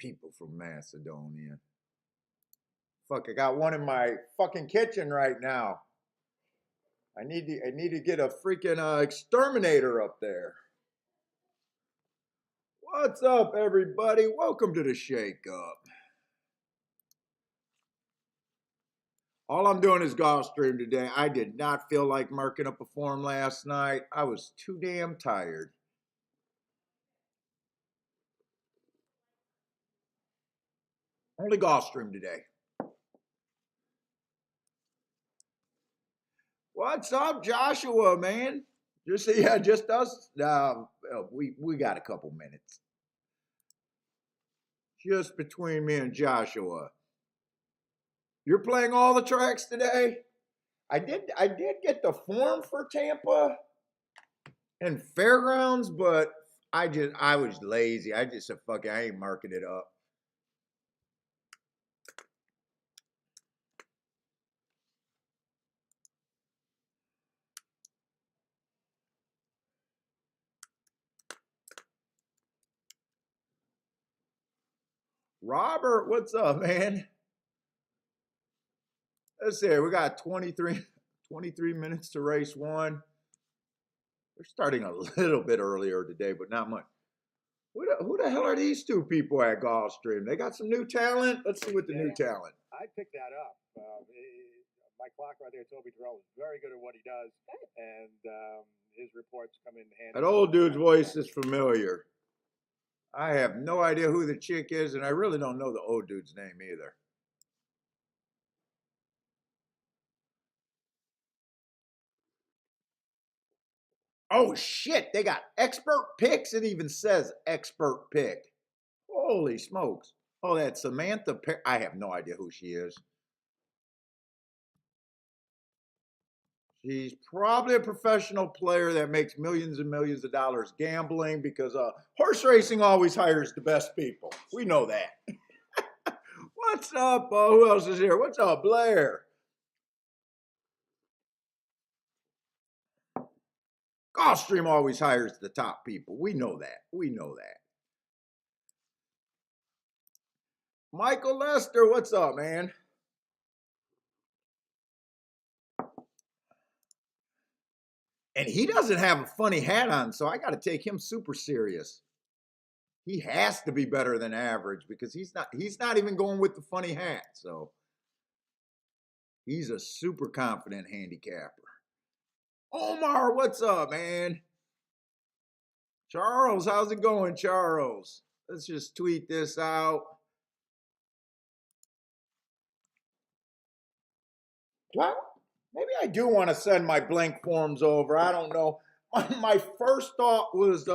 people from Macedonia. Fuck, I got one in my fucking kitchen right now. I need to get a freaking exterminator up there. What's up, everybody? Welcome to the Shake Up. All I'm doing is Gulfstream today. I did not feel like marking up a form last night. I was too damn tired. Only Gulfstream today. What's up, Joshua, man? Just us. We got a couple minutes. Just between me and Joshua. You're playing all the tracks today? I did get the form for Tampa and Fairgrounds, but I was lazy. I just said, fuck it, I ain't marking it up. Robert, what's up, man? Let's see, we got 23 minutes to race one. We're starting a little bit earlier today, but not much. Who the hell are these two people at Gulfstream? They got some new talent? Let's see what the new talent. I picked that up. My clock right there, Toby Terrell, is very good at what he does, and his reports come in handy. That old dude's voice is familiar. I have no idea who the chick is, and I really don't know the old dude's name either. Oh shit, they got expert picks. It even says expert pick. Holy smokes. Oh, that's Samantha. I have no idea who she is. She's probably a professional player that makes millions and millions of dollars gambling because horse racing always hires the best people. We know that. What's up? Who else is here? What's up, Blair? Gulfstream always hires the top people. We know that. We know that. Michael Lester, what's up, man? And he doesn't have a funny hat on, so I got to take him super serious. He has to be better than average because he's not even going with the funny hat. So he's a super confident handicapper. Omar, what's up, man? Charles, how's it going, Charles? Let's just tweet this out. Well, maybe I do want to send my blank forms over. I don't know. My first thought was,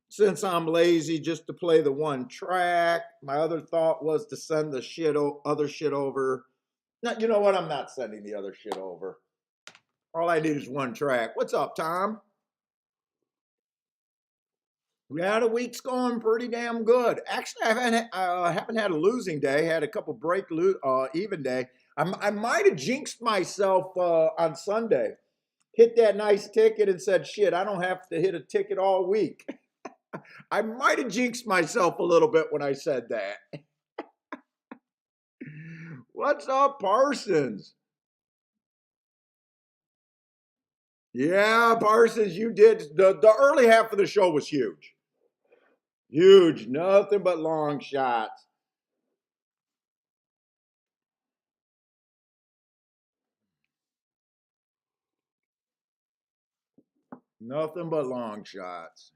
since I'm lazy, just to play the one track. My other thought was to send the other shit over. No, you know what? I'm not sending the other shit over. All I need is one track. What's up, Tom? Yeah, the week's going pretty damn good. Actually, I haven't had a losing day. Had a couple even day. I might have jinxed myself on Sunday. Hit that nice ticket and said, shit, I don't have to hit a ticket all week. I might have jinxed myself a little bit when I said that. What's up, Parsons? Yeah, Parsons, you did. The early half of the show was huge. Huge. Nothing but long shots. Nothing but long shots.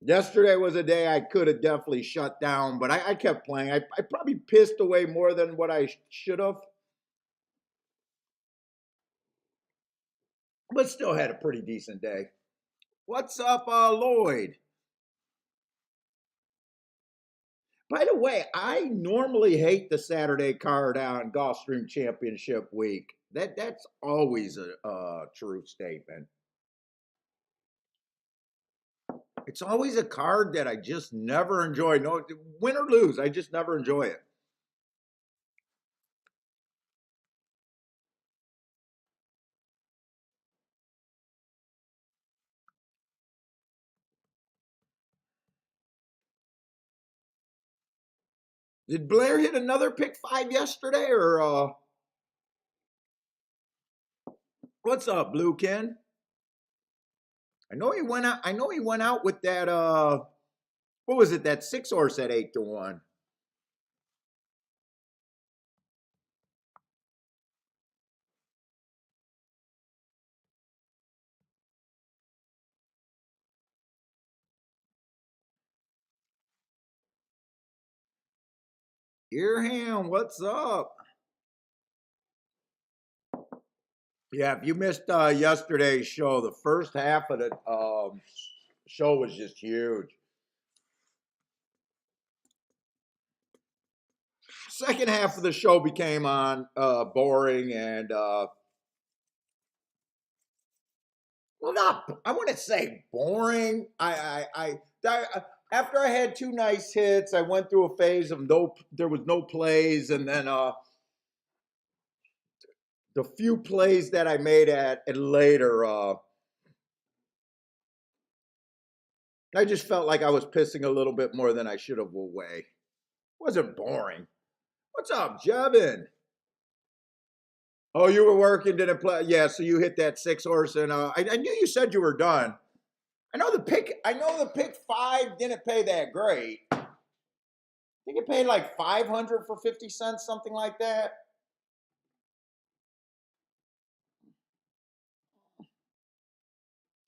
Yesterday was a day I could have definitely shut down, but I kept playing. I probably pissed away more than what I should have. But still had a pretty decent day. What's up, Lloyd? By the way, I normally hate the Saturday card on Gulfstream Championship week. That's always a true statement. It's always a card that I just never enjoy. No, win or lose, I just never enjoy it. Did Blair hit another pick five yesterday, or what's up, Blue Ken? I know he went out. I know he went out with that. What was it? That six horse at 8-1. Earham, what's up? Yeah, if you missed yesterday's show, the first half of the show was just huge. Second half of the show became on boring and well, not. I wouldn't say boring. After I had two nice hits, I went through a phase of no. There was no plays, and then the few plays that I made at later, I just felt like I was pissing a little bit more than I should have away. Wasn't boring. What's up, Jevin? Oh, you were working, didn't play. Yeah, so you hit that six horse, and I knew you said you were done. I know the pick. I know the pick five didn't pay that great. I think it paid like 500 for 50 cents, something like that.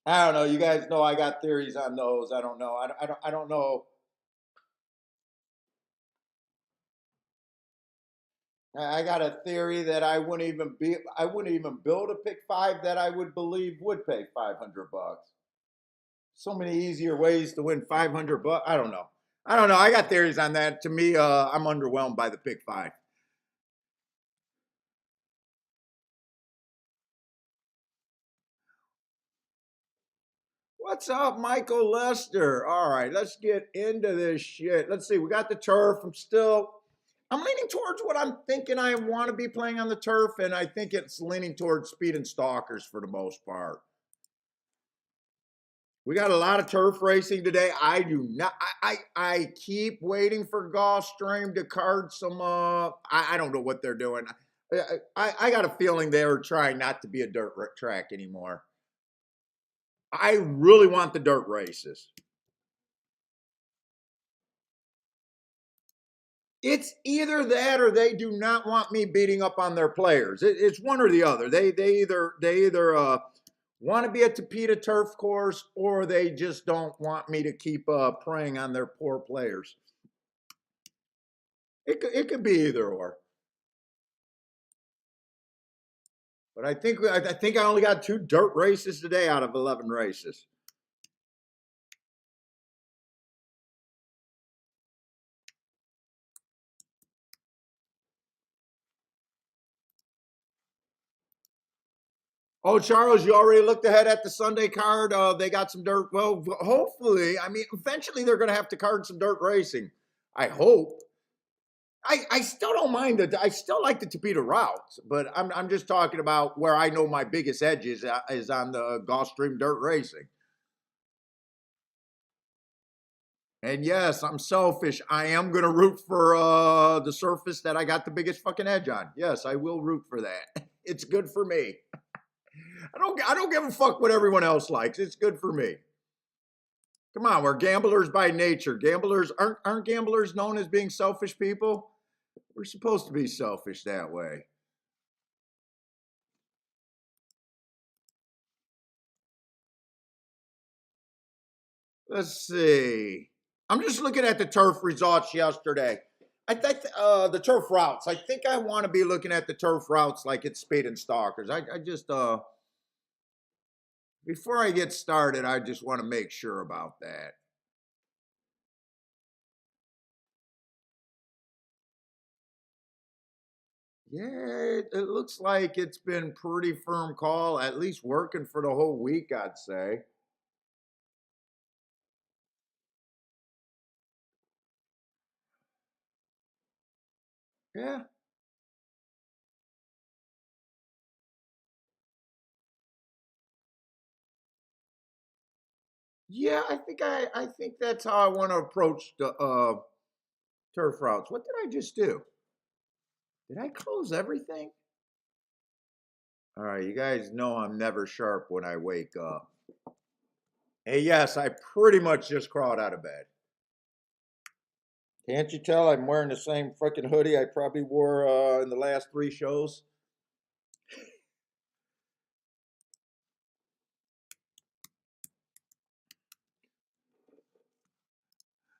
I don't know. You guys know I got theories on those. I don't know. I don't know. I got a theory that I wouldn't even build a pick five that I would believe would pay 500 bucks. So many easier ways to win 500 bucks. I don't know. I don't know. I got theories on that. To me, I'm underwhelmed by the pick five. What's up, Michael Lester? All right, let's get into this shit. Let's see. We got the turf. I'm leaning towards what I'm thinking I want to be playing on the turf, and I think it's leaning towards speed and stalkers for the most part. We got a lot of turf racing today. I do not. I keep waiting for Gulfstream to card some. I don't know what they're doing. I got a feeling they are trying not to be a dirt track anymore. I really want the dirt races. It's either that or they do not want me beating up on their players. It's one or the other. They either want to be a Tapeta turf course or they just don't want me to keep preying on their poor players. It could be either or. But I think I only got 2 dirt races today out of 11 races. Oh, Charles, you already looked ahead at the Sunday card. They got some dirt. Well, hopefully, I mean, eventually they're going to have to card some dirt racing. I hope. I still don't mind it. I still like the Tapeta routes, but I'm just talking about where I know my biggest edge is on the Gulfstream dirt racing. And yes, I'm selfish. I am gonna root for the surface that I got the biggest fucking edge on. Yes, I will root for that. It's good for me. I don't give a fuck what everyone else likes. It's good for me. Come on, we're gamblers by nature. Gamblers aren't gamblers known as being selfish people? We're supposed to be selfish that way. Let's see. I'm just looking at the turf results yesterday. I think the turf routes. I think I want to be looking at the turf routes like it's speed and stalkers. I just before I get started, I just want to make sure about that. Yeah, it looks like it's been pretty firm call, at least working for the whole week, I'd say. Yeah. Yeah, I think that's how I want to approach the turf routes. What did I just do? Did I close everything? All right, you guys know I'm never sharp when I wake up. Hey, yes, I pretty much just crawled out of bed. Can't you tell I'm wearing the same freaking hoodie I probably wore in the last 3 shows?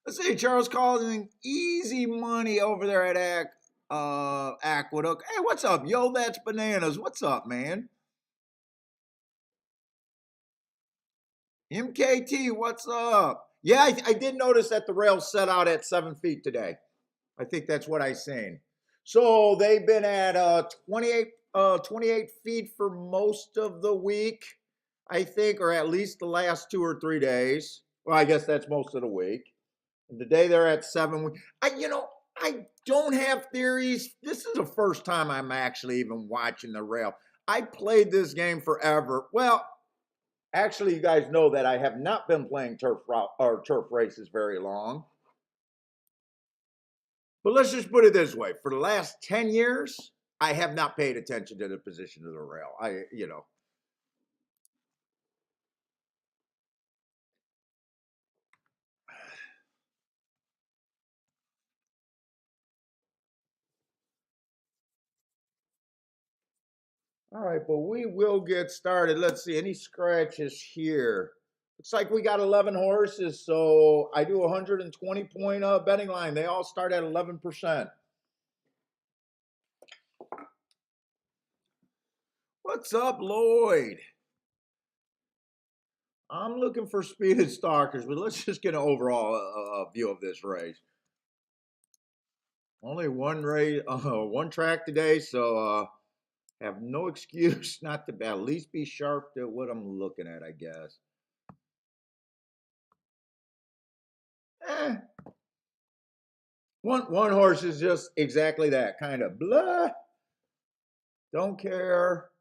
Let's see, Charles calling easy money over there at Aqueduct. Hey, what's up, yo? That's bananas. What's up, man? MKT, what's up? Yeah, I did notice that the rails set out at 7 feet today. I think that's what I seen. So they've been at 28 feet for most of the week, I think, or at least the last 2 or 3 days. Well, I guess that's most of the week. And today they're at 7. I don't have theories. This is the first time I'm actually even watching the rail. I played this game forever. Well, actually, you guys know that I have not been playing turf races very long. But let's just put it this way: for the last 10 years, I have not paid attention to the position of the rail. All right, but we will get started. Let's see, any scratches here? Looks like we got 11 horses, so I do 120 point betting line. They all start at 11%. What's up, Lloyd? I'm looking for speeded stalkers, but let's just get an overall view of this race. Only one race, one track today, so have no excuse not to at least be sharp to what I'm looking at, I guess. Eh. One horse is just exactly that, kind of blah. Don't care.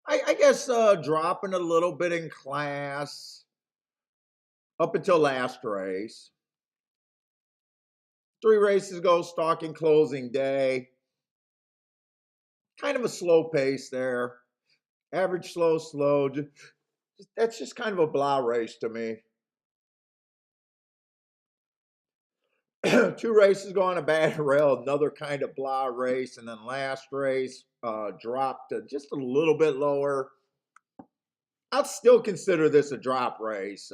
I guess dropping a little bit in class up until last race. 3 races ago, stalking closing day. Kind of a slow pace there. Average slow. That's just kind of a blah race to me. 2 races go on a bad rail, another kind of blah race, and then last race dropped just a little bit lower. I'll still consider this a drop race.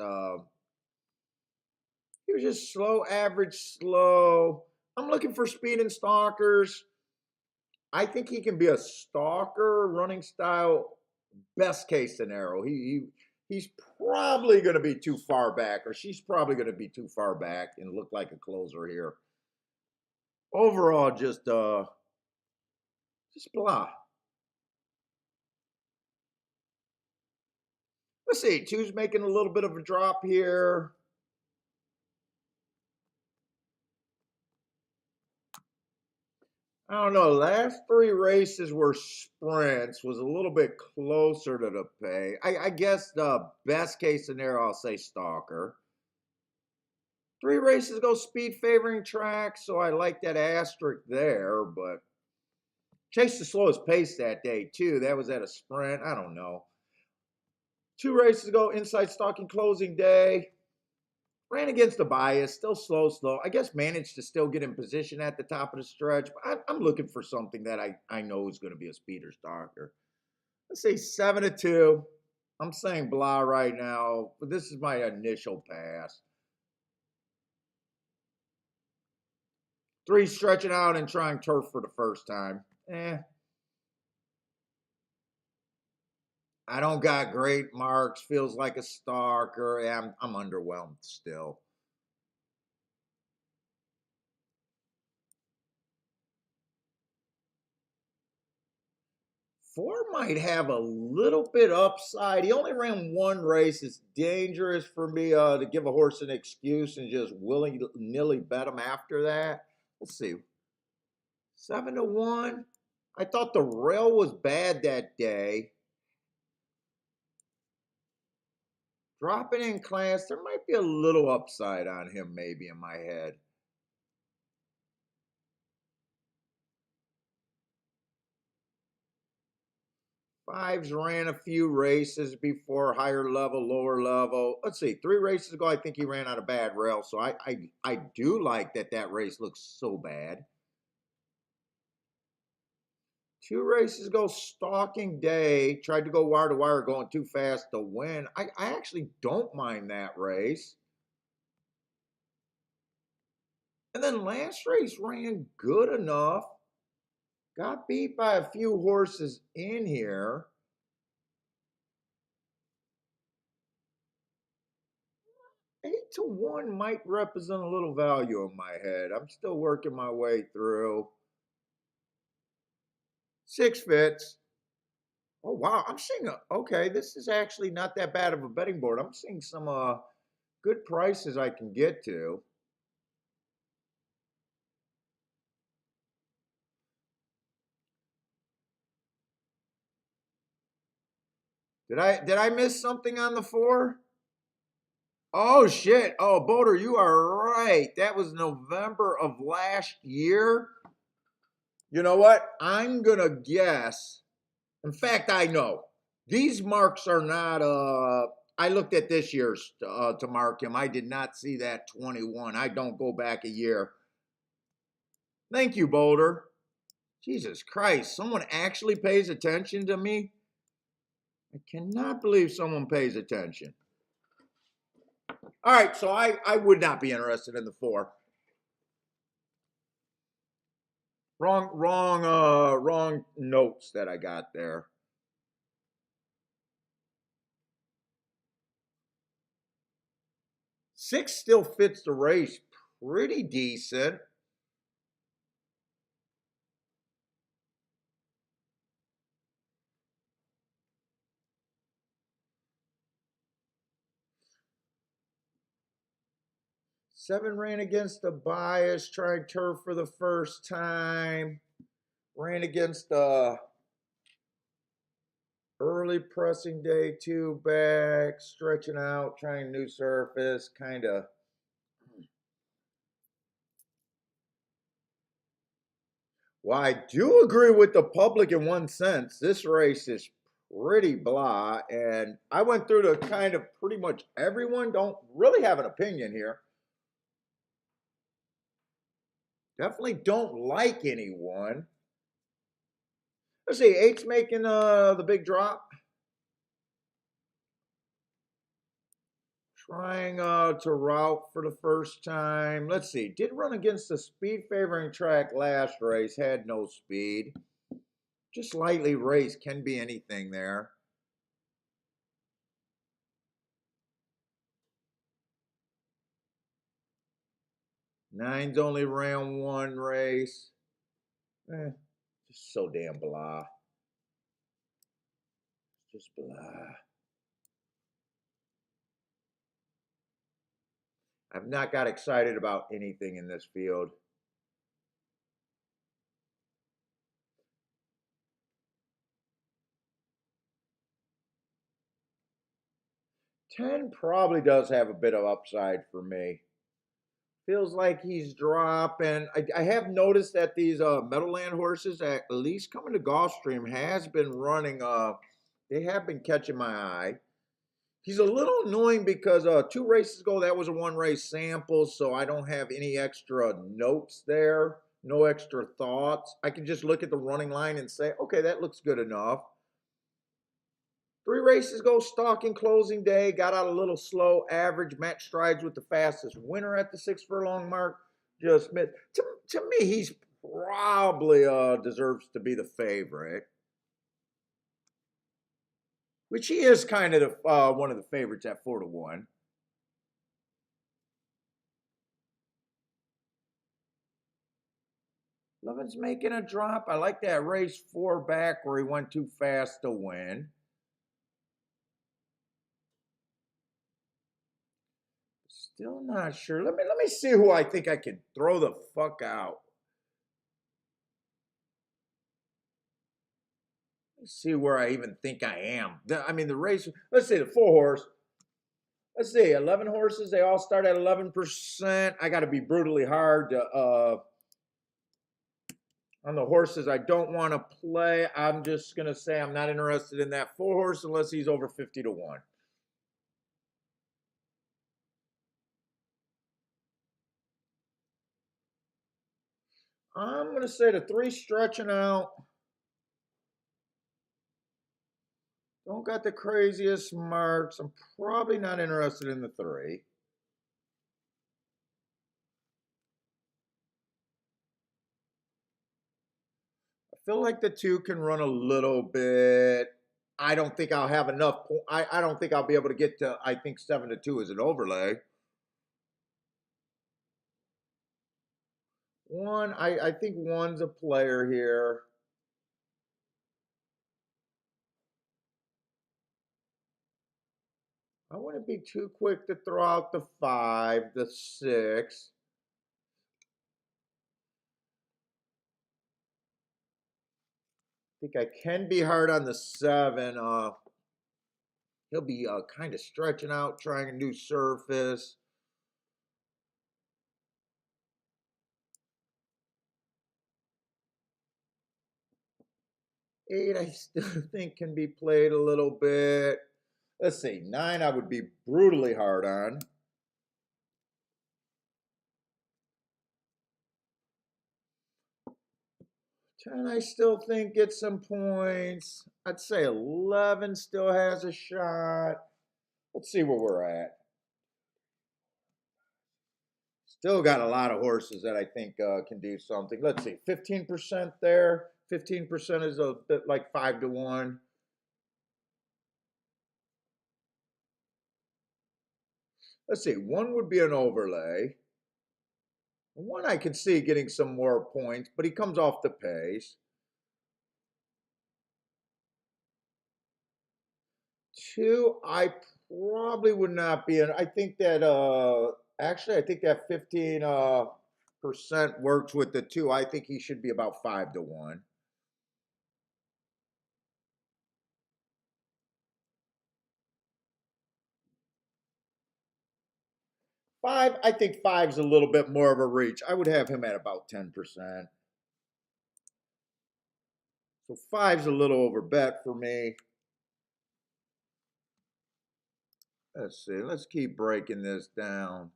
He was just slow, average, slow. I'm looking for speed and stalkers. I think he can be a stalker running style. Best case scenario, he's probably going to be too far back, or she's probably going to be too far back and look like a closer here. Overall, just blah. Let's see. Two's making a little bit of a drop here. I don't know. Last 3 races were sprints, was a little bit closer to the pay. I guess the best case scenario, I'll say stalker. 3 races go speed favoring track, so I like that asterisk there, but chased the slowest pace that day, too. That was at a sprint. I don't know. 2 races ago, inside stalking closing day. Ran against the bias, still slow. I guess managed to still get in position at the top of the stretch. But I'm looking for something that I know is going to be a speeder stalker. Let's say 7-2. I'm saying blah right now, but this is my initial pass. 3 stretching out and trying turf for the first time. I don't got great marks. Feels like a stalker. Yeah, I'm underwhelmed still. 4 might have a little bit upside. He only ran 1 race. It's dangerous for me to give a horse an excuse and just willy-nilly bet him after that. Let's see. 7-1. I thought the rail was bad that day. Dropping in class, there might be a little upside on him maybe in my head. Fives ran a few races before, higher level, lower level. Let's see, 3 races ago, I think he ran out of bad rail. So I do like that race looks so bad. 2 races ago, Stalking Day, tried to go wire to wire, going too fast to win. I actually don't mind that race. And then last race ran good enough. Got beat by a few horses in here. 8-1 might represent a little value in my head. I'm still working my way through. 6 fits. Oh wow, I'm seeing okay, this is actually not that bad of a betting board. I'm seeing some good prices I can get to. Did I miss something on the 4? Oh shit. Oh, Boulder, you are right. That was November of last year. You know what? I'm gonna guess. In fact, I know. These marks are not I looked at this year's to mark him. I did not see that 21. I don't go back a year. Thank you, Boulder. Jesus Christ, someone actually pays attention to me? I cannot believe someone pays attention. All right, so I would not be interested in the 4. Wrong notes that I got there. 6 still fits the race pretty decent. Seven ran against the bias, trying turf for the first time. Ran against the early pressing day 2 back, stretching out, trying new surface, kind of. Well, I do agree with the public in one sense. This race is pretty blah, and I went through the kind of pretty much everyone. Don't really have an opinion here. Definitely don't like anyone. Let's see, 8's making the big drop. Trying to route for the first time. Let's see, did run against the speed favoring track last race, had no speed. Just lightly raced, can be anything there. 9's only ran 1 race. Just so damn blah. Just blah. I've not got excited about anything in this field. 10 probably does have a bit of upside for me. Feels like he's dropping. I have noticed that these Meadowland horses, at least coming to Gulfstream, has been running. They have been catching my eye. He's a little annoying because 2 races ago that was a 1 race sample, so I don't have any extra notes there, no extra thoughts. I can just look at the running line and say, okay, that looks good enough. 3 races ago, stalking closing day, got out a little slow, average, match strides with the fastest winner at the 6 furlong mark. Just missed. To me, he's probably deserves to be the favorite, which he is kind of one of the favorites at 4-1. 11's making a drop. I like that race 4 back where he went too fast to win. Still not sure. Let me see who I think I can throw the fuck out. Let's see where I even think I am. I mean, the race. Let's see the 4 horse. Let's see, 11 horses. They all start at 11%. I got to be brutally hard to. On the horses I don't want to play, I'm just going to say I'm not interested in that 4 horse unless he's over 50 to 1. I'm going to say the 3 stretching out. Don't got the craziest marks. I'm probably not interested in the 3. I feel like the 2 can run a little bit. I don't think I'll have enough. I don't think I'll be able to get to, I think 7 to 2 is an overlay. 1, I think 1's a player here. I wouldn't be too quick to throw out the 5, the 6. I think I can be hard on the 7. He'll be kind of stretching out, trying a new surface. 8, I still think can be played a little bit. Let's see, 9 I would be brutally hard on. 10 I still think gets some points. I'd say 11 still has a shot. Let's see where we're at. Still got a lot of horses that I think can do something. Let's see, 15% there. 15% is a bit like 5 to 1. Let's see, 1 would be an overlay. 1 I could see getting some more points, but he comes off the pace. 2, I probably would not be in. I think that actually I think that 15 percent works with the 2. I think he should be about 5 to 1. Five, I think 5's a little bit more of a reach. I would have him at about 10%. So 5's a little over bet for me. Let's see. Let's keep breaking this down.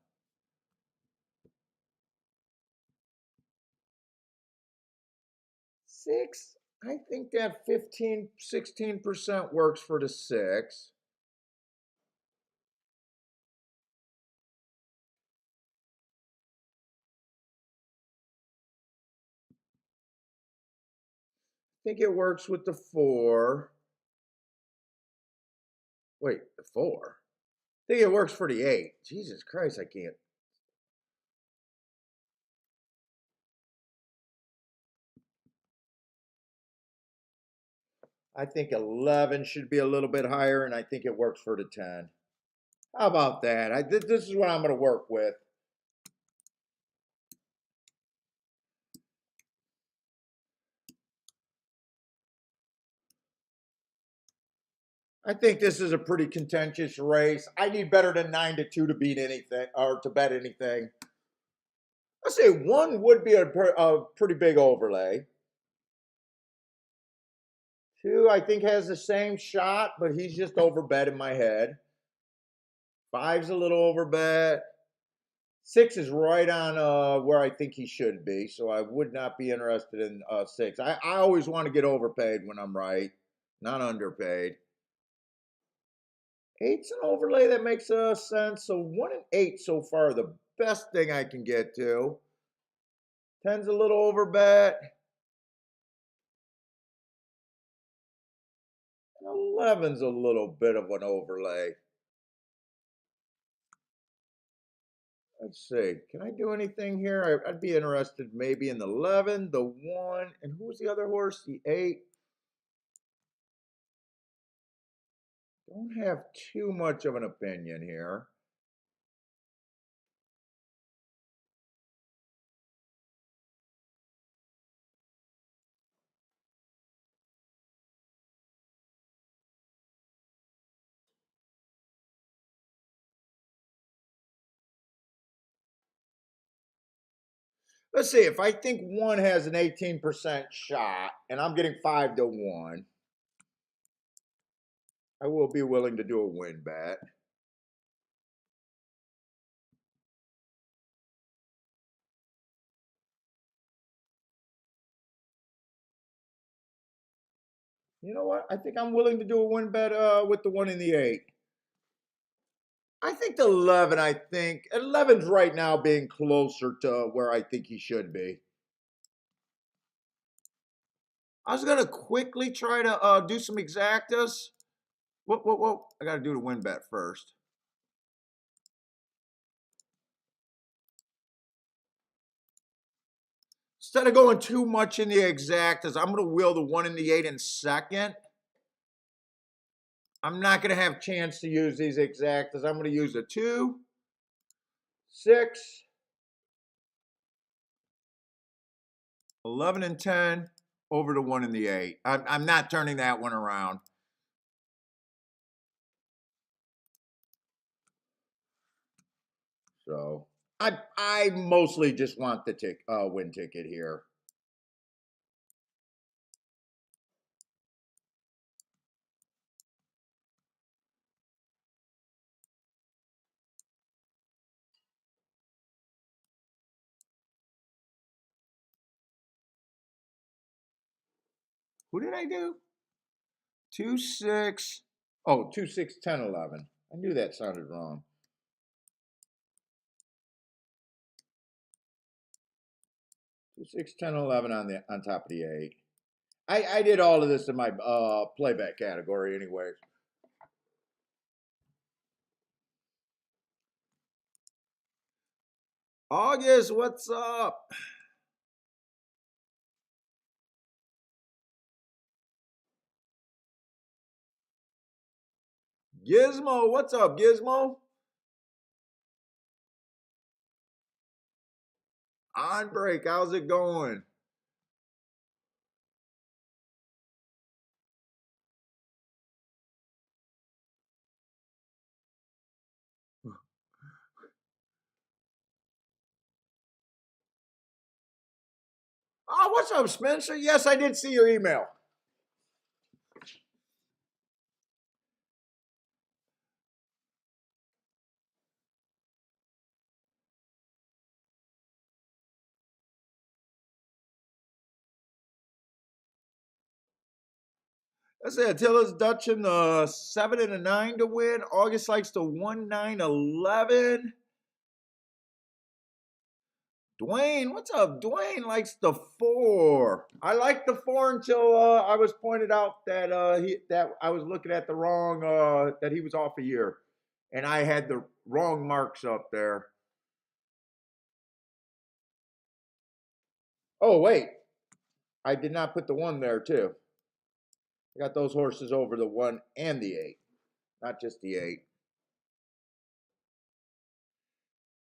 6, I think that 15, 16% works for the 6. I think it works with the 4. Wait, the 4? I think it works for the 8. Jesus Christ, I can't. I think 11 should be a little bit higher, and I think it works for the 10. How about that? This is what I'm going to work with. I think this is a pretty contentious race. I need better than 9 to 2 to beat anything or to bet anything. I'd say 1 would be a pretty big overlay. 2, I think, has the same shot, but he's just overbet in my head. 5's a little overbet. 6 is right on where I think he should be, so I would not be interested in 6. I always want to get overpaid when I'm right, not underpaid. 8's an overlay that makes sense. So 1 and 8 so far are the best thing I can get to. 10's a little overbet. 11's a little bit of an overlay. Let's see. Can I do anything here? I'd be interested maybe in the 11, the 1, and who was the other horse? The 8. Don't have too much of an opinion here. Let's see, if I think one has an 18% shot and I'm getting 5-1, I will be willing to do a win bet. You know what? I think I'm willing to do a win bet with the 1 and the 8. I think the 11, I think 11's right now being closer to where I think he should be. I was gonna quickly try to do some exactas. Whoa! I gotta do the win bet first. Instead of going too much in the exactas, I'm gonna wheel the 1 and the 8 in second. I'm not gonna have chance to use these exactas. I'm gonna use a 2, 6, 11, and 10 over the 1 and the 8. I'm not turning that one around. So I mostly just want the win ticket here. Who did I do? 2, 6. Oh, 2, 6, 10, 11. I knew that sounded wrong. Two, 6, 10, 11 on top of the 8. I did all of this in my playback category anyways. August, what's up? Gizmo, what's up, Gizmo? On break, how's it going? Oh, what's up, Spencer? Yes, I did see your email. Let's say Attila's Dutching the 7 and a 9 to win. August likes the 1, 9, 11. Dwayne, what's up? Dwayne likes the 4. I like the 4 until I was pointed out that that I was looking at the wrong that he was off a year, and I had the wrong marks up there. Oh wait, I did not put the 1 there too. I got those horses over the 1 and the 8, not just the 8.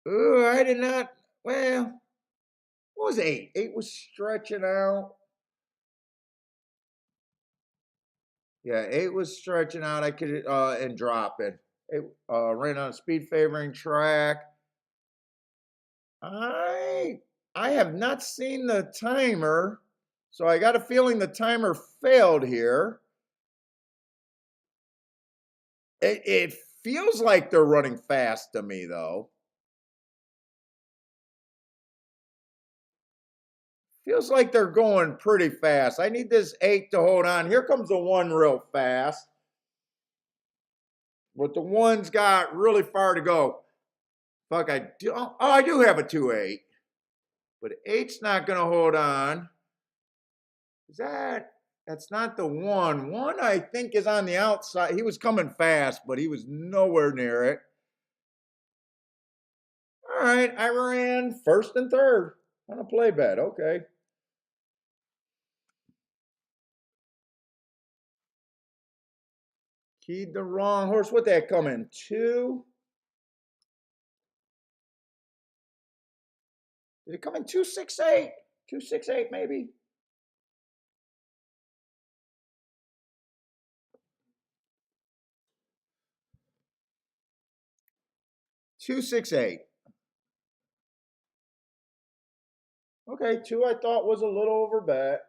Ooh, I did not. Well, what was 8? 8 was stretching out. Yeah, 8 was stretching out. I could and dropping. It ran on a speed favoring track. I I have not seen the timer, so I got a feeling the timer failed here. It feels like they're running fast to me though. Feels like they're going pretty fast. I need this 8 to hold on. Here comes the 1 real fast. But the 1's got really far to go. Fuck, I do. Oh, I do have a 2-8. But 8's not going to hold on. Is that's not the 1. 1, I think, is on the outside. He was coming fast, but he was nowhere near it. All right, I ran first and third on a play bet. Okay. Keyed the wrong horse. What that come in? 2? Did it come in 268? 268 maybe? 268. Okay, 2 I thought was a little over bet.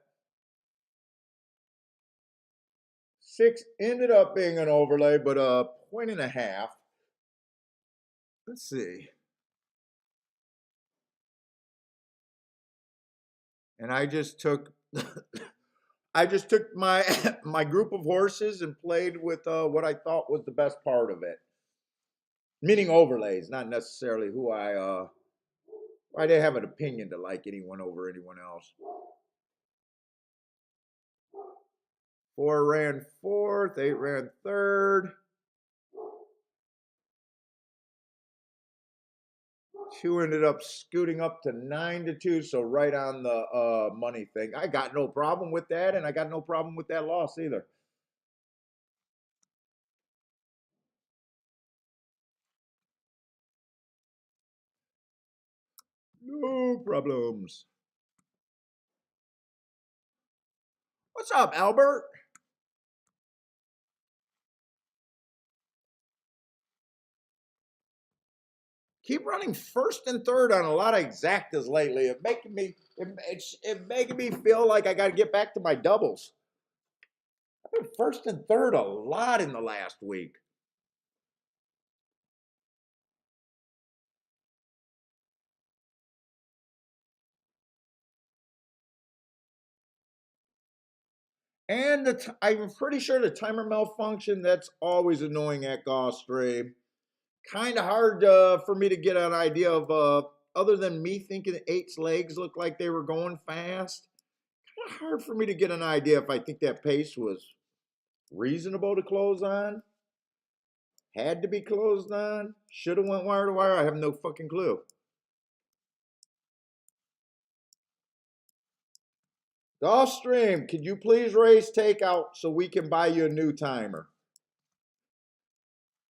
6 ended up being an overlay, but a point and a half. Let's see. And I just took I just took my my group of horses and played with what I thought was the best part of it. Meaning overlays, not necessarily who I didn't have an opinion to like anyone over anyone else. 4 ran fourth, 8 ran third. 2 ended up scooting up to 9-2, so right on the money thing. I got no problem with that, and I got no problem with that loss either. No problems. What's up, Albert? Keep running first and third on a lot of exactas lately. It making me feel like I got to get back to my doubles. I've been first and third a lot in the last week. And I'm pretty sure the timer malfunction, that's always annoying at Gulfstream. Kind of hard for me to get an idea of, other than me thinking eight's legs looked like they were going fast. Kind of hard for me to get an idea if I think that pace was reasonable to close on. Had to be closed on. Should have went wire to wire. I have no fucking clue. Gulfstream, could you please raise takeout so we can buy you a new timer?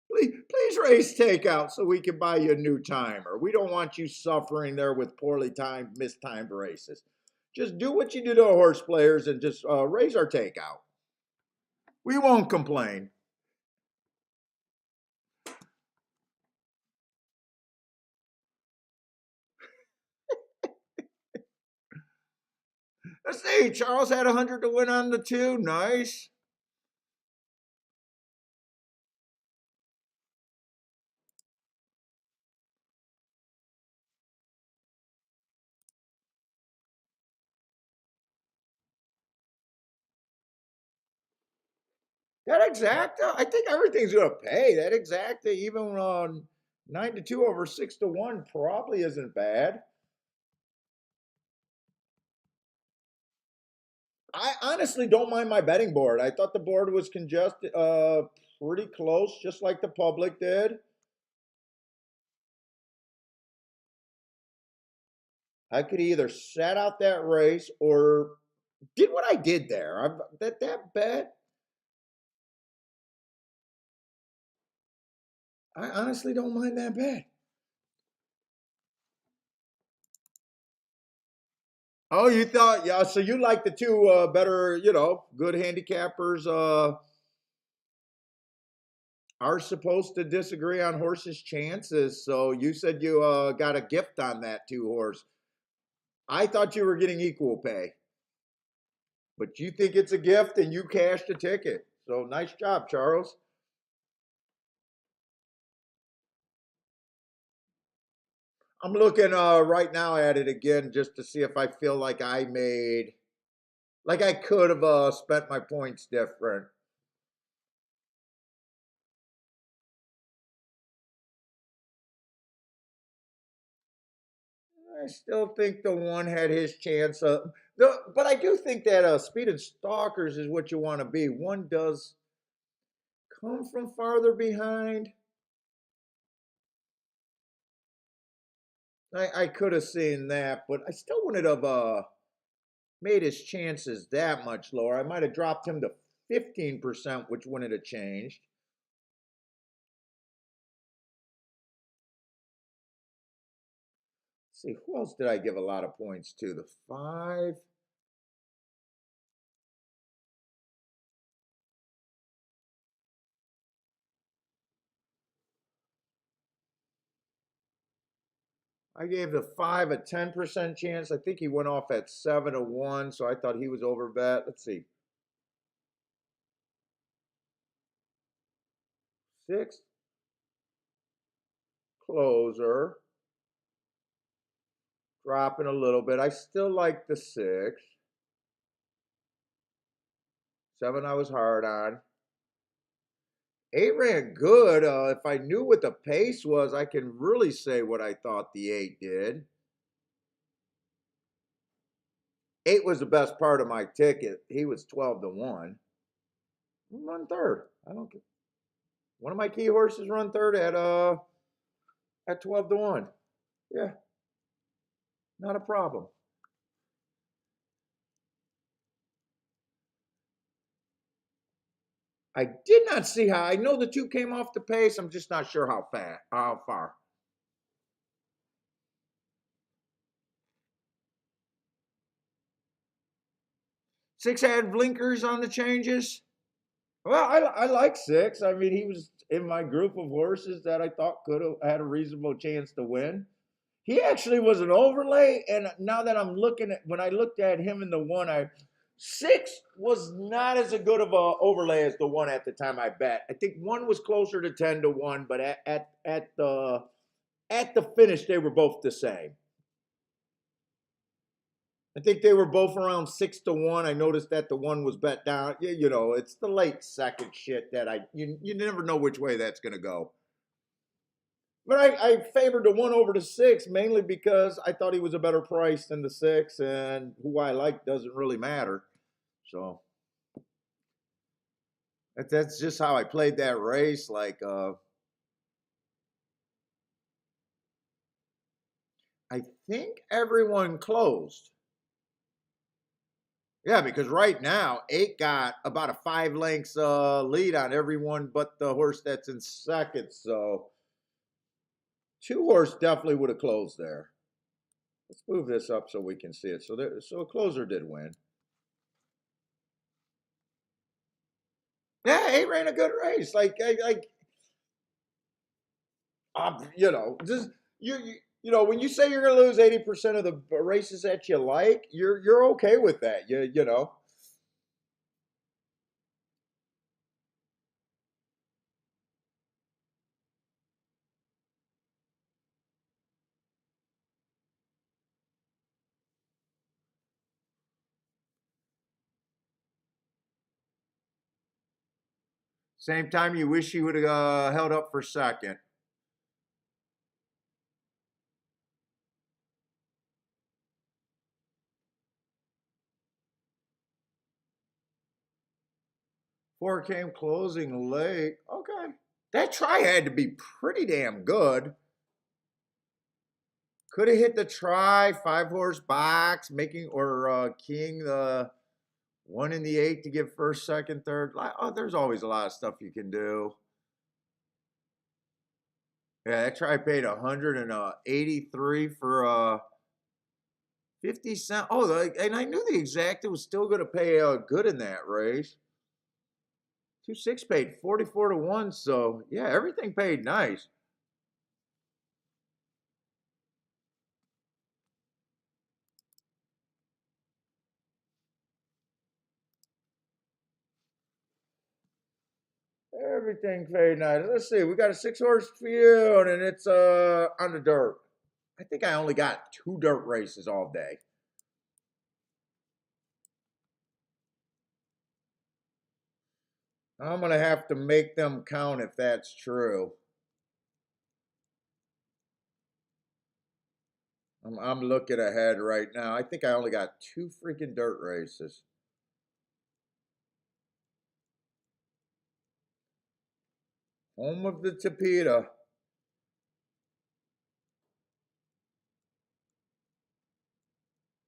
Please raise takeout so we can buy you a new timer. We don't want you suffering there with poorly timed, mistimed races. Just do what you do to horse players and just raise our takeout. We won't complain. Let's see. Charles had 100 to win on the 2. Nice. That exacta, I think everything's going to pay. That exacta, even on 9-2 over 6-1, probably isn't bad. I honestly don't mind my betting board. I thought the board was congested, pretty close, just like the public did. I could either set out that race or did what I did there. That bet, I honestly don't mind that bet. Oh, you thought, yeah, so you like the two better, good handicappers are supposed to disagree on horses' chances. So you said you got a gift on that 2 horse. I thought you were getting equal pay, but you think it's a gift and you cashed a ticket. So nice job, Charles. I'm looking right now at it again just to see if I feel like I could have spent my points different. I still think the one had his chance. But I do think that speed and stalkers is what you want to be. One does come from farther behind. I could have seen that, but I still wouldn't have made his chances that much lower. I might have dropped him to 15%, which wouldn't have changed. Let's see, who else did I give a lot of points to? The 5. I gave the 5 a 10% chance. I think he went off at 7 to 1, so I thought he was over bet. Let's see. 6 closer. Dropping a little bit. I still like the 6. 7 I was hard on. 8 ran good. If I knew what the pace was, I can really say what I thought the 8 did. 8 was the best part of my ticket. He was 12 to 1. Run third. I don't care. One of my key horses run third at 12 to 1. Yeah. Not a problem. I did not see how. I know the 2 came off the pace. I'm just not sure how far. Six had blinkers on the changes. Well, I like 6. I mean, he was in my group of horses that I thought could have had a reasonable chance to win. He actually was an overlay, and now that I'm looking at, when I looked at him in the 1, 6 was not as good of a overlay as the 1 at the time I bet. I think 1 was closer to 10 to 1, but at the finish they were both the same. I think they were both around 6 to 1. I noticed that the 1 was bet down. You know, it's the late second shit that you never know which way that's going to go. But I favored the 1 over the 6 mainly because I thought he was a better price than the 6, and who I like doesn't really matter. So that's just how I played that race. Like, I think everyone closed. Yeah, because right now 8 got about a 5 lengths lead on everyone but the horse that's in second. So 2 horse definitely would have closed there. Let's move this up so we can see it. So a closer did win. Yeah, 8 ran a good race. You know, just you know, when you say you're going to lose 80% of the races that you like, you're okay with that. You know. Same time, you wish you would have held up for second. Four came closing late. Okay. That try had to be pretty damn good. Could have hit the try, 5 horse box, making or king the 1 in the 8 to give first, second, third. Oh, there's always a lot of stuff you can do. Yeah, that try paid 183 for 50 cents. Oh, and I knew the exact. It was still going to pay good in that race. 2-6 paid 44 to 1. So yeah, everything paid nice. Everything paid nice. Let's see. We got a 6 horse field and it's on the dirt. I think I only got 2 dirt races all day. I'm gonna have to make them count if that's true. I'm looking ahead right now. I think I only got 2 freaking dirt races. Home of the Tapeta.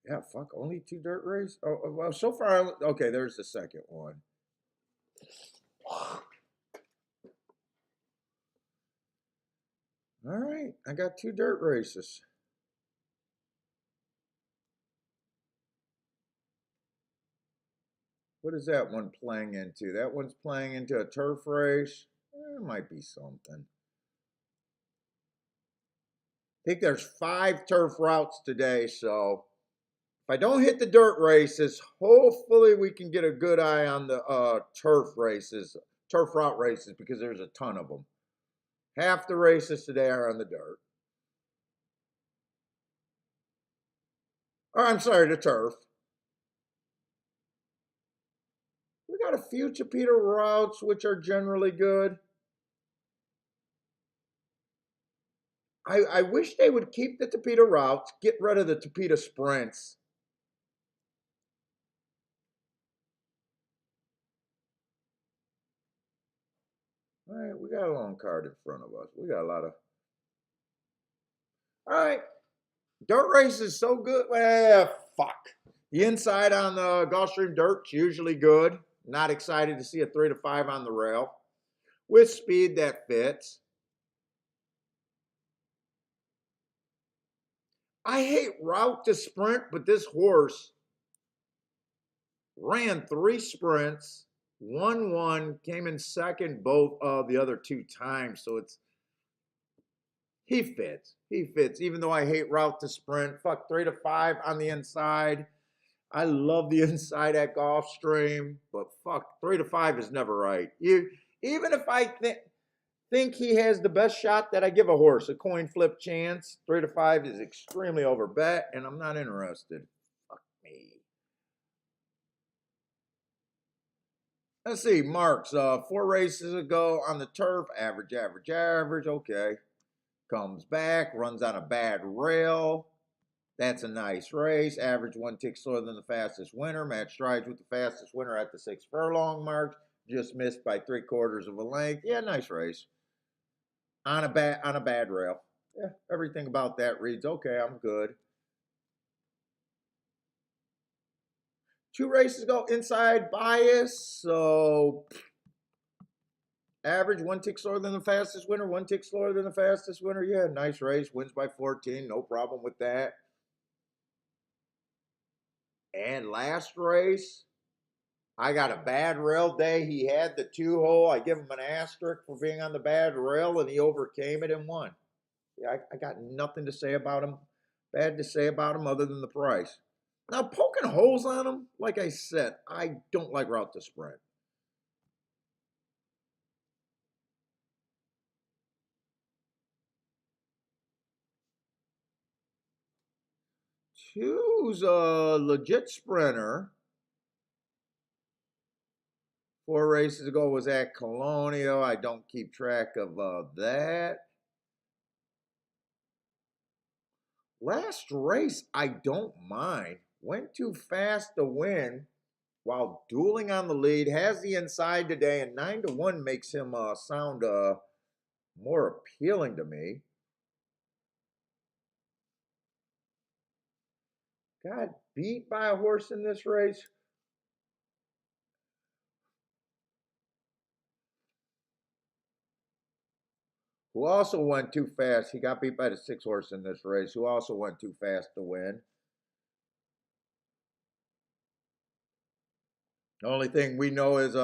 Yeah, fuck, only 2 dirt races? Oh, well, so far, okay, there's the second one. All right, I got 2 dirt races. What is that one playing into? That one's playing into a turf race. It might be something. I think there's 5 turf routes today, so if I don't hit the dirt races, hopefully we can get a good eye on the turf races, turf route races, because there's a ton of them. Half the races today are on the dirt. Or I'm sorry, the turf. We got a few Chipeta routes, which are generally good. I wish they would keep the Chipeta routes, get rid of the Chipeta sprints. All right, we got a long card in front of us. We got a lot of. All right, dirt race is so good. Well, fuck. The inside on the Gulfstream dirt's usually good. Not excited to see a 3 to 5 on the rail. With speed that fits. I hate route to sprint, but this horse ran 3 sprints, won 1, came in second both of the other 2 times. So he fits. He fits. Even though I hate route to sprint, fuck 3 to 5 on the inside. I love the inside at Gulfstream, but fuck 3 to 5 is never right. Even if I think he has the best shot that I give a horse, a coin flip chance, 3 to 5 is extremely overbet, and I'm not interested. Fuck me. Let's see, Marks, 4 races ago on the turf, average, okay. Comes back, runs on a bad rail. That's a nice race. Average 1 tick slower than the fastest winner. Match strides with the fastest winner at the 6 furlong mark. Just missed by 3/4 of a length. Yeah, nice race. On a bad rail. Yeah, everything about that reads okay. I'm good. 2 races ago, inside bias. So average 1 tick slower than the fastest winner. 1 tick slower than the fastest winner. Yeah, nice race. Wins by 14. No problem with that. And last race, I got a bad rail day. He had the 2-hole. I give him an asterisk for being on the bad rail, and he overcame it and won. Yeah, I got nothing to say about him, bad to say about him other than the price. Now, poking holes on him, like I said, I don't like route to sprint. Two's a legit sprinter. 4 races ago was at Colonial. I don't keep track of that. Last race, I don't mind. Went too fast to win while dueling on the lead. Has the inside today, and 9 to 1 makes him sound more appealing to me. Got beat by a horse in this race. Who also went too fast. He got beat by the 6 horse in this race, who also went too fast to win. The only thing we know is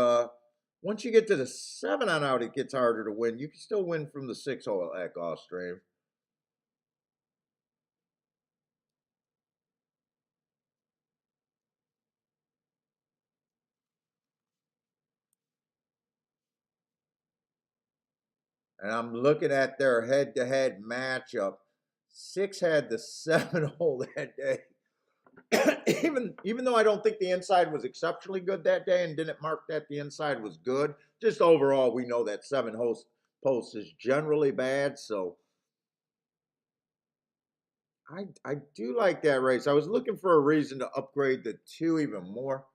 once you get to the 7 on out, it gets harder to win. You can still win from the 6 hole at Gulfstream. And I'm looking at their head-to-head matchup. 6 had the 7 hole that day. even though I don't think the inside was exceptionally good that day and didn't mark that the inside was good, just overall we know that 7 post is generally bad. So I do like that race. I was looking for a reason to upgrade the 2 even more,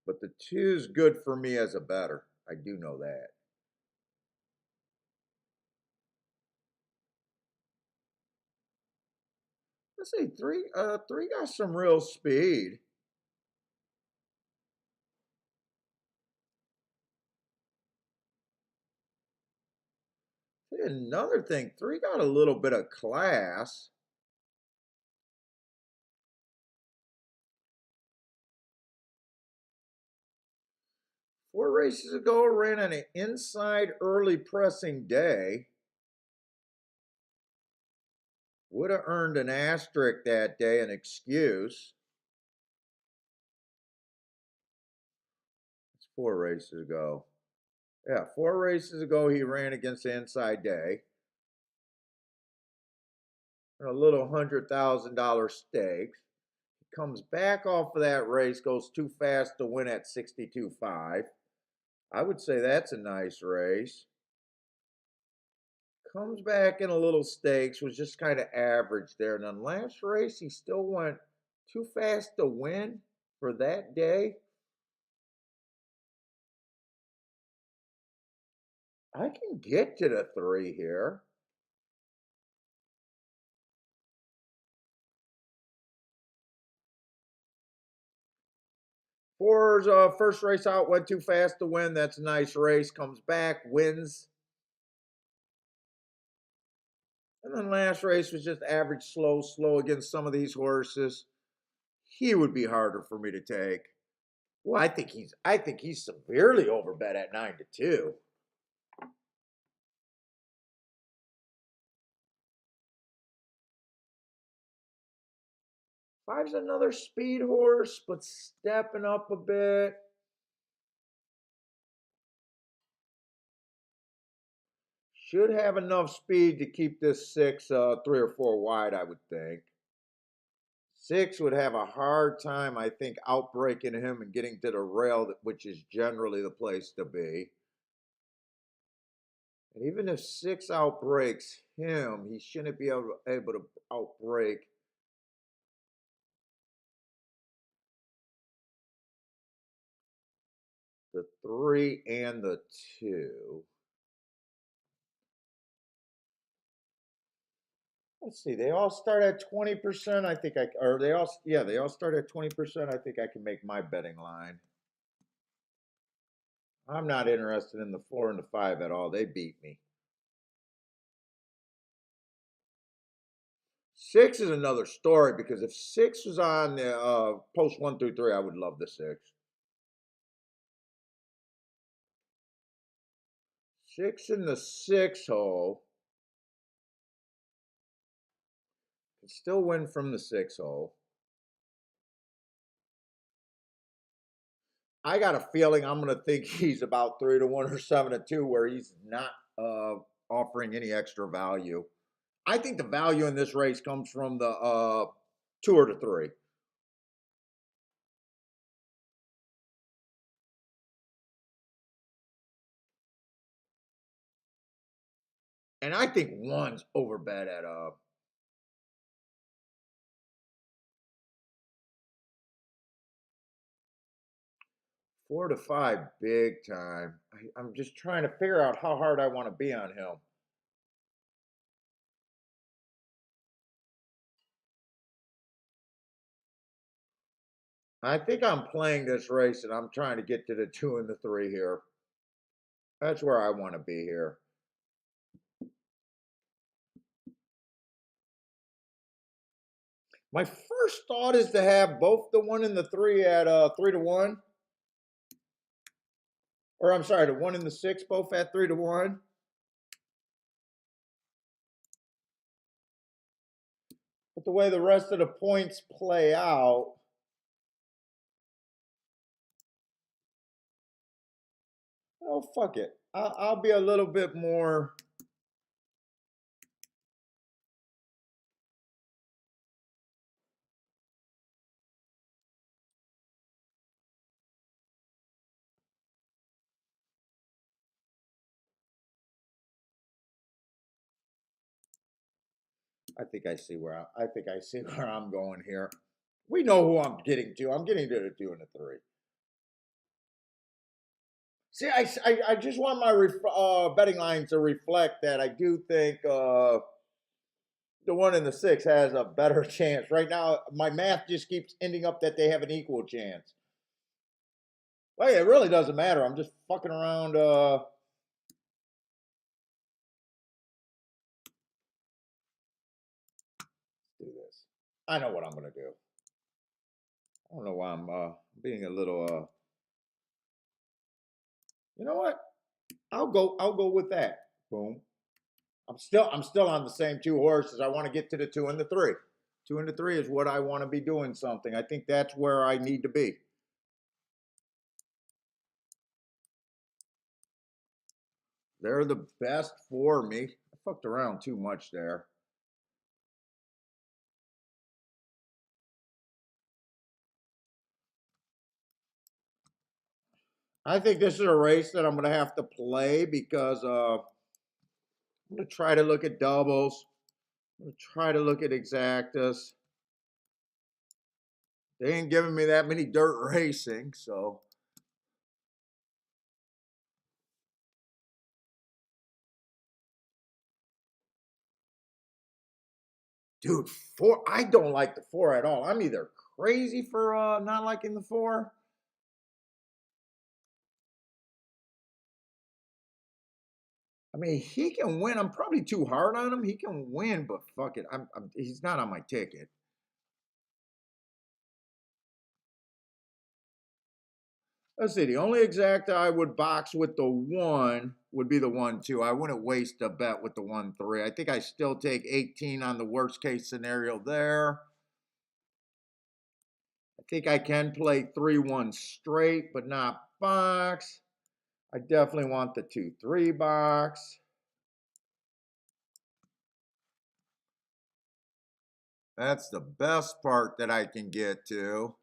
but the 2's good for me as a better. I do know that. Let's see, 3 got some real speed. Another thing, 3 got a little bit of class. Four races ago, ran on an inside early pressing day. Would have earned an asterisk that day, an excuse. It's 4 races ago. Yeah, 4 races ago he ran against the Inside Day. A little $100,000 stakes. He comes back off of that race, goes too fast to win at 62.5. I would say that's a nice race. Comes back in a little stakes, was just kind of average there. And then last race, he still went too fast to win for that day. I can get to the 3 here. Four's first race out, went too fast to win. That's a nice race. Comes back, wins. And then last race was just average, slow against some of these horses. He would be harder for me to take. Well, I think he's severely overbet at 9-2. Five's another speed horse, but stepping up a bit. Should have enough speed to keep this 6 3 or 4 wide, I would think. 6 would have a hard time, I think, outbreaking him and getting to the rail, which is generally the place to be. And even if 6 outbreaks him, he shouldn't be able to outbreak the 3 and the 2. Let's see. They all start at 20%. I think they all start at 20%. I think I can make my betting line. I'm not interested in the 4 and the 5 at all. They beat me. 6 is another story because if 6 was on the post 1 through 3, I would love the 6. 6 in the 6 hole. Can still win from the 6 hole. I got a feeling I'm going to think he's about 3-1 or 7-2, where he's not offering any extra value. I think the value in this race comes from the 2 or the 3. And I think 1's overbet at 4 to 5 big time. I'm just trying to figure out how hard I want to be on him. I think I'm playing this race and I'm trying to get to the 2 and the 3 here. That's where I want to be here. My first thought is to have both the 1 and the 3 at 3-1. Or I'm sorry, the 1 and the 6 both at 3-1. But the way the rest of the points play out, oh, fuck it. I'll be a little bit more. I think I see where I'm going here. We know who I'm getting to. I'm getting to the 2 and the 3. See, I just want my betting line to reflect that I do think the 1 and the 6 has a better chance. Right now, my math just keeps ending up that they have an equal chance. Well, it really doesn't matter. I'm just fucking around. Do this. I know what I'm gonna do. I don't know why I'm being a little. You know what? I'll go with that. Boom. I'm still on the same two horses. I want to get to the two and the three. Two and the three is what I want to be doing something. I think that's where I need to be. They're the best for me. I fucked around too much there. I think this is a race that I'm going to have to play because I'm going to try to look at doubles. I'm going to try to look at exactas. They ain't giving me that many dirt racing, so. Dude, four. I don't like the four at all. I'm either crazy for not liking the four. I mean, he can win. I'm probably too hard on him. He can win, but fuck it. He's not on my ticket. Let's see. The only exacta I would box with the one would be the 1-2. I wouldn't waste a bet with the 1-3. I think I still take 18 on the worst case scenario there. I think I can play 3-1 straight, but not box. I definitely want the 2-3 box. That's the best part that I can get to.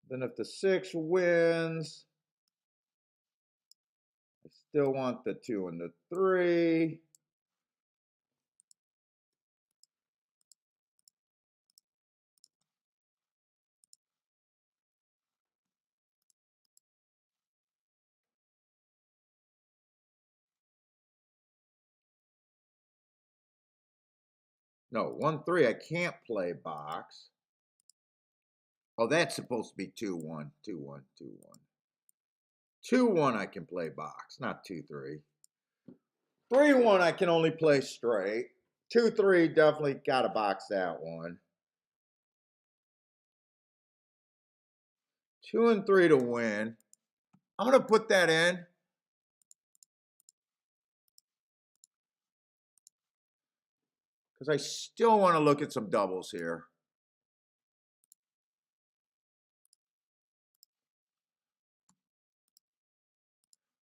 Then if the 6 wins, I still want the 2 and the 3. No, 1-3, I can't play box. Oh, that's supposed to be 2-1, 2-1, 2-1. 2-1, I can play box, not 2-3. 3-1, I can only play straight. 2-3, definitely got to box that one. 2 and 3 to win. I'm going to put that in. Because I still want to look at some doubles here.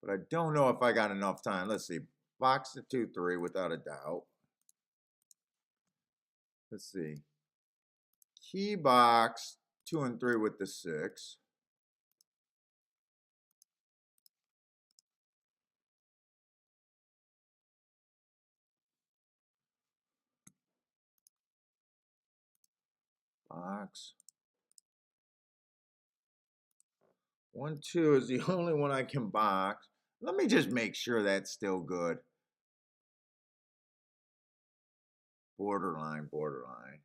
But I don't know if I got enough time. Let's see. Box the 2-3 without a doubt. Let's see. Key box 2 and 3 with the 6. Box. 1-2 is the only one I can box. Let me just make sure that's still good. Borderline, borderline.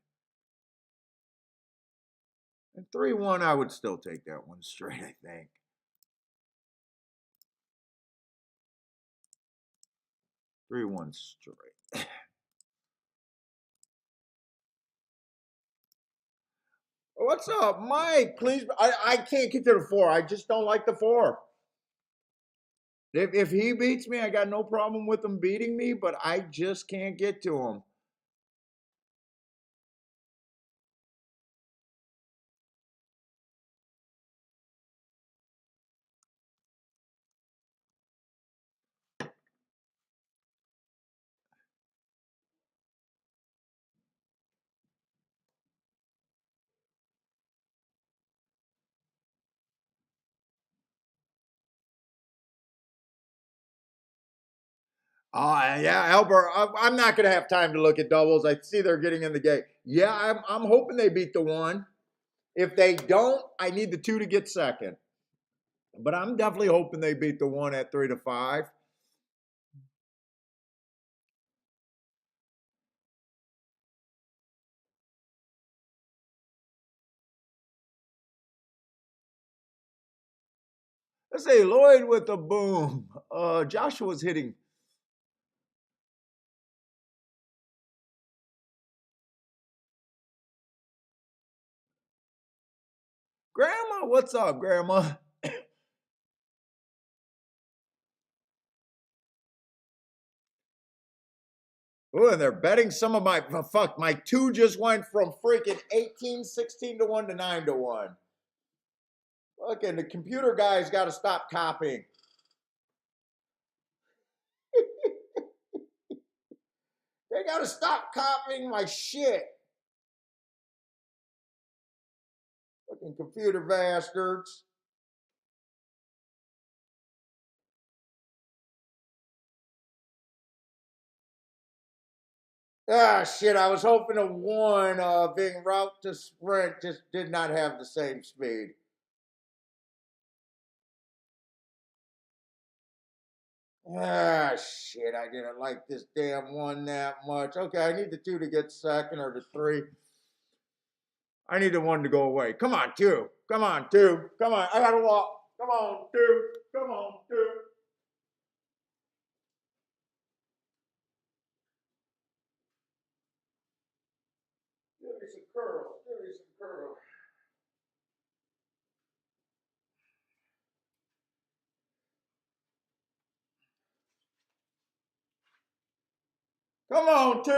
And 3-1, I would still take that one straight, I think. Three one straight. What's up, Mike? Please, I can't get to the 4. I just don't like the 4. If he beats me, I got no problem with him beating me, but I just can't get to him. Oh yeah, Albert. I'm not gonna have time to look at doubles. I see they're getting in the game. Yeah, I'm hoping they beat the 1. If they don't, I need the 2 to get second. But I'm definitely hoping they beat the 1 at 3-5. Let's say Lloyd with the boom. Joshua's hitting. Grandma, what's up, Grandma? Oh, and they're betting some of my, fuck, my two just went from freaking 18, 16 to 1 to 9 to 1. Look, and the computer guy's got to stop copying. They got to stop copying my shit. Fucking computer bastards. Ah, shit, I was hoping a 1 being route to sprint just did not have the same speed. Ah, shit, I didn't like this damn 1 that much. Okay, I need the 2 to get second or the 3. I need the 1 to go away. Come on, 2. Come on, 2. Come on, I gotta walk. Come on, 2. Come on, 2. Give me some curl. Give me some curl. Come on, 2.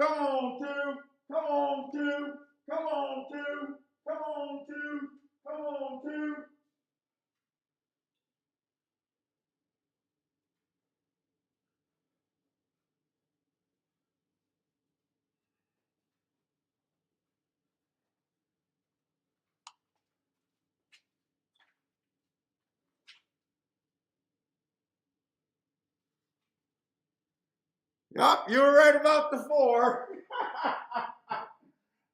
Come on, 2. Come on, 2. Come on, 2. Come on, 2. Come on, 2. Yup, you were right about the 4.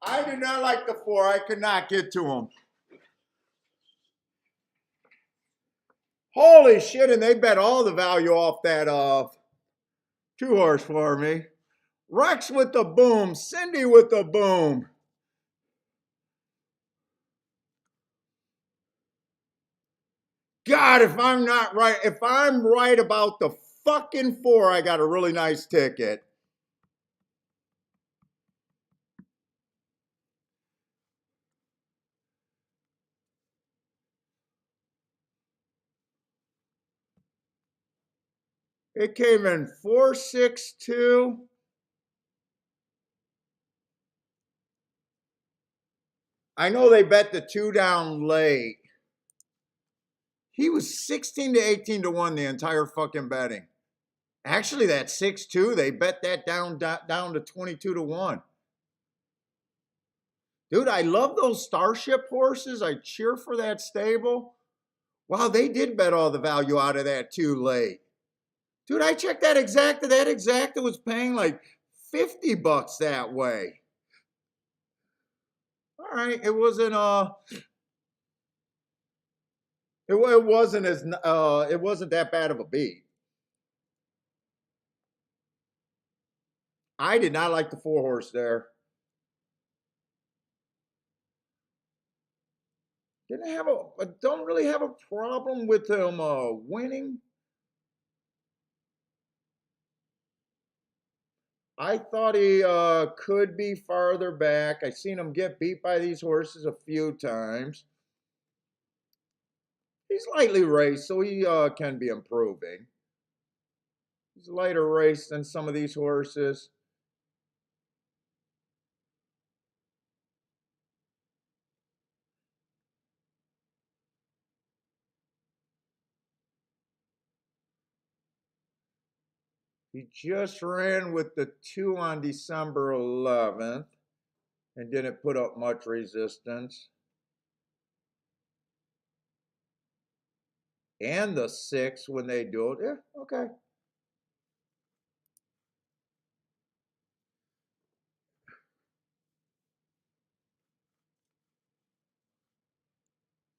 I did not like the 4. I could not get to him. Holy shit, and they bet all the value off that 2-horse for me. Rex with the boom, Cindy with the boom. God, if I'm not right, if I'm right about the fucking 4, I got a really nice ticket. It came in 462. I know they bet the 2 down late. He was 16 to 18 to 1 the entire fucking betting. Actually, that 6-2, they bet that down to 22 to 1. Dude, I love those Starship horses. I cheer for that stable. Wow, they did bet all the value out of that too late. Dude, I checked that exacta. That exacta was paying like $50 that way. All right, it wasn't it wasn't as it wasn't that bad of a beat. I did not like the 4-horse there. Don't really have a problem with him winning. I thought he could be farther back. I seen him get beat by these horses a few times. He's lightly raced, so he can be improving. He's lighter raced than some of these horses. He just ran with the 2 on December 11th and didn't put up much resistance. And the 6 when they do it. Yeah, okay.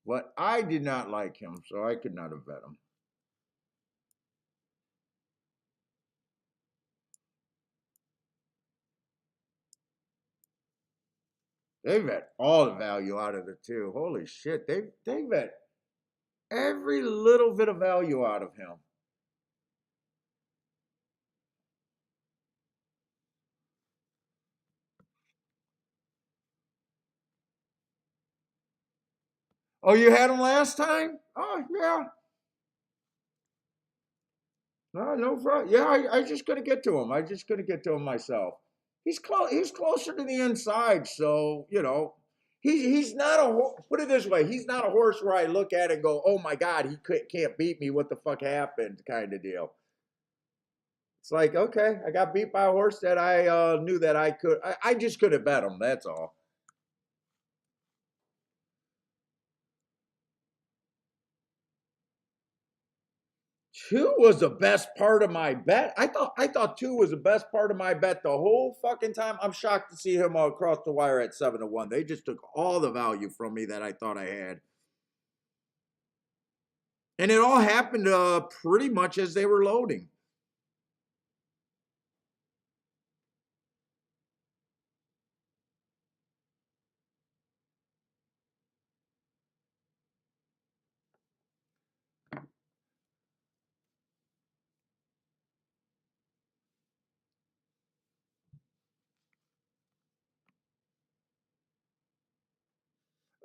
But I did not like him, so I could not have bet him. They bet all the value out of the 2. Holy shit, they bet every little bit of value out of him. Oh, you had him last time? Oh, yeah. No, no, yeah, I just couldn't get to him. I just couldn't get to him myself. He's close. He's closer to the inside, so he's not put it this way. He's not a horse where I look at it and go, "Oh my God, can't beat me. What the fuck happened?" Kind of deal. It's like, okay, I got beat by a horse that I knew that I could. I just could have bet him. That's all. Two was the best part of my bet. I thought two was the best part of my bet the whole fucking time. I'm shocked to see him across the wire at 7-1. They just took all the value from me that I thought I had. And it all happened pretty much as they were loading.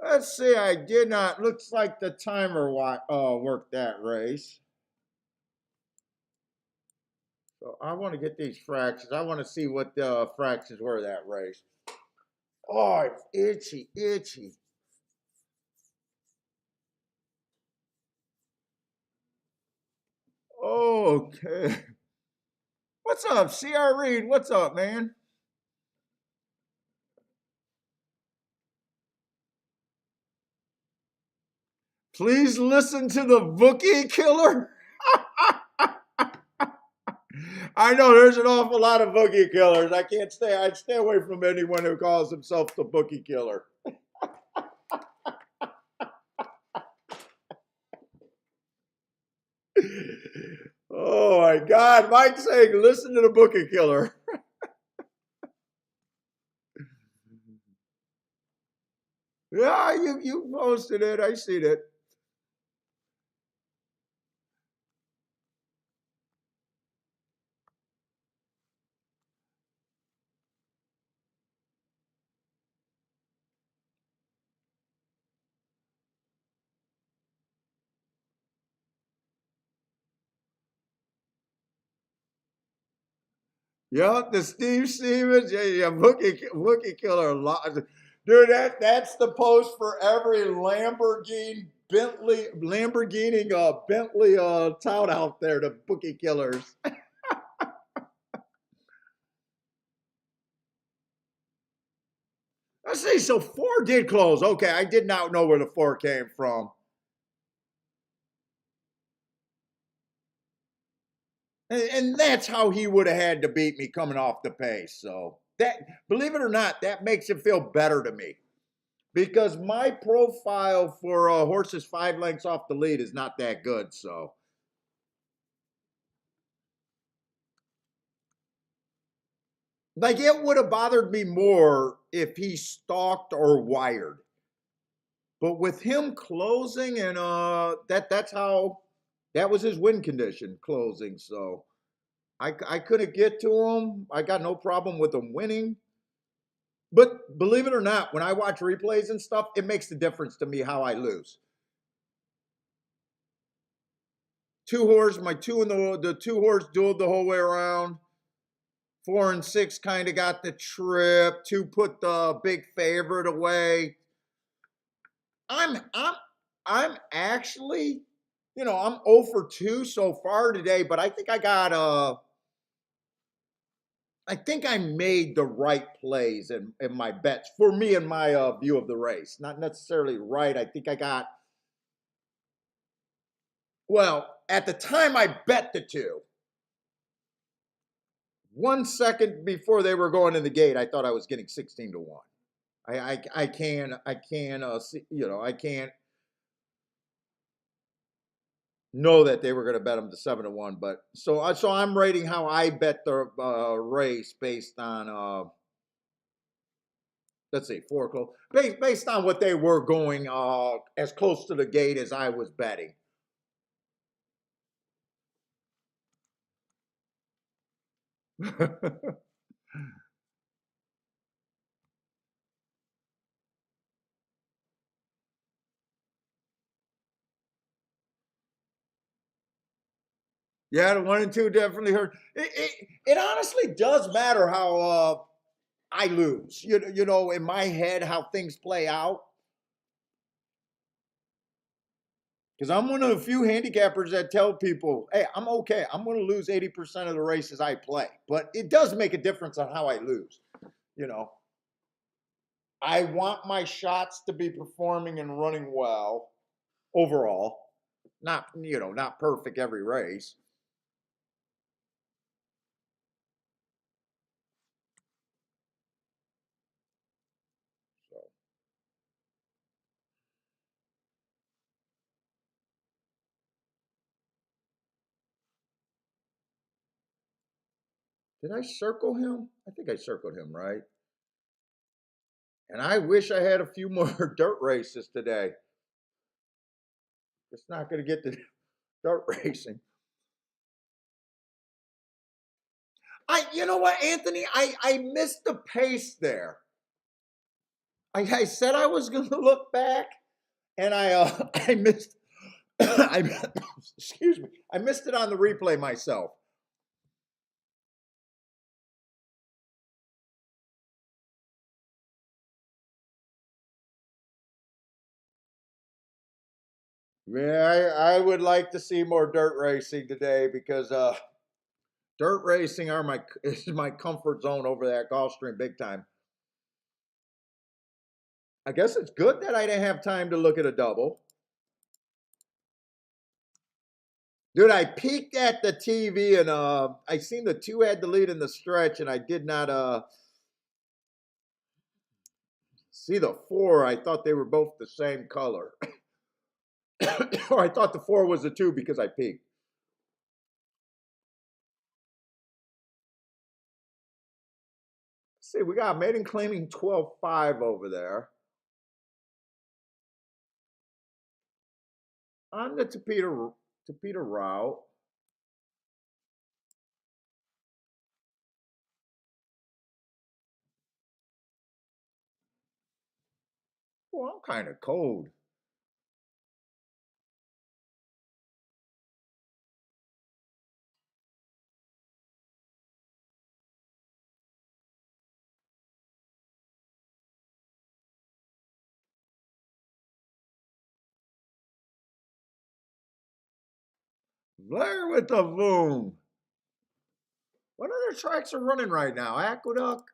Let's see, I did not. Looks like the timer worked that race. So I want to get these fractions. I want to see what the fractions were that race. Oh, it's itchy, itchy. Okay. What's up, CR Reed? What's up, man? Please listen to the bookie killer. I know there's an awful lot of bookie killers. I'd stay away from anyone who calls himself the bookie killer. Oh my God, Mike's saying, listen to the bookie killer. Yeah, you posted it. I seen it. Yeah, the Steve Stevens, yeah, bookie killer. Dude, that's the post for every Bentley tout out there. The bookie killers. Let's see. So four did close. Okay, I did not know where the four came from. And that's how he would have had to beat me coming off the pace. So that, believe it or not, that makes it feel better to me because my profile for horses 5 lengths off the lead is not that good. So like it would have bothered me more if he stalked or wired. But with him closing and that's how that was his win condition closing. So I couldn't get to him. I got no problem with him winning. But believe it or not, when I watch replays and stuff, it makes the difference to me how I lose. Two horse, my two in the two horse dueled the whole way around. 4 and 6 kind of got the trip. 2 put the big favorite away. I'm actually, I'm 0 for 2 so far today, but I think I made the right plays in my bets for me and my view of the race. Not necessarily right. I think I got, well, at the time I bet the two. 1 second before they were going in the gate, I thought I was getting 16-1. I can see, I can't know that they were going to bet them to 7-1. But so I'm rating how I bet the race based on let's see, 4 close based on what they were going as close to the gate as I was betting. Yeah, the 1 and 2 definitely hurt. It honestly does matter how I lose. You know, in my head, how things play out. Because I'm one of the few handicappers that tell people, hey, I'm okay. I'm going to lose 80% of the races I play. But it does make a difference on how I lose. You know, I want my shots to be performing and running well overall. Not, not perfect every race. So, did I circle him? I think I circled him, right? And I wish I had a few more dirt races today. It's not going to get to dirt racing. You know what, Anthony? I missed the pace there. I said I was going to look back, and I missed. I excuse me. I missed it on the replay myself. Yeah, I would like to see more dirt racing today because dirt racing are my is my comfort zone over there at Gulfstream big time. I guess it's good that I didn't have time to look at a double. Dude, I peeked at the TV and I seen the 2 had the lead in the stretch, and I did not see the 4. I thought they were both the same color. Or I thought the 4 was the 2 because I peeked. See, we got maiden claiming 12-5 over there. On the Tapeta route. Well, I'm kind of cold. Blair with the boom. What other tracks are running right now? Aqueduct?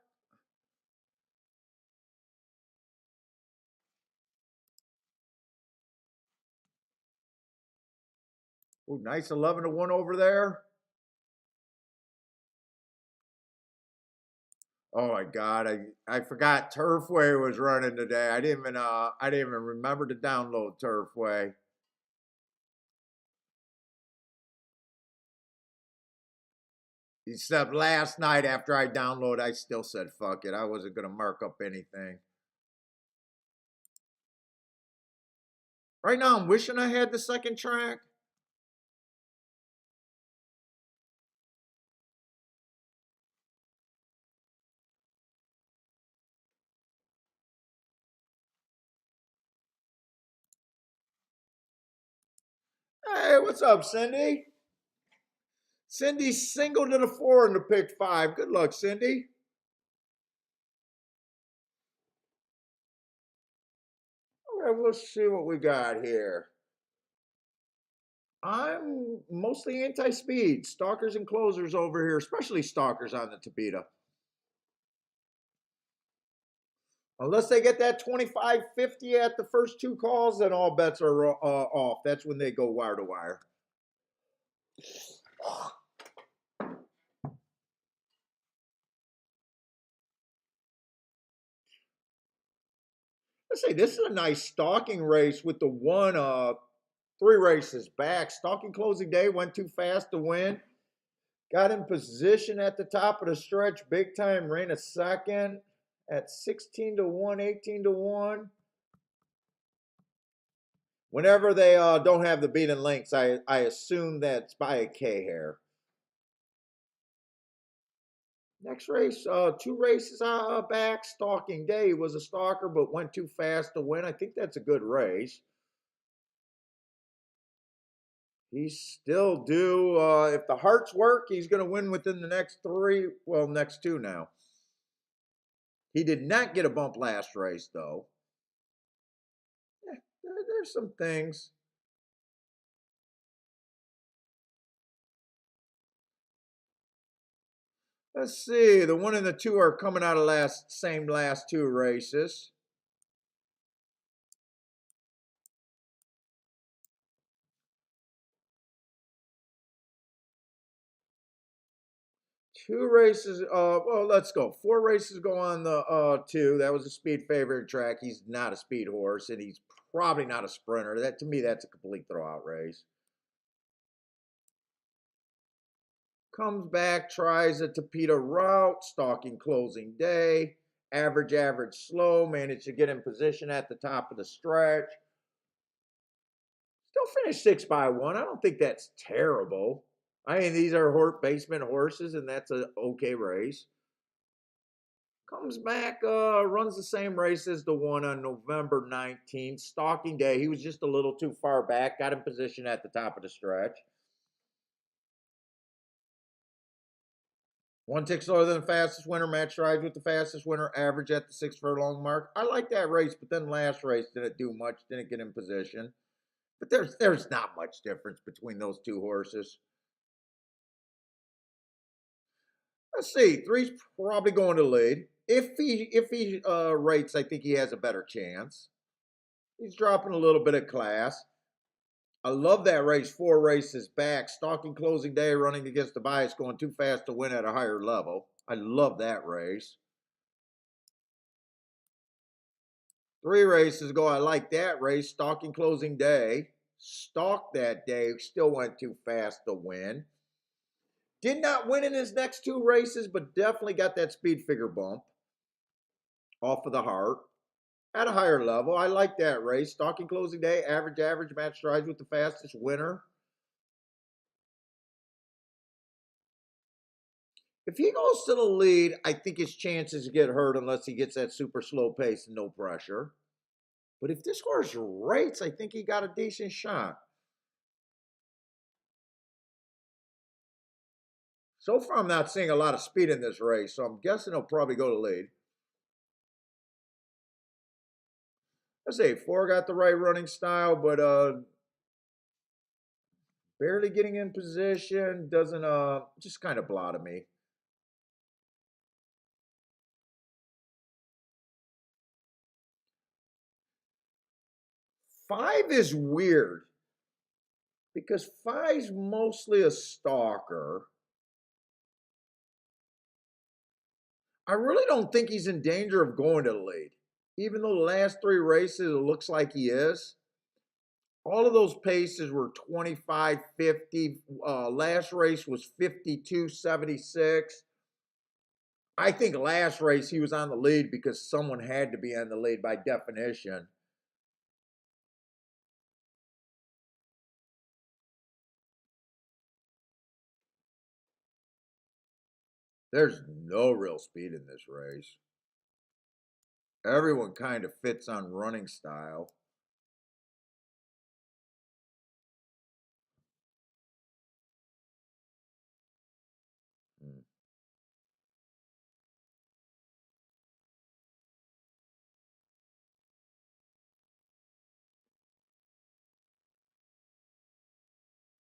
Oh, nice 11-1 over there. Oh my God, I forgot Turfway was running today. I didn't even remember to download Turfway. Except last night after I downloaded, I still said fuck it. I wasn't gonna mark up anything. Right now, I'm wishing I had the second track. Hey, what's up, Cindy? Cindy singled to the 4 in the pick 5. Good luck, Cindy. All right, let's see what we got here. I'm mostly anti-speed. Stalkers and closers over here, especially stalkers on the Tabita. Unless they get that 25-50 at the first 2 calls, then all bets are off. That's when they go wire to wire. Let's say this is a nice stalking race with the 3 races back. Stalking closing day went too fast to win. Got in position at the top of the stretch big time, ran a second at 16-1, 18-1. Whenever they don't have the beaten links, I assume that's by a K hair. Next race, 2 races back. Stalking Day was a stalker, but went too fast to win. I think that's a good race. He's still due. If the hearts work, he's going to win within the next three. Well, next two now. He did not get a bump last race, though. There's some things. Let's see. The one and the two are coming out of last two races. Two races. Well, let's go. Four races go on the two. That was a speed favorite track. He's not a speed horse, and he's probably not a sprinter. That, to me, that's a complete throwout race. Comes back, tries a Tapeta route, stalking closing day. Average, slow. Managed to get in position at the top of the stretch. Still finished 6 by 1. I don't think that's terrible. I mean, these are basement horses, and that's an okay race. Comes back, runs the same race as the one on November 19th. Stalking day. He was just a little too far back. Got in position at the top of the stretch. 1 tick slower than the fastest winner. Match drives with the fastest winner. Average at the 6 furlong mark. I like that race, but then last race didn't do much. Didn't get in position. But there's not much difference between those two horses. Let's see. Three's probably going to lead. If he rates, I think he has a better chance. He's dropping a little bit of class. I love that race. 4 races back. Stalking closing day, running against the bias, going too fast to win at a higher level. I love that race. 3 races ago, I like that race. Stalking closing day. Stalked that day. Still went too fast to win. Did not win in his next 2 races, but definitely got that speed figure bump off of the heart at a higher level. I like that race. Stalking closing day, average, match strides with the fastest winner. If he goes to the lead, I think his chances get hurt unless he gets that super slow pace and no pressure. But if this horse rates, I think he got a decent shot. So far, I'm not seeing a lot of speed in this race, so I'm guessing he'll probably go to lead. Let's say 4 got the right running style, but barely getting in position. Doesn't just kind of blah to me. 5 is weird because 5's mostly a stalker. I really don't think he's in danger of going to the lead. Even though the last 3 races, it looks like he is. All of those paces were 25.50. Last race was 52.76. I think last race he was on the lead because someone had to be on the lead by definition. There's no real speed in this race. Everyone kind of fits on running style.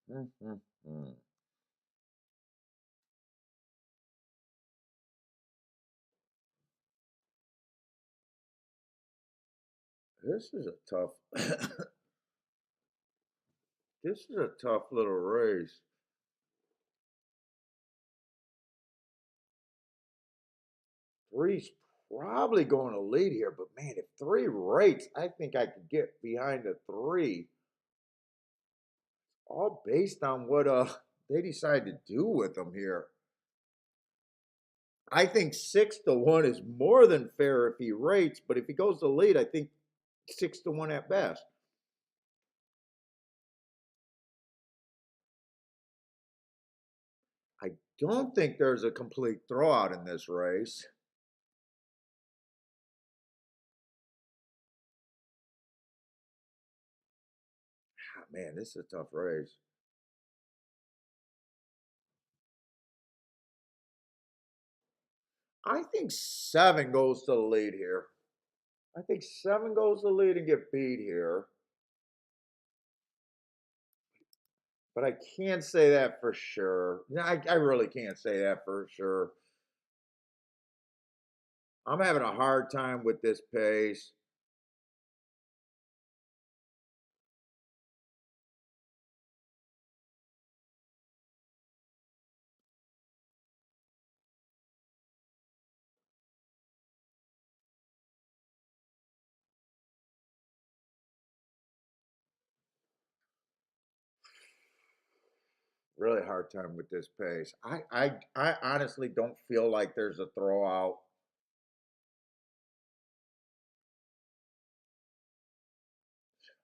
Hmm. Mm-hmm. This is a tough. This is a tough little race. Three's probably going to lead here, but man, if 3 rates, I think I could get behind a 3. All based on what they decide to do with them here. I think 6 to 1 is more than fair if he rates, but if he goes to lead, I think 6 to 1 at best. I don't think there's a complete throwout in this race. Ah, man, this is a tough race. I think 7 goes to the lead here. I think 7 goes to the lead and get beat here. But I can't say that for sure. I really can't say that for sure. I'm having a hard time with this pace. Really hard time with this pace. I honestly don't feel like there's a throw out.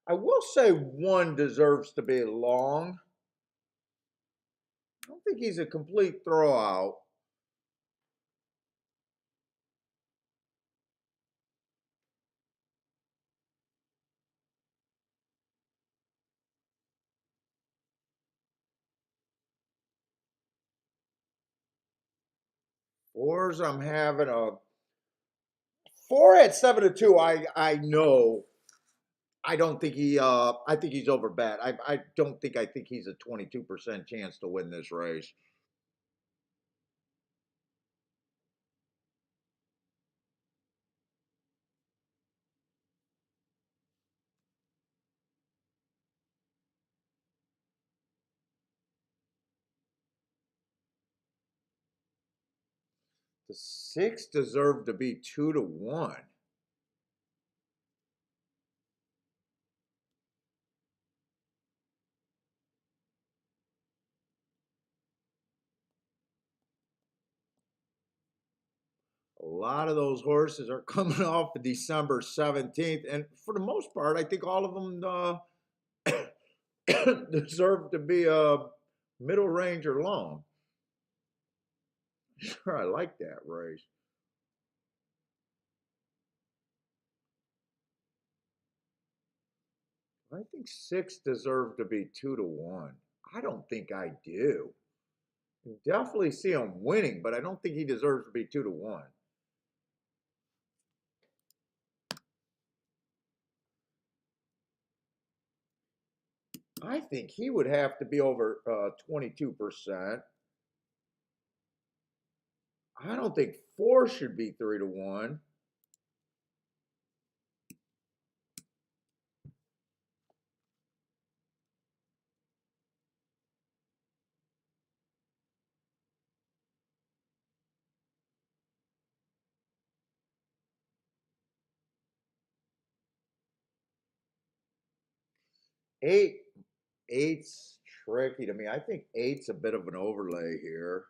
I will say 1 deserves to be long. I don't think he's a complete throw out. Fours, I'm having a 4 at 7-2. I know. I don't think I think he's over bet. I think he's a 22% chance to win this race. The 6 deserve to be 2-1. A lot of those horses are coming off of December 17th, and for the most part, I think all of them deserve to be a middle range or long. Sure, I like that race. I think 6 deserve to be 2-1. I don't think I do. Definitely see him winning, but I don't think he deserves to be 2-1. I think he would have to be over 22%. I don't think 4 should be 3-1. 8, 8's tricky to me. I think 8's a bit of an overlay here.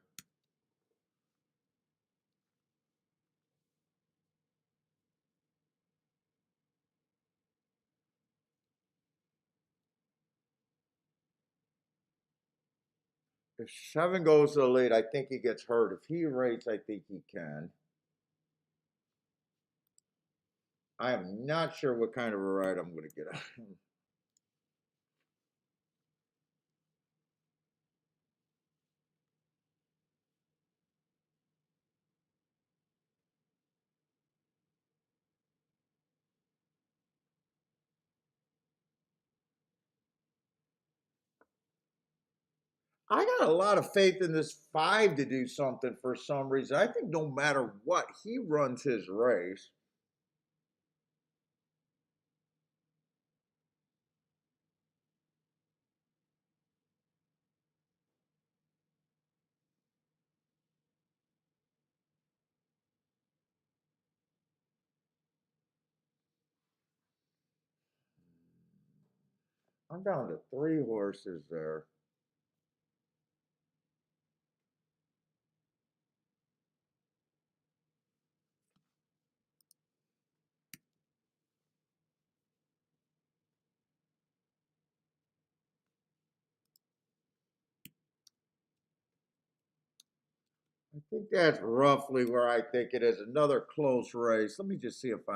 If 7 goes to the lead, I think he gets hurt. If he rates, I think he can. I am not sure what kind of a ride I'm going to get out of him. I got a lot of faith in this 5 to do something for some reason. I think no matter what, he runs his race. I'm down to 3 horses there. I think that's roughly where I think it is. Another close race. Let me just see if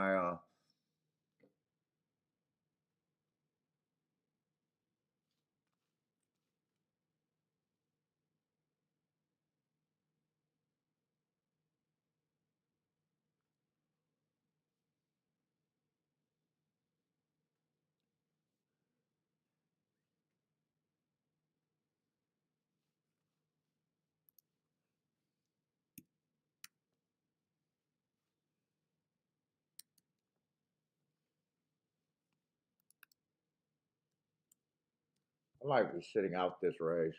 I might be sitting out this race.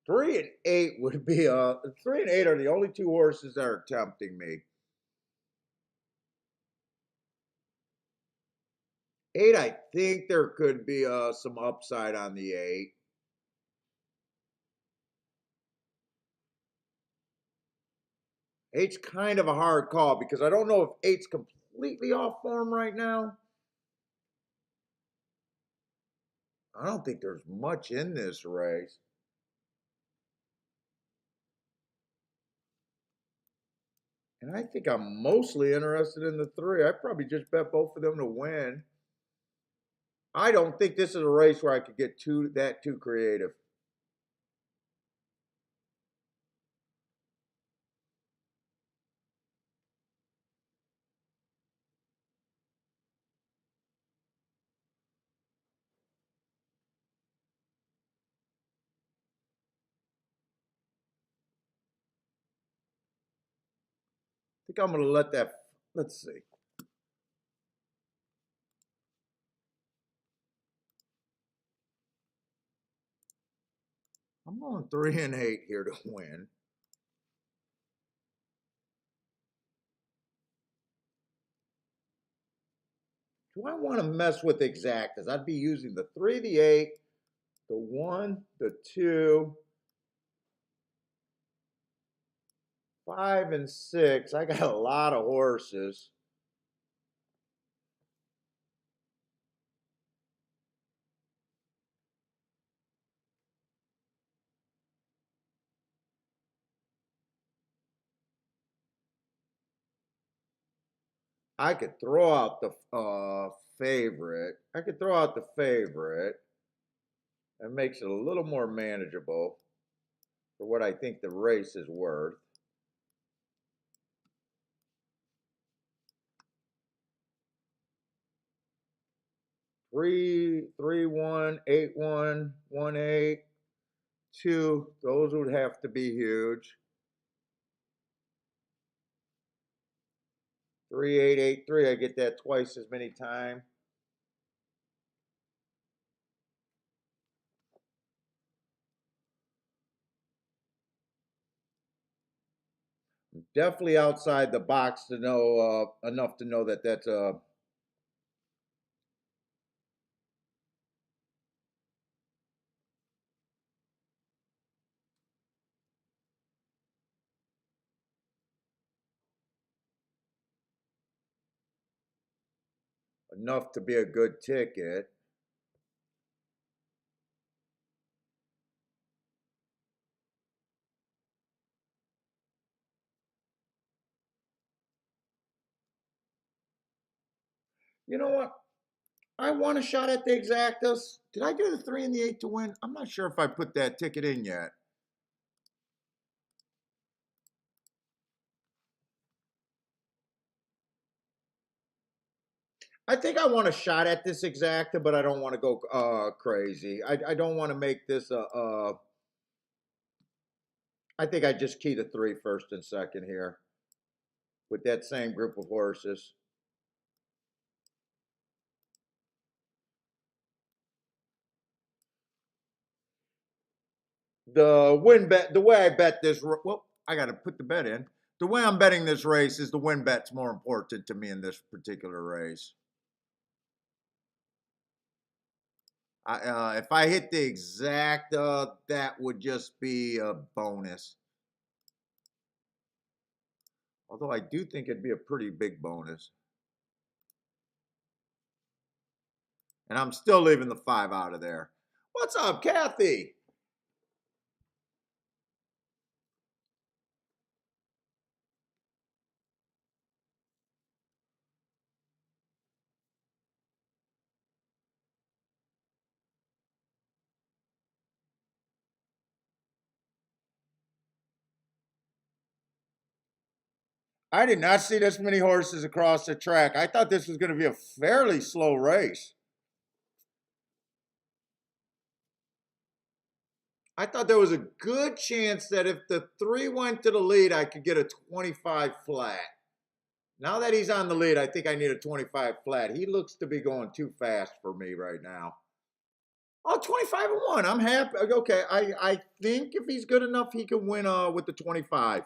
Three and eight would be 3 and 8 are the only two horses that are tempting me. Eight, I think there could be some upside on the eight. Eight's kind of a hard call because I don't know if eight's completely off form right now. I don't think there's much in this race. And I think I'm mostly interested in the three. I'd probably just bet both of them to win. I don't think this is a race where I could get too creative. I think I'm going to let that. Let's see. I'm going 3 and 8 here to win. Do I want to mess with exactas? I'd be using the 3, the 8, the 1, the 2, 5, and 6. I got a lot of horses. I could throw out the favorite. I could throw out the favorite. That makes it a little more manageable for what I think the race is worth. 3, 3, 1, 8, 1, 1, 8, 2. Those would have to be huge. 3, 8, 8, 3. I get that twice as many times. Definitely outside the box to know enough to know that that's enough to be a good ticket. You know what? I want a shot at the exactas. Did I do the 3 and the 8 to win? I'm not sure if I put that ticket in yet. I think I want a shot at this exacta, but I don't want to go crazy. I don't want to make this I think I just key the 3 first and second here with that same group of horses. The win bet, the way I bet this, well, I got to put the bet in. The way I'm betting this race is the win bet's more important to me in this particular race. If I hit the exact, that would just be a bonus. Although I do think it'd be a pretty big bonus. And I'm still leaving the 5 out of there. What's up, Kathy? I did not see this many horses across the track. I thought this was going to be a fairly slow race. I thought there was a good chance that if the 3 went to the lead, I could get a 25 flat. Now that he's on the lead, I think I need a 25 flat. He looks to be going too fast for me right now. Oh, 25-1. I'm happy. Okay, I think if he's good enough, he can win with the 25.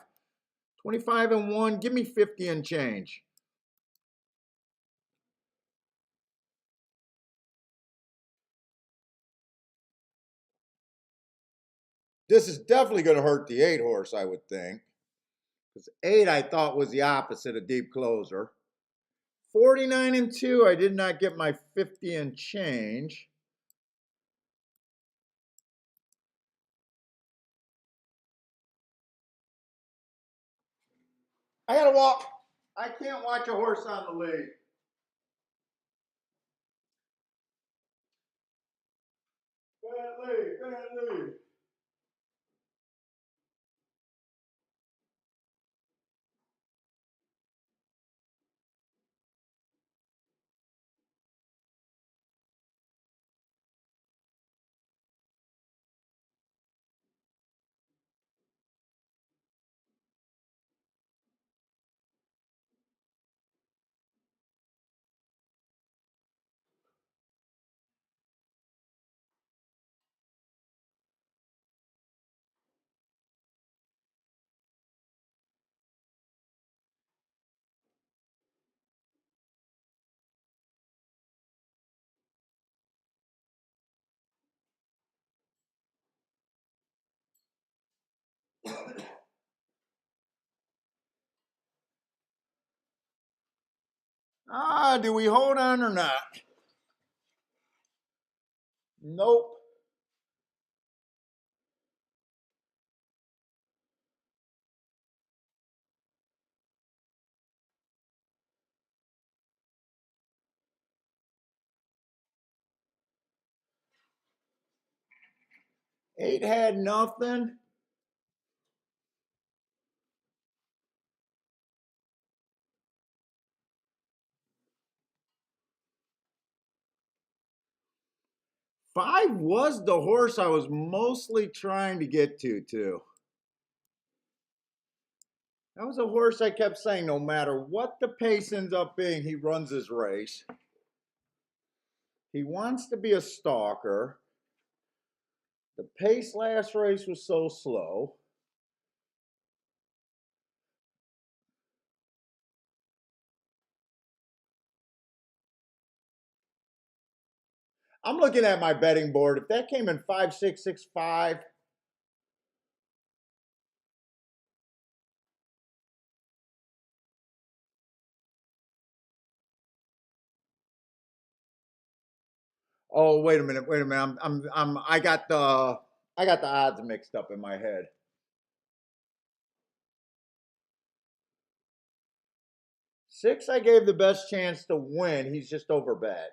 25-1. Give me 50 and change. This is definitely going to hurt the 8 horse, I would think. Because 8 I thought was the opposite of deep closer. 49-2. I did not get my 50 and change. I gotta walk. I can't watch a horse on the lead. Bad lead, bad lead. Do we hold on or not? Nope. Eight had nothing. Five was the horse I was mostly trying to get to, too. That was a horse I kept saying no matter what the pace ends up being, he runs his race. He wants to be a stalker. The pace last race was so slow. I'm looking at my betting board. If that came in 5-6-6-5, oh, wait a minute, wait a minute. I got the odds mixed up in my head. 6, I gave the best chance to win. He's just over bet.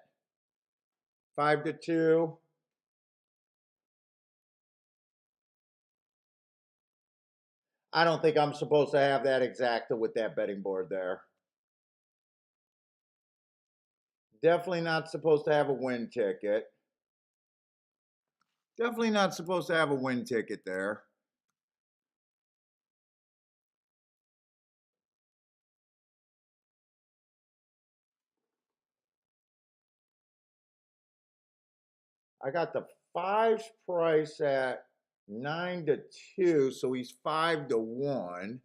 5-2. I don't think I'm supposed to have that exacta with that betting board there. Definitely not supposed to have a win ticket. Definitely not supposed to have a win ticket there. I got the 5's price at 9-2, so he's 5-1.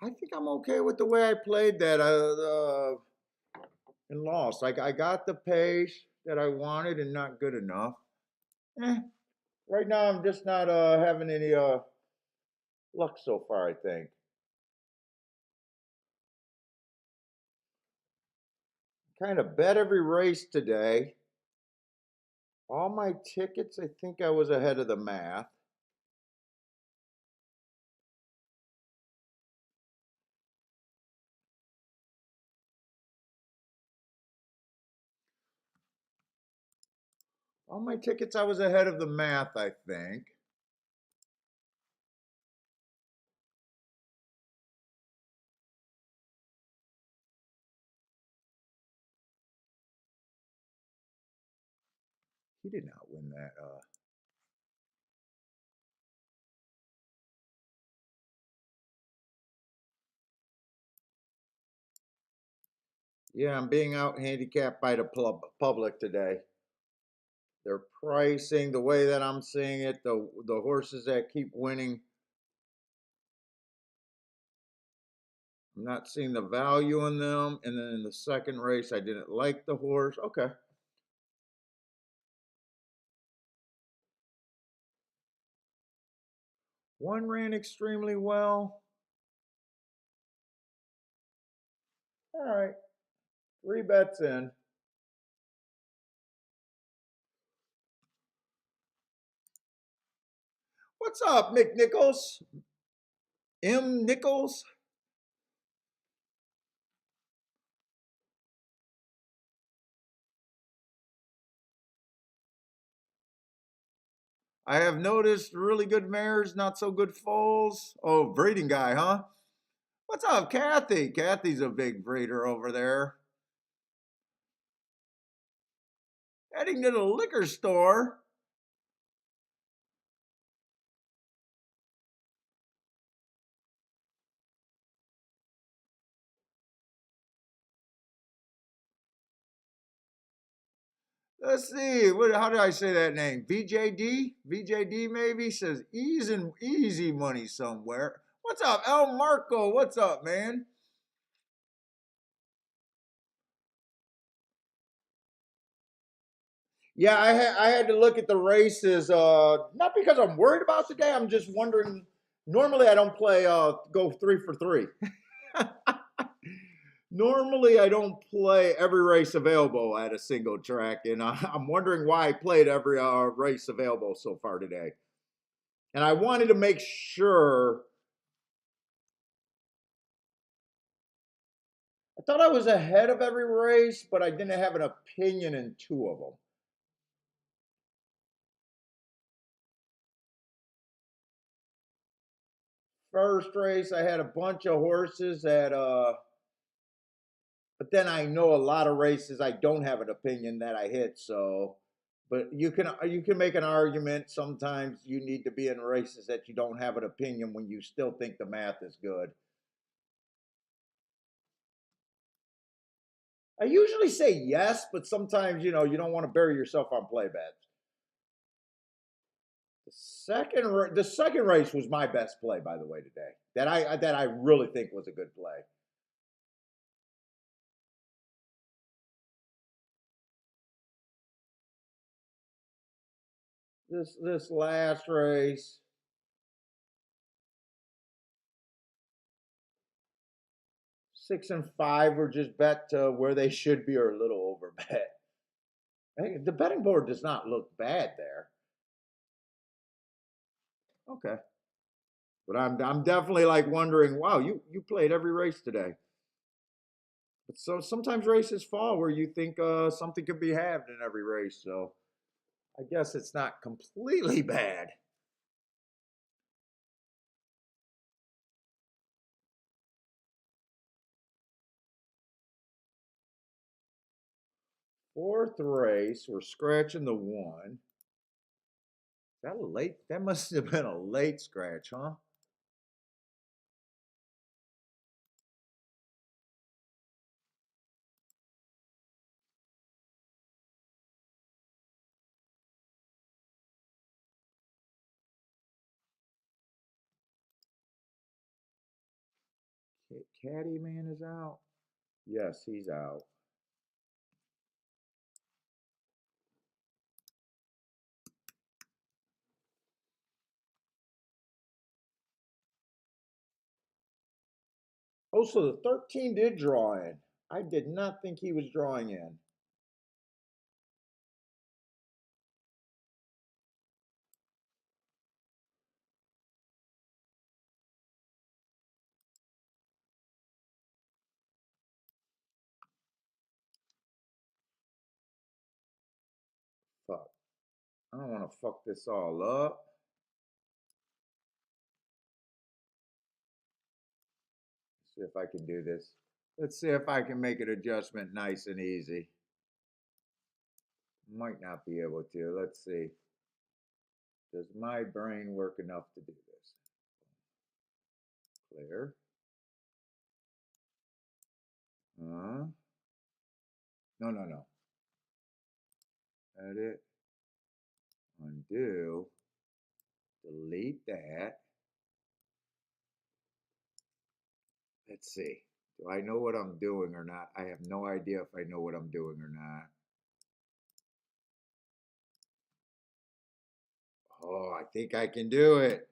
I think I'm okay with the way I played that and lost. I got the pace that I wanted and not good enough. Right now I'm just not having any luck so far, I think. Kind of bet every race today. All my tickets, I think I was ahead of the math. All my tickets, I was ahead of the math, I think. He did not win that. Yeah, I'm being out handicapped by the public today. They're pricing the way that I'm seeing it. The horses that keep winning, I'm not seeing the value in them. And then in the second race, I didn't like the horse. Okay. One ran extremely well. All right. 3 bets in. What's up, Mick Nichols? M. Nichols? I have noticed really good mares, not so good foals. Oh, breeding guy, huh? What's up, Kathy? Kathy's a big breeder over there. Heading to the liquor store. Let's see. How did I say that name? VJD? VJD maybe says easy money somewhere. What's up, El Marco? What's up, man? Yeah, I had to look at the races. Not because I'm worried about today. I'm just wondering. Normally, I don't play. Go 3 for 3. Normally, I don't play every race available at a single track, and I'm wondering why I played every race available so far today. And I wanted to make sure. I thought I was ahead of every race, but I didn't have an opinion in 2 of them. First race, I had a bunch of horses that but then I know a lot of races I don't have an opinion that I hit. So, but you can make an argument. Sometimes you need to be in races that you don't have an opinion when you still think the math is good. I usually say yes, but sometimes you don't want to bury yourself on play bets. The second race was my best play, by the way, today. That I really think was a good play. This last race, 6 and 5 were just bet to where they should be or a little over bet. Hey, the betting board does not look bad there. Okay, but I'm definitely like wondering. Wow, you played every race today. But so sometimes races fall where you think something could be halved in every race. So I guess it's not completely bad. Fourth race, we're scratching the one. That a late? That must have been a late scratch, huh? Caddy man is out. Yes, he's out. Oh, so the 13 did draw in. I did not think he was drawing in. Fuck. I don't want to fuck this all up. See if I can do this. Let's see if I can make an adjustment nice and easy. Might not be able to. Let's see. Does my brain work enough to do this? Clear. No, no, no. Edit. Undo. Delete that. Let's see. Do I know what I'm doing or not? I have no idea if I know what I'm doing or not. Oh, I think I can do it.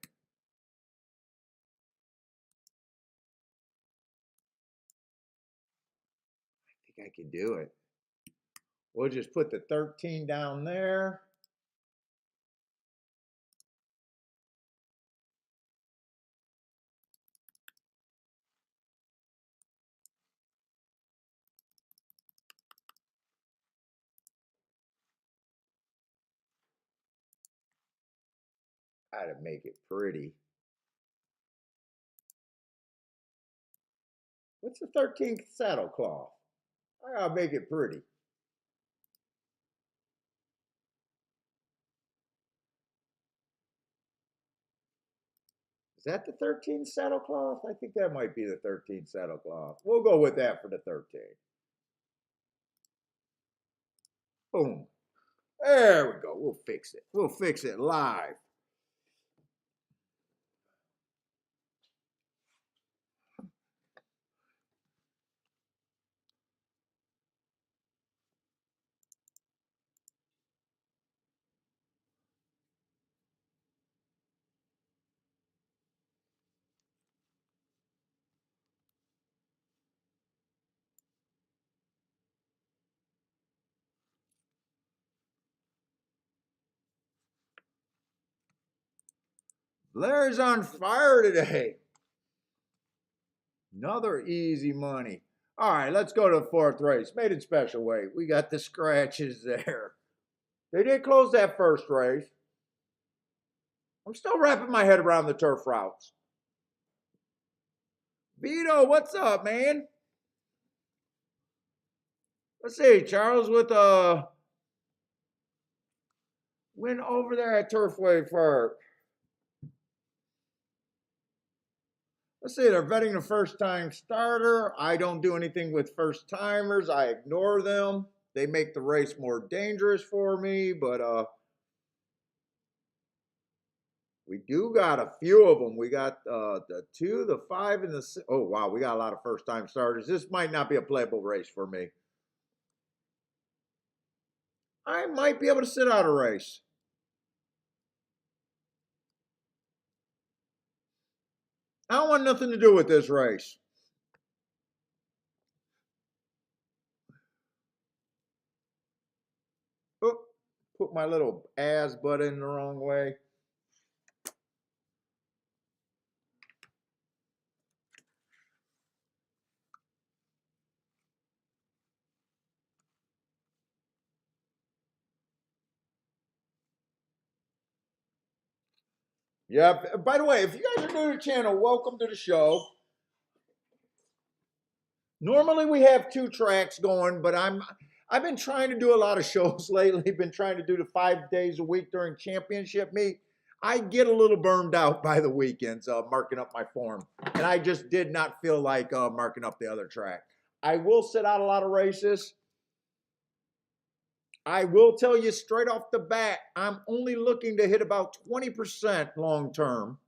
I think I can do it. We'll just put the 13 down there. Gotta make it pretty. What's the 13th saddle cloth? I gotta make it pretty. Is that the 13th saddle cloth? I think that might be the 13th saddle cloth. We'll go with that for the 13. Boom. There we go. We'll fix it. We'll fix it live. Blair's on fire today. Another easy money. All right, let's go to the fourth race. Made it special weight. We got the scratches there. They did close that first race. I'm still wrapping my head around the turf routes. Vito, what's up, man? Let's see, Charles with a win over there at Turfway Park. Let's see, they're vetting the first time starter. I don't do anything with first timers. I ignore them. They make the race more dangerous for me, but we do got a few of them. We got the 2, the 5, and the 6. Oh, wow, we got a lot of first time starters. This might not be a playable race for me. I might be able to sit out a race. I don't want nothing to do with this race. Oh, put my little ass butt in the wrong way. Yeah, by the way, if you guys are new to the channel, welcome to the show. Normally we have 2 tracks going, but I've been trying to do a lot of shows lately. Been trying to do the 5 days a week during championship meet. I get a little burned out by the weekends marking up my form, and I just did not feel like marking up the other track. I will sit out a lot of races. I will tell you straight off the bat, I'm only looking to hit about 20% long term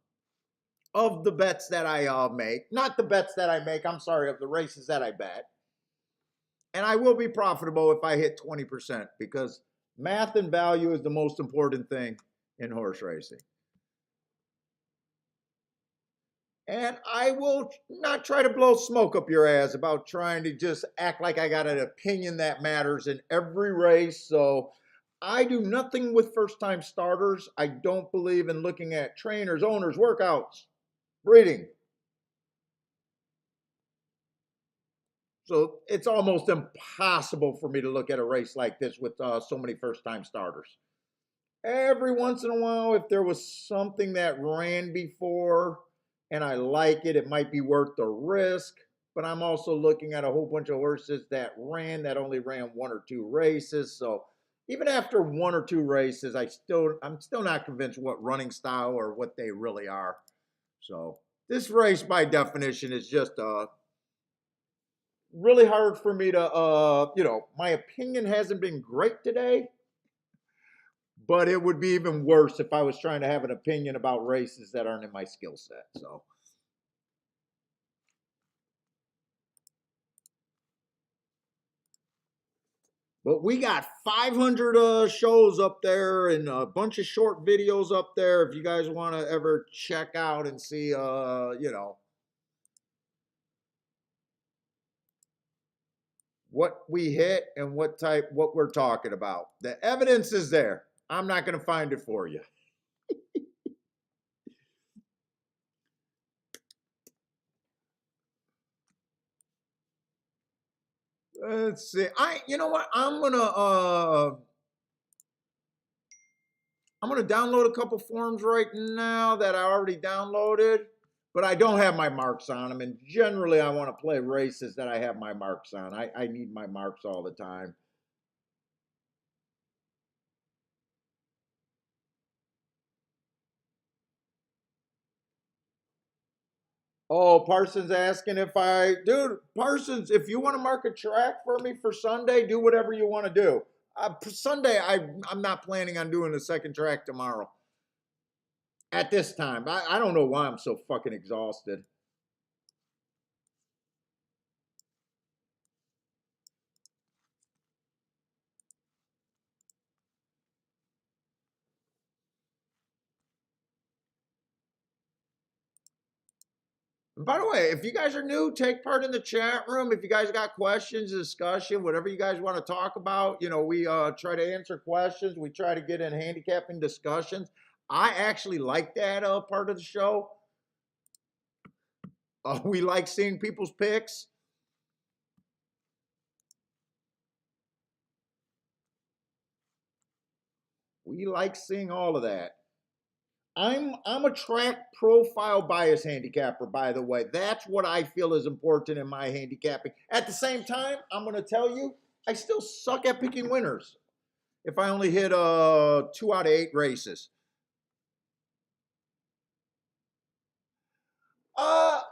of the bets that I make. Not the bets that I make, I'm sorry, of the races that I bet. And I will be profitable if I hit 20% because math and value is the most important thing in horse racing. And I will not try to blow smoke up your ass about trying to just act like I got an opinion that matters in every race. So I do nothing with first time starters. I don't believe in looking at trainers, owners, workouts, breeding. So it's almost impossible for me to look at a race like this with so many first time starters. every once in a while, if there was something that ran before and I like it, it might be worth the risk. But I'm also looking at a whole bunch of horses that only ran one or two races. So even after one or two races, I'm still not convinced what running style or what they really are. So this race, by definition, is just really hard for me to my opinion hasn't been great today, but it would be even worse if I was trying to have an opinion about races that aren't in my skill set. So, but we got 500 shows up there and a bunch of short videos up there. If you guys want to ever check out and see, what we hit and what we're talking about. The evidence is there. I'm not going to find it for you. Let's see. You know what? I'm gonna download a couple forms right now that I already downloaded, but I don't have my marks on them. And generally, I want to play races that I have my marks on. I need my marks all the time. Oh, Parsons asking dude, Parsons, if you want to mark a track for me for Sunday, do whatever you want to do. Sunday, I'm not planning on doing the second track tomorrow. At this time, I don't know why I'm so fucking exhausted. By the way, if you guys are new, take part in the chat room. If you guys got questions, discussion, whatever you guys want to talk about, we try to answer questions. We try to get in handicapping discussions. I actually like that part of the show. We like seeing people's picks. We like seeing all of that. I'm a track profile bias handicapper, by the way. That's what I feel is important in my handicapping. At the same time, I'm going to tell you, I still suck at picking winners if I only hit 2 out of 8 races.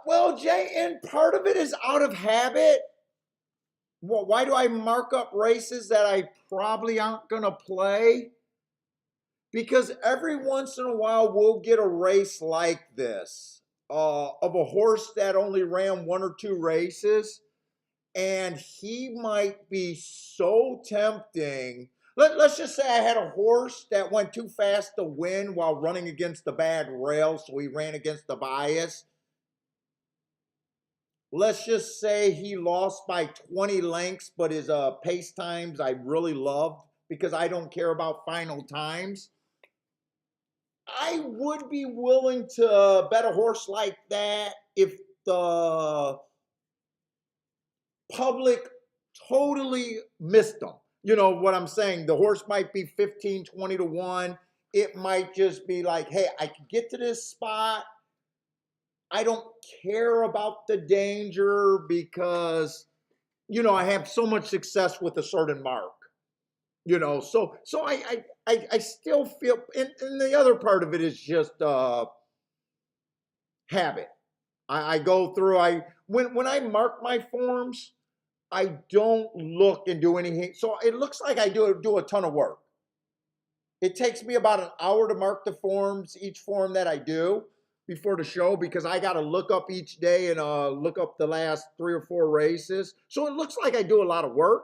Well, Jay, and part of it is out of habit. Well, why do I mark up races that I probably aren't going to play? Because every once in a while we'll get a race like this of a horse that only ran 1 or 2 races, and he might be so tempting. Let's just say I had a horse that went too fast to win while running against the bad rail, so he ran against the bias. Let's just say he lost by 20 lengths, but his pace times I really loved because I don't care about final times. I would be willing to bet a horse like that if the public totally missed them. You know what I'm saying? The horse might be 15, 20 to 1. It might just be like, hey, I can get to this spot. I don't care about the danger because, I have so much success with a certain mark. So I still feel, and the other part of it is just habit. I go through, when I mark my forms, I don't look and do anything. So it looks like I do a ton of work. It takes me about an hour to mark the forms, each form that I do before the show, because I got to look up each day and look up the last 3 or 4 races. So it looks like I do a lot of work,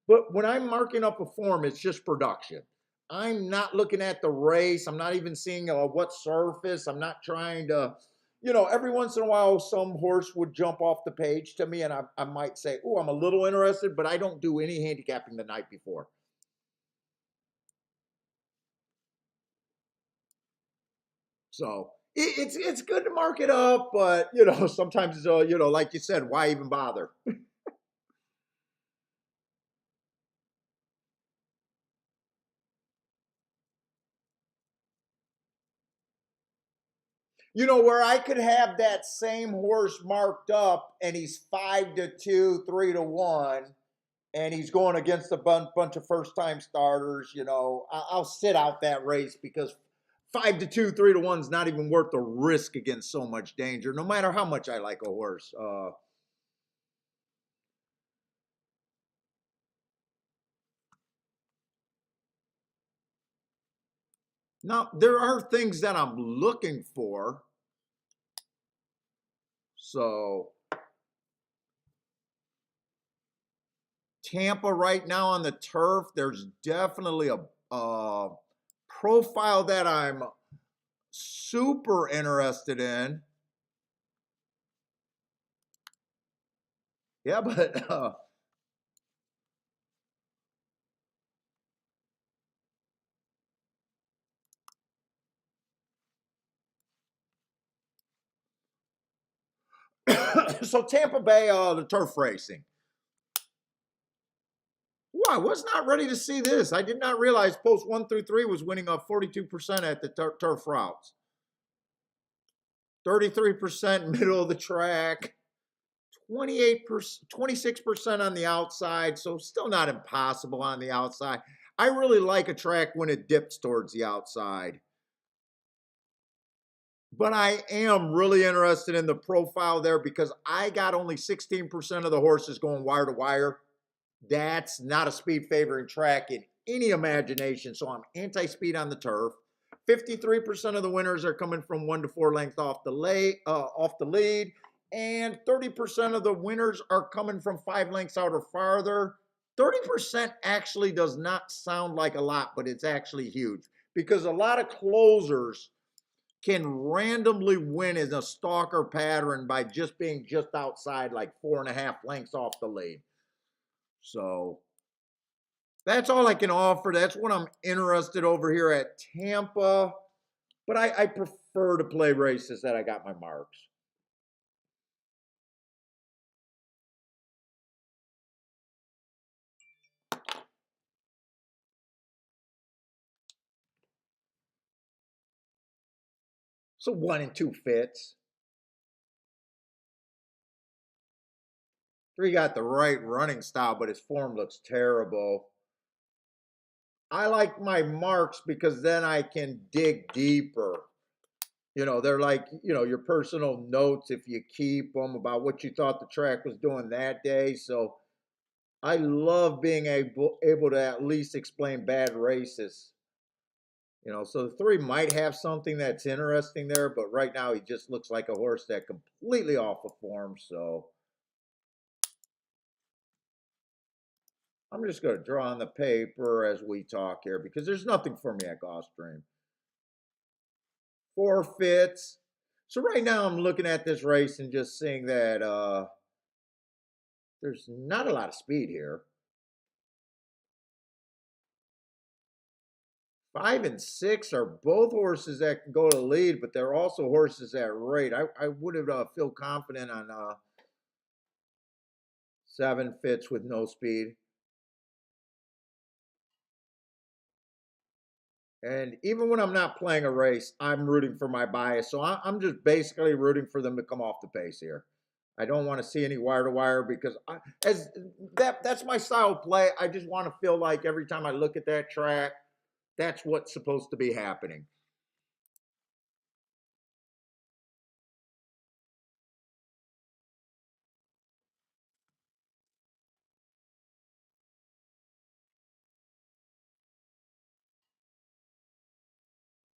but when I'm marking up a form, it's just production. I'm not looking at the race. I'm not even seeing what surface. I'm not trying to, every once in a while, some horse would jump off the page to me and I might say, oh, I'm a little interested, but I don't do any handicapping the night before. So it's good to mark it up, but sometimes like you said, why even bother? You know, where I could have that same horse marked up and he's 5-2, 3-1, and he's going against a bunch of first time starters, you know, I'll sit out that race because 5-2, 3-1 is not even worth the risk against so much danger, no matter how much I like a horse. Now, there are things that I'm looking for. So, Tampa right now on the turf, there's definitely a profile that I'm super interested in. Yeah, but so Tampa Bay, the turf racing. Well, I was not ready to see this. I did not realize post 1-3 was winning up 42% at the turf routes. 33% middle of the track. 28%, 26% on the outside, so still not impossible on the outside. I really like a track when it dips towards the outside. But I am really interested in the profile there because I got only 16% of the horses going wire to wire. That's not a speed favoring track in any imagination, so I'm anti-speed on the turf. 53% of the winners are coming from 1 to 4 lengths off the lead, and 30% of the winners are coming from 5 lengths out or farther. 30% actually does not sound like a lot, but it's actually huge because a lot of closers can randomly win in a stalker pattern by just being just outside, like 4.5 lengths off the lead. So that's all I can offer. That's what I'm interested over here at Tampa. But I prefer to play races that I got my marks. So 1 and 2 fits. 3 got the right running style, but his form looks terrible. I like my marks because then I can dig deeper. You know, they're like, you know, your personal notes if you keep them about what you thought the track was doing that day. So I love being able to at least explain bad races. You know, so the 3 might have something that's interesting there, but right now he just looks like a horse that completely off of form. So I'm just going to draw on the paper as we talk here because there's nothing for me at Gulfstream. 4 fits. So right now I'm looking at this race and just seeing that there's not a lot of speed here. 5 and 6 are both horses that can go to lead, but they're also horses that rate. I would have feel confident on 7 fits with no speed. And even when I'm not playing a race, I'm rooting for my bias. So I'm just basically rooting for them to come off the pace here. I don't want to see any wire to wire because that's my style of play. I just want to feel like every time I look at that track, that's what's supposed to be happening.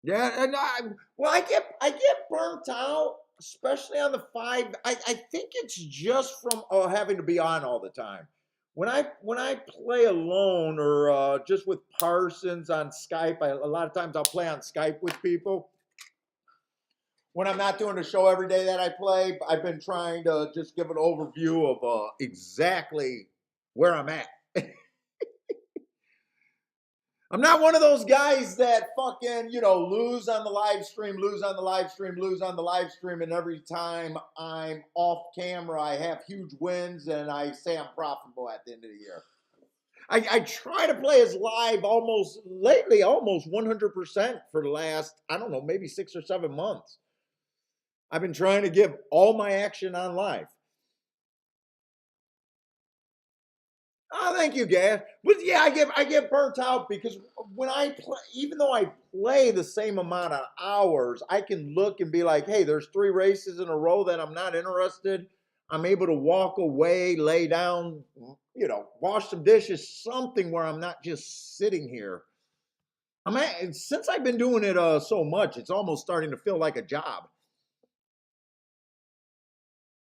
Yeah, and I get burnt out, especially on the 5. I think it's just from having to be on all the time. When I play alone or just with Parsons on Skype, a lot of times I'll play on Skype with people. When I'm not doing a show every day that I play, I've been trying to just give an overview of exactly where I'm at. I'm not one of those guys that fucking, you know, lose on the live stream, lose on the live stream, lose on the live stream, and every time I'm off camera, I have huge wins and I say I'm profitable at the end of the year. I try to play as live almost 100% for the last, I don't know, maybe 6 or 7 months. I've been trying to give all my action on life. Oh, thank you, Gav. But yeah, I get burnt out because when I play, even though I play the same amount of hours, I can look and be like, hey, there's 3 races in a row that I'm not interested. I'm able to walk away, lay down, wash some dishes, something where I'm not just sitting here. Since I've been doing it so much, it's almost starting to feel like a job.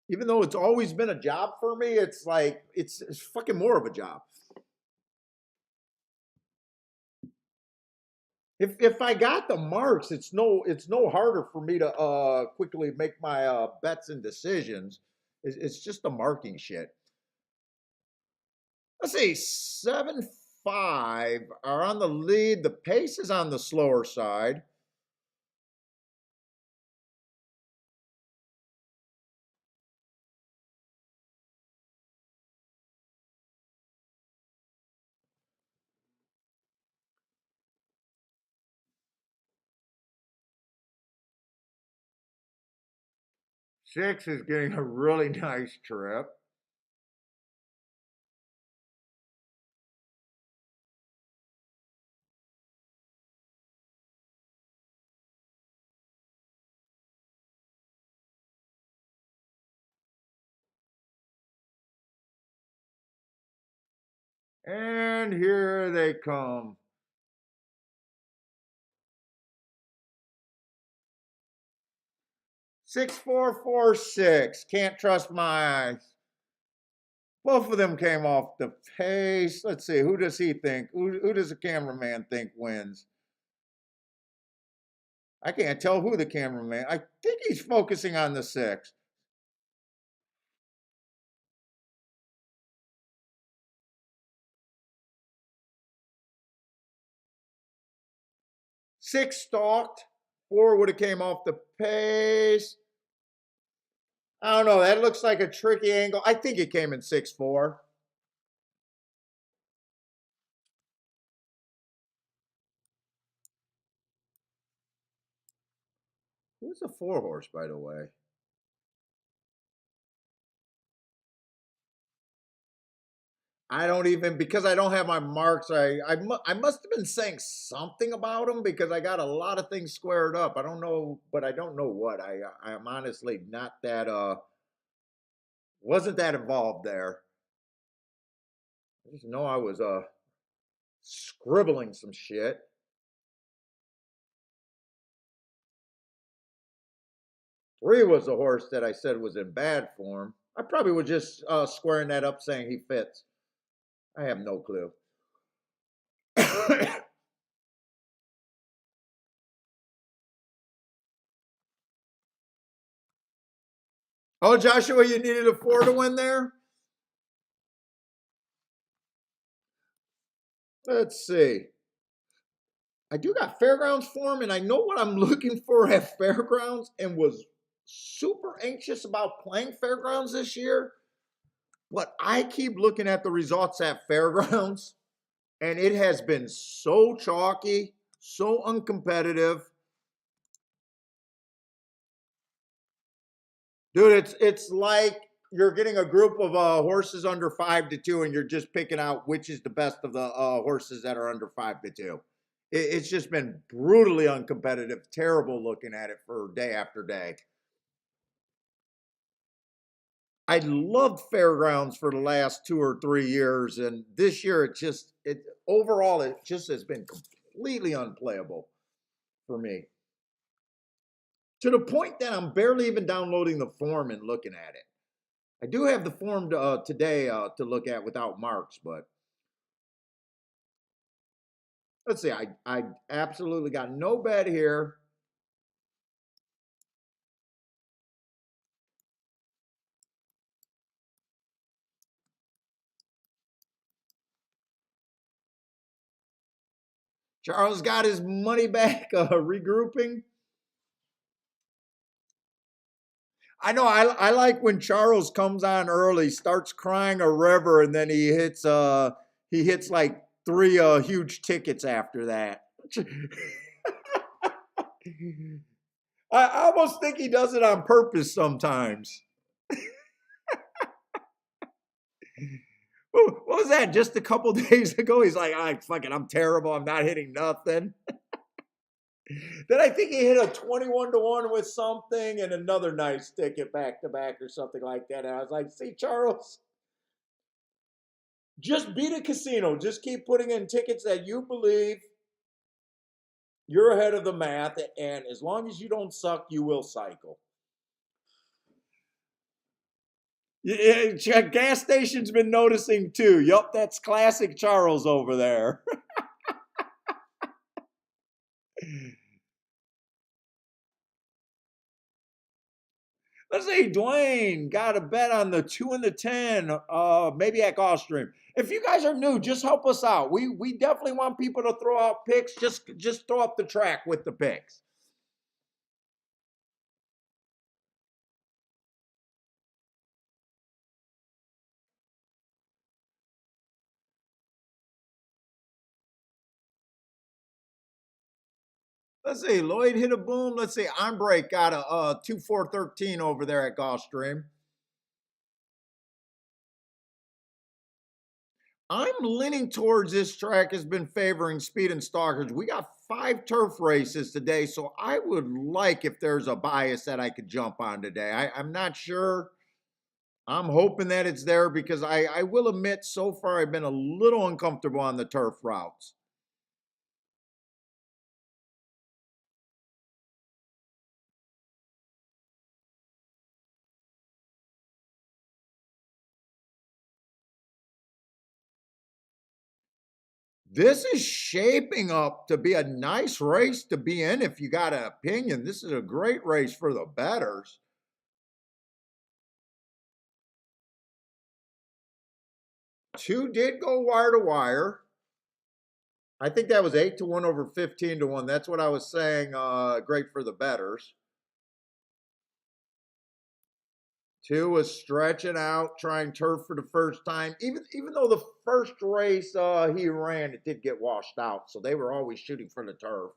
Even though it's always been a job for me, it's like it's fucking more of a job. If I got the marks, it's no harder for me to quickly make my bets and decisions. It's just the marking shit. Let's see, 7-5 are on the lead. The pace is on the slower side. Six is getting a really nice trip. And here they come. 6-4-4-6. Can't trust my eyes. Both of them came off the pace. Let's see. Who does he think? Who does the cameraman think wins? I can't tell who the cameraman. I think he's focusing on the 6. Six stalked. 4 would have came off the pace. I don't know. That looks like a tricky angle. I think it came in 6-4. Who's the 4 horse, by the way? I don't even, because I don't have my marks. I must have been saying something about them because I got a lot of things squared up. I don't know, but I don't know what. I'm honestly not that wasn't that involved there. I just know I was scribbling some shit. 3 was the horse that I said was in bad form. I probably was just squaring that up saying he fits. I have no clue. Oh, Joshua, you needed a 4 to win there? Let's see. I do got fairgrounds form, and I know what I'm looking for at fairgrounds, and was super anxious about playing fairgrounds this year. But I keep looking at the results at fairgrounds, and it has been so chalky, so uncompetitive. Dude, it's like you're getting a group of horses under 5-2, and you're just picking out which is the best of the horses that are under 5-2. It's just been brutally uncompetitive, terrible looking at it for day after day. I loved fairgrounds for the last 2 or 3 years, and this year it overall it just has been completely unplayable for me. To the point that I'm barely even downloading the form and looking at it. I do have the form today to look at without marks, but let's see. I absolutely got no bet here. Charles got his money back regrouping. I know. I like when Charles comes on early, starts crying a river, and then he hits like 3 huge tickets after that. I almost think he does it on purpose sometimes. What was that? Just a couple days ago, he's like, "I fucking, I'm terrible. I'm not hitting nothing." Then I think he hit a 21-1 with something and another nice ticket back to back or something like that. And I was like, "See, Charles, just beat a casino. Just keep putting in tickets that you believe you're ahead of the math, and as long as you don't suck, you will cycle." Yeah, gas station's been noticing too. Yup, that's classic Charles over there. Let's see, Dwayne got a bet on the 2 and the 10, maybe at Gulfstream. If you guys are new, just help us out. We definitely want people to throw out picks. Just throw up the track with the picks. Let's see, Lloyd hit a boom. Let's see, on break got a 2-4-13 over there at Gulfstream. I'm leaning towards this track has been favoring speed and stalkers. We got 5 turf races today, so I would like if there's a bias that I could jump on today. I'm not sure. I'm hoping that it's there because I will admit so far I've been a little uncomfortable on the turf routes. This is shaping up to be a nice race to be in if you got an opinion. This is a great race for the bettors. 2 did go wire to wire. I think that was 8-1 over 15-1. That's what I was saying. Great for the bettors. 2 was stretching out, trying turf for the first time. Even though the first race he ran, it did get washed out. So they were always shooting for the turf.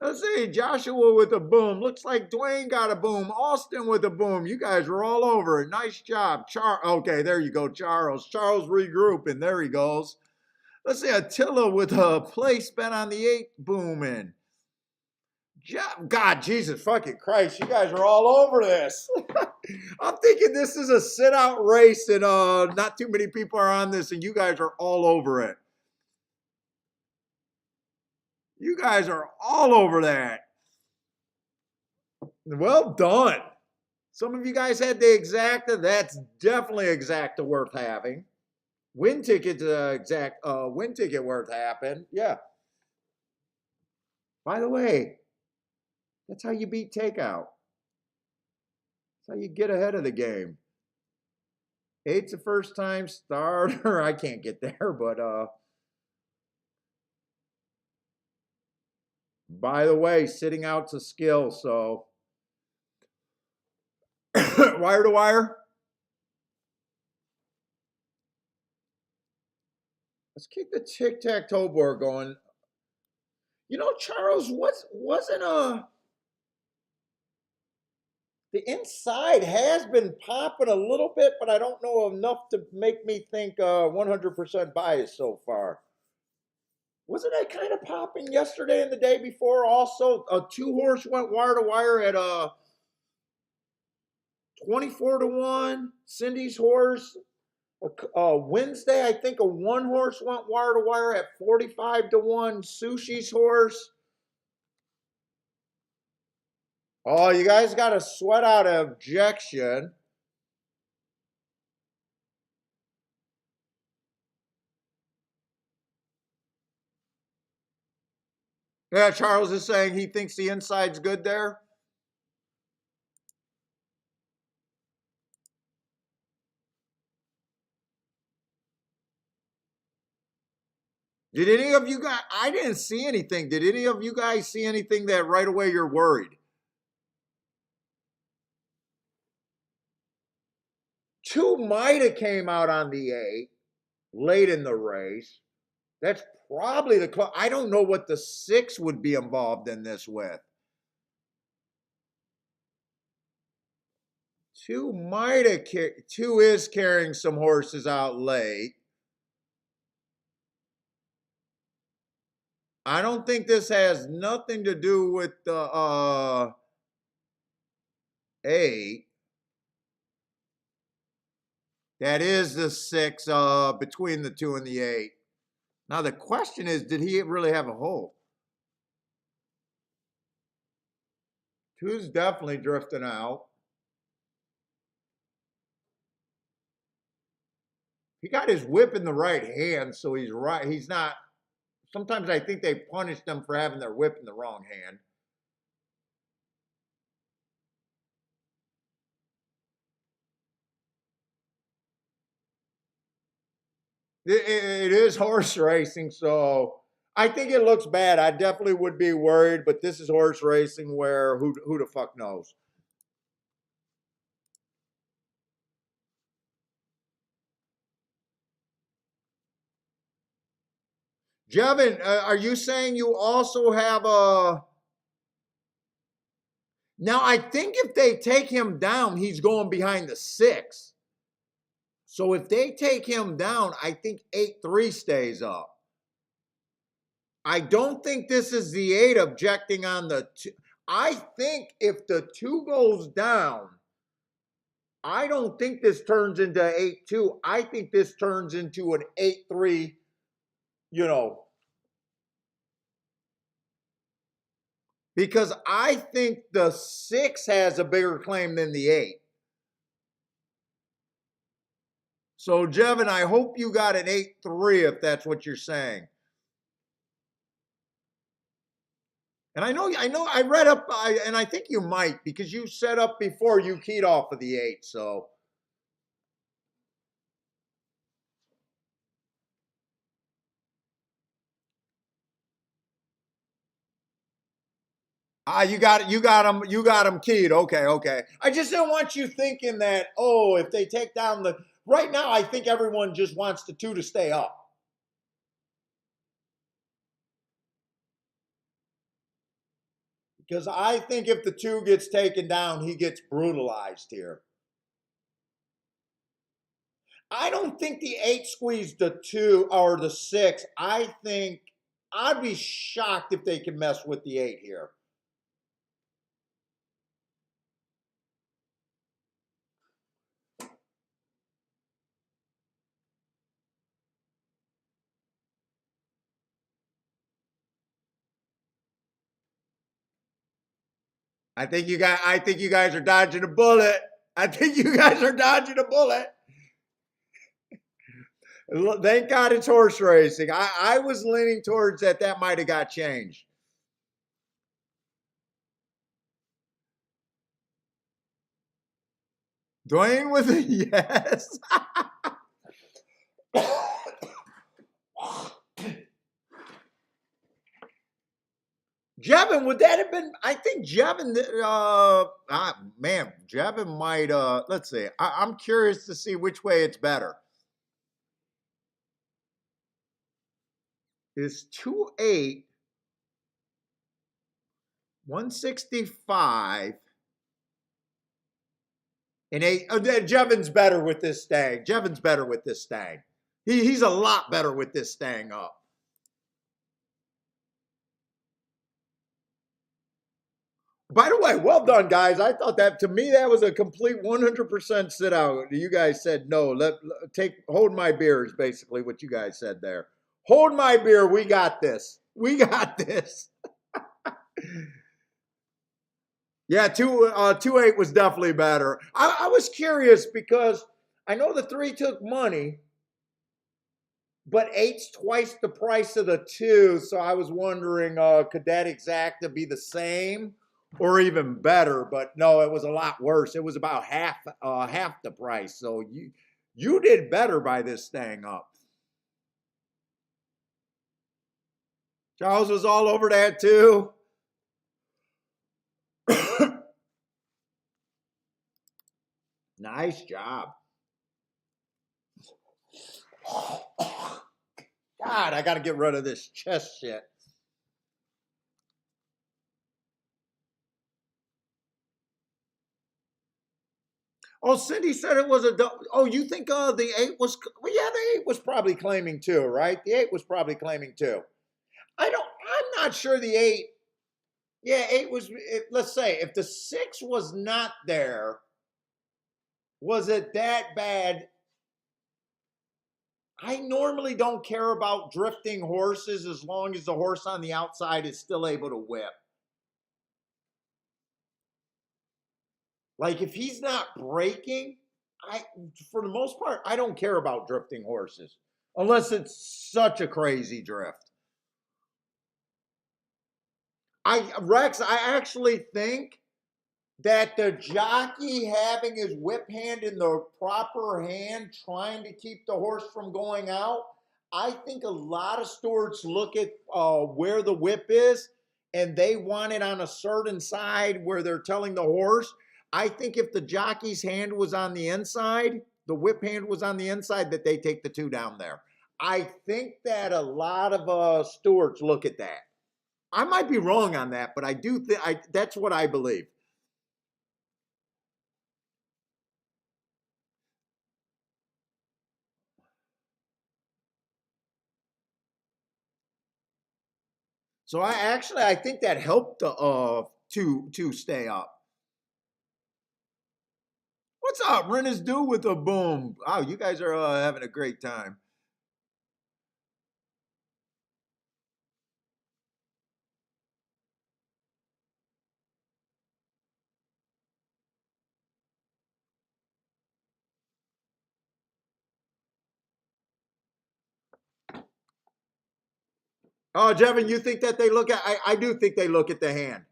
Let's see, Joshua with a boom. Looks like Dwayne got a boom. Austin with a boom. You guys were all over it. Nice job. Okay, there you go, Charles. Charles regrouping. There he goes. Let's see, Attila with a place bet on the 8 booming. God, Jesus fucking Christ, you guys are all over this. I'm thinking this is a sit-out race and not too many people are on this and you guys are all over it. You guys are all over that. Well done. Some of you guys had the exacta. That's definitely exacta worth having. Win ticket win ticket worth having. Yeah. By the way, that's how you beat takeout. That's how you get ahead of the game. 8's the first time starter. I can't get there, but by the way, sitting out's a skill, so wire to wire. Let's keep the tic-tac-toe board going. You know, Charles wasn't the inside has been popping a little bit, but I don't know enough to make me think 100% bias so far. Wasn't that kind of popping yesterday and the day before? Also, a 2-horse went wire to wire at 24-1. Cindy's horse. Wednesday, I think a 1-horse went wire to wire at 45-1. Sushi's horse. Oh, you guys got to sweat out an objection. Yeah, Charles is saying he thinks the inside's good there. Did any of you guys, I didn't see anything. Did any of you guys see anything that right away you're worried? 2 might have came out on the 8 late in the race. That's probably the I don't know what the 6 would be involved in this with. 2 might have 2 is carrying some horses out late. I don't think this has nothing to do with the 8. That is the 6 between the 2 and the 8. Now the question is, did he really have a hole? 2's definitely drifting out. He got his whip in the right hand, so he's right. He's not. Sometimes I think they punish them for having their whip in the wrong hand. It is horse racing, so I think it looks bad. I definitely would be worried, but this is horse racing where who the fuck knows? Jevin, are you saying you also have a... Now, I think if they take him down, he's going behind the 6. So if they take him down, I think 8-3 stays up. I don't think this is the 8 objecting on the 2. I think if the 2 goes down, I don't think this turns into 8-2. I think this turns into an 8-3, because I think the 6 has a bigger claim than the 8. So, Jevin, I hope you got an 8-3 if that's what you're saying. And I read up, and I think you might, because you set up before you keyed off of the 8, so. You got him keyed. Okay. I just don't want you thinking that, oh, if they take down the, right now, I think everyone just wants the 2 to stay up. Because I think if the 2 gets taken down, he gets brutalized here. I don't think the 8 squeezed the 2 or the 6. I think I'd be shocked if they can mess with the 8 here. I think you guys are dodging a bullet. Thank God it's horse racing. I was leaning towards that might have got changed. Dwayne with a yes. Jevin, would that have been? I think Jevin, Jevin might. Let's see. I'm curious to see which way it's better. Is 2-8, 165, and 8. Jevin's better with this stang. He's a lot better with this stang up. By the way, well done, guys. I thought that, to me, that was a complete 100% sit out. You guys said no. Hold my beer is basically what you guys said there. Hold my beer. We got this. Yeah, 2-8 was definitely better. I was curious because I know the 3 took money, but 8's twice the price of the 2. So I was wondering, could that exacta be the same? Or even better, but no, it was a lot worse. It was about half the price. So you did better by this staying up. Charles was all over that too. Nice job. God, I got to get rid of this chest shit. Oh, Cindy said it was a. Oh, you think the eight was? Well, yeah, the eight was probably claiming two, right? The eight was probably claiming two. I don't. I'm not sure the eight. Yeah, eight was. Let's say if the six was not there, was it that bad? I normally don't care about drifting horses as long as the horse on the outside is still able to whip. Like if he's not breaking, I for the most part I don't care about drifting horses unless it's such a crazy drift. I actually think that the jockey having his whip hand in the proper hand, trying to keep the horse from going out. I think a lot of stewards look at where the whip is and they want it on a certain side where they're telling the horse. I think if the jockey's hand was on the inside, the whip hand was on the inside, that they take the two down there. I think that a lot of stewards look at that. I might be wrong on that, but I do think that's what I believe. So I think that helped the to stay up. What's up, Rennes do with a boom? Wow, you guys are having a great time. Oh, Jevin, you think that they look at? I do think they look at the hand.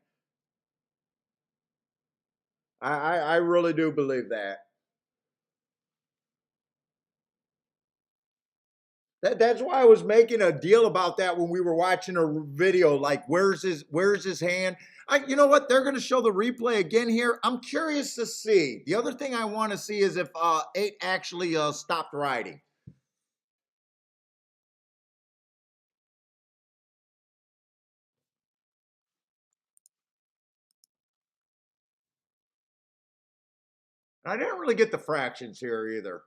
I really do believe that. That's why I was making a deal about that when we were watching a video. Like, where's his hand? You know what? They're going to show the replay again here. I'm curious to see. The other thing I want to see is if eight actually stopped riding. I didn't really get the fractions here either.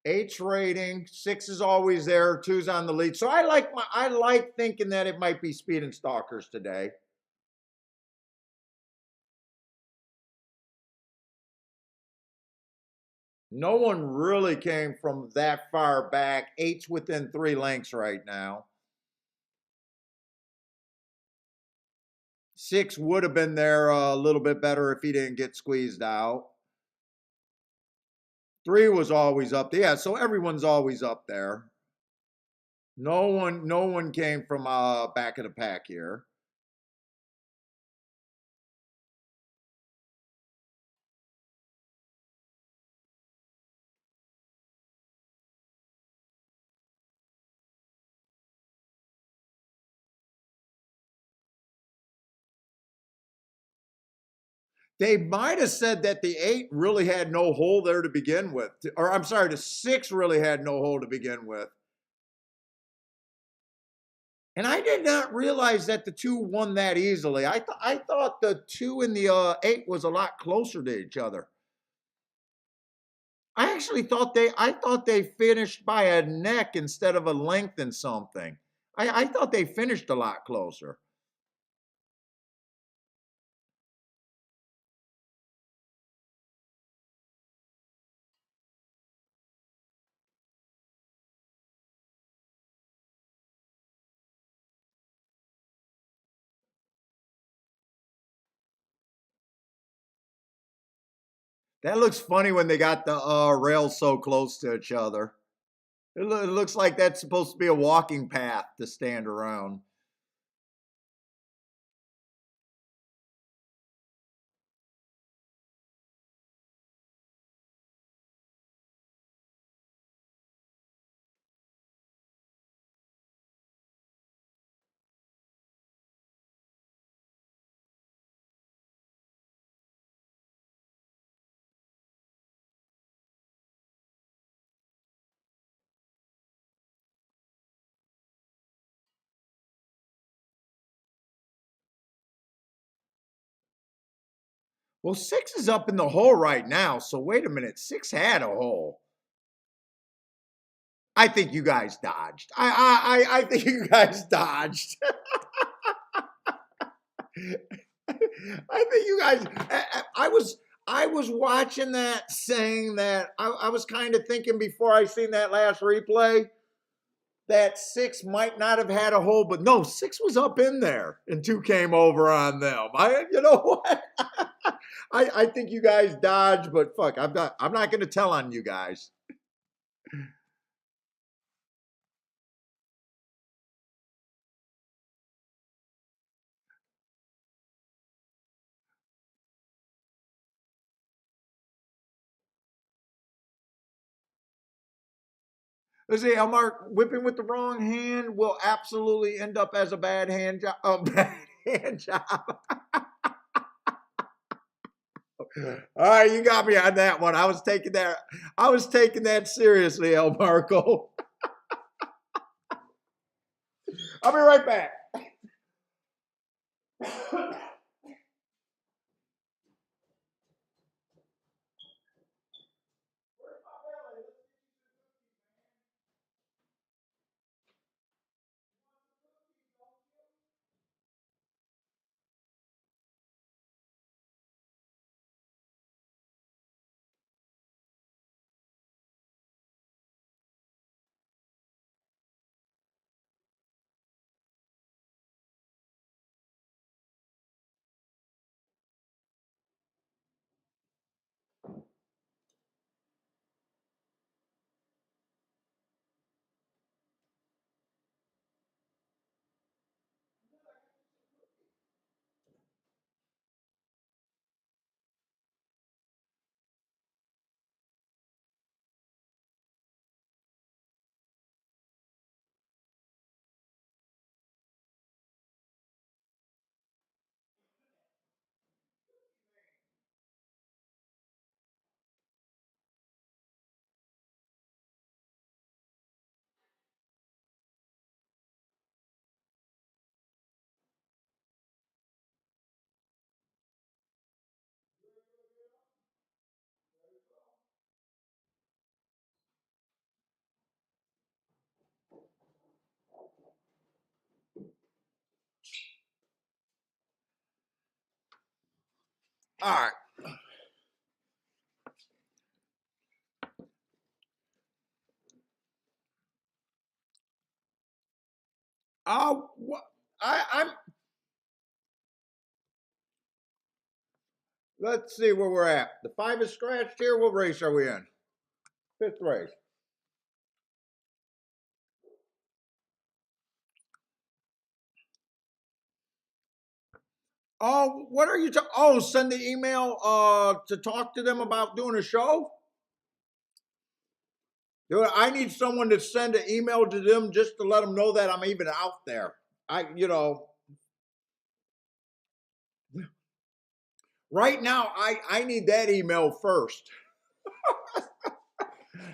Eight's rating, six is always there, two's on the lead. So I like thinking that it might be Speed and Stalkers today. No one really came from that far back. Eight's within 3 lengths right now. Six would have been there a little bit better if he didn't get squeezed out. Three was always up there. Yeah, so everyone's always up there. No one came from back of the pack here. They might have said that the eight really had no hole there to begin with. Or I'm sorry, the six really had no hole to begin with. And I did not realize that the two won that easily. I thought the two and the eight was a lot closer to each other. I thought they finished by a neck instead of a length and something. I thought they finished a lot closer. That looks funny when they got the rails so close to each other. It looks like that's supposed to be a walking path to stand around. Well, 6 is up in the hole right now. So wait a minute. 6 had a hole. I think you guys dodged. I think you guys dodged. I think you guys. I was watching that, saying that I was kind of thinking before I seen that last replay that 6 might not have had a hole, but no, 6 was up in there and 2 came over on them. You know what? I think you guys dodged, but fuck, I'm not going to tell on you guys. Let's see, Elmar, whipping with the wrong hand will absolutely end up as a bad hand job. Bad hand job. All right, you got me on that one. I was taking that seriously, El Marco. I'll be right back. All right. What? I'm. Let's see where we're at. The 5 is scratched here. What race are we in? 5th race. Oh, what are you talking? Oh, send the email to talk to them about doing a show. Dude, I need someone to send an email to them just to let them know that I'm even out there. Right now, I need that email first,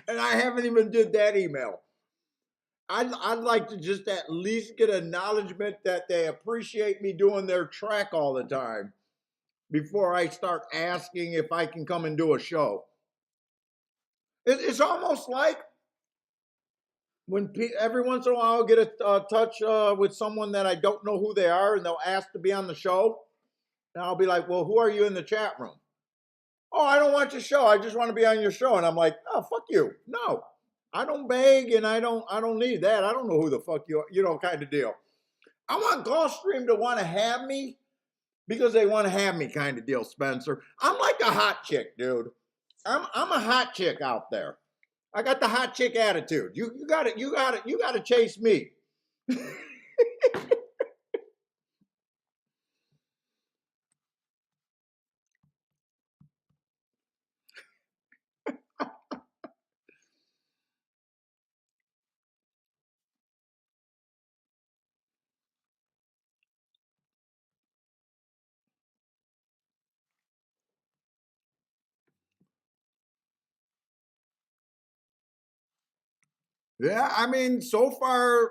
and I haven't even did that email. I'd like to just at least get acknowledgement that they appreciate me doing their track all the time before I start asking if I can come and do a show. It's almost like when every once in a while I'll get a touch with someone that I don't know who they are, and they'll ask to be on the show, and I'll be like, "Well, who are you in the chat room?" "Oh, I don't want your show. I just want to be on your show." And I'm like, "Oh, fuck you. No, I don't beg, and I don't need that. I don't know who the fuck you know, kind of deal. I want Gulfstream to want to have me because they want to have me, kind of deal, Spencer. I'm like a hot chick, dude. I'm a hot chick out there. I got the hot chick attitude. You got it. You got to chase me." Yeah, I mean, so far,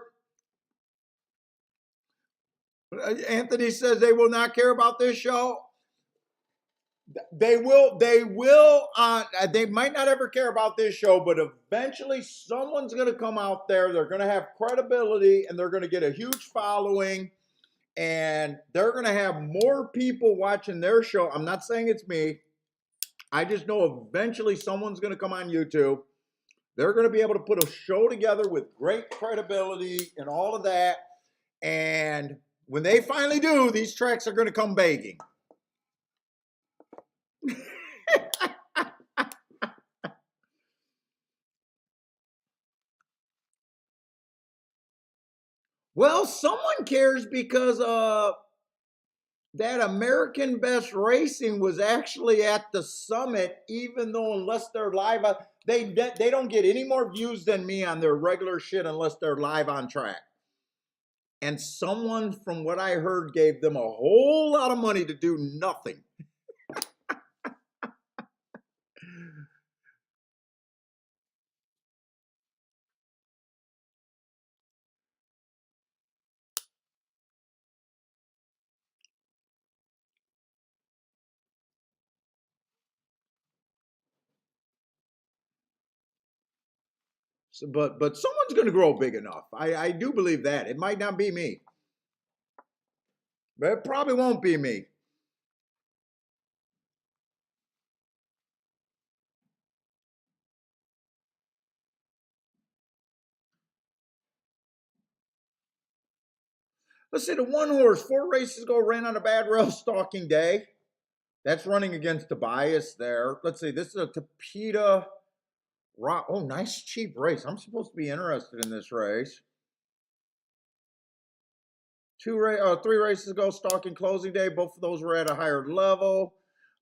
Anthony says they will not care about this show. They might not ever care about this show, but eventually someone's going to come out there. They're going to have credibility and they're going to get a huge following and they're going to have more people watching their show. I'm not saying it's me. I just know eventually someone's going to come on YouTube. They're going to be able to put a show together with great credibility and all of that. And when they finally do, these tracks are going to come begging. Well, someone cares because that American Best Racing was actually at the summit, even though unless they're live, they don't get any more views than me on their regular shit unless they're live on track. And someone, from what I heard, gave them a whole lot of money to do nothing. So, but someone's going to grow big enough. I do believe that. It might not be me, but it probably won't be me. Let's say the one horse, 4 races ago, ran on a bad rail stalking day. That's running against the bias there. Let's see, this is a Tapeta. Oh, nice cheap race. I'm supposed to be interested in this race. 3 races ago, stalking closing day. Both of those were at a higher level.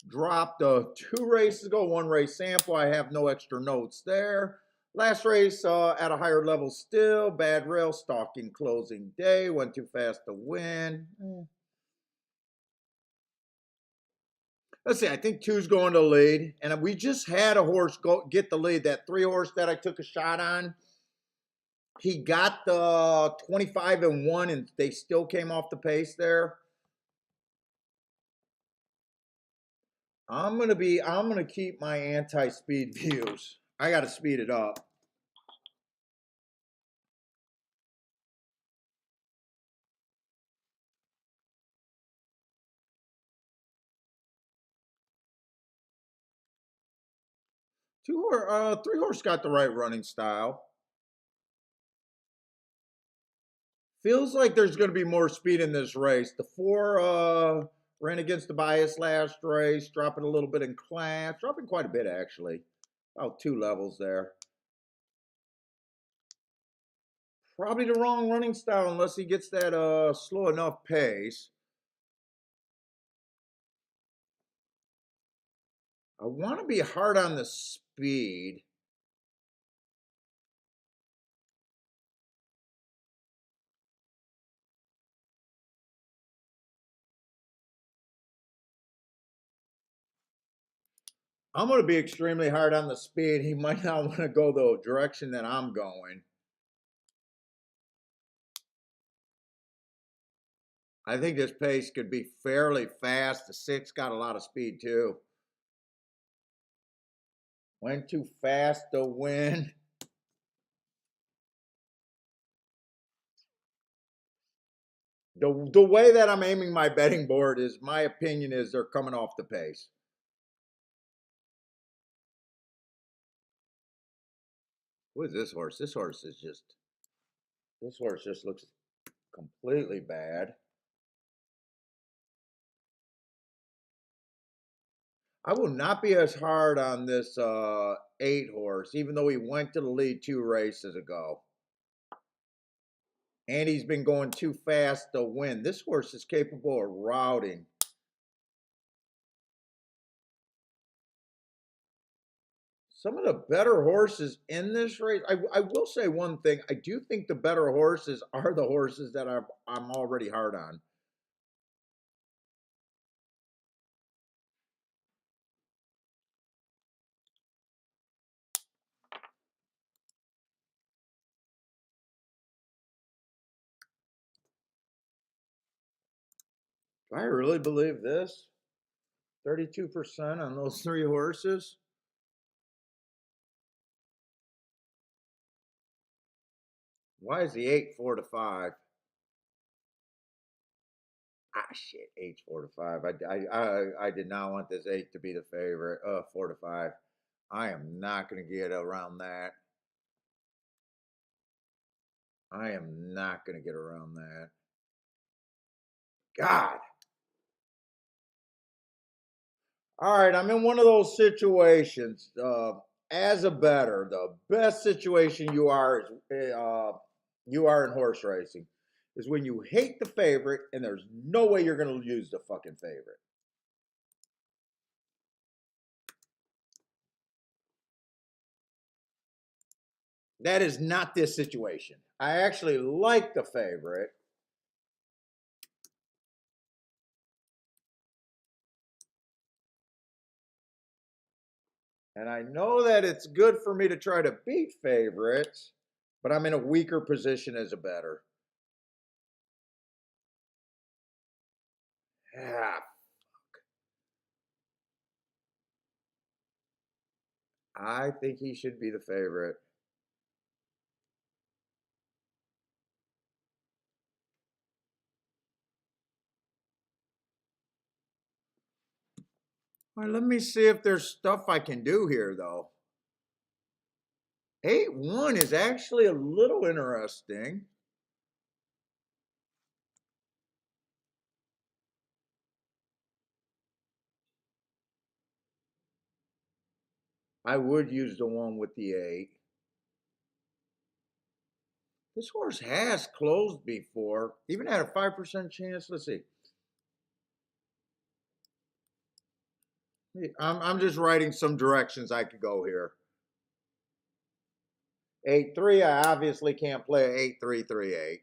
Dropped 2 races ago, 1 race sample. I have no extra notes there. Last race at a higher level still. Bad rail, stalking closing day. Went too fast to win. Let's see, I think 2's going to lead. And we just had a horse get the lead. That 3 horse that I took a shot on. He got the 25-1 and they still came off the pace there. I'm gonna keep my anti-speed views. I gotta speed it up. Three horse got the right running style. Feels like there's gonna be more speed in this race. The 4 ran against the bias last race, dropping a little bit in class, dropping quite a bit actually. About 2 levels there. Probably the wrong running style unless he gets that slow enough pace. I want to be hard on the speed. I'm going to be extremely hard on the speed. He might not want to go the direction that I'm going. I think this pace could be fairly fast. The 6 got a lot of speed too. Went too fast to win. The way that I'm aiming my betting board is, my opinion is they're coming off the pace. Who is this horse? This horse just looks completely bad. I will not be as hard on this 8 horse, even though he went to the lead 2 races ago. And he's been going too fast to win. This horse is capable of routing. Some of the better horses in this race, I will say one thing. I do think the better horses are the horses that I'm already hard on. Do I really believe this? 32% on those three horses. Why is the 8 4 to 5? Ah, shit, 8 4 to 5. I did not want this 8 to be the favorite. 4 to 5. I am not going to get around that. I am not going to get around that. God. All right, I'm in one of those situations. As a bettor, the best situation you are in horse racing is when you hate the favorite and there's no way you're going to use the fucking favorite. That is not this situation. I actually like the favorite. And I know that it's good for me to try to beat favorites, but I'm in a weaker position as a bettor. Ah, I think he should be the favorite. All right, let me see if there's stuff I can do here, though. 8-1 is actually a little interesting. I would use the one with the 8. This horse has closed before, even had a 5% chance. Let's see. I'm just writing some directions I could go here. 8-3, I obviously can't play 8-3-3-8.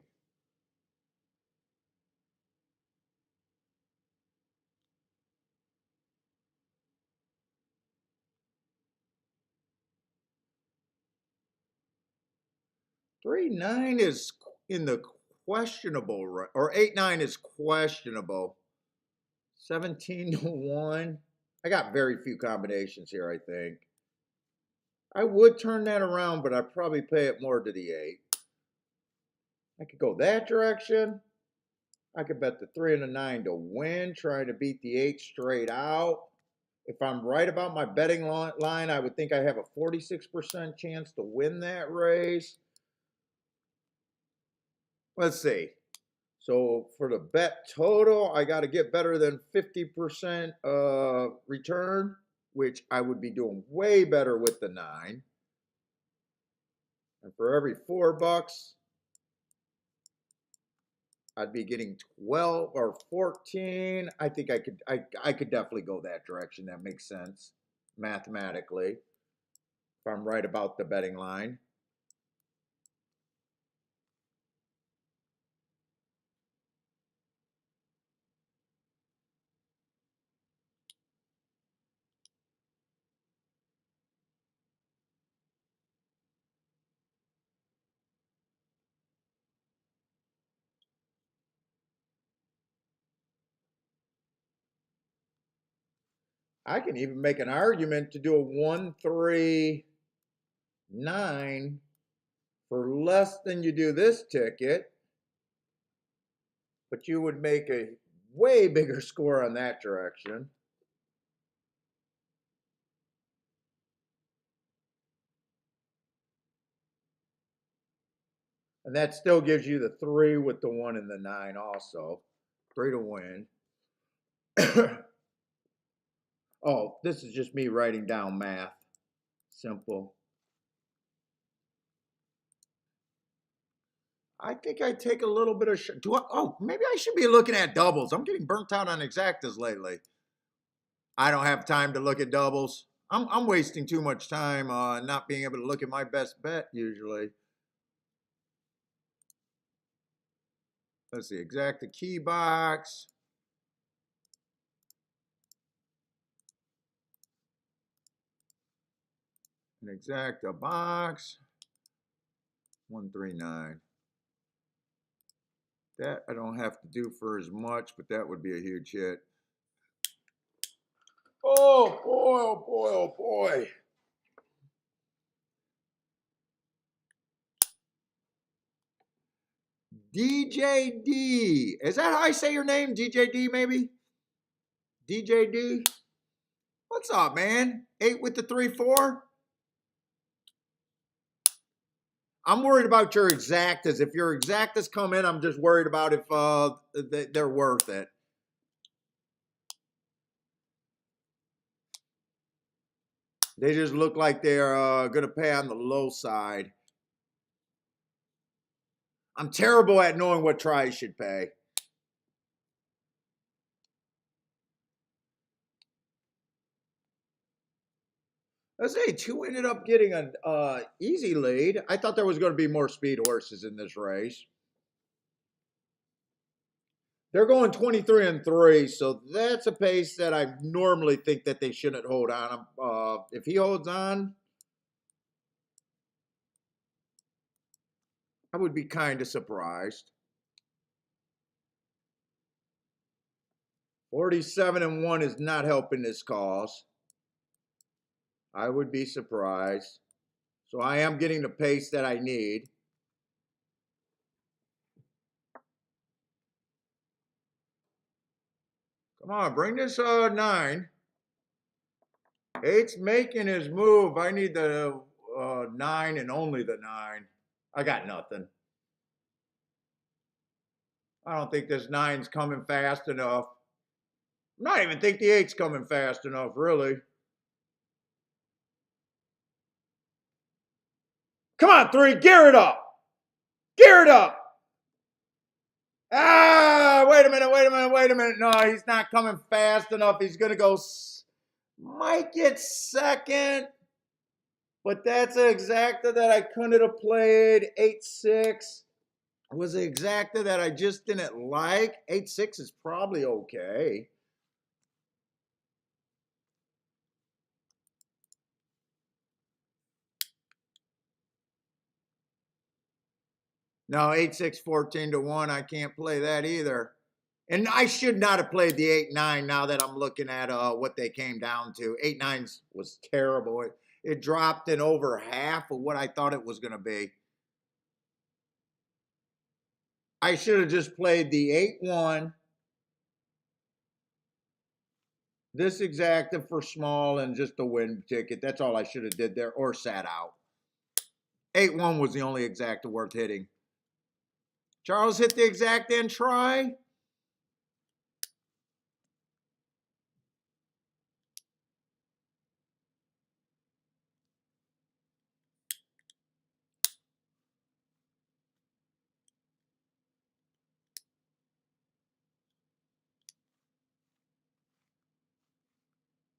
Three nine is in the questionable, or 8-9 is questionable. 17-1. I got very few combinations here, I think. I would turn that around, but I'd probably pay it more to the 8. I could go that direction. I could bet the 3 and the 9 to win, trying to beat the 8 straight out. If I'm right about my betting line, I would think I have a 46% chance to win that race. Let's see. So for the bet total, I got to get better than 50% return, which I would be doing way better with the 9. And for every $4, I'd be getting 12 or 14. I think I could definitely go that direction. That makes sense mathematically. If I'm right about the betting line. I can even make an argument to do a 1-3-9 for less than you do this ticket, but you would make a way bigger score on that direction. And that still gives you the 3 with the 1 and the 9 also. 3 to win. Oh, this is just me writing down math. Simple. I think I take a little bit of. Maybe I should be looking at doubles. I'm getting burnt out on exactas lately. I don't have time to look at doubles. I'm wasting too much time not being able to look at my best bet usually. Let's see, exacta key box. An exacta box. 139. That I don't have to do for as much, but that would be a huge hit. Oh boy, oh boy, oh boy. DJD. Is that how I say your name? DJD, maybe? DJD? What's up, man? 8 with the 3-4? I'm worried about your exactas. If your exactas come in, I'm just worried about if they're worth it. They just look like they're going to pay on the low side. I'm terrible at knowing what tries should pay. Let's say 2 ended up getting an easy lead. I thought there was going to be more speed horses in this race. They're going 23-3, so that's a pace that I normally think that they shouldn't hold on. If he holds on, I would be kind of surprised. 47-1 is not helping this cause. I would be surprised. So I am getting the pace that I need. Come on, bring this 9. 8's making his move. I need the 9 and only the 9. I got nothing. I don't think this 9's coming fast enough. I don't even think the 8's coming fast enough, really. Come on, 3, gear it up. Gear it up. Ah, wait a minute. No, he's not coming fast enough. He's going to go, might get second. But that's an exacta that I couldn't have played. 8-6 was an exacta that I just didn't like. 8-6 is probably okay. No, 8-6, 14-1. I can't play that either. And I should not have played the 8-9 now that I'm looking at what they came down to. 8-9 was terrible. It dropped in over half of what I thought it was going to be. I should have just played the 8-1. This exacta for small and just a win ticket. That's all I should have did there, or sat out. 8-1 was the only exacta worth hitting. Charles hit the exacta and try.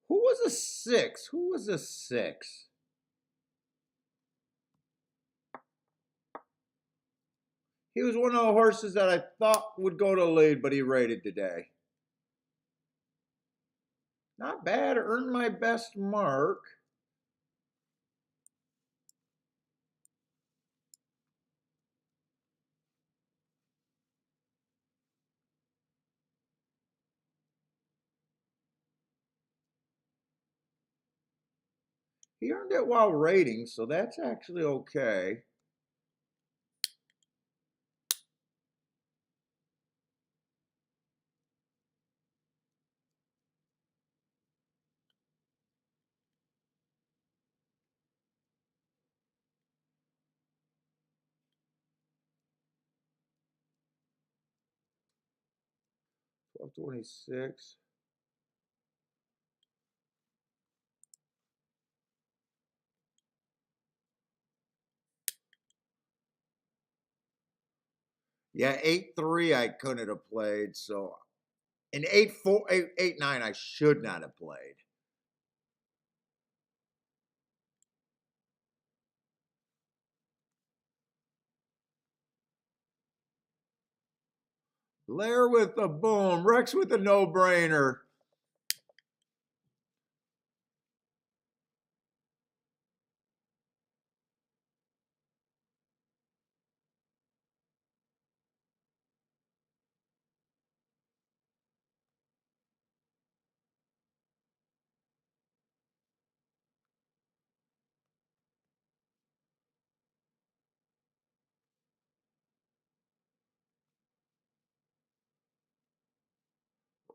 Who was a 6? Who was a 6? He was one of the horses that I thought would go to lead, but he rated today. Not bad. Earned my best mark. He earned it while rating, so that's actually okay. $12.26. Yeah, 8-3 I couldn't have played, so and 8-4, 8-9 I should not have played. Blair with a boom, Rex with a no-brainer.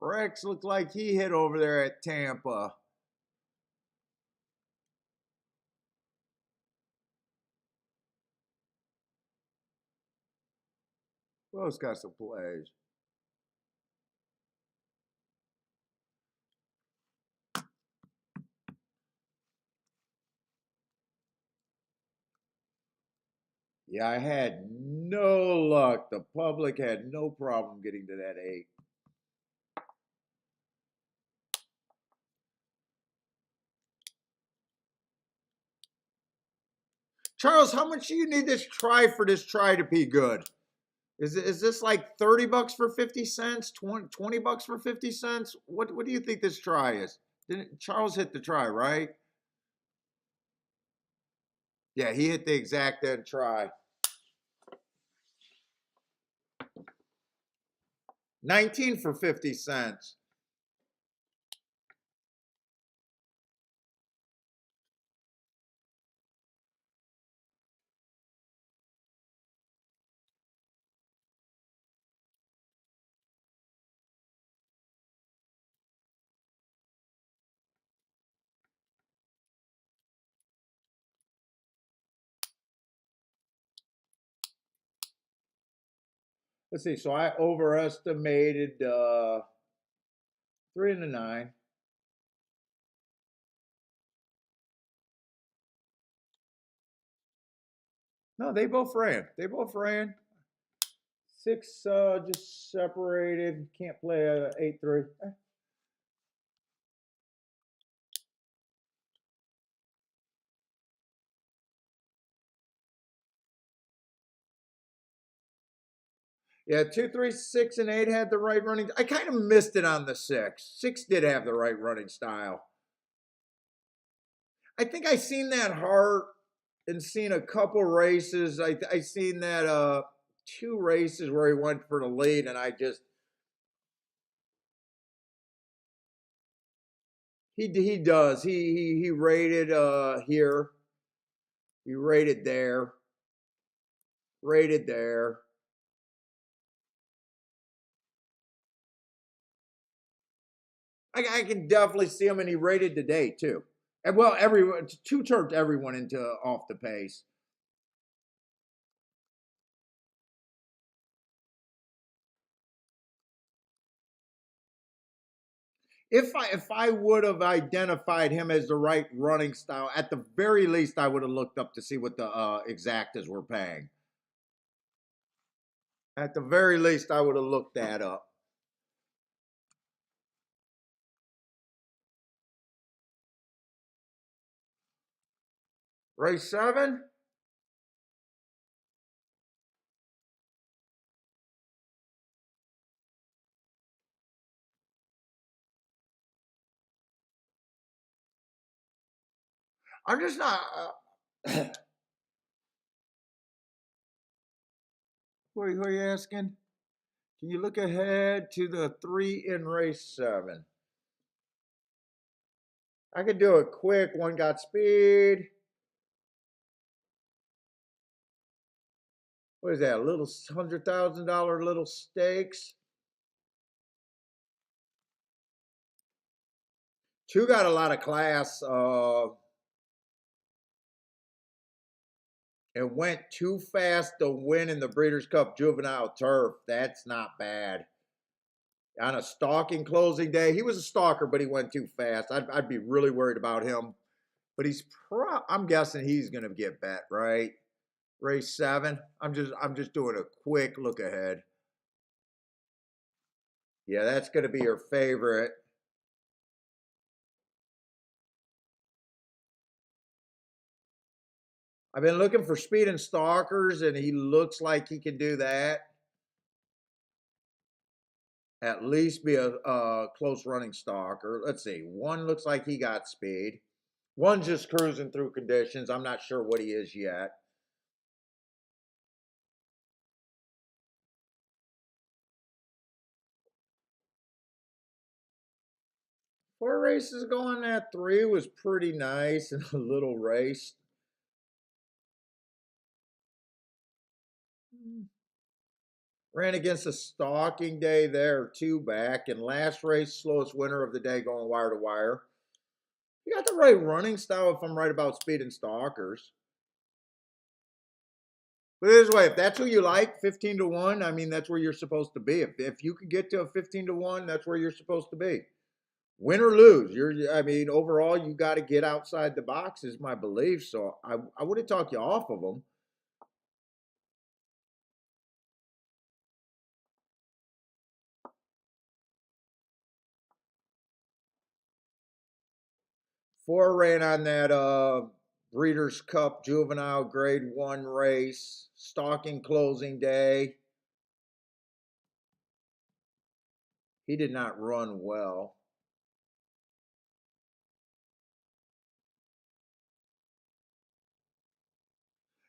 Rex looked like he hit over there at Tampa. Who else got some plays? Yeah, I had no luck. The public had no problem getting to that 8. Charles, how much do you need this try for this try to be good? Is this like 30 bucks for 50 cents? 20 bucks for 50 cents? What do you think this try is? Didn't Charles hit the try, right? Yeah, he hit the exact end try. 19 for 50 cents. Let's see. So I overestimated 3 and a 9. No, they both ran. They both ran. 6 just separated. Can't play a 8-3. Yeah, 2, 3, 6, and 8 had the right running. I kind of missed it on the 6. 6 did have the right running style. I think I seen that heart and seen a couple races. I seen that 2 races where he went for the lead, and I just he does. He rated here. He rated there. Rated there. I can definitely see him, and he rated today too. And well, everyone 2 turned everyone into off the pace. If I would have identified him as the right running style, at the very least, I would have looked up to see what the exactas were paying. At the very least, I would have looked that up. Race 7. I'm just not. Who are you asking? Can you look ahead to the 3 in race 7? I could do it quick. One got speed. What is that? A little $100,000 little stakes. 2 got a lot of class. It went too fast to win in the Breeders' Cup Juvenile Turf. That's not bad. On a stalking closing day, he was a stalker, but he went too fast. I'd be really worried about him. But I'm guessing he's going to get bet, right? Race 7. I'm just doing a quick look ahead. Yeah, that's going to be your favorite. I've been looking for speed and stalkers, and he looks like he can do that. At least be a close running stalker. Let's see. 1 looks like he got speed. 1's just cruising through conditions. I'm not sure what he is yet. 4 races going. That 3 was pretty nice and a little race. Ran against a stalking day there, 2 back, and last race, slowest winner of the day going wire to wire. You got the right running style if I'm right about speed and stalkers. But this way, if that's who you like, 15 to 1, I mean, that's where you're supposed to be. If you can get to a 15 to 1, that's where you're supposed to be. Win or lose, I mean, overall, you got to get outside the box, is my belief. So I wouldn't talk you off of them. Four ran on that Breeders' Cup Juvenile Grade 1 race, stalking closing day. He did not run well.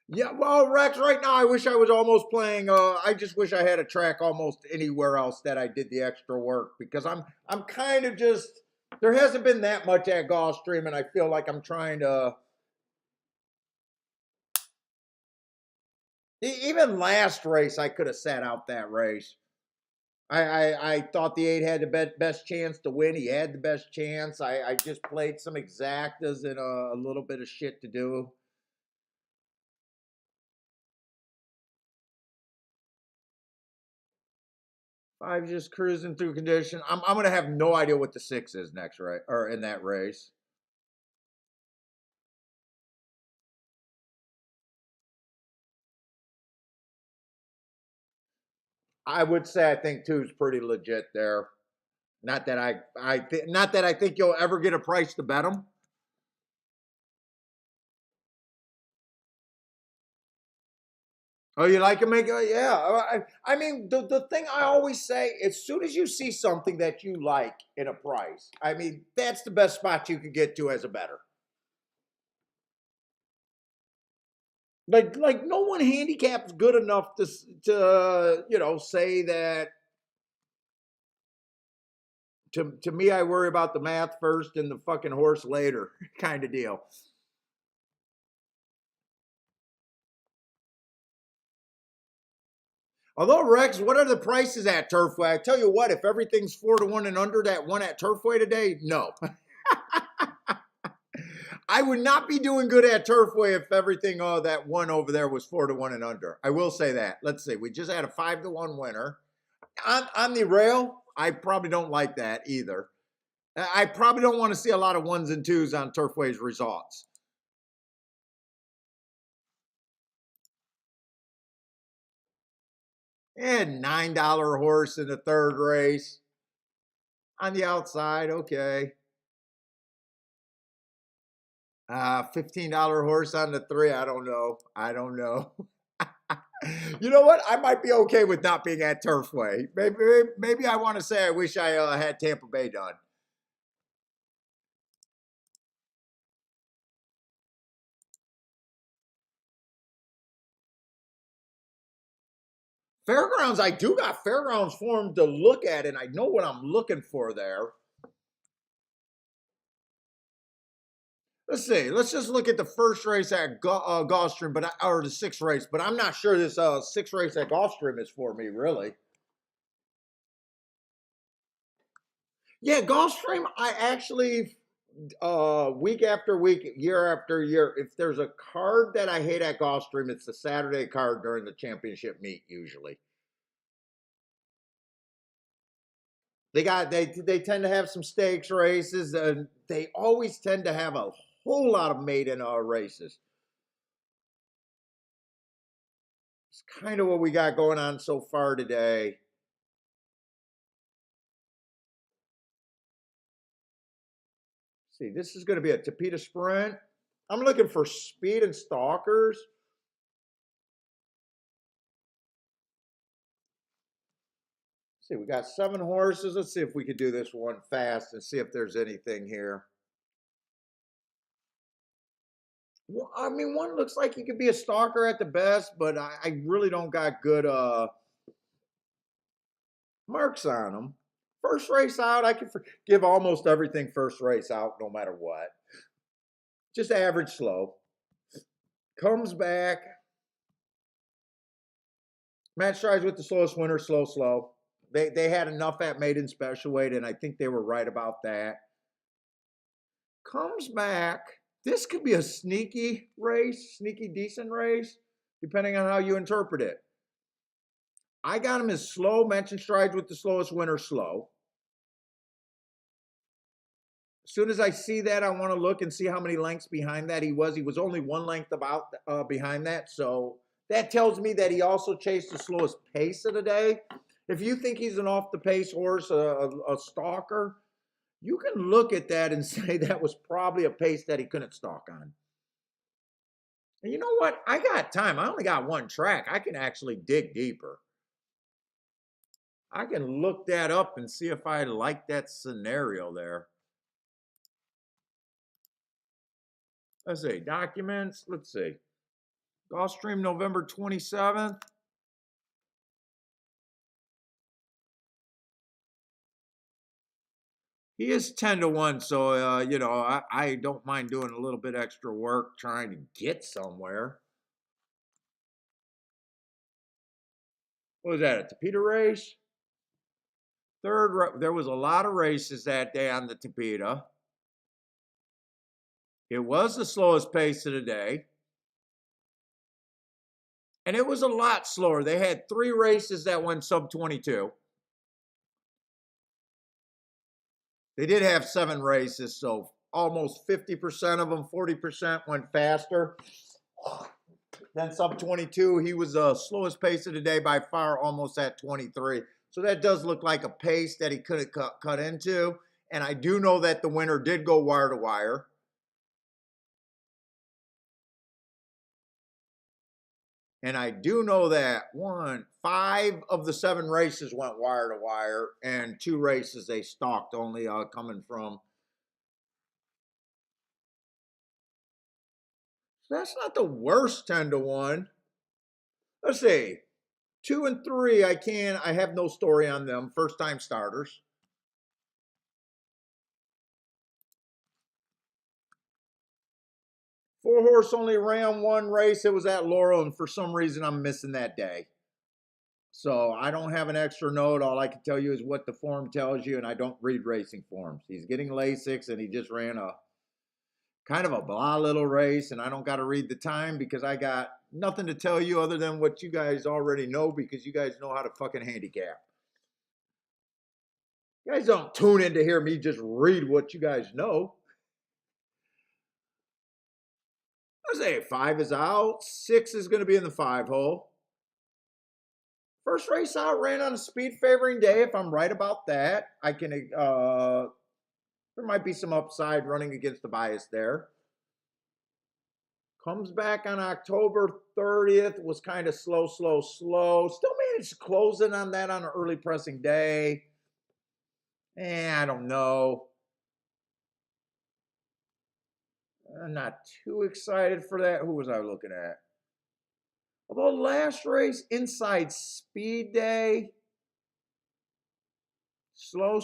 Yeah, well, Rex, right now I wish I was almost playing. I just wish I had a track almost anywhere else that I did the extra work, because I'm kind of just, there hasn't been that much at Gulfstream, and I feel like I'm trying to. Even last race, I could have sat out that race. I thought the 8 had the best chance to win. He had the best chance. I just played some exactas and a little bit of shit to do. I'm just cruising through condition. I'm gonna have no idea what the 6 is next, right? Or in that race. I would say I think 2 is pretty legit there. Not that not that I think you'll ever get a price to bet them. Oh, you like him? Yeah. I mean, the thing I always say, as soon as you see something that you like in a price, I mean, that's the best spot you could get to as a bettor. Like no one handicaps good enough to say that. To me, I worry about the math first and the fucking horse later, kind of deal. Although, Rex, what are the prices at Turfway? I tell you what, if everything's 4 to 1 and under that one at Turfway today, no. I would not be doing good at Turfway if everything that one over there was 4 to 1 and under. I will say that. Let's see. We just had a 5 to 1 winner. On the rail, I probably don't like that either. I probably don't want to see a lot of 1s and 2s on Turfway's results. And $9 horse in the third race. On the outside, okay. $15 horse on the 3. I don't know. You know what? I might be okay with not being at Turfway. Maybe I want to say I wish I had Tampa Bay done. Fairgrounds, I do got Fairgrounds form to look at, and I know what I'm looking for there. Let's see. Let's just look at the first race at Gulfstream, or the 6th race. But I'm not sure this 6th race at Gulfstream is for me, really. Yeah, Gulfstream, I actually, week after week, year after year, if there's a card that I hate at Gulfstream, it's the Saturday card during the championship meet, usually. They tend to have some stakes races, and they always tend to have a whole lot of maiden races. It's kind of what we got going on so far today. See, this is going to be a Tapeta Sprint. I'm looking for speed and stalkers. See, we got 7 horses. Let's see if we could do this one fast and see if there's anything here. Well, I mean, one looks like he could be a stalker at the best, but I really don't got good marks on him. First race out, I can give almost everything first race out, no matter what. Just average slow. Comes back. Matt strides with the slowest winner, slow, slow. They had enough at maiden special weight, and I think they were right about that. Comes back. This could be a sneaky race, sneaky decent race, depending on how you interpret it. I got him as slow, mentioned strides with the slowest winner, slow. As soon as I see that, I want to look and see how many lengths behind that he was. He was only one length about behind that. So that tells me that he also chased the slowest pace of the day. If you think he's an off the pace horse, a stalker, you can look at that and say that was probably a pace that he couldn't stalk on. And you know what? I got time. I only got one track. I can actually dig deeper. I can look that up and see if I like that scenario there. Let's see, documents. Let's see. Gulfstream, November 27th. He is 10-1, so you know, I don't mind doing a little bit extra work trying to get somewhere. What was that, a Tapeta race? There was a lot of races that day on the Tapeta. It was the slowest pace of the day. And it was a lot slower. They had 3 races that went sub 22. They did have 7 races, so almost 50% of them, 40% went faster. Then sub 22, he was the slowest pace of the day by far, almost at 23. So that does look like a pace that he could have cut into. And I do know that the winner did go wire to wire. And I do know that 5 of the 7 races went wire to wire, and 2 races they stalked, only coming from. So that's not the worst 10-1. Let's see. 2 and 3, I have no story on them. First time starters. 4 horse only ran 1 race. It was at Laurel, and for some reason I'm missing that day. So I don't have an extra note. All I can tell you is what the form tells you, and I don't read racing forms. He's getting Lasix, and he just ran a kind of a blah little race, and I don't got to read the time because I got nothing to tell you other than what you guys already know because you guys know how to fucking handicap. You guys don't tune in to hear me just read what you guys know. I say 5 is out. 6 is going to be in the 5 hole. First race out ran on a speed favoring day. If I'm right about that, I can. There might be some upside running against the bias there. Comes back on October 30th. Was kind of slow. Still managed to close in on that on an early pressing day. I don't know. I'm not too excited for that. Who was I looking at? Although last race, inside speed day, slow,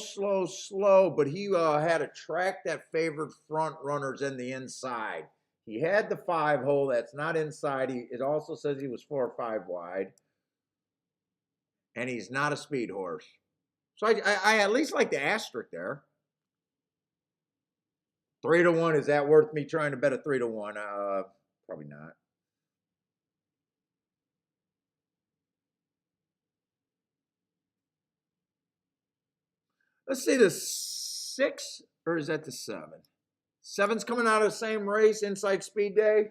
but he had a track that favored front runners in the inside. He had the 5 hole that's not inside. It also says he was 4 or 5 wide, and he's not a speed horse. So I at least like the asterisk there. 3-1, is that worth me trying to bet a 3-1? Probably not. Let's see the 6, or is that the 7? 7's coming out of the same race, inside speed day.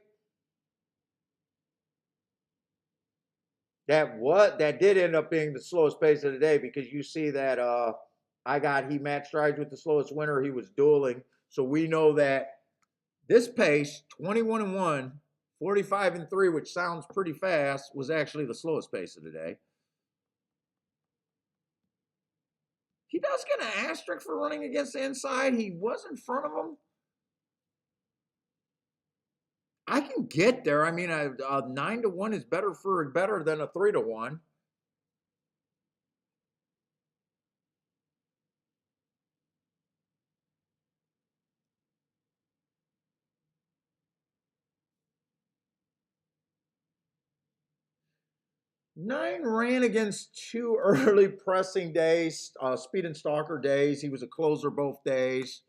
That did end up being the slowest pace of the day because you see that he matched strides with the slowest winner. He was dueling. So we know that this pace, 21-1, 45-3, which sounds pretty fast, was actually the slowest pace of the day. He does get an asterisk for running against the inside. He was in front of him. I can get there. I mean, a 9-1 is better than a 3-1. 9 ran against 2 early pressing days, speed and stalker days. He was a closer both days.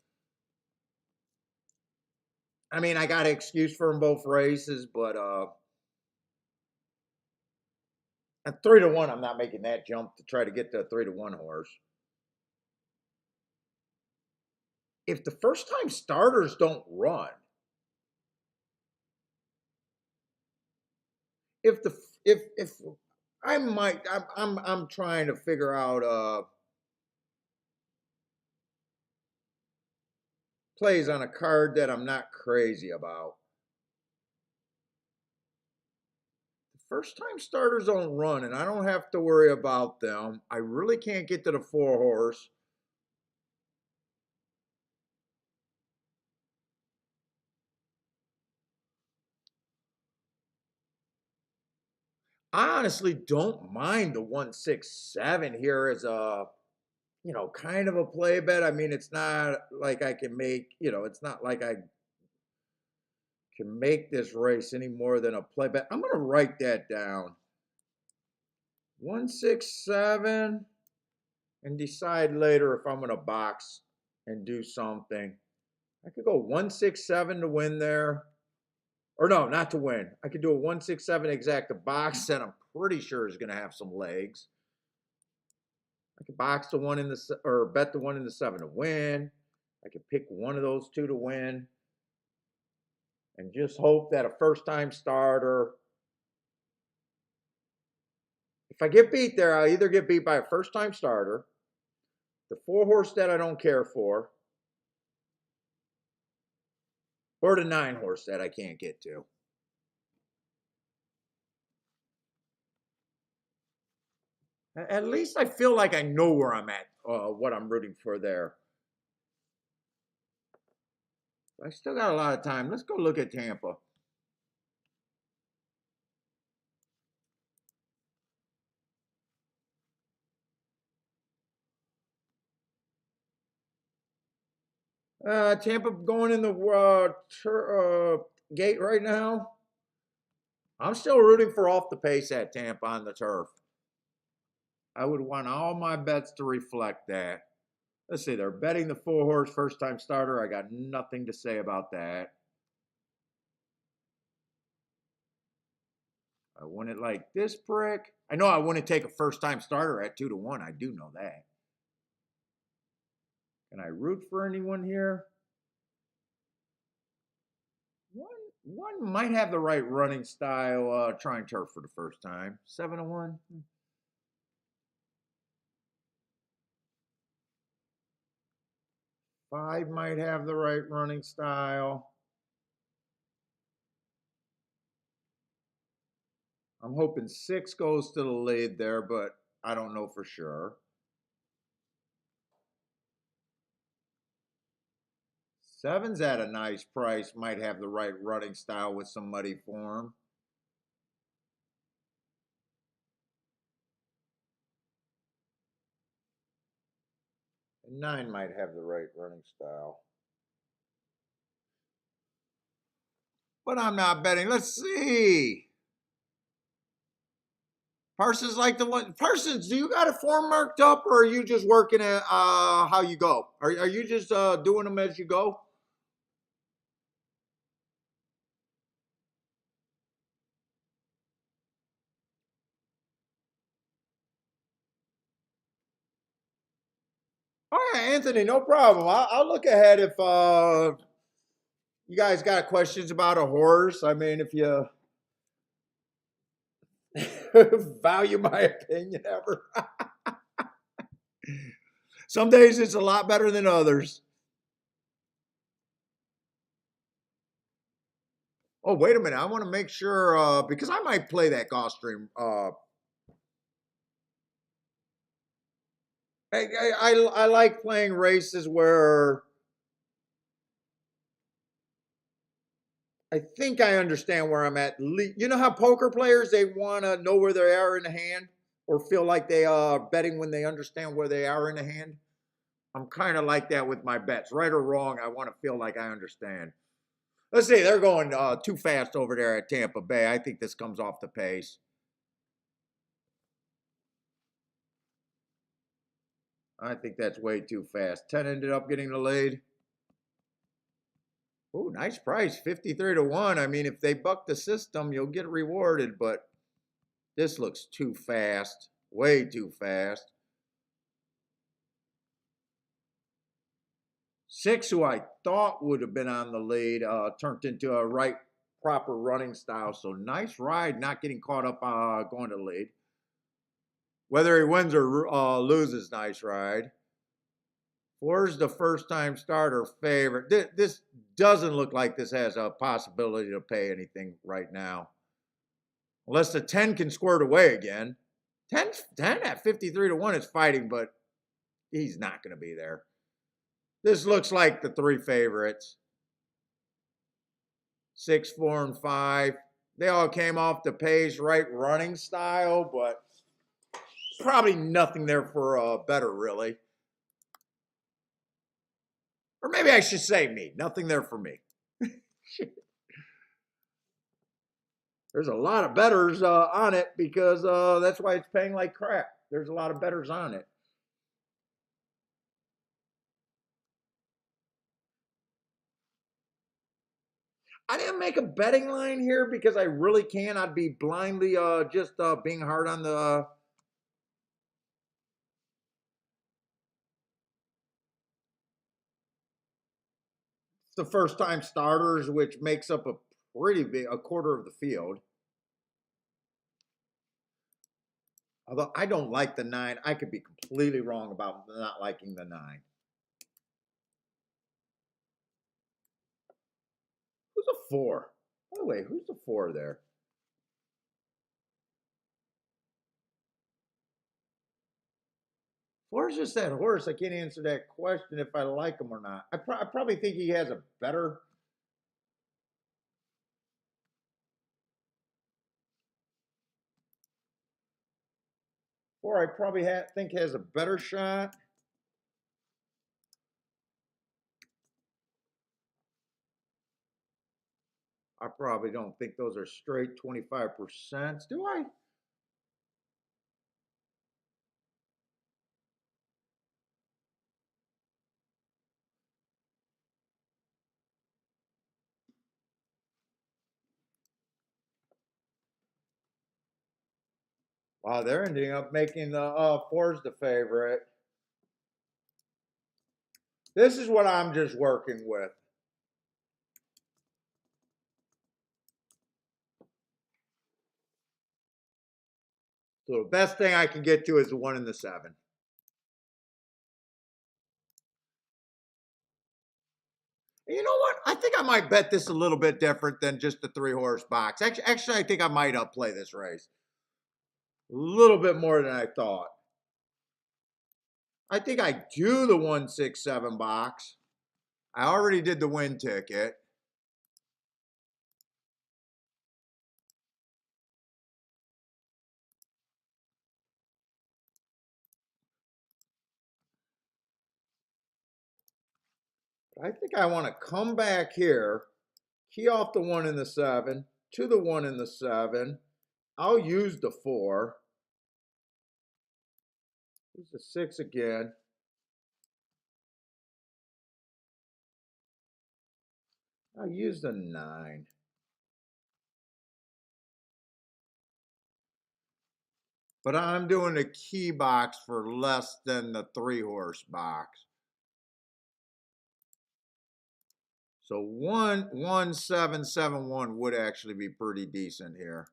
I mean, I got an excuse for him both races, but at 3-1, I'm not making that jump to try to get to a 3-1 horse. If the first time starters don't run, if I might, I'm trying to figure out plays on a card that I'm not crazy about. First time starters don't run, and I don't have to worry about them. I really can't get to the 4 horse. I honestly don't mind the 167 here as a, kind of a play bet. I mean, it's not like I can make, it's not like I can make this race any more than a play bet. I'm going to write that down. 167 and decide later if I'm going to box and do something. I could go 167 to win there. Or no, not to win. I could do a 167 exact. A box that I'm pretty sure is going to have some legs. I could box the one in the or bet the one in the 7 to win. I could pick one of those 2 to win, and just hope that a first-time starter. If I get beat there, I'll either get beat by a first-time starter, the 4 horse that I don't care for, or the 9 horse that I can't get to. At least I feel like I know where I'm at, what I'm rooting for there. I still got a lot of time. Let's go look at Tampa. Tampa going in the gate right now. I'm still rooting for off the pace at Tampa on the turf. I would want all my bets to reflect that. Let's see, they're betting the 4 horse first time starter. I got nothing to say about that. I wouldn't like this prick. I know I wouldn't take a first time starter at 2 to 1. I do know that. Can I root for anyone here? One might have the right running style. Trying turf for the first time. 7 to 1. 5 might have the right running style. I'm hoping 6 goes to the lead there, but I don't know for sure. 7's at a nice price. Might have the right running style with some muddy form. And 9 might have the right running style. But I'm not betting. Let's see. Parsons like the one. Parsons, do you got a form marked up, or are you just working at how you go? Are you just doing them as you go? All right, Anthony, no problem. I'll look ahead if you guys got questions about a horse. I mean, if you value my opinion ever. Some days it's a lot better than others. Oh, wait a minute. I want to make sure because I might play that Gulfstream. I like playing races where I think I understand where I'm at. You know how poker players, they want to know where they are in the hand or feel like they are betting when they understand where they are in the hand? I'm kind of like that with my bets. Right or wrong, I want to feel like I understand. Let's see, they're going too fast over there at Tampa Bay. I think this comes off the pace. I think that's way too fast. 10 ended up getting the lead. Oh, nice price, 53 to 1. I mean, if they buck the system, you'll get rewarded, but this looks too fast. Way too fast. 6, who I thought would have been on the lead, turned into a right proper running style. So nice ride, not getting caught up going to the lead. Whether he wins or loses, nice ride. 4's the first time starter favorite. This doesn't look like this has a possibility to pay anything right now. Unless the 10 can squirt away again. 10 at 53 to 1 is fighting, but he's not going to be there. This looks like the 3 favorites. 6, 4, and 5. They all came off the pace, right running style, but probably nothing there for a better, really. Or maybe I should say me. Nothing there for me. There's a lot of bettors on it because that's why it's paying like crap. There's a lot of bettors on it. I didn't make a betting line here because I really can. I'd be blindly just being hard on the first time starters, which makes up a pretty big a quarter of the field. Although I don't like the 9, I could be completely wrong about not liking the 9. Who's a 4? By the way, who's the 4 there? Four's just that horse. I can't answer that question if I like him or not. I probably think he has a better. Or I probably think has a better shot. I probably don't think those are straight 25%. Do I? Wow, they're ending up making the 4's the favorite. This is what I'm just working with. So the best thing I can get to is the 1 and the 7. And you know what? I think I might bet this a little bit different than just the 3-horse box. Actually, I think I might play this race a little bit more than I thought. I think I do the 1, 6, 7 box. I already did the win ticket. I think I want to come back here, key off the 1 and the 7, to the 1 and the 7. I'll use the 4. Use the 6 again. I'll use the 9. But I'm doing a key box for less than the 3-horse box. So 1, 7, 7, 1 would actually be pretty decent here.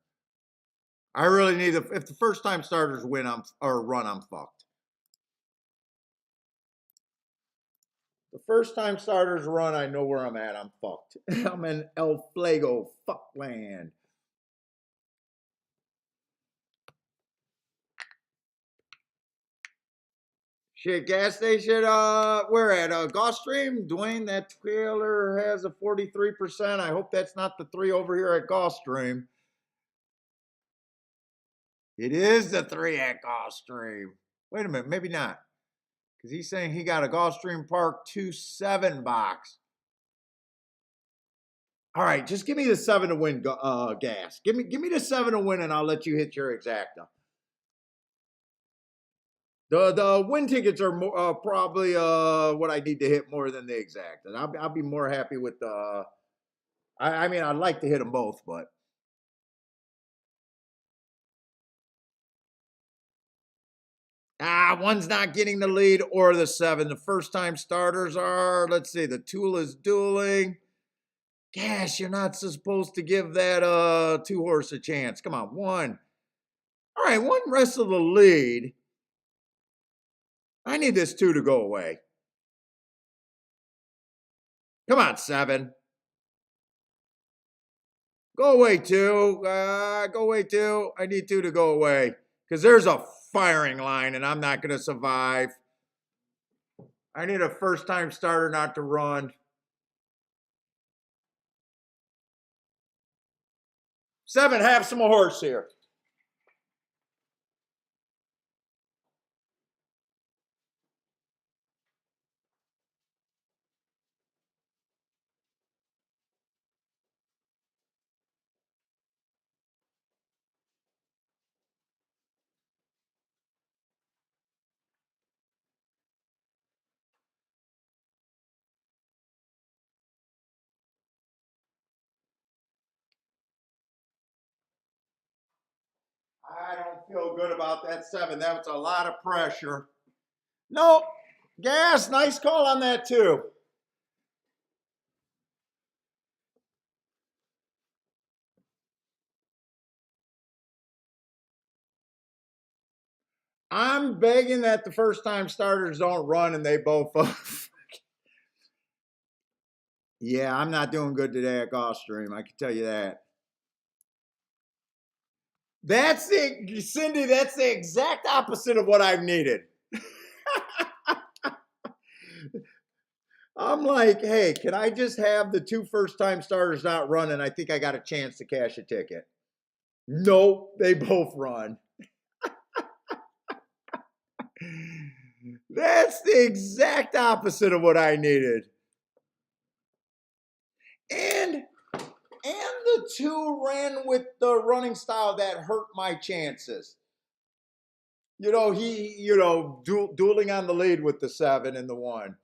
I really need if the first time starters win, I'm fucked. The first time starters run, I know where I'm at. I'm fucked. I'm in El Flago fuckland. Shit, gas station, we're at Gulfstream. Dwayne, that trailer has a 43%. I hope that's not the 3 over here at Gulfstream. It is the 3 at Gulfstream. Wait a minute, maybe not. Because he's saying he got a Gulfstream Park 2-7 box. All right, just give me the 7 to win gas. Give me the 7 to win, and I'll let you hit your exacta. The win tickets are more, probably what I need to hit more than the exact, and I'll be more happy with the. I mean, I'd like to hit them both, but one's not getting the lead or the 7. The first time starters are. Let's see, the Tool is dueling. Gosh, you're not supposed to give that 2-horse a chance. Come on, 1. All right, 1 rest of the lead. I need this 2 to go away. Come on, 7. Go away, 2. Go away, 2. I need 2 to go away because there's a firing line and I'm not going to survive. I need a first-time starter not to run. 7, have some horse here. I don't feel good about that 7. That was a lot of pressure. Nope. Gas, nice call on that too. I'm begging that the first time starters don't run and they both. Yeah, I'm not doing good today at Gulfstream. I can tell you that. That's the Cindy. That's the exact opposite of what I've needed. I'm like, hey, can I just have the 2 first-time starters not run, and I think I got a chance to cash a ticket? Nope, they both run. That's the exact opposite of what I needed. And the 2 ran with the running style that hurt my chances. Dueling on the lead with the 7 and the 1.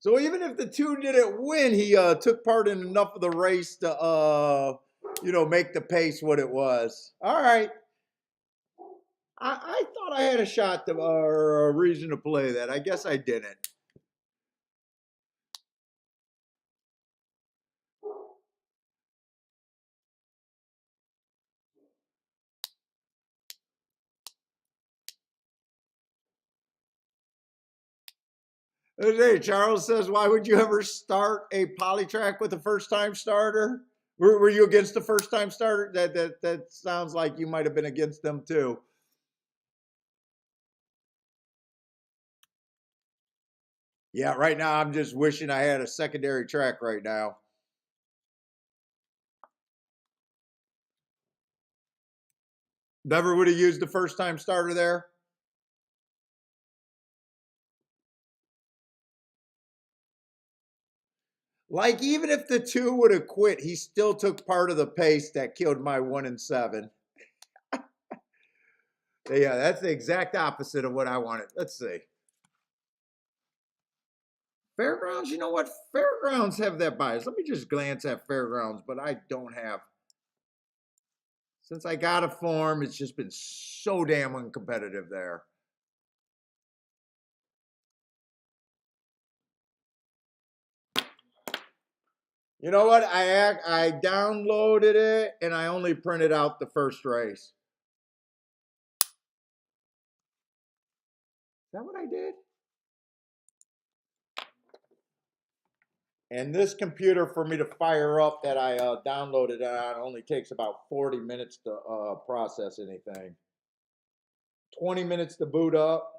So even if the 2 didn't win, he took part in enough of the race to make the pace what it was. All right. I thought I had a shot to, or a reason to play that. I guess I didn't. Hey, Charles says, why would you ever start a polytrack with a first-time starter? Were you against the first-time starter? That sounds like you might have been against them too. Yeah, right now I'm just wishing I had a secondary track right now. Never would have used the first-time starter there. Like, even if the 2 would have quit, he still took part of the pace that killed my 1 and 7. Yeah, that's the exact opposite of what I wanted. Let's see. Fairgrounds, you know what? Fairgrounds have that bias. Let me just glance at Fairgrounds, but I don't have. Since I got a form, it's just been so damn uncompetitive there. You know what? I downloaded it and I only printed out the first race. Is that what I did? And this computer for me to fire up that I downloaded on only takes about 40 minutes to process anything. 20 minutes to boot up.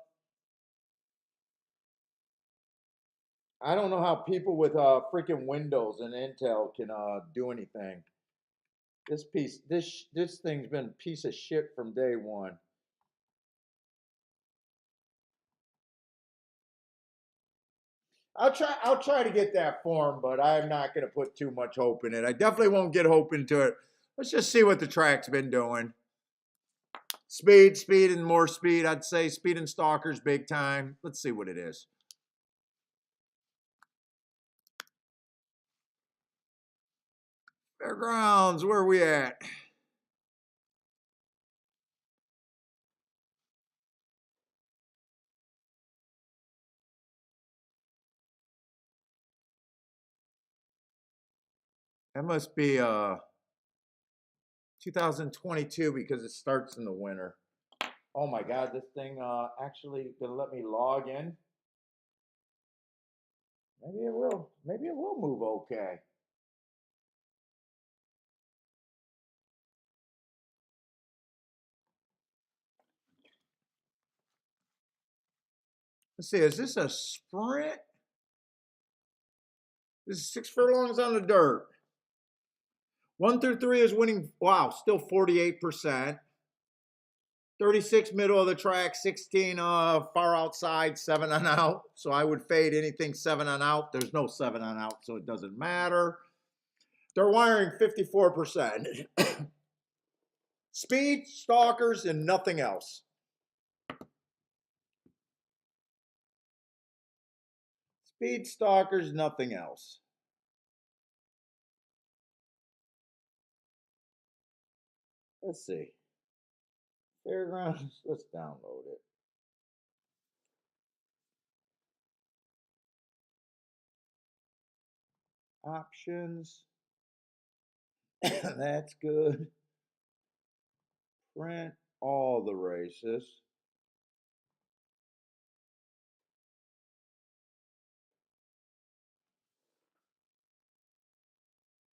I don't know how people with freaking Windows and Intel can do anything. This thing's been a piece of shit from day one. I'll try to get that form, but I'm not going to put too much hope in it. I definitely won't get hope into it. Let's just see what the track's been doing. Speed, and more speed. I'd say speed and stalkers big time. Let's see what it is. Fairgrounds, where are we at? That must be 2022 because it starts in the winter. Oh my God, this thing actually gonna let me log in. Maybe it will. Maybe it will move okay. Let's see, is this a sprint? This is 6 furlongs on the dirt. 1 through 3 is winning. Wow, still 48%. 36 middle of the track, 16 far outside, 7 on out. So I would fade anything 7 on out. There's no 7 on out, so it doesn't matter. They're wiring 54%. Speed, stalkers, and nothing else. Speed, stalkers, nothing else. Let's see. Fairgrounds, let's download it. Options. That's good. Print all the races.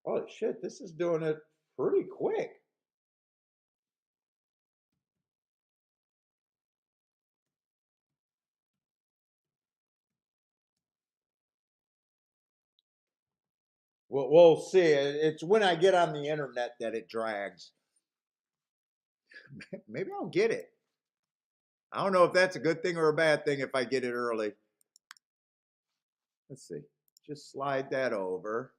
Holy shit, this is doing it pretty quick. We'll see. It's when I get on the internet that it drags. Maybe I'll get it. I don't know if that's a good thing or a bad thing if I get it early. Let's see. Just slide that over.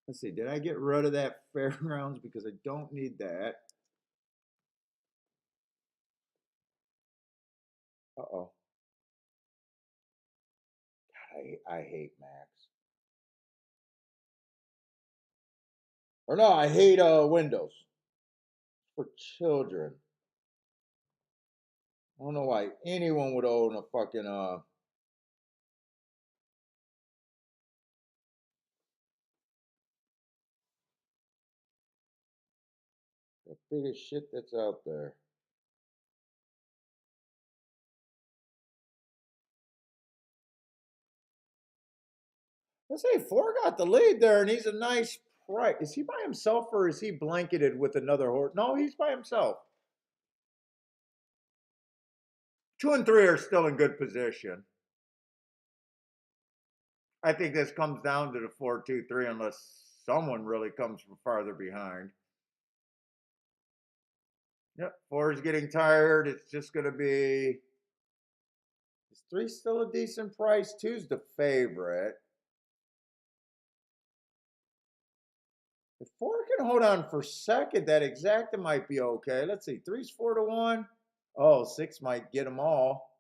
Let's see. Did I get rid of that fairgrounds because I don't need that? Uh-oh. God, I hate Macs. Or no, I hate Windows for children. I don't know why anyone would own a fucking the biggest shit that's out there. Let's say Four got the lead there, and he's a nice price. Is he by himself or is he blanketed with another horse? No, he's by himself. 2 and 3 are still in good position. I think this comes down to the 4-2-3 unless someone really comes from farther behind. Yep, 4 is getting tired. It's just going to be. Is 3 still a decent price? 2's the favorite. If 4 can hold on for second, that exacta might be okay. Let's see. 3's 4-1. Oh, 6 might get them all.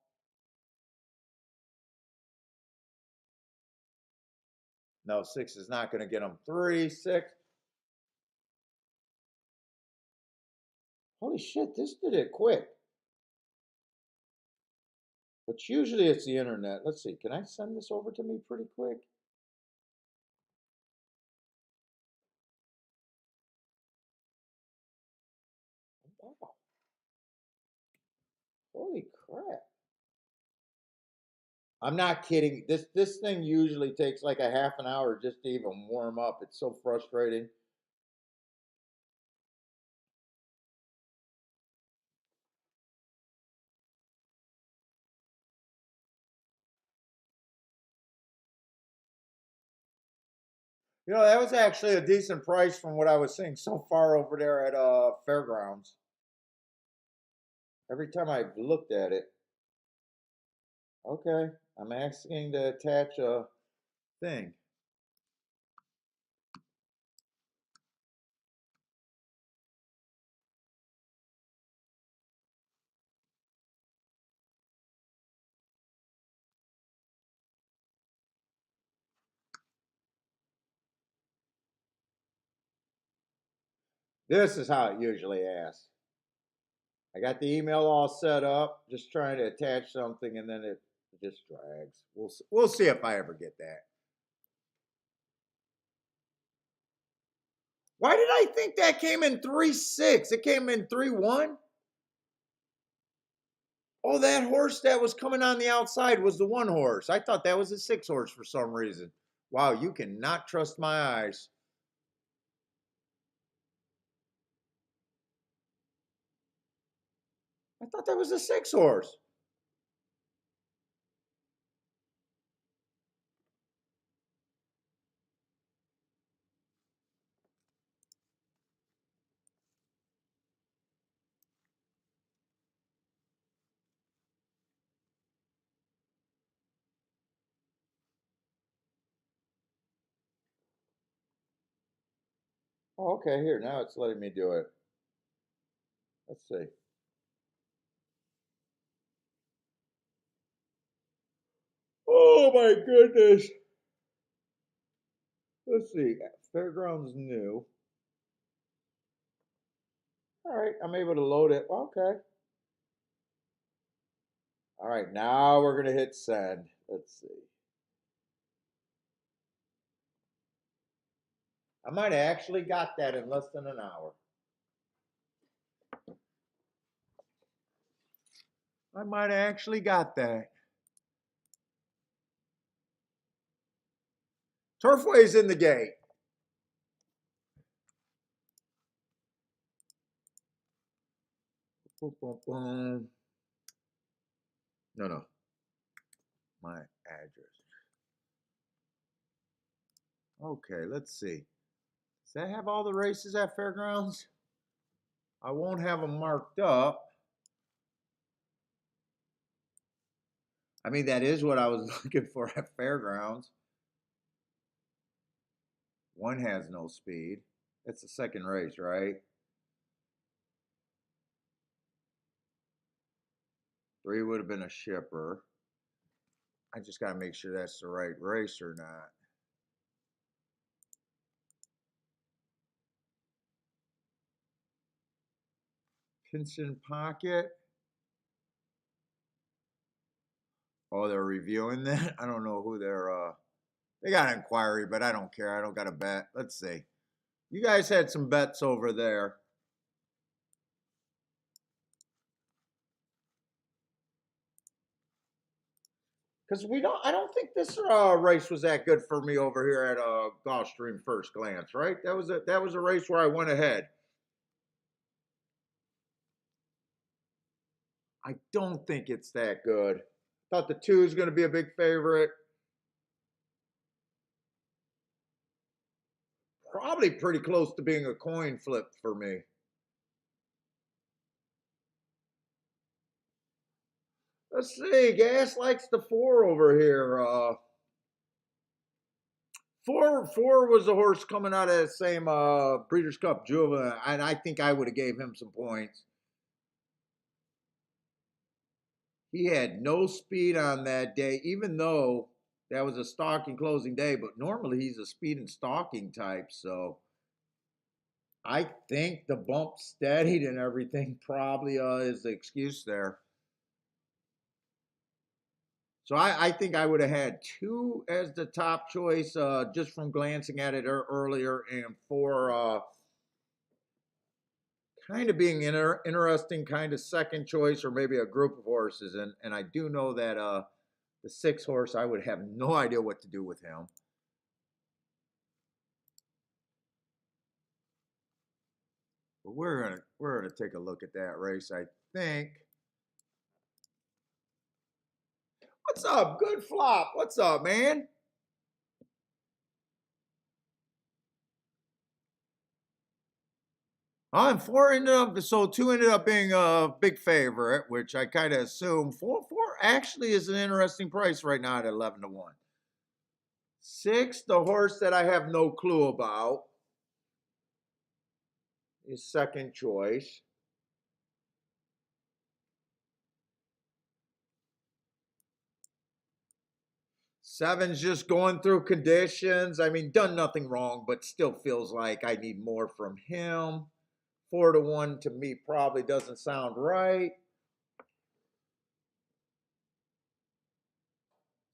No, 6 is not going to get them. 3, 6. Holy shit, this did it quick. But usually it's the internet. Let's see. Can I send this over to me pretty quick? Wow. Holy crap. I'm not kidding. This thing usually takes like a half an hour just to even warm up. It's so frustrating. You know, that was actually a decent price from what I was seeing so far over there at Fairgrounds. Every time I've looked at it. Okay, I'm asking to attach a thing. This is how it usually asks. I got the email all set up, just trying to attach something, and then it just drags. We'll see if I ever get that. Why did I think that came in 3-6? It came in 3-1. Oh, that horse that was coming on the outside was the one horse. I thought that was a 6 horse for some reason. Wow, you cannot trust my eyes. I thought that was a 6 horse. Oh, okay, here, now it's letting me do it. Let's see. Oh my goodness. Let's see. Fairgrounds new. All right, I'm able to load it. Okay. All right, now we're going to hit send. Let's see. I might have actually got that in less than an hour. I might have actually got that. Turfway's in the gate. Boom, boom, boom. No. My address. Okay, let's see. Does that have all the races at Fairgrounds? I won't have them marked up. I mean, that is what I was looking for at Fairgrounds. One has no speed. That's the second race, right? 3 would have been a shipper. I just got to make sure that's the right race or not. Pinson Pocket. Oh, they're reviewing that? I don't know who they're, they got an inquiry, but I don't care. I don't got a bet. Let's see. You guys had some bets over there. Because I don't think this race was that good for me over here at Gulfstream first glance, right? That was a race where I went ahead. I don't think it's that good. Thought the 2 is going to be a big favorite. Probably pretty close to being a coin flip for me. Let's see. Gas likes the 4 over here. Four was the horse coming out of the same Breeders' Cup Juvenile, and I think I would have gave him some points. He had no speed on that day, even though that was a stalking closing day. But normally he's a speed and stalking type, so I think the bump steadied and everything probably is the excuse there. So I think I would have had 2 as the top choice just from glancing at it earlier, and 4 kind of being interesting, kind of second choice, or maybe a group of horses. And I do know that the 6 horse, I would have no idea what to do with him. But we're gonna take a look at that race, I think. What's up? Good flop. What's up, man? And 4 ended up, so 2 ended up being a big favorite, which I kind of assume. Four actually is an interesting price right now at 11-1. 6, the horse that I have no clue about, is second choice. 7's just going through conditions. I mean, done nothing wrong, but still feels like I need more from him. 4-1 to me probably doesn't sound right.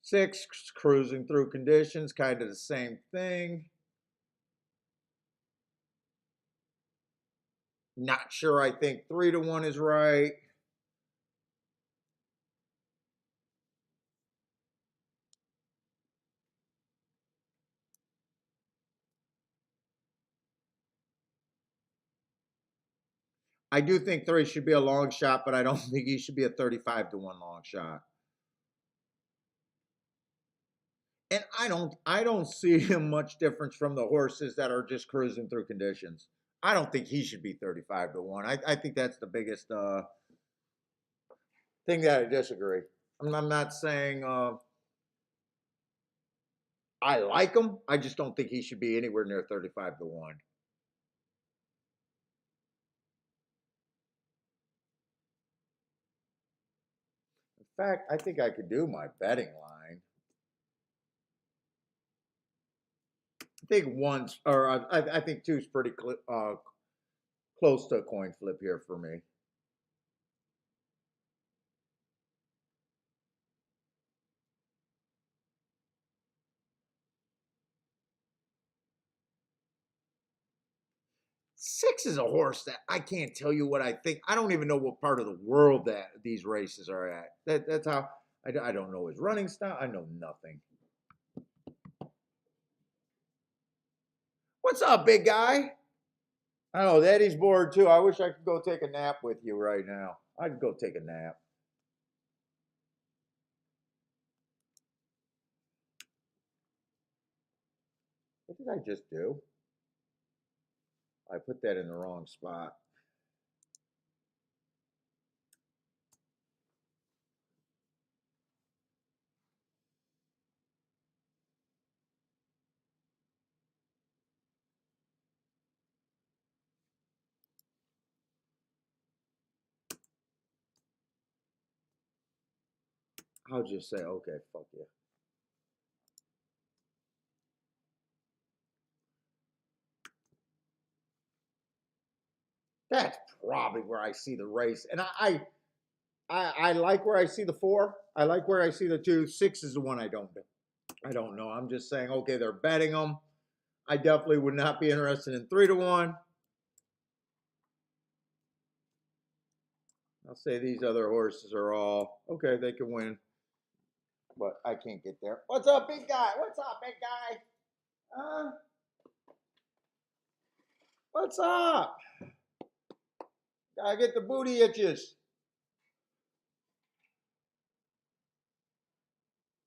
6 cruising through conditions, kind of the same thing. Not sure I think 3-1 is right. I do think 3 should be a long shot, but I don't think he should be a 35-1 long shot. And I don't see him much difference from the horses that are just cruising through conditions. I don't think he should be 35-1. I think that's the biggest thing that I disagree. I'm not saying I like him. I just don't think he should be anywhere near 35-1. In fact, I think I could do my betting line. I think one's, or I think two's pretty close to a coin flip here for me. Six is a horse that I can't tell you what I think. I don't even know what part of the world that these races are at. That's how I don't know his running style. I know nothing. What's up, big guy? I know Eddie's bored too. I wish I could go take a nap with you right now. I'd go take a nap. What did I just do? I put that in the wrong spot. I'll just say, okay, fuck you. That's probably where I see the race. And I like where I see the 4. I like where I see the 2. 6 is the one I don't do. I don't know. I'm just saying, okay, they're betting them. I definitely would not be interested in 3-1. I'll say these other horses are all okay. They can win, but I can't get there. What's up, big guy? What's up, big guy? What's up? Gotta get the booty itches.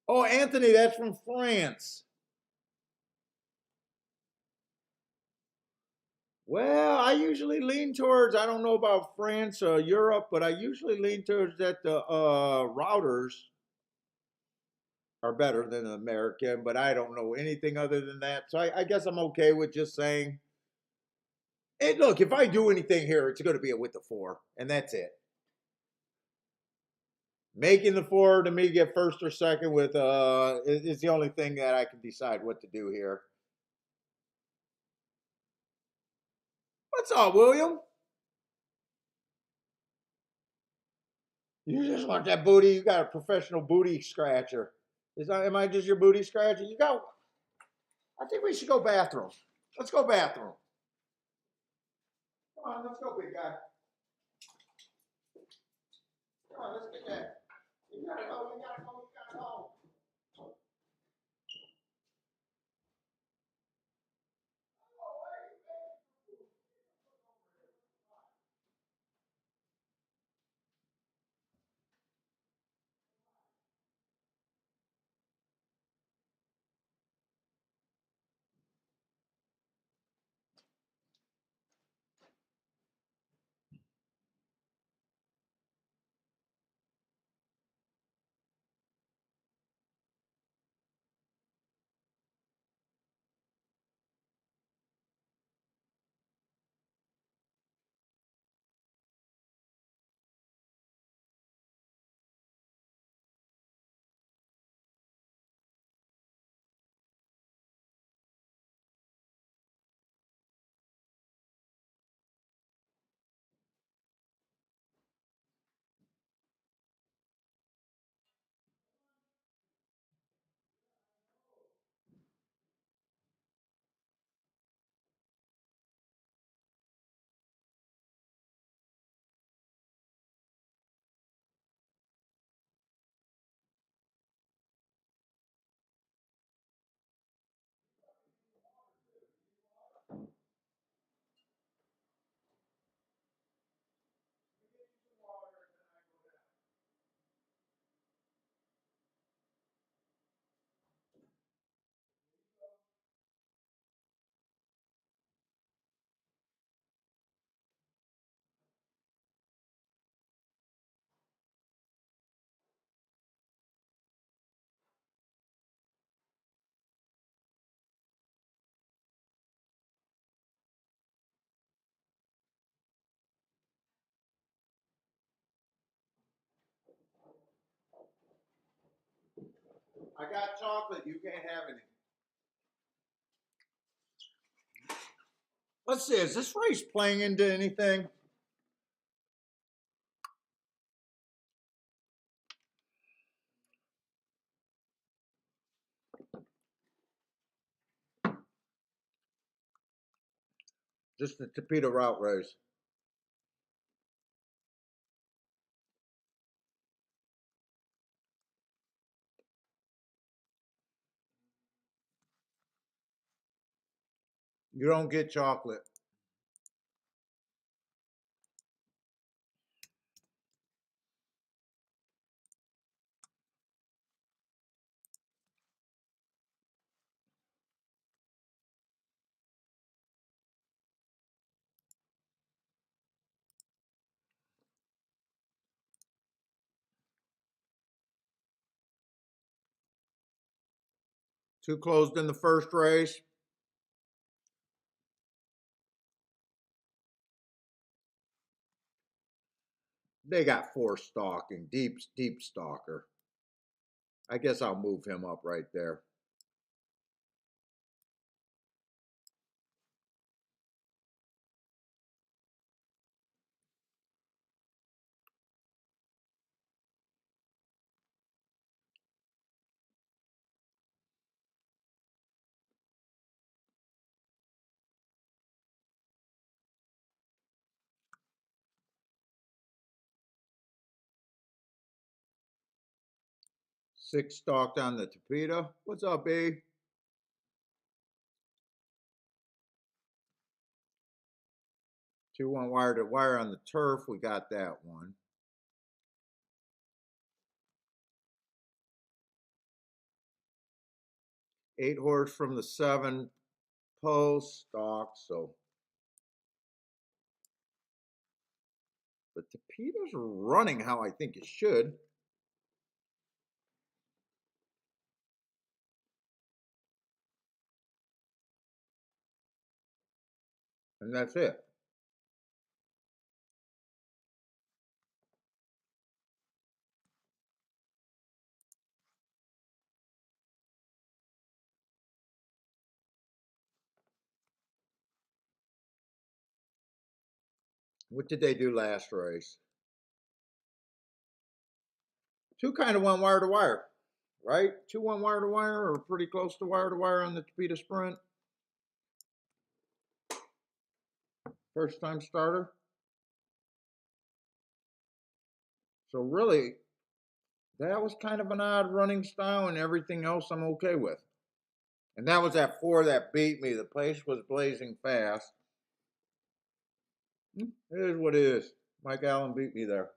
Oh, Anthony, that's from France. Well, I usually lean towards, I don't know about France or Europe, but I usually lean towards that the routers are better than the American, but I don't know anything other than that. So I guess I'm okay with just saying, hey, look, if I do anything here, it's going to be with the 4, and that's it. Making the 4 to me get first or second with is the only thing that I can decide what to do here. What's up, William? You just want that booty. You got a professional booty scratcher. Am I just your booty scratcher? You got. I think we should go bathroom. Let's go bathroom. Come on, let's go, big guy. Come on, let's get that. You gotta go. You gotta go. You gotta go. I got chocolate. You can't have any. Let's see. Is this race playing into anything? Just the Torpedo Route race. You don't get chocolate. Two closed in the first race. They got four stalking. Deep stalker. I guess I'll move him up right there. Six stalked on the Torpedo. What's up, B? 2-1 wire to wire on the turf. We got that one. Eight horse from the 7 post stalk. So the Torpedo's running how I think it should. And that's it. What did they do last race? Two kind of went wire to wire, right? 2-1 wire to wire, or pretty close to wire on the Torpedo Sprint. First time starter. So really, that was kind of an odd running style, and everything else I'm okay with. And that was that 4 that beat me. The place was blazing fast. It is what it is. Mike Allen beat me there.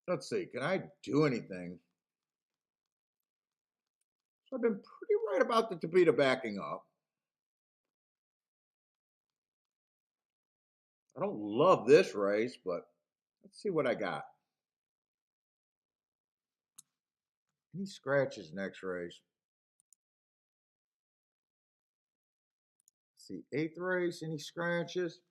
Let's see. Can I do anything? So I've been pretty right about the Torpedo backing up. I don't love this race, but let's see what I got. Any scratches next race? Let's see, 8th race, any scratches?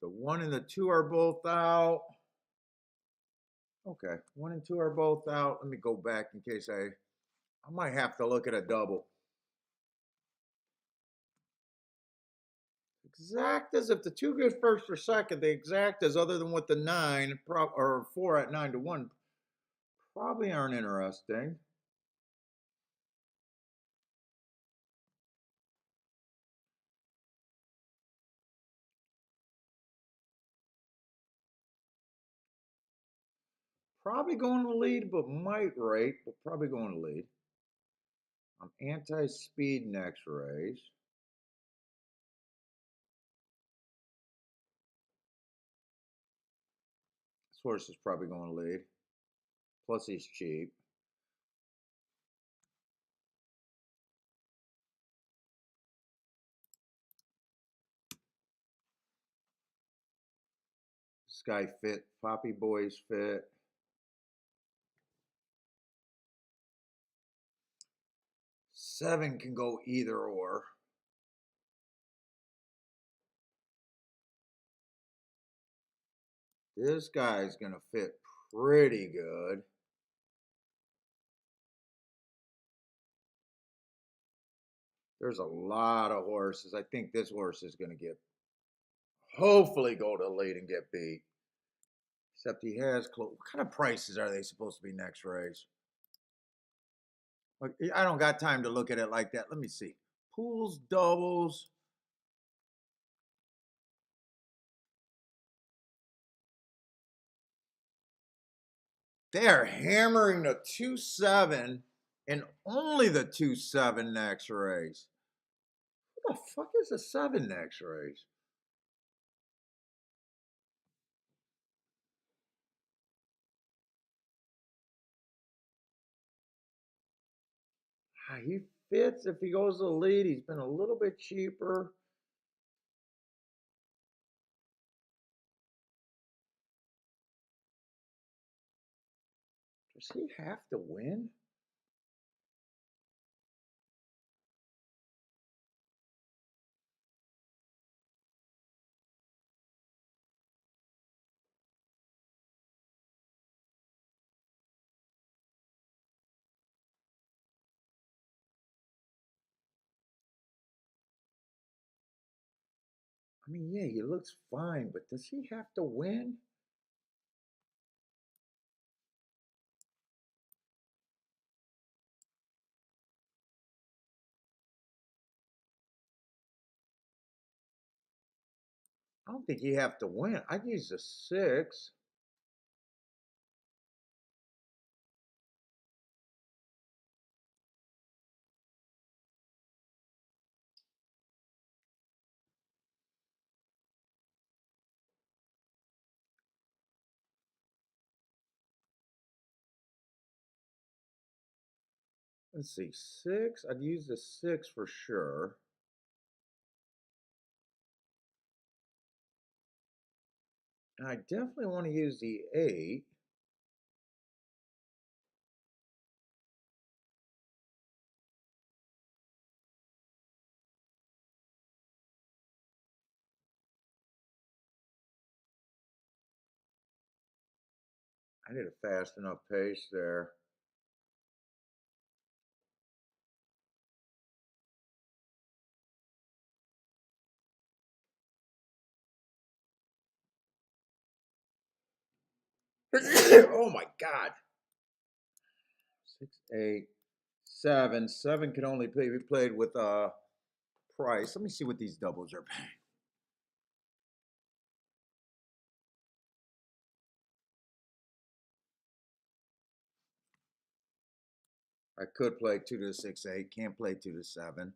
The 1 and the 2 are both out. Okay, 1 and 2 are both out. Let me go back in case I might have to look at a double. Exact as if the 2 goes first or second, the exact as other than with the 9 or 4 at 9 to 1 probably aren't interesting. Probably going to lead, but might rate, but probably going to lead. I'm anti-speed next race. This horse is probably going to lead. Plus he's cheap. Sky fit. Poppy Boys fit. Seven can go either or. This guy's gonna fit pretty good. There's a lot of horses. I think this horse is gonna get, hopefully go to the lead and get beat. Except he has close. What kind of prices are they supposed to be next race? Like, I don't got time to look at it like that. Let me see. Pools, doubles. They are hammering the 2-7 and only the 2-7 next race. What the fuck is a 7 next race? He fits if he goes to the lead. He's been a little bit cheaper. Does he have to win? I mean, yeah, he looks fine, but does he have to win? I don't think he have to win. I'd use a 6. Let's see, 6. I'd use the 6 for sure. And I definitely want to use the 8. I did a fast enough pace there. Oh my God. 6, 8, 7. 7 can only be played with price. Let me see what these doubles are paying. I could play 2 to 6, 8. Can't play 2 to 7.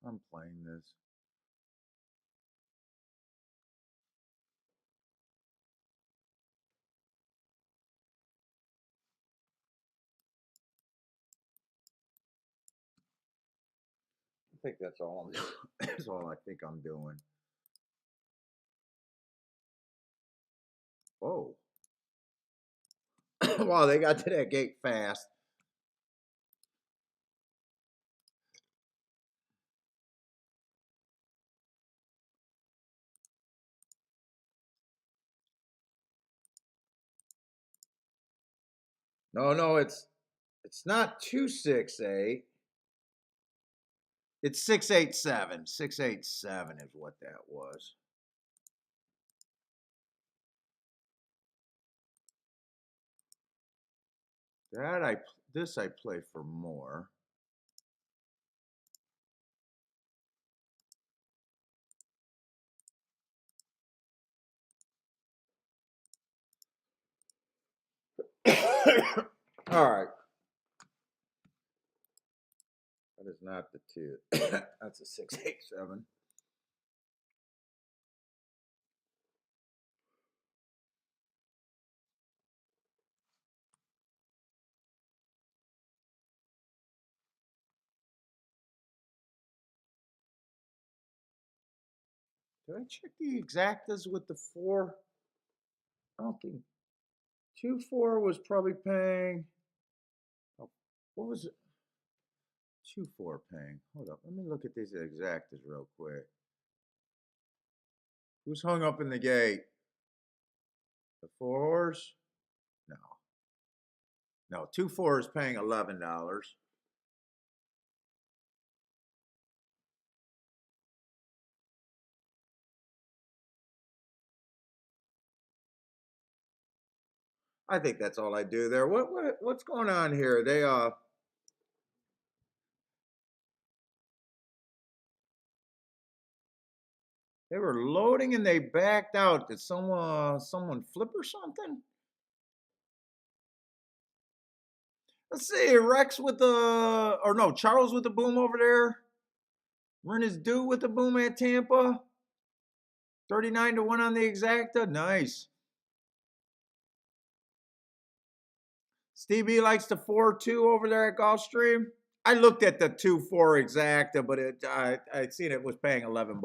I'm playing this. I think that's all I'm doing. That's all I think I'm doing. Whoa. Wow, they got to that gate fast. No, no, it's not 268. It's 687. 687 is what that was. This I play for more. All right. That is not the 2. That's a 687. Did I check the exactas with the 4? I don't think 2-4 was probably paying. Oh, what was it? 2-4 paying. Hold up. Let me look at these exactas real quick. Who's hung up in the gate? The 4 horse? No. No, 2-4 is paying $11. I think that's all I do there. What's going on here? They were loading and they backed out. Did someone flip or something? Let's see, Rex with the or no, Charles with the boom over there. Rennes Due with the boom at Tampa. 39-1 on the exacta. Nice. Stevie likes the 4-2 over there at Gulfstream. I looked at the 2-4 exacta, but I seen it was paying $11.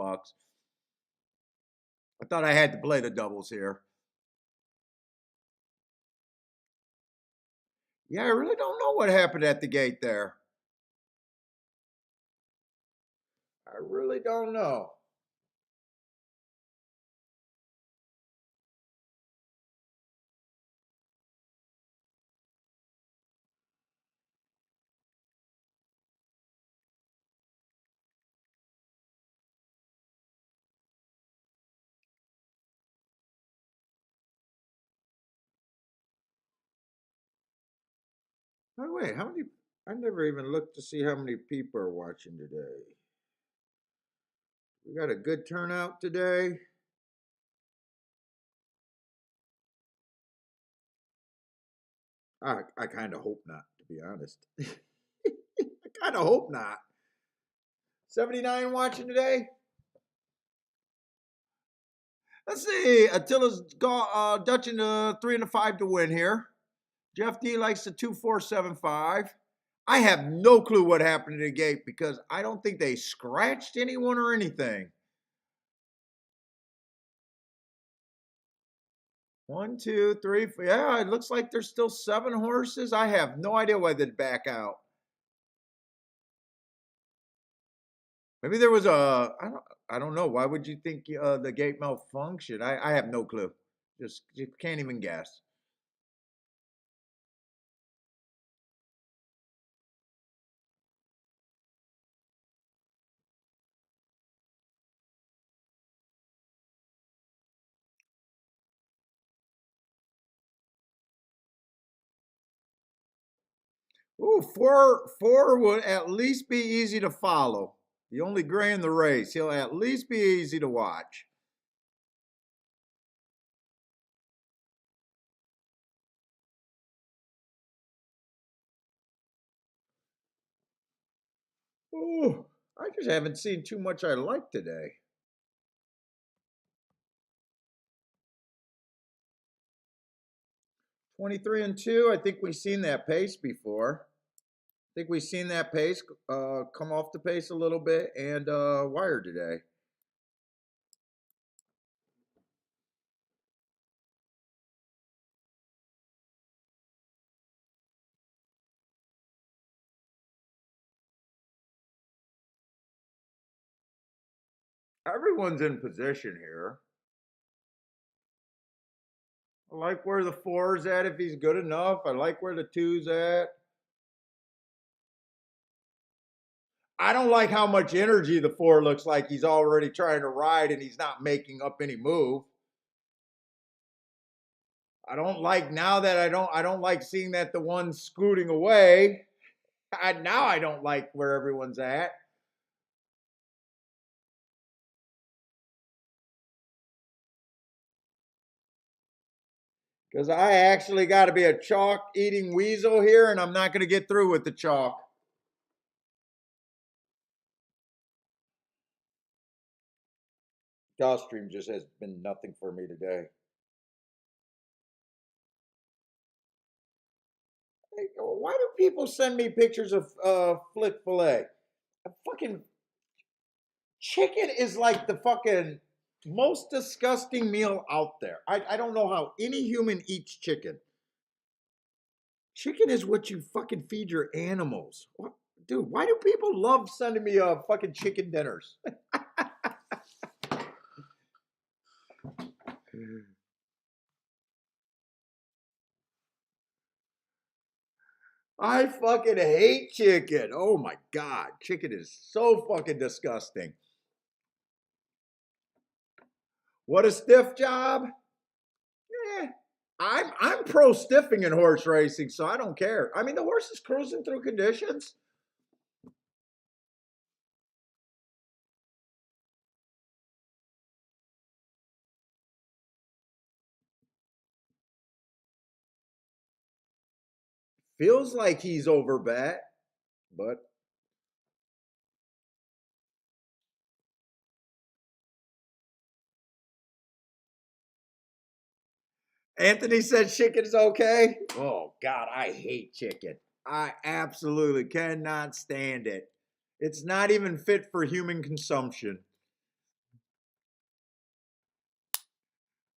I thought I had to play the doubles here. Yeah, I really don't know what happened at the gate there. I really don't know. By the way, how many? I never even looked to see how many people are watching today. We got a good turnout today. I kind of hope not, to be honest. I kind of hope not. 79 watching today. Let's see. Attila's dutching the 3 and the 5 to win here. Jeff D likes the 2-4-7-5. I have no clue what happened to the gate because I don't think they scratched anyone or anything. 1, 2, 3, 4. Yeah, it looks like there's still 7 horses. I have no idea why they'd back out. Maybe there was I don't know. Why would you think the gate malfunctioned? I have no clue. Just you can't even guess. Ooh, 4 would at least be easy to follow. The only gray in the race. He'll at least be easy to watch. Ooh, I just haven't seen too much I like today. 23-2. I think we've seen that pace before. I think we've seen that pace come off the pace a little bit and wire today. Everyone's in position here. I like where the 4's at if he's good enough. I like where the 2's at. I don't like how much energy the 4 looks like he's already trying to ride and he's not making up any move. I don't like now that I don't like seeing that the one's scooting away. Now I don't like where everyone's at. Because I actually got to be a chalk eating weasel here, and I'm not going to get through with the chalk. Gulfstream just has been nothing for me today. Why do people send me pictures of flick fillet? A fucking chicken is like the fucking most disgusting meal out there. I don't know how any human eats chicken. Chicken is what you fucking feed your animals. What? Dude, why do people love sending me fucking chicken dinners? I fucking hate chicken. Oh my God. Chicken is so fucking disgusting. What a stiff job. Eh, I'm pro stiffing in horse racing, so I don't care. I mean, the horse is cruising through conditions. Feels like he's overbet, but Anthony said chicken is okay. Oh God, I hate chicken. I absolutely cannot stand it. It's not even fit for human consumption.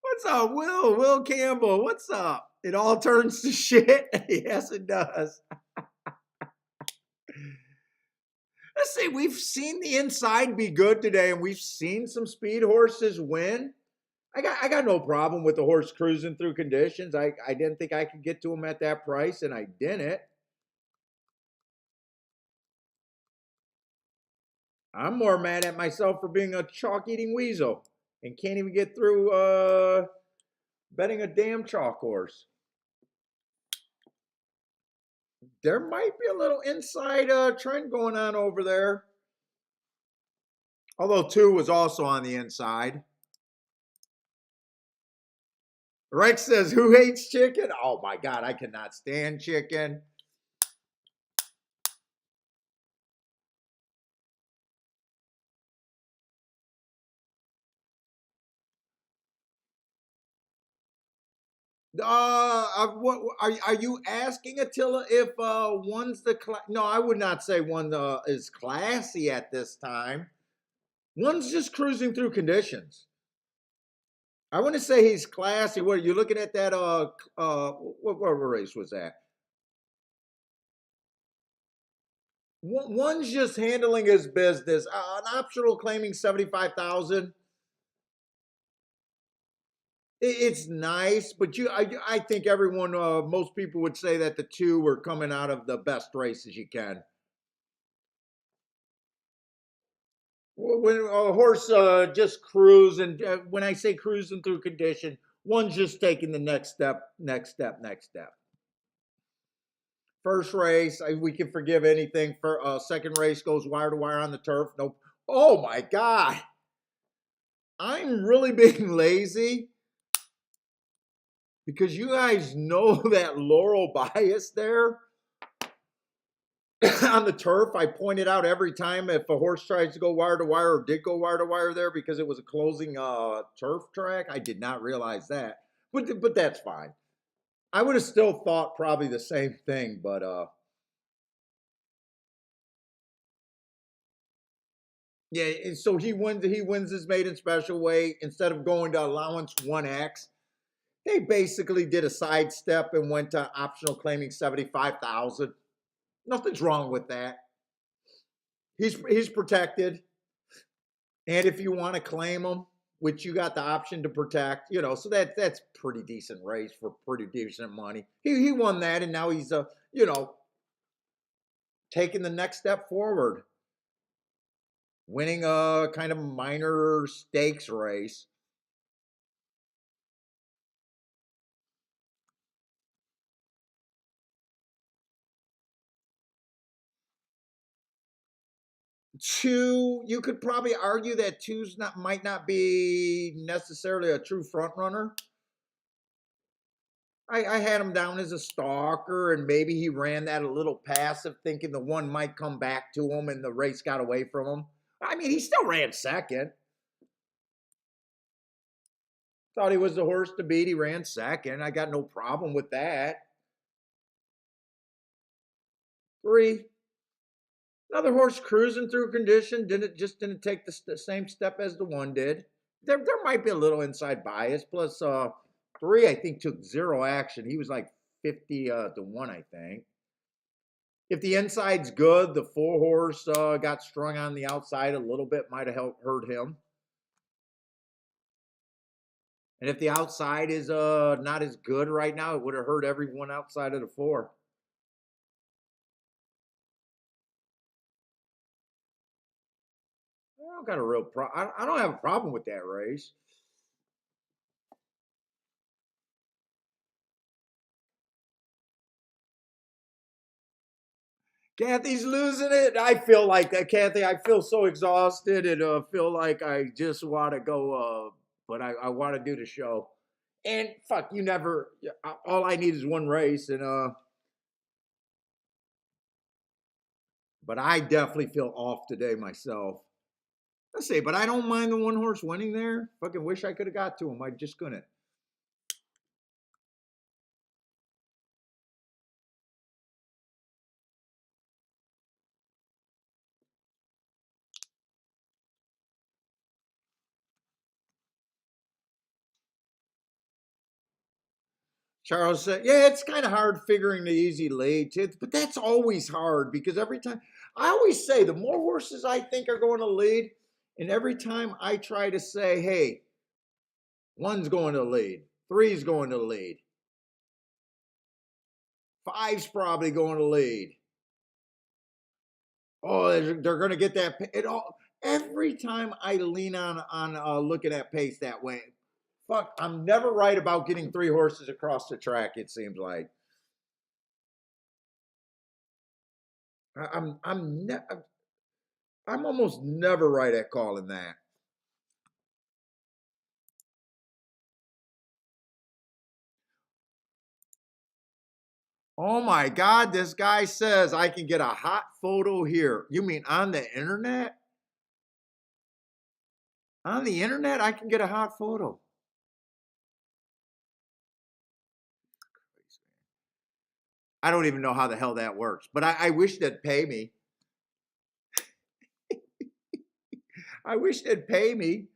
What's up, Will? Will Campbell, what's up? It all turns to shit. Yes, it does. Let's see, we've seen the inside be good today, and we've seen some speed horses win. I got no problem with the horse cruising through conditions. I didn't think I could get to him at that price, and I didn't. I'm more mad at myself for being a chalk eating weasel and can't even get through betting a damn chalk horse. There might be a little inside trend going on over there. Although 2 was also on the inside. Rex says, who hates chicken? Oh my God, I cannot stand chicken. What are you asking, Attila? If one's the no, I would not say one is classy at this time. One's just cruising through conditions. I wouldn't say he's classy. What are you looking at that? What race was that? One's just handling his business. An optional claiming 75,000. It's nice, but I think everyone, most people would say that the 2 were coming out of the best races you can. When a horse just cruising, when I say cruising through condition, one's just taking the next step, next step, next step. First race, we can forgive anything. For second race goes wire to wire on the turf. Nope. Oh my God, I'm really being lazy because you guys know that Laurel bias there. On the turf, I pointed out every time if a horse tries to go wire to wire or did go wire to wire there because it was a closing turf track. I did not realize that, but that's fine. I would have still thought probably the same thing, but yeah. So he wins. He wins his maiden special weight instead of going to allowance 1X. They basically did a sidestep and went to optional claiming 75,000. Nothing's wrong with that. He's protected. And if you want to claim him, which you got the option to protect, so that's pretty decent race for pretty decent money. He won that, and now he's taking the next step forward, winning a kind of minor stakes race. Two, you could probably argue that two's might not be necessarily a true front runner. I had him down as a stalker, and maybe he ran that a little passive, thinking the one might come back to him, and the race got away from him. I mean, he still ran second. Thought he was the horse to beat. He ran second. I got no problem with that. 3. Another horse cruising through condition. Didn't take the same step as the 1 did. There might be a little inside bias. Plus, 3 I think took 0 action. He was like 50 to 1, I think. If the inside's good, the 4 horse got strung on the outside a little bit, might have hurt him. And if the outside is not as good right now, it would have hurt everyone outside of the 4. I don't got a real I don't have a problem with that race. Kathy's losing it. I feel like that, Kathy. I feel so exhausted and feel like I just want to go, but I want to do the show. And fuck, you never. All I need is 1 race, and but I definitely feel off today myself. Let's see, but I don't mind the 1 horse winning there. Fucking wish I could have got to him. I just couldn't. Charles said, "Yeah, it's kind of hard figuring the easy lead, but that's always hard because every time I always say the more horses I think are going to lead, and every time I try to say, hey, 1's going to lead, 3's going to lead, 5's probably going to lead. Oh, they're going to get that. It all every time I lean on looking at pace that way. Fuck, I'm never right about getting 3 horses across the track. It seems like I'm almost never right at calling that. Oh my God, this guy says I can get a hot photo here. You mean on the internet? On the internet, I can get a hot photo. I don't even know how the hell that works, but I wish they'd pay me. I wish they'd pay me.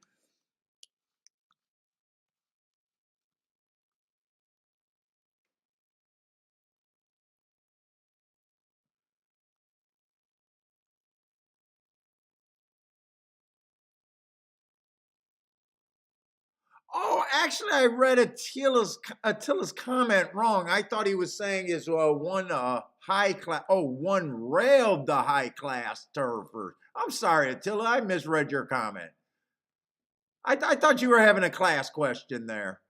Oh, actually, I read Attila's comment wrong. I thought he was saying is 1 high class. Oh, 1 railed the high class turfers. I'm sorry, Attila. I misread your comment. I thought you were having a class question there.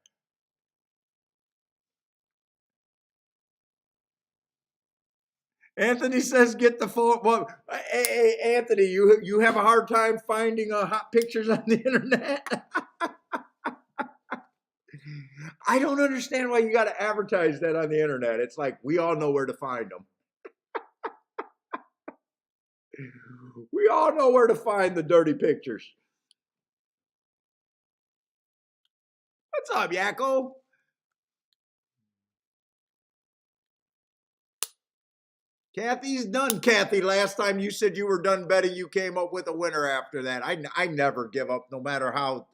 Anthony says, "Get the phone." Well, hey, Anthony, you have a hard time finding hot pictures on the internet. I don't understand why you got to advertise that on the internet. It's like we all know where to find them. We all know where to find the dirty pictures. What's up, Yakko? Kathy's done. Kathy, last time you said you were done betting, you came up with a winner after that. I never give up, no matter how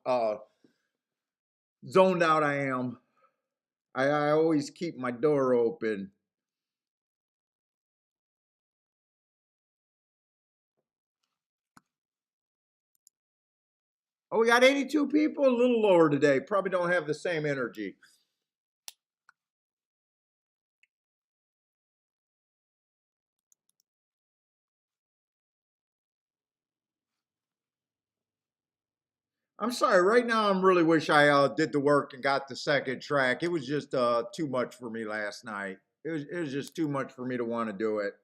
zoned out I am. I always keep my door open. Oh, we got 82 people, a little lower today. Probably don't have the same energy. I'm sorry. Right now, I'm really wish I did the work and got the second track. It was just too much for me last night. It was just too much for me to want to do it.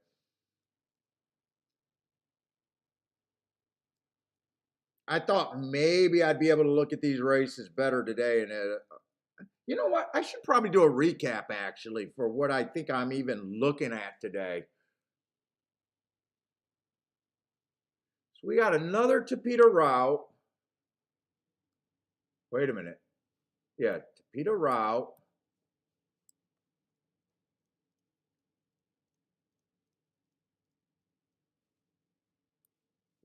I thought maybe I'd be able to look at these races better today, and You know what? I should probably do a recap actually for what I think I'm even looking at today. So we got another Tapeta route. Wait a minute. Yeah, Tapeta route.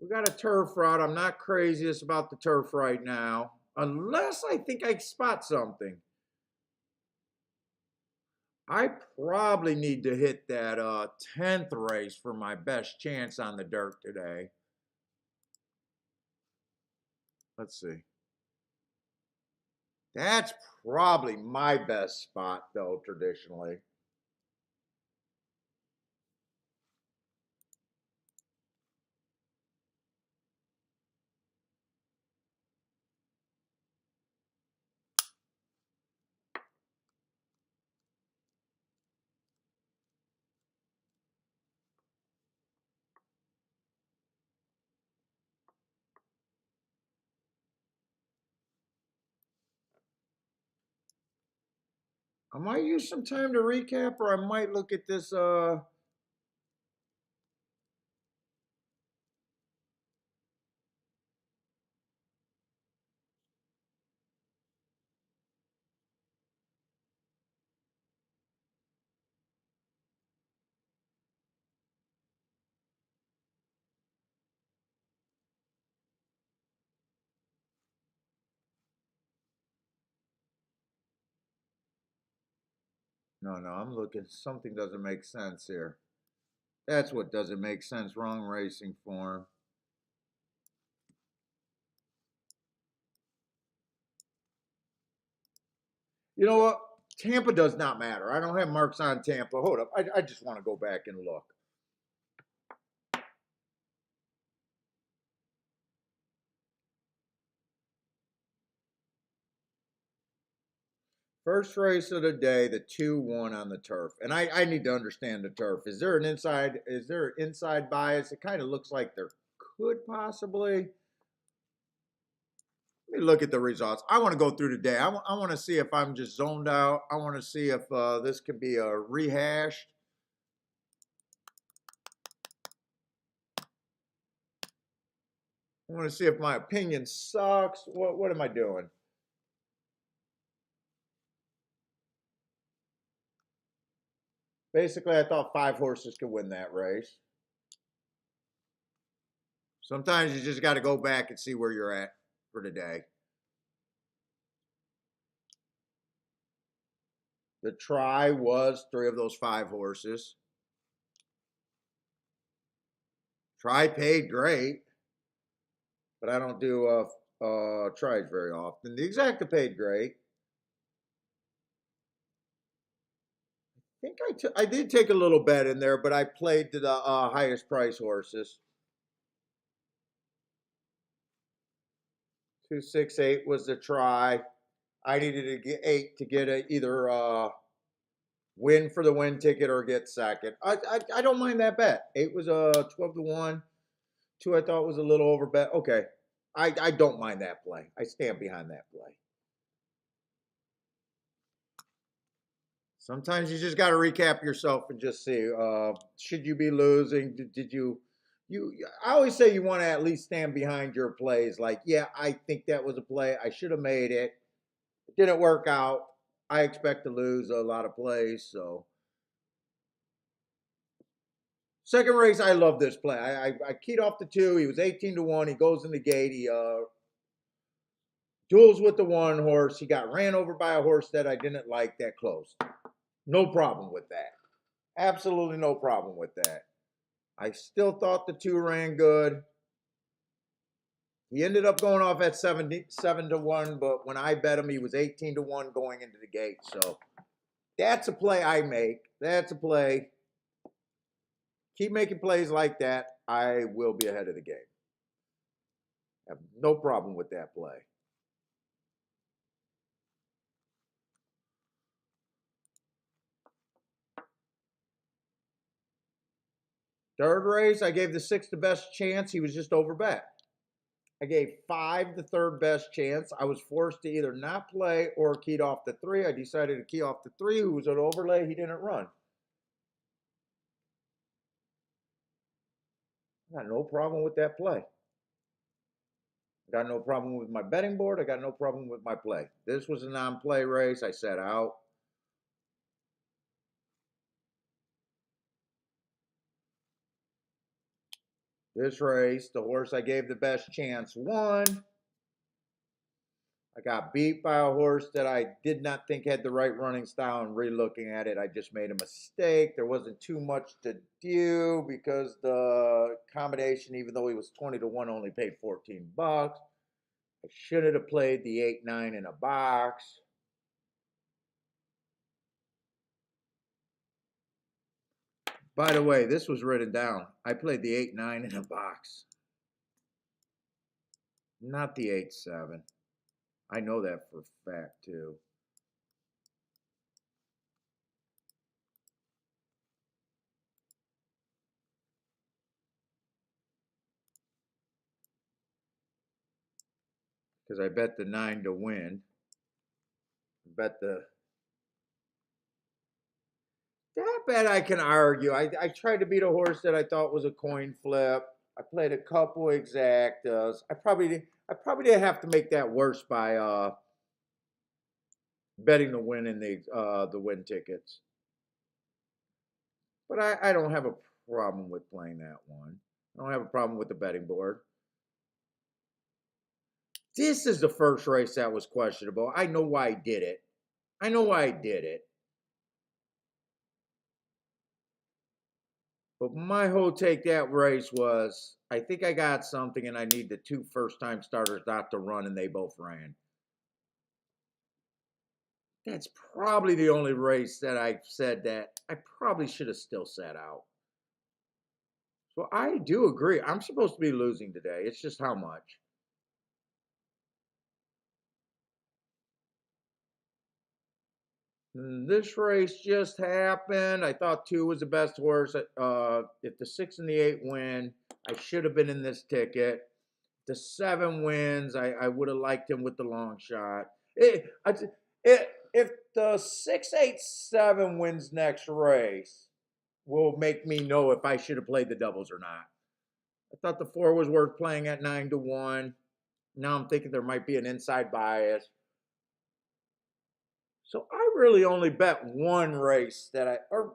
We got a turf route. I'm not craziest about the turf right now, unless I think I spot something. I probably need to hit that 10th race for my best chance on the dirt today. Let's see. That's probably my best spot, though, traditionally. I might use some time to recap, or I might look at this. No, no, I'm looking. Something doesn't make sense here. That's what doesn't make sense. Wrong racing form. You know what? Tampa does not matter. I don't have marks on Tampa. Hold up. I just want to go back and look. First race of the day, the 2-1 on the turf. And I need to understand the turf. Is there an inside bias? It kind of looks like there could possibly. Let me look at the results. I want to go through the day. I want to see if I'm just zoned out. I want to see if this can be rehashed. I want to see if my opinion sucks. What am I doing? Basically, I thought 5 horses could win that race. Sometimes you just got to go back and see where you're at for the day. The try was 3 of those 5 horses. Try paid great, but I don't do tries very often. The exacta paid great. I think I did take a little bet in there, but I played to the highest price horses. 268 was the try. I needed to get 8 to get either win for the win ticket or get second. I don't mind that bet. 8 was a 12-1. 2 I thought was a little over bet. Okay. I don't mind that play. I stand behind that play. Sometimes you just got to recap yourself and just see, should you be losing? Did you I always say you want to at least stand behind your plays. Like, yeah, I think that was a play. I should have made it. It didn't work out. I expect to lose a lot of plays. So second race, I love this play. I keyed off the 2. He was 18-1. He goes in the gate. He duels with the 1 horse. He got ran over by a horse that I didn't like that close. No problem with that. Absolutely no problem with that. I still thought the 2 ran good. He ended up going off at 7-1, but when I bet him, he was 18-1 going into the gate. So that's a play I make. That's a play. Keep making plays like that. I will be ahead of the game. I have no problem with that play. Third race, I gave the 6 the best chance. He was just over bet. I gave 5 the third best chance. I was forced to either not play or keyed off the 3. I decided to key off the 3, who was an overlay. He didn't run. I got no problem with that play. I got no problem with my betting board. I got no problem with my play. This was a non-play race. I set out. This race, the horse I gave the best chance won. I got beat by a horse that I did not think had the right running style, and re-looking at it, I just made a mistake. There wasn't too much to do because the combination, even though he was 20 to 1, only paid 14 bucks. I should have played the 8-9 in a box. By the way, this was written down. I played the 8-9 in a box, not the 8-7. I know that for a fact, too. Because I bet the 9 to win. Bet the... That bet I can argue. I tried to beat a horse that I thought was a coin flip. I played a couple exactas. I probably didn't have to make that worse by betting the win in the win tickets. But I don't have a problem with playing that one. I don't have a problem with the betting board. This is the first race that was questionable. I know why I did it. I know why I did it. But my whole take that race was, I think I got something and I need the 2 first-time starters not to run, and they both ran. That's probably the only race that I said that I probably should have still sat out. So I do agree. I'm supposed to be losing today. It's just how much. This race just happened. I thought 2 was the best horse. If the 6 and the 8 win, I should have been in this ticket. The 7 wins, I would have liked him with the long shot. If the 6-8-7 wins next race, will make me know if I should have played the doubles or not. I thought the 4 was worth playing at 9 to 1. Now I'm thinking there might be an inside bias. So I really only bet one race or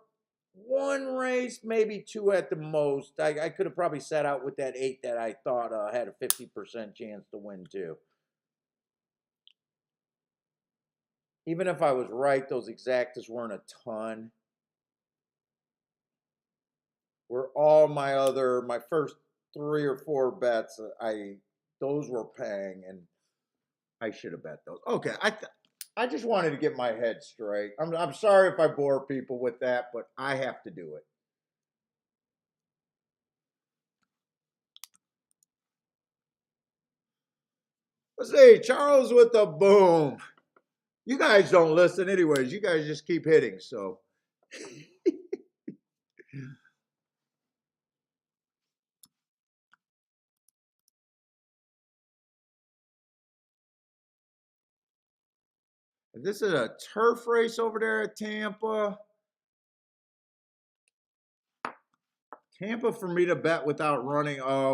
one race, maybe 2 at the most. I could have probably sat out with that 8 that I thought had a 50% chance to win too. Even if I was right, those exactas weren't a ton. Were all my first 3 or 4 bets, those were paying, and I should have bet those. Okay, I just wanted to get my head straight. I'm sorry if I bore people with that, but I have to do it. Let's see, Charles with the boom. You guys don't listen anyways. You guys just keep hitting, so. This is a turf race over there at Tampa. Tampa for me to bet without running, I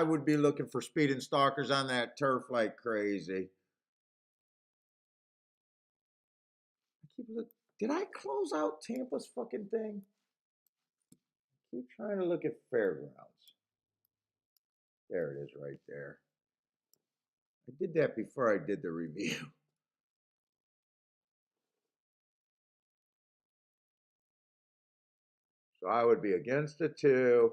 would be looking for speed and stalkers on that turf like crazy. Did I close out Tampa's fucking thing? I keep trying to look at Fairgrounds. There it is right there. I did that before I did the review. So I would be against the 2.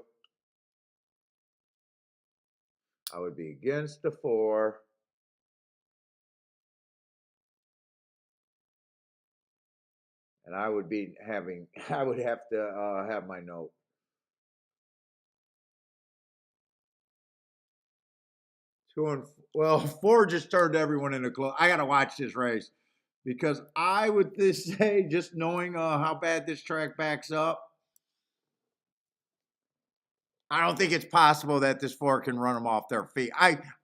I would be against the 4. And I would have to have my note. Well, 4 just turned everyone into close. I got to watch this race because I would say, just knowing how bad this track backs up, I don't think it's possible that this four can run them off their feet.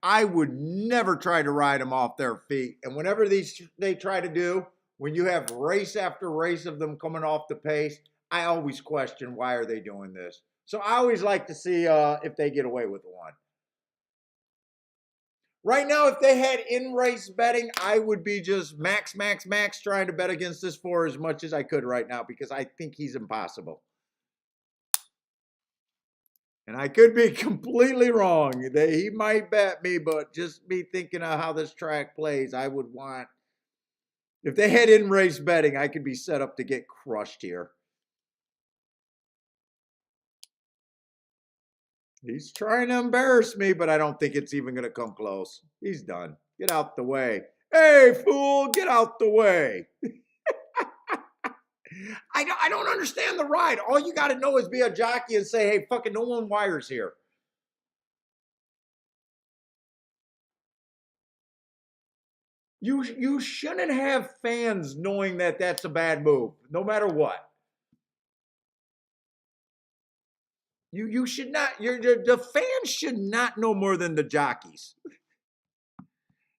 I would never try to ride them off their feet. And whenever they try to do, when you have race after race of them coming off the pace, I always question why are they doing this. So I always like to see if they get away with one. Right now, if they had in-race betting, I would be just max trying to bet against this four as much as I could right now because I think he's impossible. And I could be completely wrong. He might bet me, but just me thinking of how this track plays, I would want, if they had in-race betting, I could be set up to get crushed here. He's trying to embarrass me, but I don't think it's even going to come close. He's done. Get out the way. Hey, fool, get out the way. I don't understand the ride. All you got to know is be a jockey and say, hey, fucking no one wires here. You shouldn't have fans knowing that that's a bad move, no matter what. You should not. The fans should not know more than the jockeys.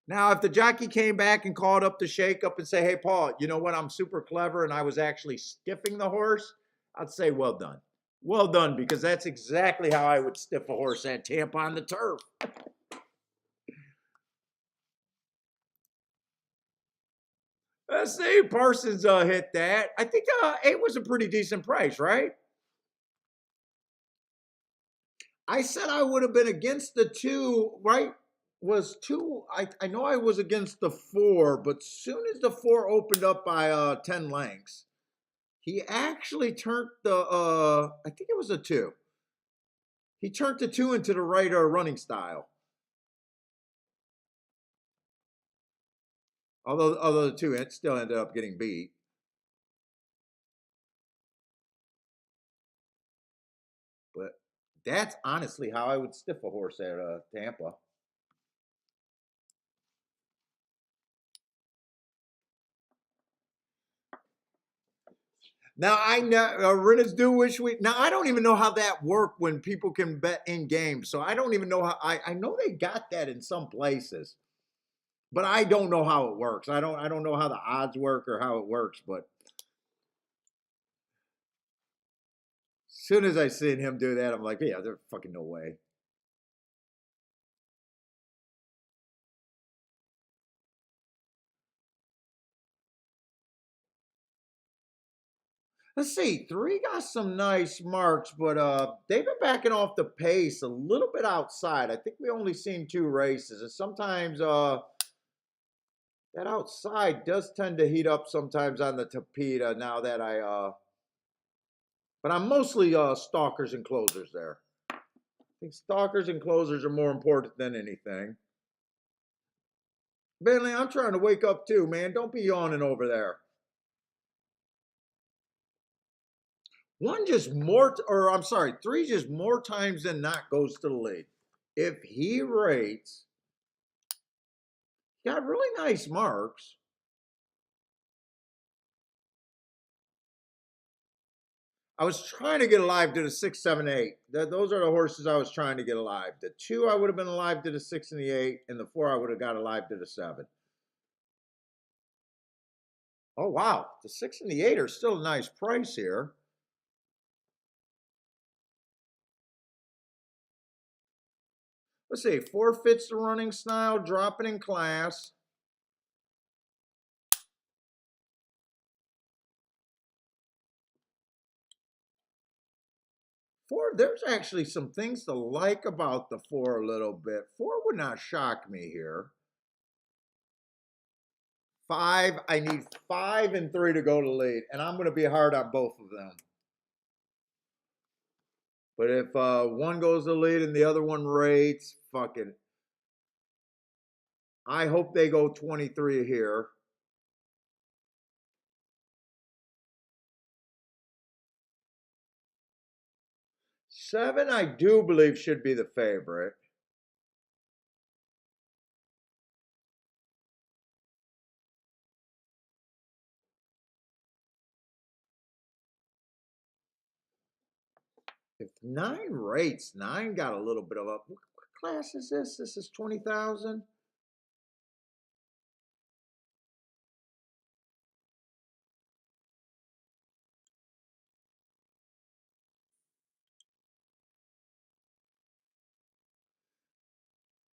Now, if the jockey came back and called up the shake-up and say, hey, Paul, you know what? I'm super clever and I was actually stiffing the horse, I'd say, well done. Well done, because that's exactly how I would stiff a horse at Tampa on the turf. Let's see. Parsons hit that. I think 8 was a pretty decent price, right? I said I would have been against the 2, right? Was 2, I know I was against the 4, but soon as the 4 opened up by 10 lengths, he actually turned I think it was a 2. He turned the 2 into the right running style. Although the 2 it still ended up getting beat. But that's honestly how I would stiff a horse at Tampa. Now I know Rennes do wish we. Now I don't even know how that worked when people can bet in games. So I don't even know how. I know they got that in some places, but I don't know how it works. I don't know how the odds work or how it works. But as soon as I seen him do that, I'm like, yeah, there's fucking no way. Let's see, 3 got some nice marks, but they've been backing off the pace a little bit outside. I think we only seen 2 races, and sometimes that outside does tend to heat up sometimes on the Tapeta. Now that but I'm mostly stalkers and closers there. I think stalkers and closers are more important than anything. Bentley, I'm trying to wake up too, man. Don't be yawning over there. One just more, or I'm sorry, 3 just more times than not goes to the lead. If he rates, got really nice marks. I was trying to get alive to the 6, 7, 8. Those are the horses I was trying to get alive. The 2, I would have been alive to the 6 and the 8, and the 4, I would have got alive to the 7. Oh, wow. The 6 and the 8 are still a nice price here. Let's see. 4 fits the running style, dropping in class. 4, there's actually some things to like about the 4 a little bit. 4 would not shock me here. 5, I need 5 and 3 to go to lead, and I'm going to be hard on both of them. But if one goes to lead and the other one rates, fucking, I hope they go 23 here. 7, I do believe should be the favorite. If 9 rates, 9 got a little bit of a. What class is this? This is 20,000.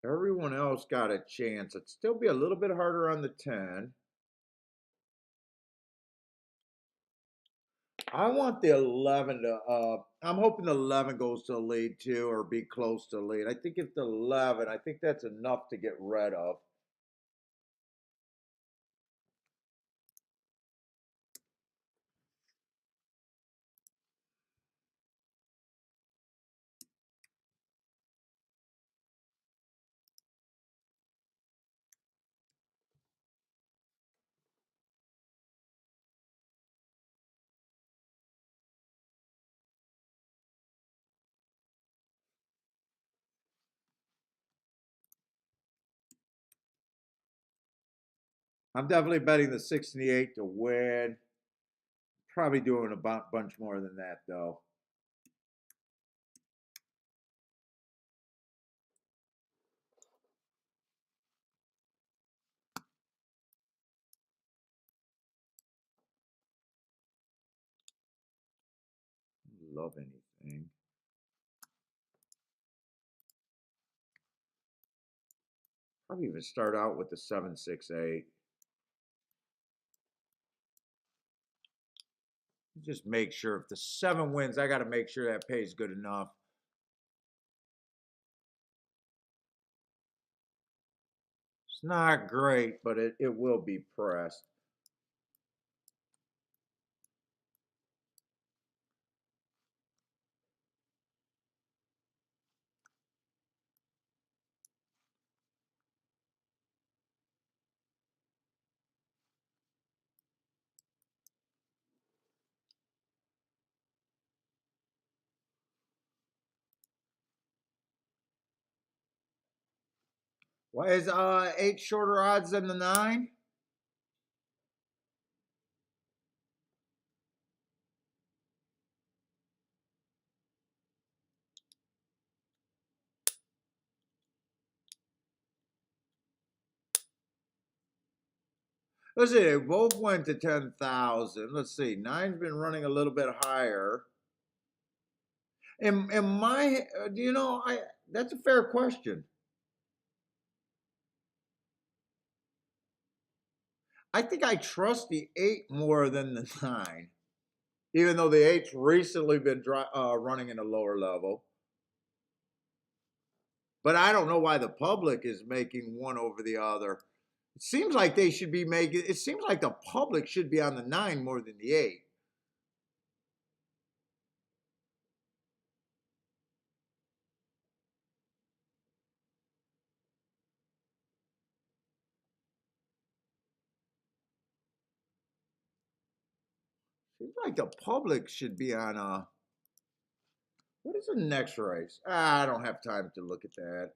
Everyone else got a chance. It'd still be a little bit harder on the 10. I want the 11 to, I'm hoping the 11 goes to the lead too, or be close to the lead. I think if the 11, I think that's enough to get rid of. I'm definitely betting the 6 and the 8 to win. Probably doing a bunch more than that though. Love anything. Probably even start out with the 7, 6, 8. Just make sure if the 7 wins, I got to make sure that pays good enough. It's not great, but it will be pressed. Why is 8 shorter odds than the 9? Let's see, they both went to 10,000. Let's see, 9's been running a little bit higher. And my, do you know, that's a fair question. I think I trust the 8 more than the 9, even though the 8's recently been running in a lower level. But I don't know why the public is making one over the other. It seems like they should be making, it seems like the public should be on the 9 more than the 8. Seems like the public should be on a. What is the next race? I don't have time to look at that.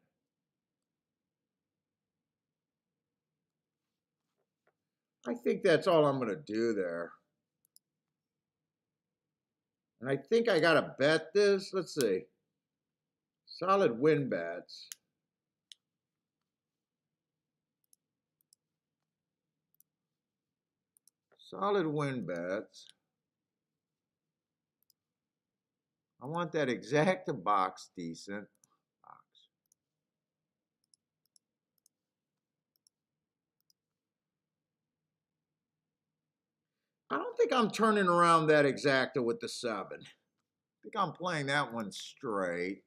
I think that's all I'm going to do there. And I think I got to bet this. Let's see. Solid win bets. Solid win bets. I want that exacta box decent. Box. I don't think I'm turning around that exacta with the 7. I think I'm playing that one straight.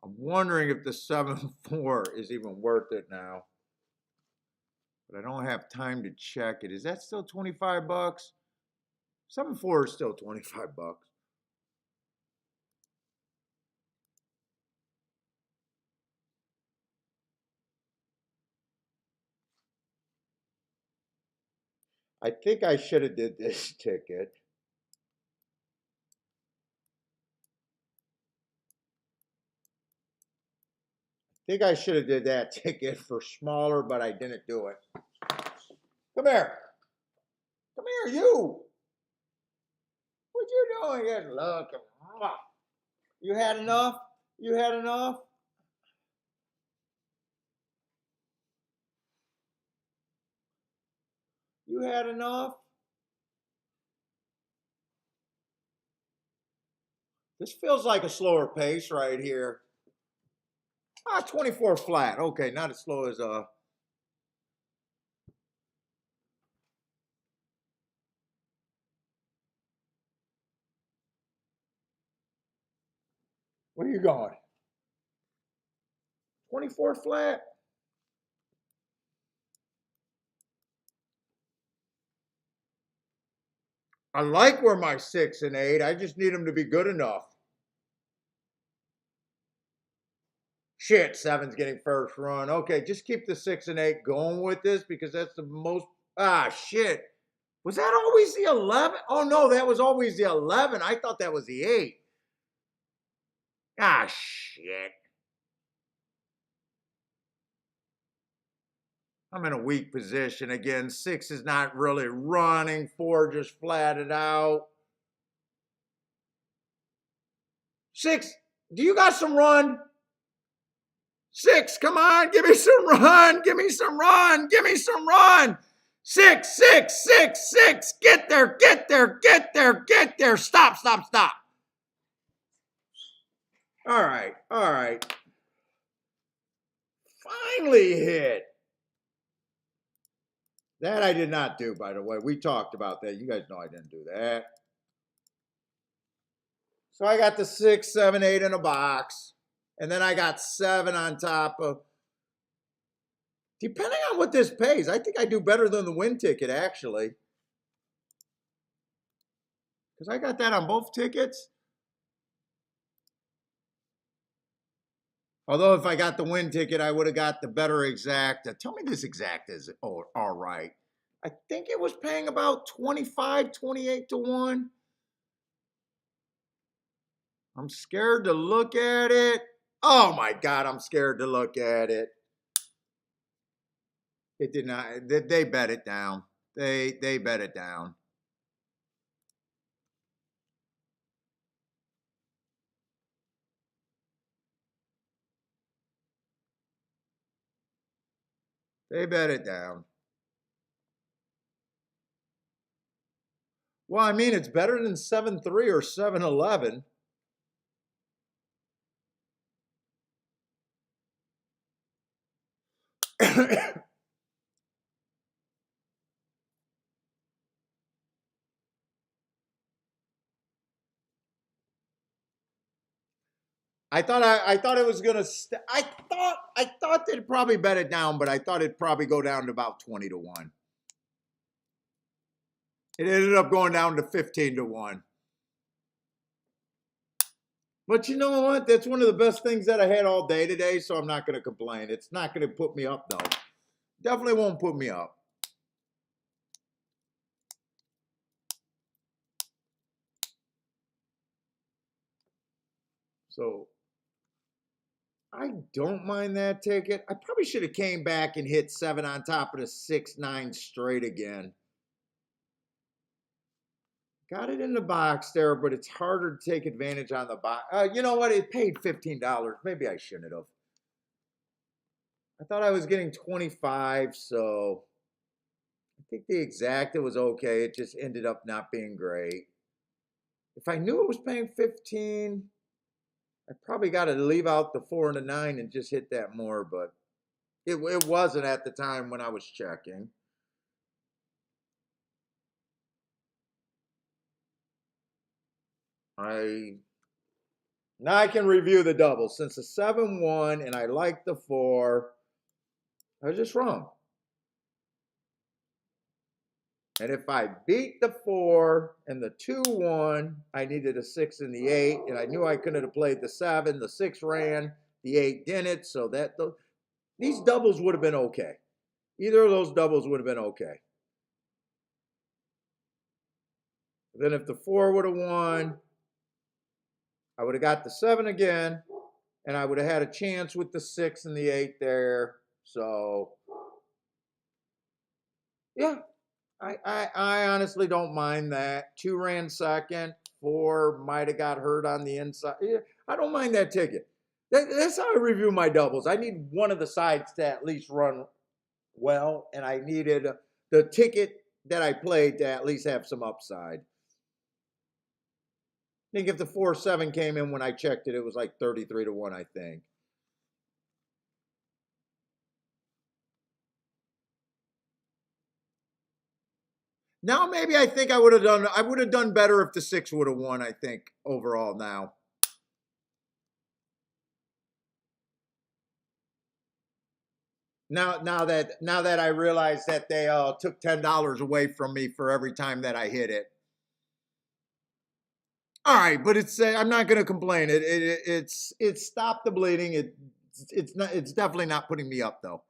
I'm wondering if the 7-4 is even worth it now. But I don't have time to check it. Is that still 25 bucks? 7-4 is still 25 bucks. I think I should have did this ticket. I think I should have did that ticket for smaller, but I didn't do it. Come here. Come here, you. What you doing? Just looking. You had enough? You had enough? You had enough? This feels like a slower pace right here. 24 flat. Okay, not as slow as where are you going? 24 flat? I like where my 6 and 8. I just need them to be good enough. Shit, 7's getting first run. Okay, just keep the 6 and 8 going with this because that's the most. Shit. Was that always the 11? Oh, no, that was always the 11. I thought that was the 8. Shit. I'm in a weak position again. 6 is not really running. 4 just flatted out. 6, do you got some run? 6, come on, give me some run. Give me some run. Give me some run. 6, 6, 6, 6. Get there, get there, get there, get there. Stop, stop, stop. All right, all right. Finally hit. That I did not do, by the way. We talked about that. You guys know I didn't do that. So I got the 6, 7, 8 in a box. And then I got 7 on top of. Depending on what this pays, I think I do better than the win ticket, actually. Because I got that on both tickets. Although if I got the win ticket, I would have got the better exact. Tell me this exact is all right. I think it was paying about 25, 28 to 1. I'm scared to look at it. Oh my God, I'm scared to look at it. It did not. They bet it down. They bet it down. They bet it down. Well, I mean, it's better than 7-3 or 7-11. I thought it was gonna. I thought they'd probably bet it down, but I thought it'd probably go down to about 20 to 1. It ended up going down to 15 to 1. But you know what? That's one of the best things that I had all day today, so I'm not going to complain. It's not going to put me up, though. Definitely won't put me up. So I don't mind that ticket. I probably should have came back and hit 7 on top of the 6-9 straight again. Got it in the box there, but it's harder to take advantage on the box. You know what? It paid $15. Maybe I shouldn't have. I thought I was getting 25, so I think the exacta was okay. It just ended up not being great. If I knew it was paying 15, I probably got to leave out the 4 and the 9 and just hit that more, but it wasn't at the time when I was checking. Now I can review the doubles. Since the 7 won and I like the 4, I was just wrong. And if I beat the 4 and the 2 won, I needed a 6 and the 8, and I knew I couldn't have played the 7. The 6 ran, the 8 didn't, so these doubles would have been okay. Either of those doubles would have been okay. Then if the 4 would have won, I would have got the 7 again, and I would have had a chance with the 6 and the 8 there. So, Yeah, I honestly don't mind that. 2 ran second, 4 might have got hurt on the inside. Yeah, I don't mind that ticket. That's how I review my doubles. I need one of the sides to at least run well, and I needed the ticket that I played to at least have some upside. I think if the 4-7 came in when I checked it, it was like 33 to 1, I think. Now maybe I think I would have done better if the 6 would have won, I think, overall now. Now that I realize that they took $10 away from me for every time that I hit it. All right, but I'm not going to complain. It's stopped the bleeding. It's definitely not putting me up though.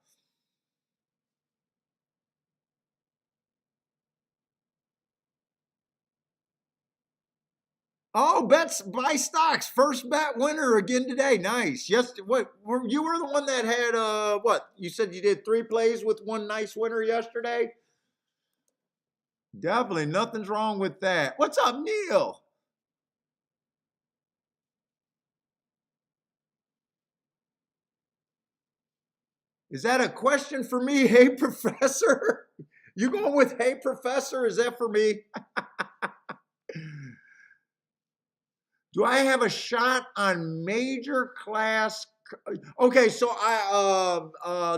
Oh, bets buy stocks. First bet winner again today. Nice. Yes. You were the one that had what? You said you did 3 plays with one nice winner yesterday. Definitely nothing's wrong with that. What's up, Neil? Is that a question for me? Hey, professor. You going with hey, professor? Is that for me? Do I have a shot on major class? Okay, so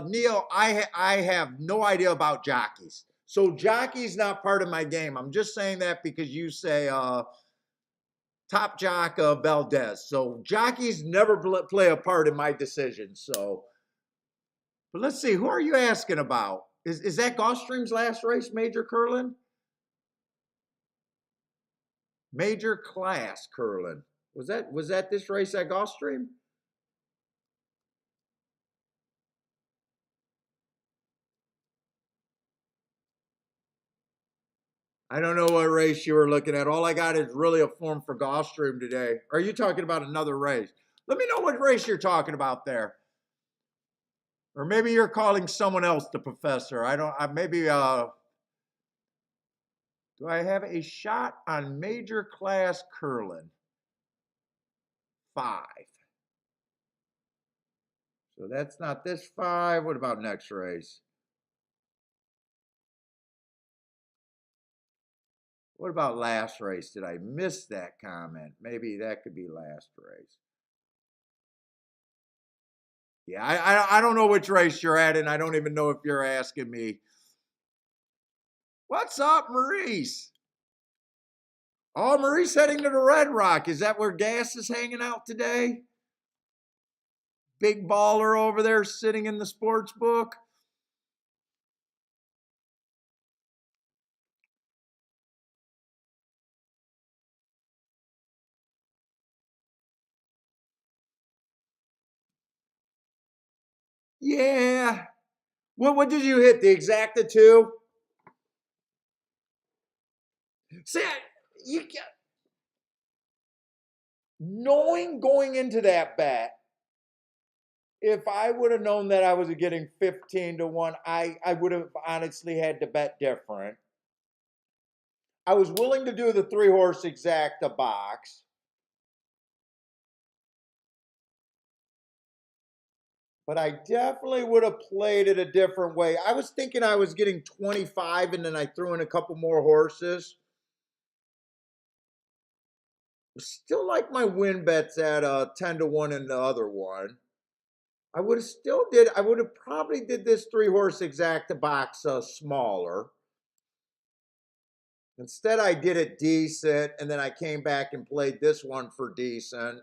Neil, I have no idea about jockeys. So jockey's not part of my game. I'm just saying that because you say top jock Valdez. So jockeys never play a part in my decision. So, but let's see, who are you asking about? Is that Gulfstream's last race, Major Curlin? Major class Curlin. Was that this race at Gulfstream? I don't know what race you were looking at. All I got is really a form for Gulfstream today. Are you talking about another race? Let me know what race you're talking about there. Or maybe you're calling someone else the professor. I don't. Maybe. Do I have a shot on major class curling? 5. So that's not this 5. What about next race? What about last race? Did I miss that comment? Maybe that could be last race. Yeah, I don't know which race you're at, and I don't even know if you're asking me. What's up, Maurice? Oh, Maurice heading to the Red Rock. Is that where Gas is hanging out today? Big baller over there sitting in the sports book. Yeah. What did you hit? The exacta 2? See, you knowing going into that bet, if I would have known that I was getting 15 to 1, I would have honestly had to bet different. I was willing to do the 3-horse exacta box, but I definitely would have played it a different way. I was thinking I was getting 25 and then I threw in a couple more horses. Still like my win bets at 10 to 1 in the other one. I would have probably did this 3-horse exacta box smaller. Instead, I did it decent, and then I came back and played this one for decent.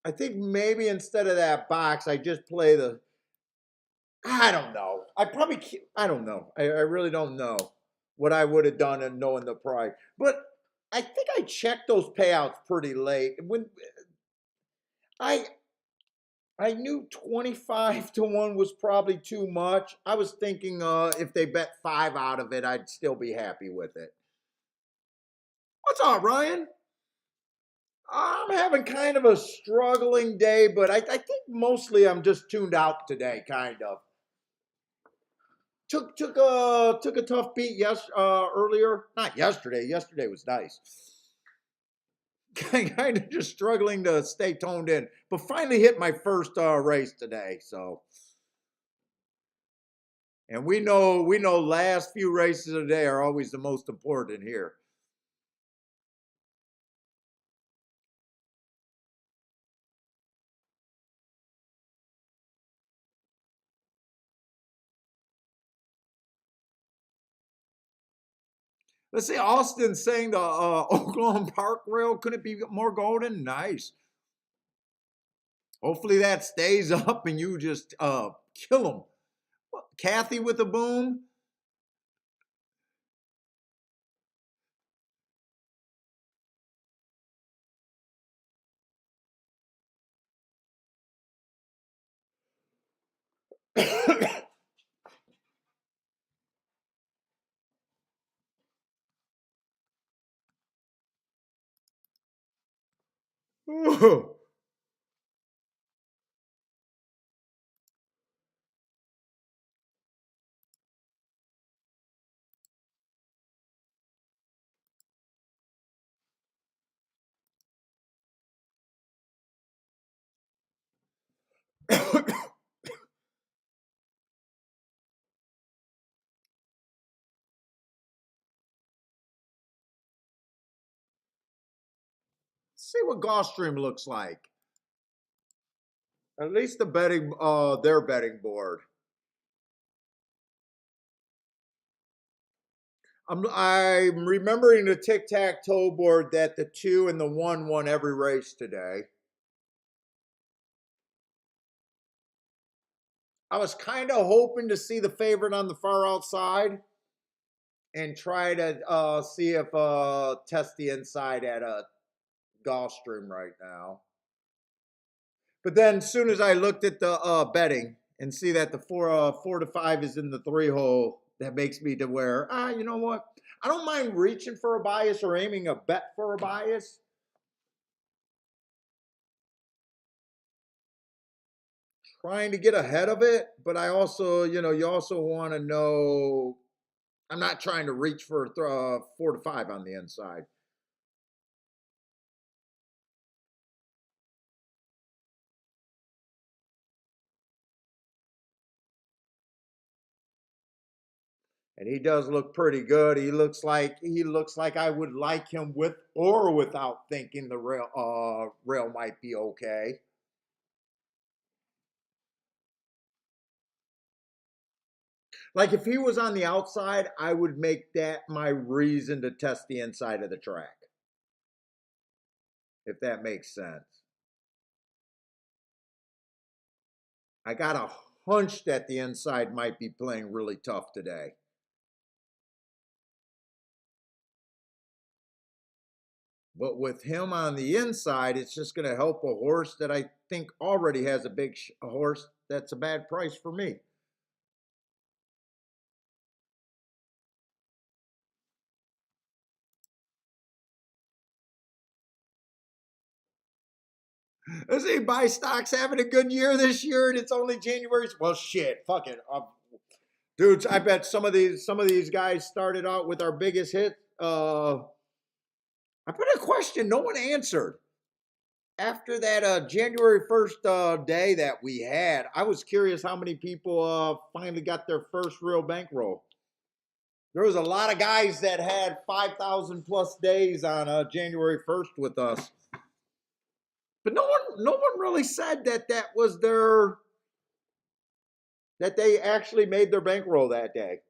I think maybe instead of that box, I just play the. I don't know. I don't know. I really don't know what I would have done and knowing the price. But I think I checked those payouts pretty late. When I I knew 25-1 was probably too much. I was thinking if they bet five out of it, I'd still be happy with it. What's up, Ryan? I'm having kind of a struggling day, but I think mostly I'm just tuned out today, kind of. Took a tough beat earlier. Not yesterday. Yesterday was nice. Kind of just struggling to stay toned in, but finally hit my first race today. So, and we know last few races of the day are always the most important here. Let's see, Austin saying the Oklahoma Park Rail couldn't be more golden. Nice. Hopefully that stays up and you just kill them. Kathy with a boom. See what Gulfstream looks like. At least their betting board. I'm remembering the tic tac toe board that the 2 and the 1 won every race today. I was kind of hoping to see the favorite on the far outside and try to see if test the inside at a Gulfstream right now. But then, as soon as I looked at the betting and see that the 4 to 5 is in the 3 hole, that makes me to where you know what? I don't mind reaching for a bias or aiming a bet for a bias. Trying to get ahead of it, but I also, you also want to know. I'm not trying to reach for 4 to 5 on the inside. And he does look pretty good. He looks like I would like him with or without thinking the rail might be okay. Like if he was on the outside, I would make that my reason to test the inside of the track, if that makes sense. I got a hunch that the inside might be playing really tough today. But with him on the inside, it's just going to help a horse that I think already has a horse that's a bad price for me. Let's see, buy stocks having a good year this year, and it's only January. Well, shit, fuck it, dudes. I bet some of these guys started out with our biggest hit. I put a question no one answered after that January 1st day that we had. I was curious how many people finally got their first real bankroll. There was a lot of guys that had 5,000 plus days on January 1st with us, but no one really said that they actually made their bankroll that day.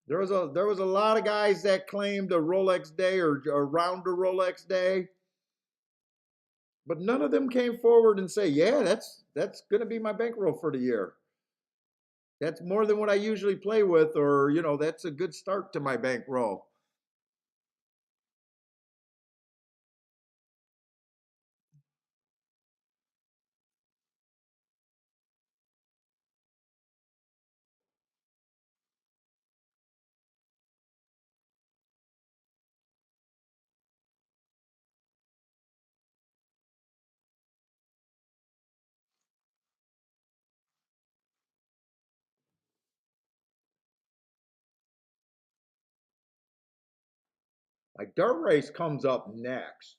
There was a lot of guys that claimed a Rolex day or around a Rolex day, but none of them came forward and say, "Yeah, that's going to be my bankroll for the year. That's more than what I usually play with," or that's a good start to my bankroll. My dirt race comes up next.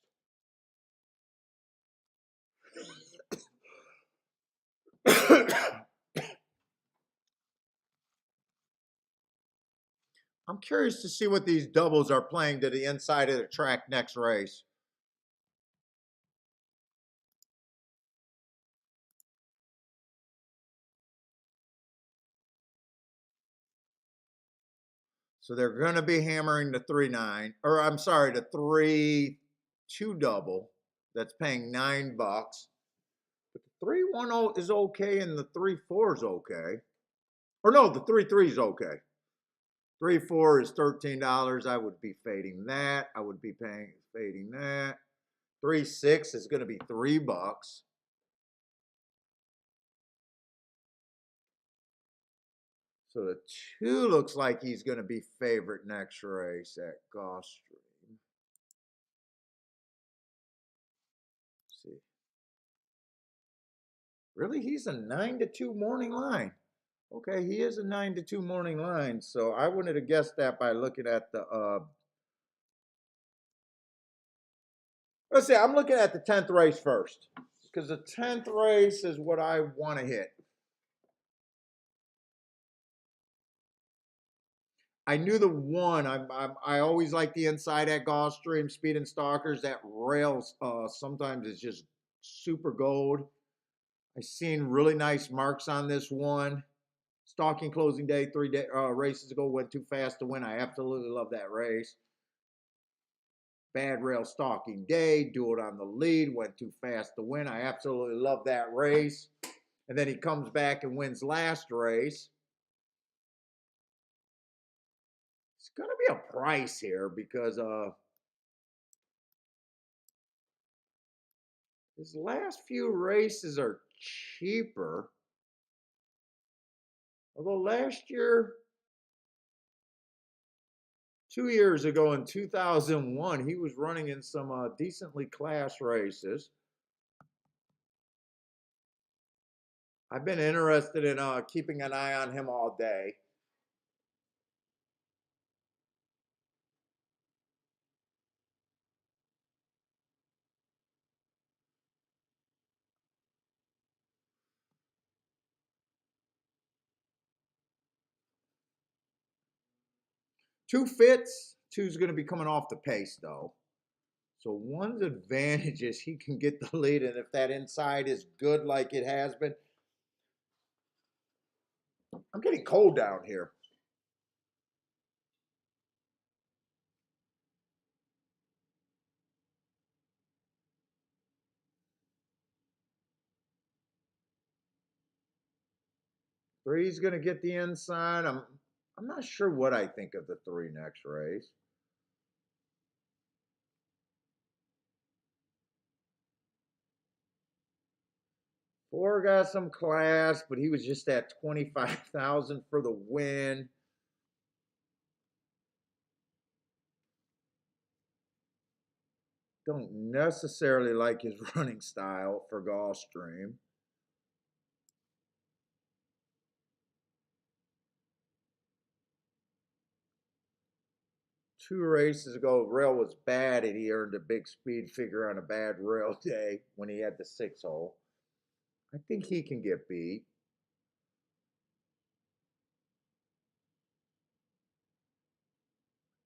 I'm curious to see what these doubles are playing to the inside of the track next race. So they're going to be hammering the 3-9, or I'm sorry, the 3-2 double that's paying $9. But the 3-1 is okay and the 3-4 is okay. Or no, the 3-3 is okay. 3-4 is $13. I would be fading that. I would be fading that. 3-6 is going to be $3. So the 2 looks like he's going to be favorite next race at Gulfstream. See. Really? He's a 9-2 morning line. Okay, he is a 9-2 morning line. So I wouldn't have guessed that by looking at the let's see, I'm looking at the 10th race first. Because the 10th race is what I want to hit. I knew the one. I always like the inside at Gulfstream, Speed and Stalkers. That rails sometimes is just super gold. I've seen really nice marks on this one. Stalking closing day, 3 races ago, went too fast to win. I absolutely love that race. Bad rail stalking day, do it on the lead, went too fast to win. I absolutely love that race. And then he comes back and wins last race. It's going to be a price here because his last few races are cheaper. Although last year, 2 years ago in 2001, he was running in some decently class races. I've been interested in keeping an eye on him all day. Two fits. Two's going to be coming off the pace, though. So one's advantage is he can get the lead, and if that inside is good like it has been. I'm getting cold down here. Three's going to get the inside. I'm not sure what I think of the 3 next race. Four got some class, but he was just at 25,000 for the win. Don't necessarily like his running style for Gulfstream. Two races ago, rail was bad and he earned a big speed figure on a bad rail day when he had the 6 hole. I think he can get beat.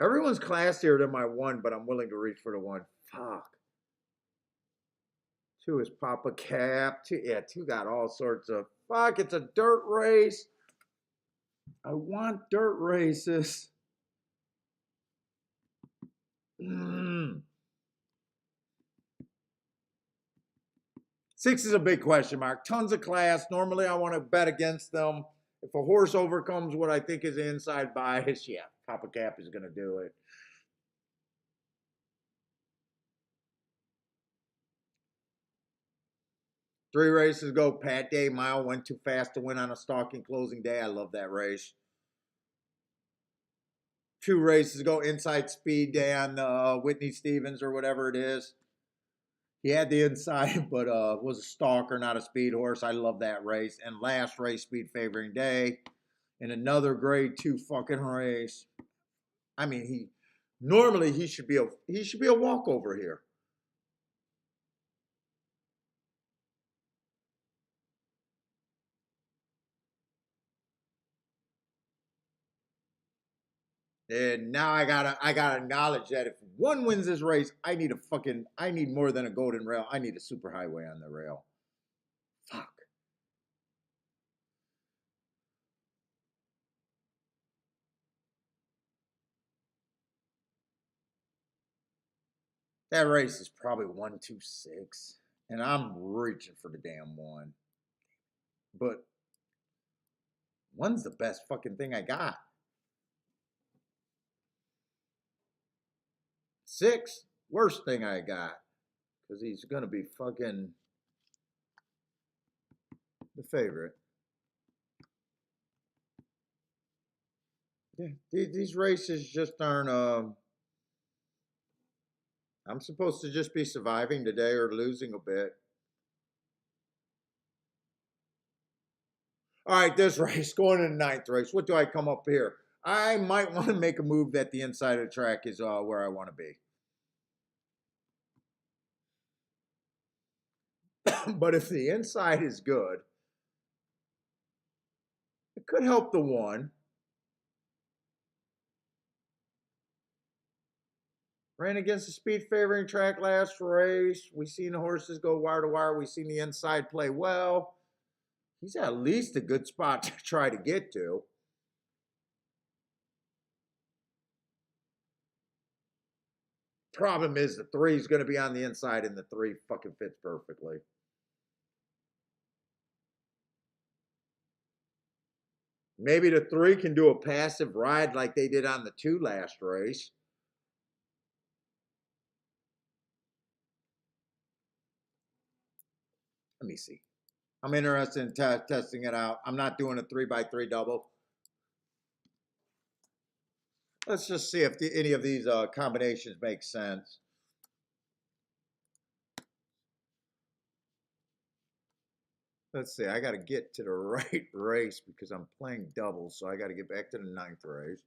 Everyone's classier than my 1, but I'm willing to reach for the 1. Fuck. 2 is Papa Cap. 2, yeah, 2 got all sorts of, fuck, it's a dirt race. I want dirt races. 6 is a big question mark. Tons of class. Normally I want to bet against them. If a horse overcomes what I think is inside bias, yeah, Papa Cap is going to do it. Three races ago, Pat Day Mile went too fast to win on a stalking closing day. I love that race. 2 races ago, Inside Speed Day on Whitney Stevens or whatever it is. He had the inside, but was a stalker, not a speed horse. I love that race. And last race, Speed Favoring Day, in another grade 2 fucking race. I mean, he Normally he should be a walkover here. And now I gotta acknowledge that if one wins this race, I need more than a golden rail. I need a super highway on the rail. Fuck. That race is probably 126. And I'm reaching for the damn one. But one's the best fucking thing I got. 6, worst thing I got. Because he's gonna be fucking the favorite. Yeah, these races just aren't. I'm supposed to just be surviving today or losing a bit. All right, this race going to the 9th race. What do I come up here? I might want to make a move that the inside of the track is where I want to be. But if the inside is good, it could help the one. Ran against the speed favoring track last race. We seen the horses go wire to wire. We seen the inside play well. He's at least a good spot to try to get to. Problem is the 3 is going to be on the inside and the 3 fucking fits perfectly. Maybe the 3 can do a passive ride like they did on the 2 last race. Let me see. I'm interested in testing it out. I'm not doing a 3x3 double. Let's just see if any of these combinations make sense. Let's see. I got to get to the right race because I'm playing doubles, so I got to get back to the 9th race.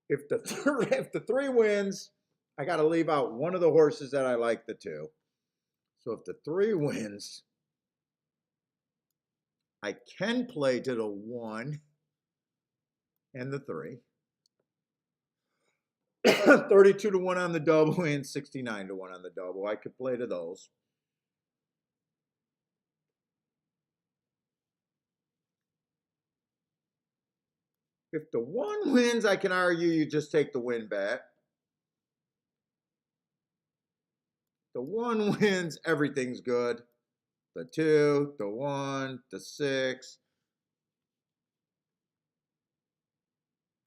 If the 3 wins, I got to leave out one of the horses that I like the 2. So if the 3 wins, I can play to the 1 and the 3. 32 to 1 on the double and 69 to 1 on the double. I could play to those. If the 1 wins, I can argue you just take the win bet. The 1 wins, everything's good. The 2, the 1, the 6.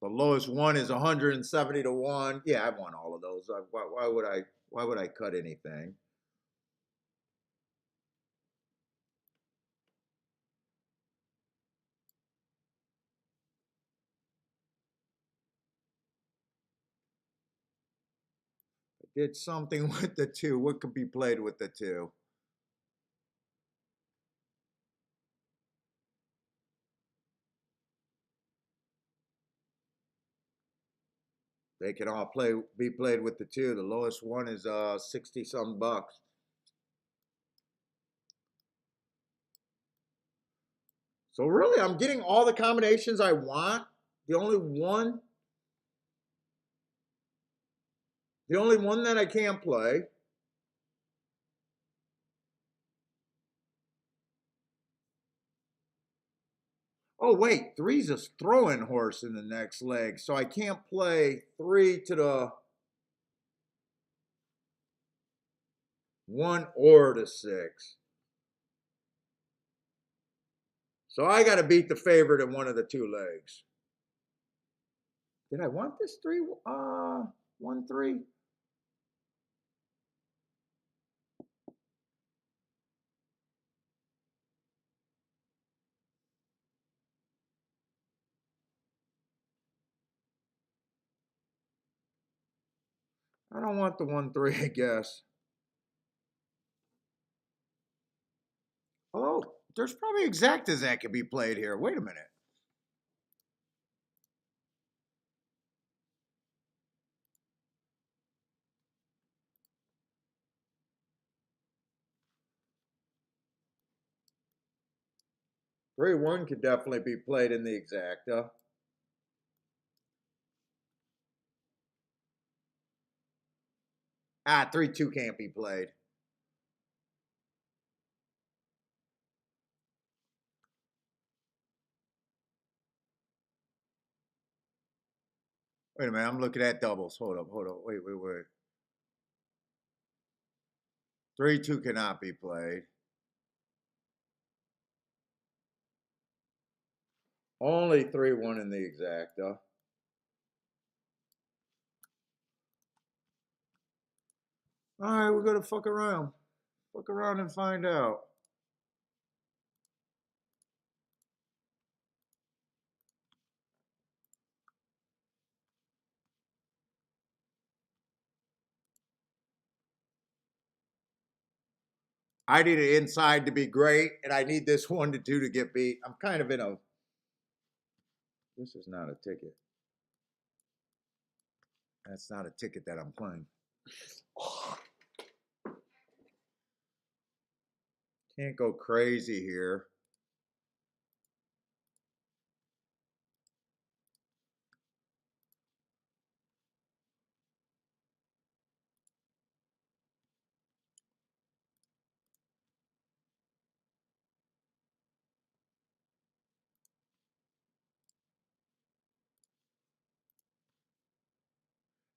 The lowest one is 170 to 1. Yeah, I've won all of those. Why would I cut anything? I did something with the 2. What could be played with the 2? They can all be played with the 2. The lowest one is 60 some bucks. So really, I'm getting all the combinations I want. The only one that I can't play. Oh wait, 3's a throwing horse in the next leg, so I can't play 3 to the 1 or the 6. So I got to beat the favorite in one of the 2 legs. Did I want this 3? 1 3. I don't want the 1 3, I guess. Oh, there's probably exactas that could be played here. Wait a minute. 3-1 could definitely be played in the exacta. Ah, 3-2 can't be played. Wait a minute, I'm looking at doubles. Hold up. Wait. 3-2 cannot be played. Only 3-1 in the exacta. All right, we're gonna fuck around. Fuck around and find out. I need an inside to be great, and I need this 1-2 to get beat. I'm kind of in a. This is not a ticket. That's not a ticket that I'm playing. Can't go crazy here.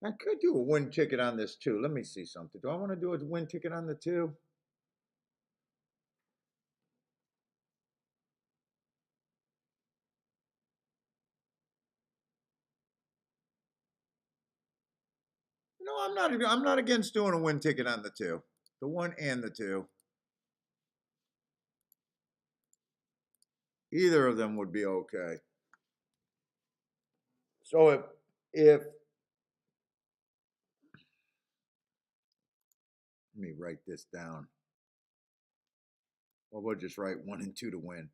I could do a win ticket on this too. Let me see something. Do I want to do a win ticket on the 2? No, I'm not. I'm not against doing a win ticket on the 2, the 1 and the 2. Either of them would be okay. So if let me write this down. Well, we'll just write 1 and 2 to win.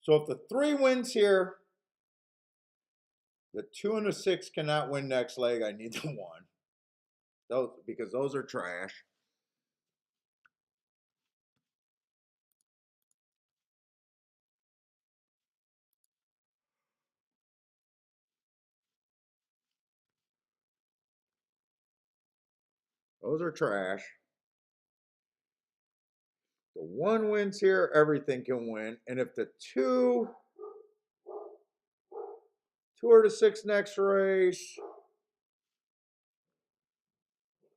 So if the 3 wins here, the 2 and the 6 cannot win next leg. I need the 1. Those because those are trash. Those are trash. The 1 wins here, everything can win. And if the 2 or the 6 next race,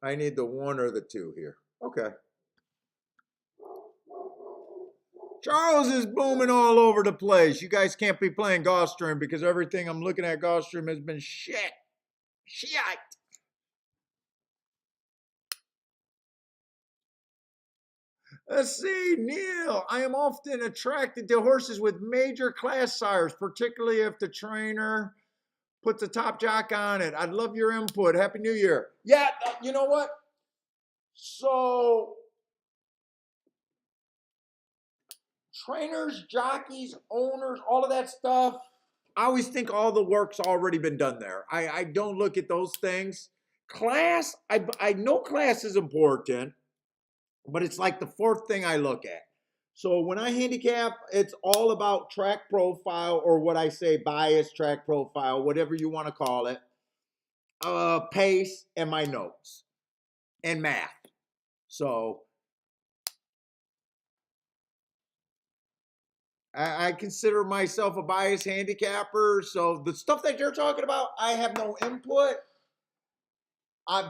I need the 1 or the 2 here. Okay. Charles is booming all over the place. You guys can't be playing Gulfstream because everything I'm looking at Gulfstream has been shit. Shit. Let's see, Neil. I am often attracted to horses with major class sires, particularly if the trainer puts a top jock on it. I'd love your input. Happy New Year. Yeah, you know what? So, trainers, jockeys, owners, all of that stuff, I always think all the work's already been done there. I don't look at those things. Class, I know class is important, but it's like the 4th thing I look at. So when I handicap, it's all about track profile, or what I say bias track profile, whatever you want to call it, pace, and my notes and math. So I consider myself a biased handicapper. So the stuff that you're talking about, I have no input.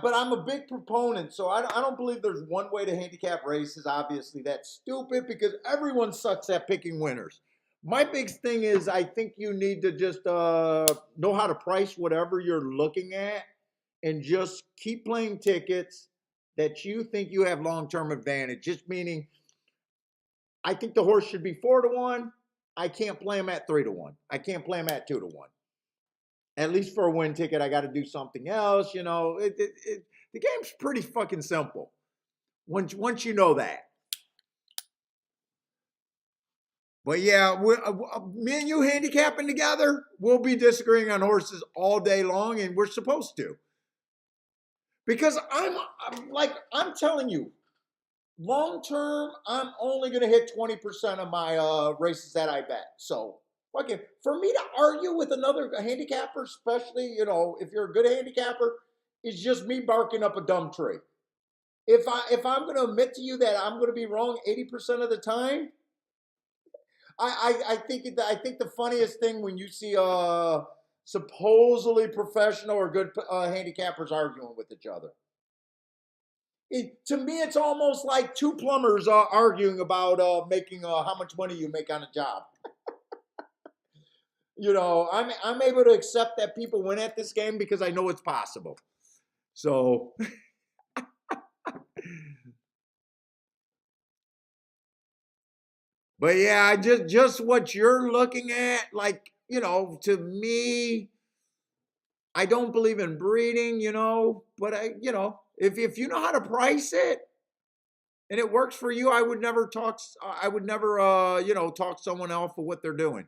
But I'm a big proponent, so I don't believe there's one way to handicap races. Obviously, that's stupid because everyone sucks at picking winners. My big thing is I think you need to just know how to price whatever you're looking at and just keep playing tickets that you think you have long-term advantage. Just meaning, I think the horse should be 4-1. I can't play him at 3-1. I can't play him at 2-1. At least for a win ticket, I got to do something else. You know, the game's pretty fucking simple once you know that. But yeah, me and you handicapping together, we'll be disagreeing on horses all day long, and we're supposed to. Because I'm telling you, long term, I'm only going to hit 20% of my races that I bet. So, okay, for me to argue with another handicapper, especially, if you're a good handicapper, is just me barking up a dumb tree. If I'm going to admit to you that I'm going to be wrong 80% of the time, I think the funniest thing when you see supposedly professional or good handicappers arguing with each other. To me, it's almost like two plumbers arguing about making how much money you make on a job. I'm able to accept that people win at this game because I know it's possible. So, but yeah, just what you're looking at, like to me, I don't believe in breeding, but if you know how to price it and it works for you, I would never talk. I would never, talk someone else for what they're doing.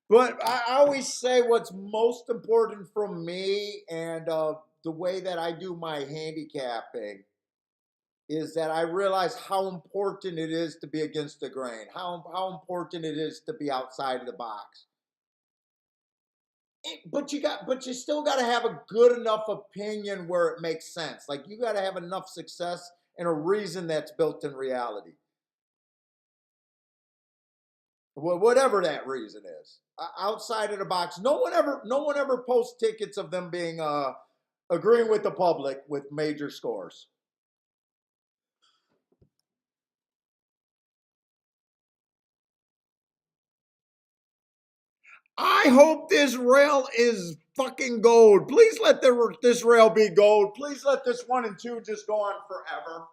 But I always say what's most important from me and the way that I do my handicapping is that I realize how important it is to be against the grain, how important it is to be outside of the box. But you still got to have a good enough opinion where it makes sense. Like you got to have enough success and a reason that's built in reality. Whatever that reason is, outside of the box, no one ever posts tickets of them being agreeing with the public with major scores. I hope this rail is fucking gold. Please let this rail be gold. Please let this 1 and 2 just go on forever.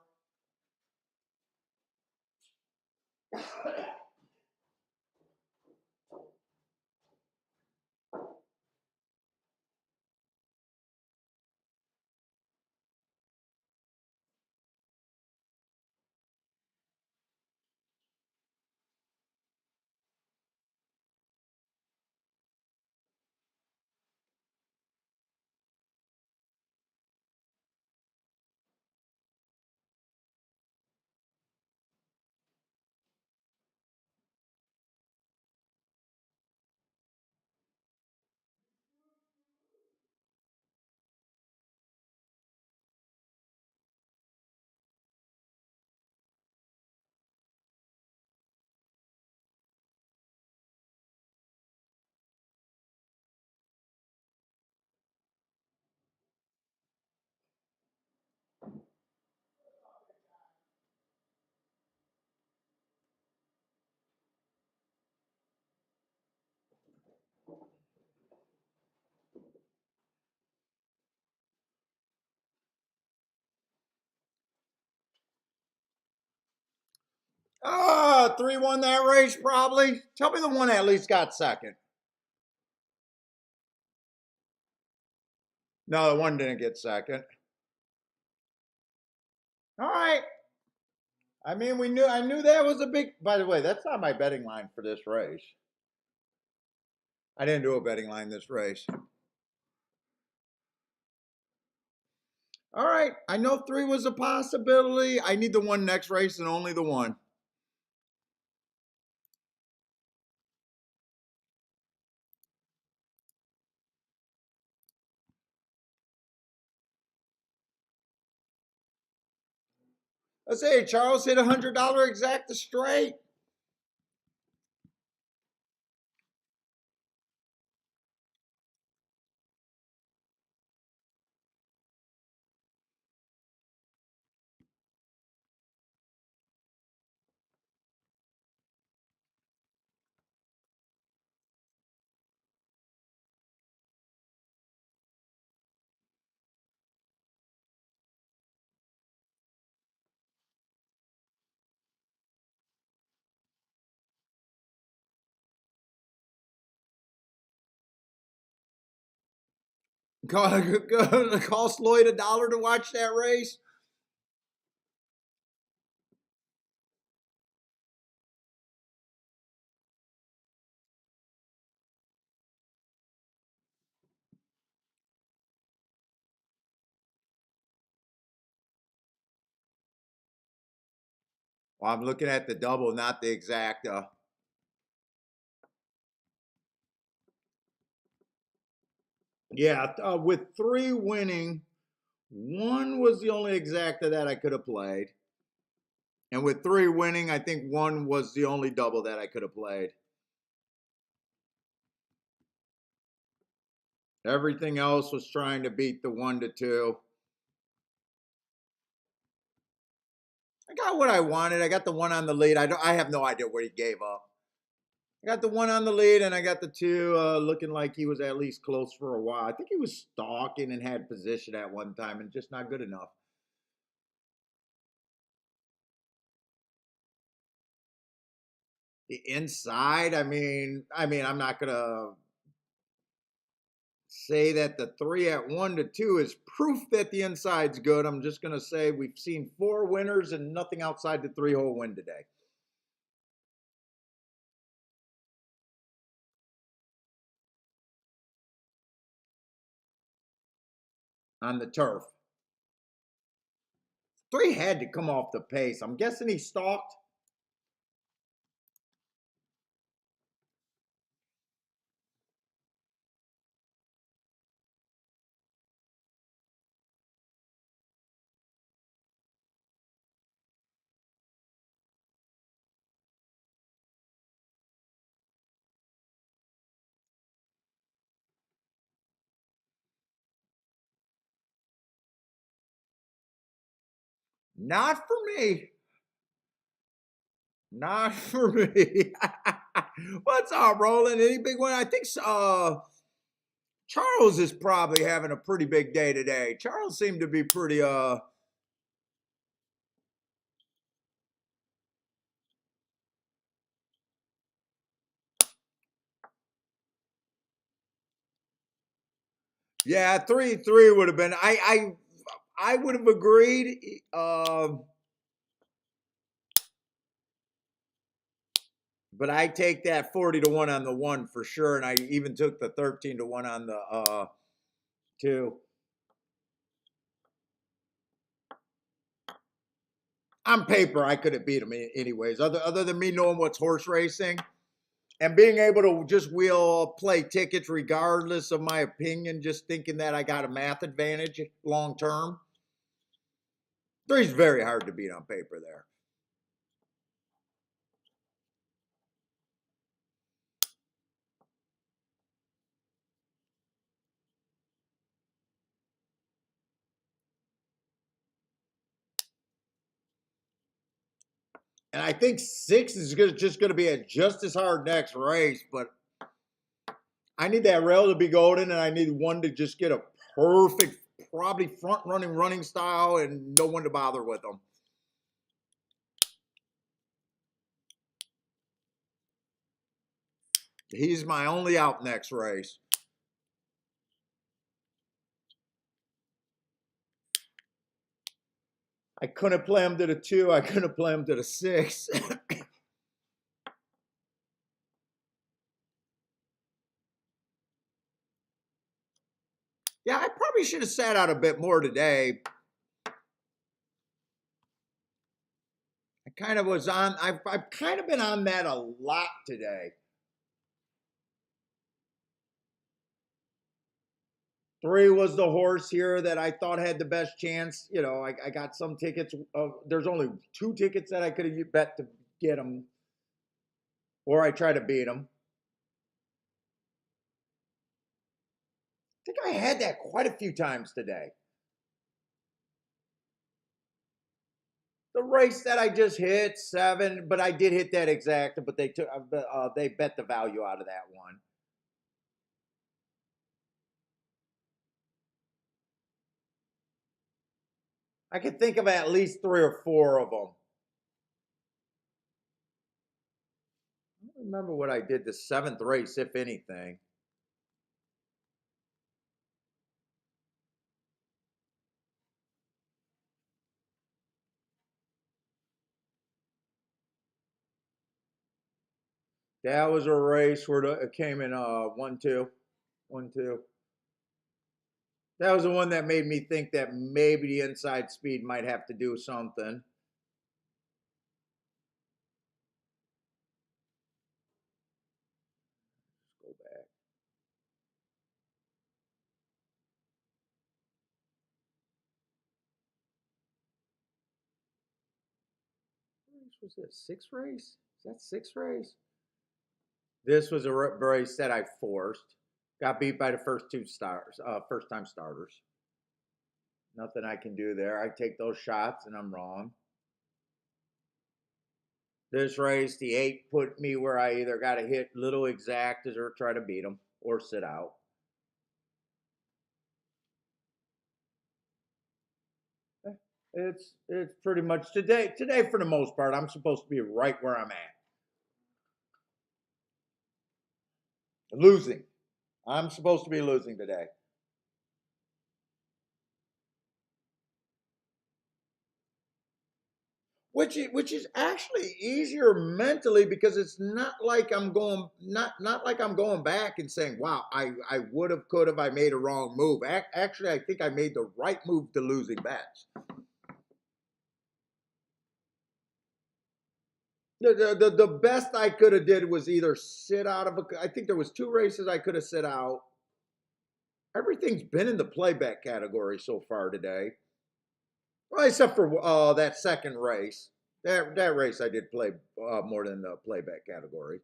Ah, 3 won that race probably. Tell me the one that at least got second. No, the one didn't get second. All right. I mean, I knew that was a big. By the way, that's not my betting line for this race. I didn't do a betting line this race. All right. I know 3 was a possibility. I need the one next race and only the one. Let's say Charles hit $100 exacta straight. Cost Lloyd $1 to watch that race. Well, I'm looking at the double, not the exact. Yeah, with 3 winning, 1 was the only exacta that I could have played. And with 3 winning, I think 1 was the only double that I could have played. Everything else was trying to beat the 1 to 2. I got what I wanted. I got the 1 on the lead. I have no idea what he gave up. I got the 1 on the lead, and I got the 2 looking like he was at least close for a while. I think he was stalking and had position at one time, and just not good enough. The inside, I'm not gonna say that the 3 at 1 to 2 is proof that the inside's good. I'm just gonna say we've seen 4 winners and nothing outside the 3-hole win today. On the turf. 3 had to come off the pace. I'm guessing he stalked. Not for me. Not for me. What's up, Roland? Any big one? I think Charles is probably having a pretty big day today. Charles seemed to be pretty yeah, 3-3 would have been I would have agreed. But I take that 40 to 1 on the 1 for sure. And I even took the 13 to 1 on the 2. On paper, I could have beat him anyways. Other than me knowing what's horse racing and being able to just play tickets regardless of my opinion, just thinking that I got a math advantage long term. 3's very hard to beat on paper there. And I think 6 is just going to be just as hard next race, but I need that rail to be golden, and I need 1 to just get a perfect, probably front running style, and no one to bother with them. He's my only out next race. I couldn't play him to the 2. I couldn't play him to the 6. Yeah, I probably should have sat out a bit more today. I kind of was on. I've kind of been on that a lot today. 3 was the horse here that I thought had the best chance. You know, I got some tickets. There's only 2 tickets that I could have bet to get him, or I try to beat him. I think I had that quite a few times today. The race that I just hit 7, but I did hit that exact. But they bet the value out of that one. I can think of at least 3 or 4 of them. I don't remember what I did the 7th race, if anything. That was a race where it came in 1-2, 1-2. That was the one that made me think that maybe the inside speed might have to do something. Let's go back. What race was this? Sixth race? Is that sixth race? This was a race that I forced. Got beat by the first two stars, first time starters. Nothing I can do there. I take those shots and I'm wrong. This race, the 8 put me where I either got to hit little exactas or try to beat them or sit out. It's pretty much today for the most part. I'm supposed to be right where I'm at. Losing. I'm supposed to be losing today. Which is actually easier mentally because it's not like I'm going not like I'm going back and saying, wow, I would have, could have, I made a wrong move. Actually, I think I made the right move to losing bets. The best I could have did was either sit out of I think there was 2 races I could have sit out. Everything's been in the playback category so far today. Well, except for that second race. That race I did play more than the playback category.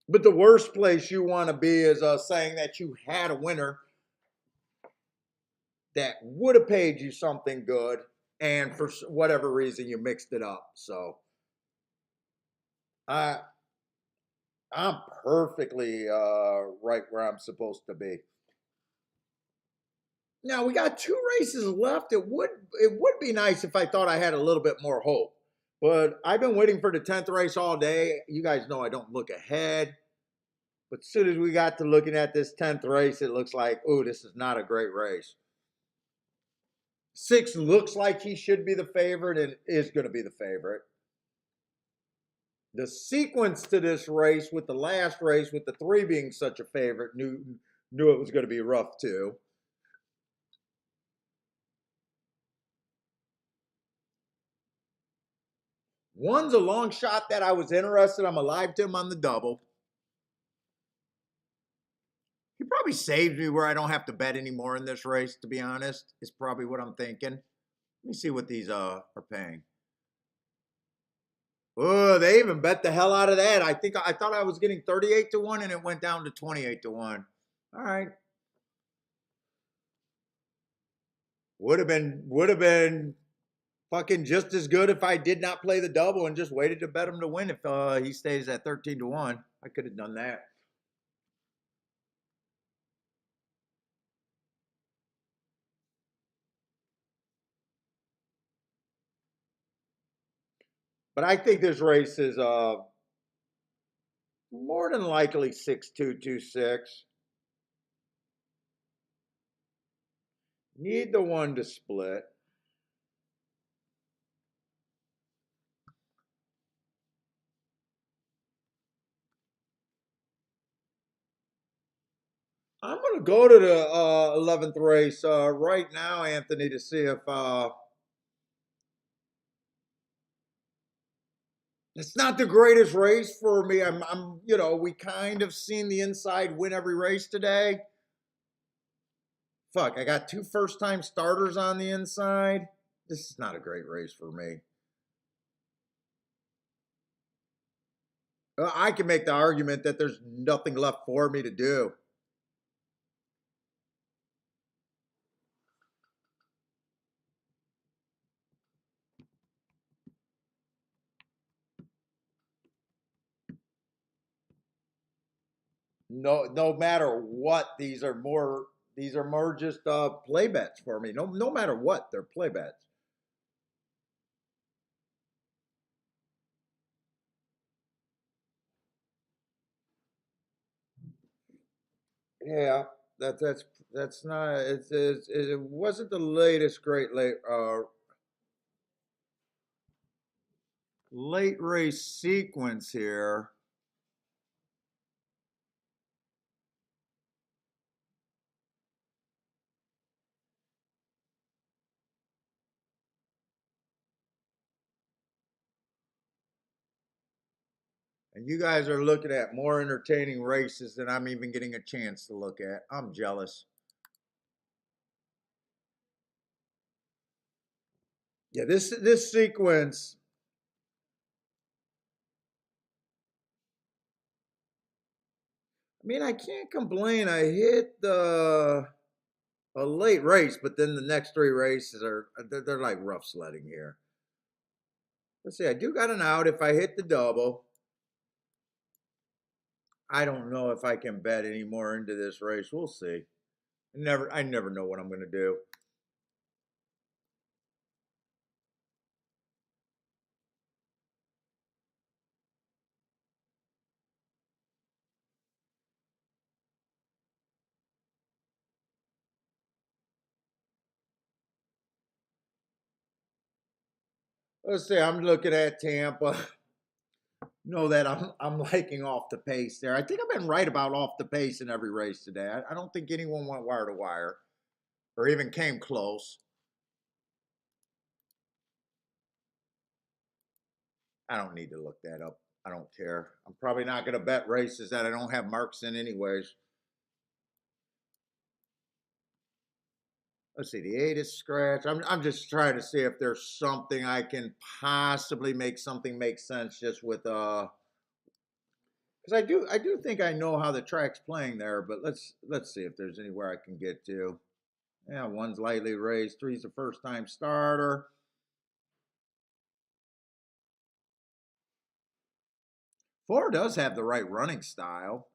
But the worst place you want to be is saying that you had a winner that would have paid you something good, and for whatever reason you mixed it up. So I'm perfectly right where I'm supposed to be. Now we got 2 races left. It would be nice if I thought I had a little bit more hope. But I've been waiting for the 10th race all day. You guys know I don't look ahead. But as soon as we got to looking at this 10th race, it looks like, oh, this is not a great race. 6 looks like he should be the favorite and is going to be the favorite. The sequence to this race with the last race, with the 3 being such a favorite, knew it was going to be rough too. One's a long shot that I was interested. I'm alive to him on the double. He probably saved me where I don't have to bet anymore in this race, to be honest, is probably what I'm thinking. Let me see what these are paying. Oh, they even bet the hell out of that. I thought I was getting 38 to 1 and it went down to 28 to 1. All right. Would have been fucking just as good if I did not play the double and just waited to bet him to win if he stays at 13 to 1. I could have done that. But I think this race is more than likely 6-2-2-6. Need the 1 to split. I'm going to go to the 11th race right now, Anthony, to see if it's not the greatest race for me. We kind of seen the inside win every race today. Fuck, I got 2 first-time starters on the inside. This is not a great race for me. I can make the argument that there's nothing left for me to do. No matter what, these are more just play bets for me. No matter what, they're play bets. Yeah, that's not it wasn't the latest great late late race sequence here. And you guys are looking at more entertaining races than I'm even getting a chance to look at. I'm jealous. Yeah, this sequence. I mean, I can't complain. I hit a late race, but then the next three races are they're like rough sledding here. Let's see. I do got an out if I hit the double. I don't know if I can bet any more into this race. We'll see. I never know what I'm going to do. Let's see. I'm looking at Tampa. Know that I'm liking off the pace there. I think I've been right about off the pace in every race today. I don't think anyone went wire to wire or even came close. I don't need to look that up. I don't care. I'm probably not going to bet races that I don't have marks in, anyways. Let's see. The 8 is scratch. I'm just trying to see if there's something I can possibly make something make sense just with because I do think I know how the track's playing there, but let's see if there's anywhere I can get to. Yeah, 1's lightly raised, 3's a first time starter. 4 does have the right running style.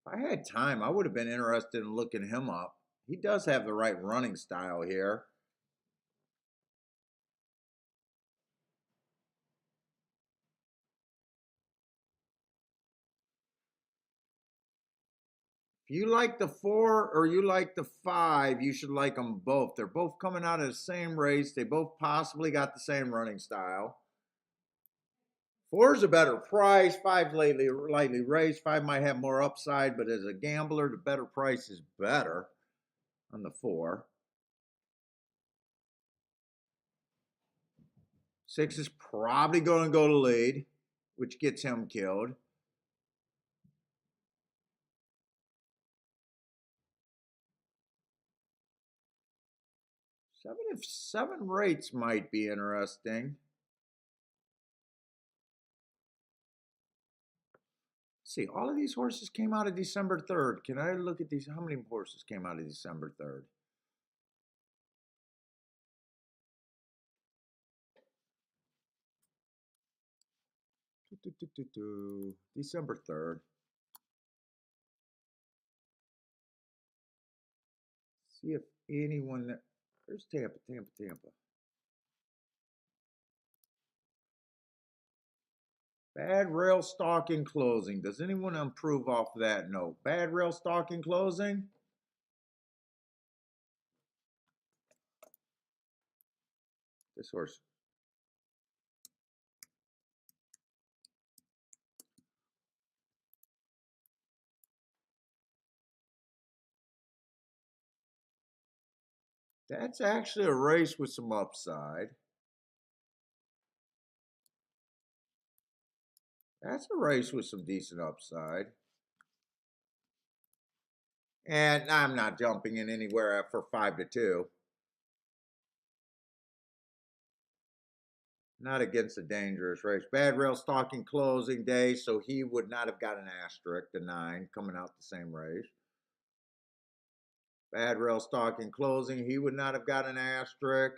If I had time, I would have been interested in looking him up. He does have the right running style here. If you like the 4 or you like the 5, you should like them both. They're both coming out of the same race. They both possibly got the same running style. 4's a better price. 5's lightly raised. 5 might have more upside, but as a gambler, the better price is better on the 4. 6 is probably going to go to lead, which gets him killed. 7 rates might be interesting. See, all of these horses came out of December 3rd. Can I look at these? How many horses came out of December 3rd? December 3rd. See if anyone that. There's Tampa. Bad rail stalking closing. Does anyone improve off that? No. Bad rail stalking closing? This horse. That's actually a race with some upside. That's a race with some decent upside. And I'm not jumping in anywhere for 5-2. Not against a dangerous race. Bad rail stalking closing day, so he would not have got an asterisk, the 9, coming out the same race. Bad rail stalking closing, he would not have got an asterisk.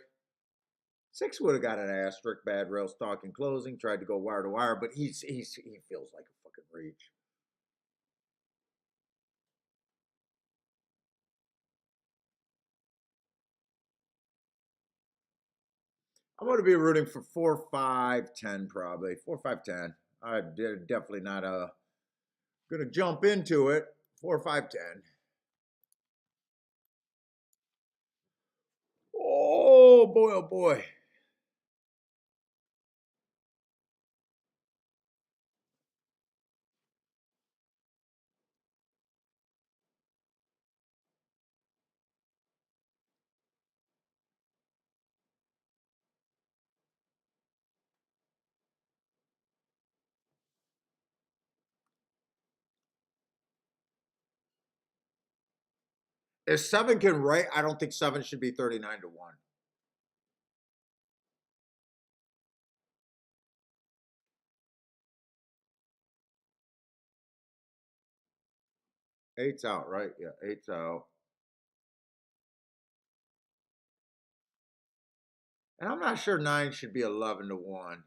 6 would have got an asterisk. Bad rail stalking closing, tried to go wire to wire, but he feels like a fucking reach. I'm going to be rooting for 4, 5, 10 probably. 4, 5, 10. I definitely not going to jump into it. 4, 5, 10. Oh boy, oh boy. If 7 can rate, I don't think 7 should be 39 to 1. Eight's out, right? Yeah, eight's out. And I'm not sure 9 should be 11 to 1.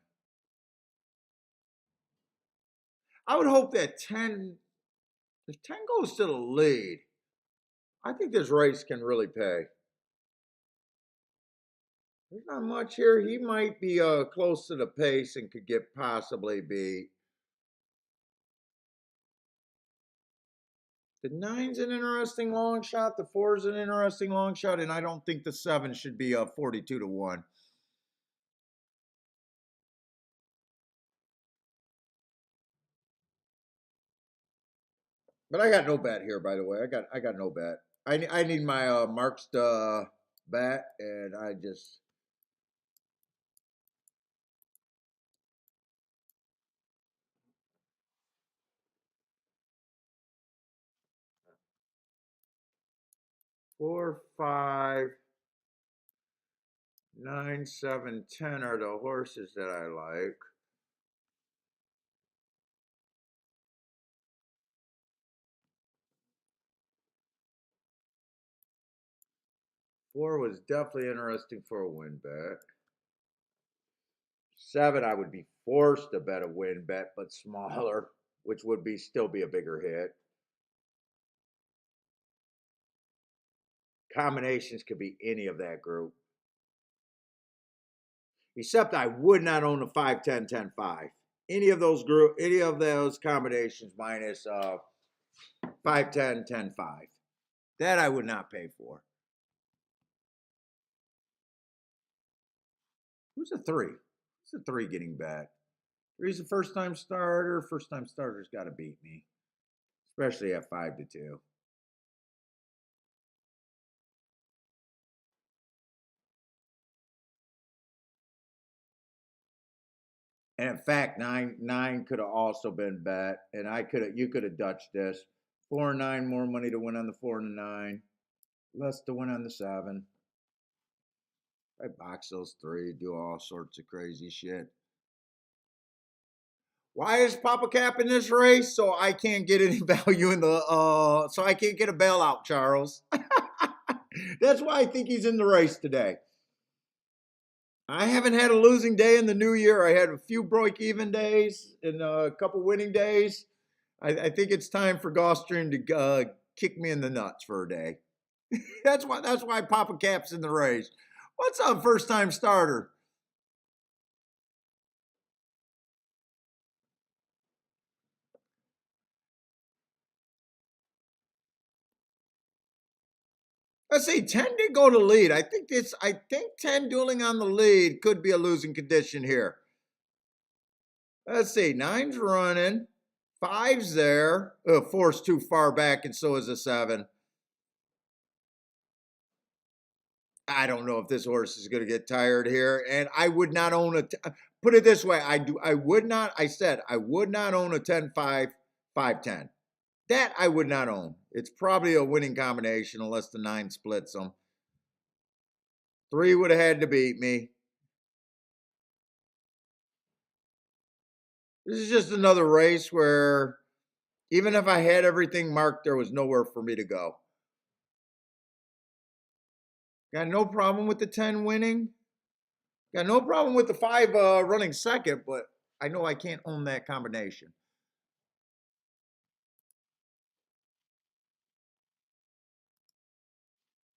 I would hope that 10, if 10 goes to the lead, I think this race can really pay. There's not much here. He might be close to the pace and could get possibly beat. The 9's an interesting long shot. The 4's an interesting long shot, and I don't think the 7 should be 42 to 1. But I got no bet here, by the way. I got no bet. I need my marks to bet, and I just 4, 5, 9, 7, 10 are the horses that I like. Four was definitely interesting for a win bet. 7, I would be forced to bet a win bet, but smaller, which would be still be a bigger hit. Combinations could be any of that group. Except I would not own the 5, 10, 10, 5. Any of those combinations minus 5, 10, 10, 5. That I would not pay for. Who's a 3? Who's a 3 getting bet? 3's a first time starter. First time starter's got to beat me, especially at 5 to 2. And in fact, 9 could have also been bet, and you could have Dutched this. 4 and 9, more money to win on the 4 and the 9, less to win on the 7. I box those 3, do all sorts of crazy shit. Why is Papa Cap in this race? So I can't get any value in the so I can't get a bailout, Charles. That's why I think he's in the race today. I haven't had a losing day in the new year. I had a few break-even days and a couple winning days. I think it's time for Gulfstream to kick me in the nuts for a day. That's why Papa Cap's in the race. What's up, first-time starter? Let's see, 10 did go to lead. I think 10 dueling on the lead could be a losing condition here. Let's see, 9's running. 5's there. 4's too far back, and so is a 7. I don't know if this horse is going to get tired here, and I would not own put it this way, I would not own a 10-5, 5-10. That I would not own. It's probably a winning combination unless the 9 splits them. 3 would have had to beat me. This is just another race where even if I had everything marked, there was nowhere for me to go. Got no problem with the 10 winning. Got no problem with the 5 running second, but I know I can't own that combination.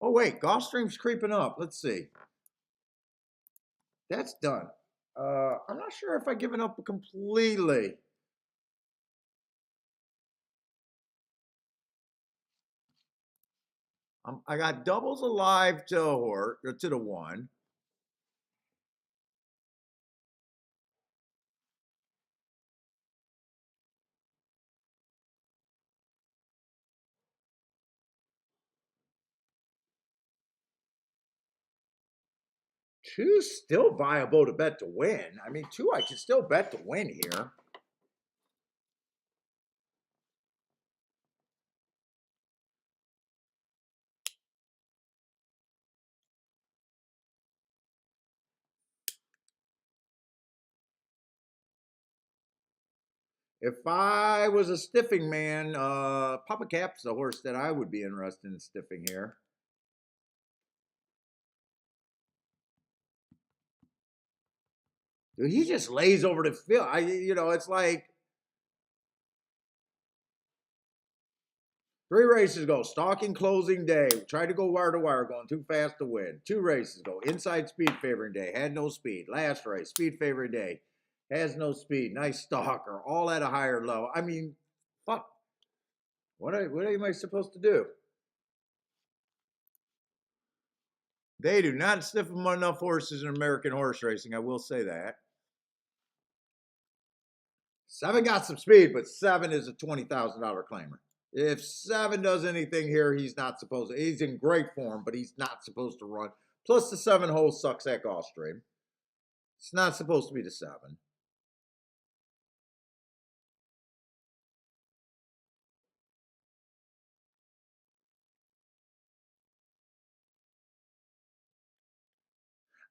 Oh, wait, Gulfstream's creeping up. Let's see. That's done. I'm not sure if I've given up completely. I got doubles alive to the 1. Two's still viable to bet to win. I mean, 2 I can still bet to win here. If I was a stiffing man, Papa Cap's the horse that I would be interested in stiffing here. Dude, he just lays over the field. It's like 3 races ago, stalking closing day. Tried to go wire to wire, going too fast to win. 2 races ago, inside speed favoring day, had no speed. Last race, speed favoring day, has no speed. Nice stalker, all at a higher level. I mean, fuck. What am I supposed to do? They do not stiff them enough horses in American horse racing. I will say that. 7 got some speed, but 7 is a $20,000 claimer. If 7 does anything here, he's not supposed to. He's in great form, but he's not supposed to run. Plus, the 7 hole sucks at Gulfstream. It's not supposed to be the 7.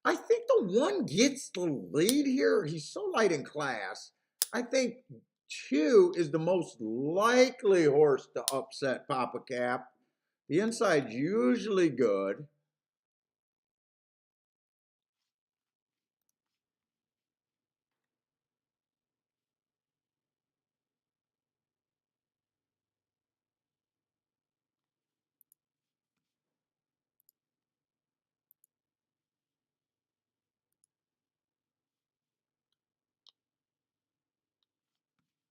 I think the 1 gets the lead here. He's so light in class. I think 2 is the most likely horse to upset Papa Cap. The inside's usually good.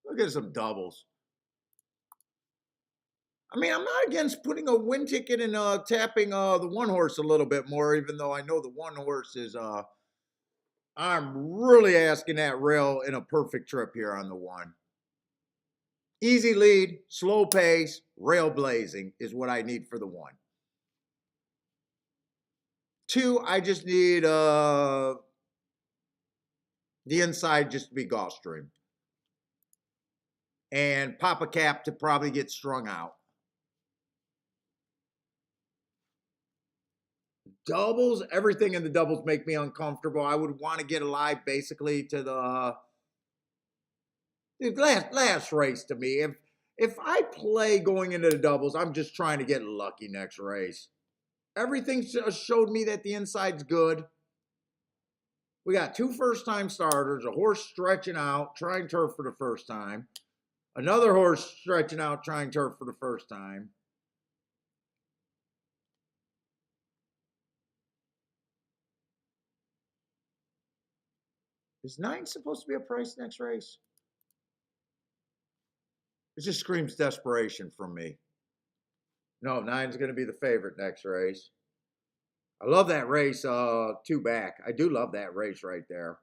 Look at some doubles. I mean, I'm not against putting a win ticket and tapping the 1 horse a little bit more, even though I know the 1 horse is I'm really asking that rail in a perfect trip here on the 1. Easy lead, slow pace, rail blazing is what I need for the 1. 2, I just need the inside just to be Gulfstream. And Papa Cap to probably get strung out. Doubles, everything in the doubles make me uncomfortable. I would want to get alive basically to the last race to me. If I play going into the doubles, I'm just trying to get lucky next race. Everything showed me that the inside's good. We got 2 first-time starters, a horse stretching out, trying turf for the first time. Another horse stretching out, trying turf for the first time. Is 9 supposed to be a price next race? It just screams desperation from me. No, 9's going to be the favorite next race. I love that race 2 back. I do love that race right there.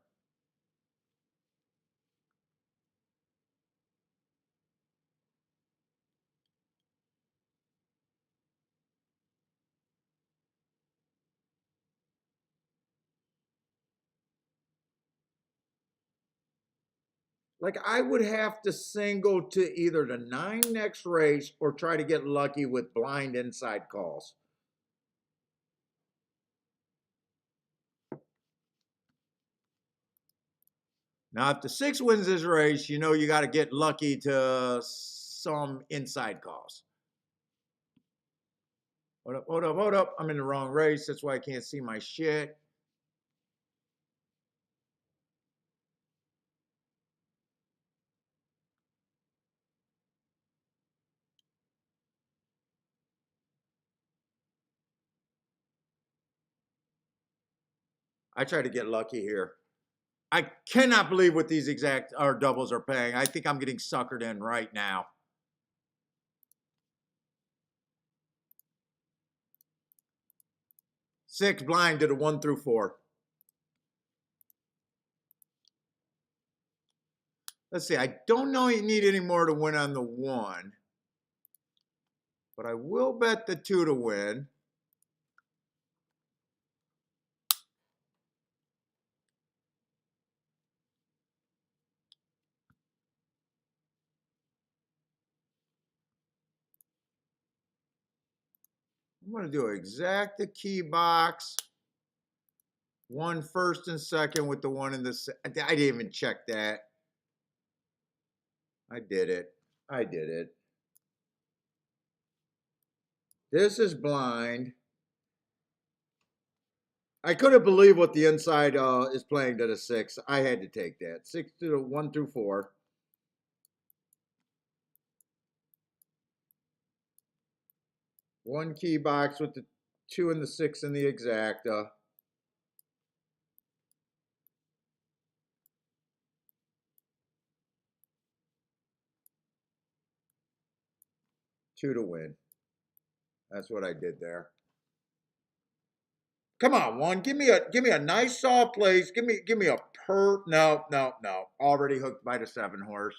Like, I would have to single to either the 9 next race or try to get lucky with blind inside calls. Now, if the 6 wins this race, you know you got to get lucky to some inside calls. Hold up, hold up, hold up. I'm in the wrong race. That's why I can't see my shit. I try to get lucky here. I cannot believe what these exact our doubles are paying. I think I'm getting suckered in right now. Six blind to the 1 through 4. Let's see. I don't know you need any more to win on the 1. But I will bet the 2 to win. I'm going to do exact the key box. 1 first and second with the 1 in the. I didn't even check that. I did it. I did it. This is blind. I couldn't believe what the inside is playing to the six. I had to take that. Six to the 1 through 4. One key box with the 2 and the 6 in the exacta. Two to win. That's what I did there. Come on, one. Give me a nice soft place. Give me a no. Already hooked by the 7 horse.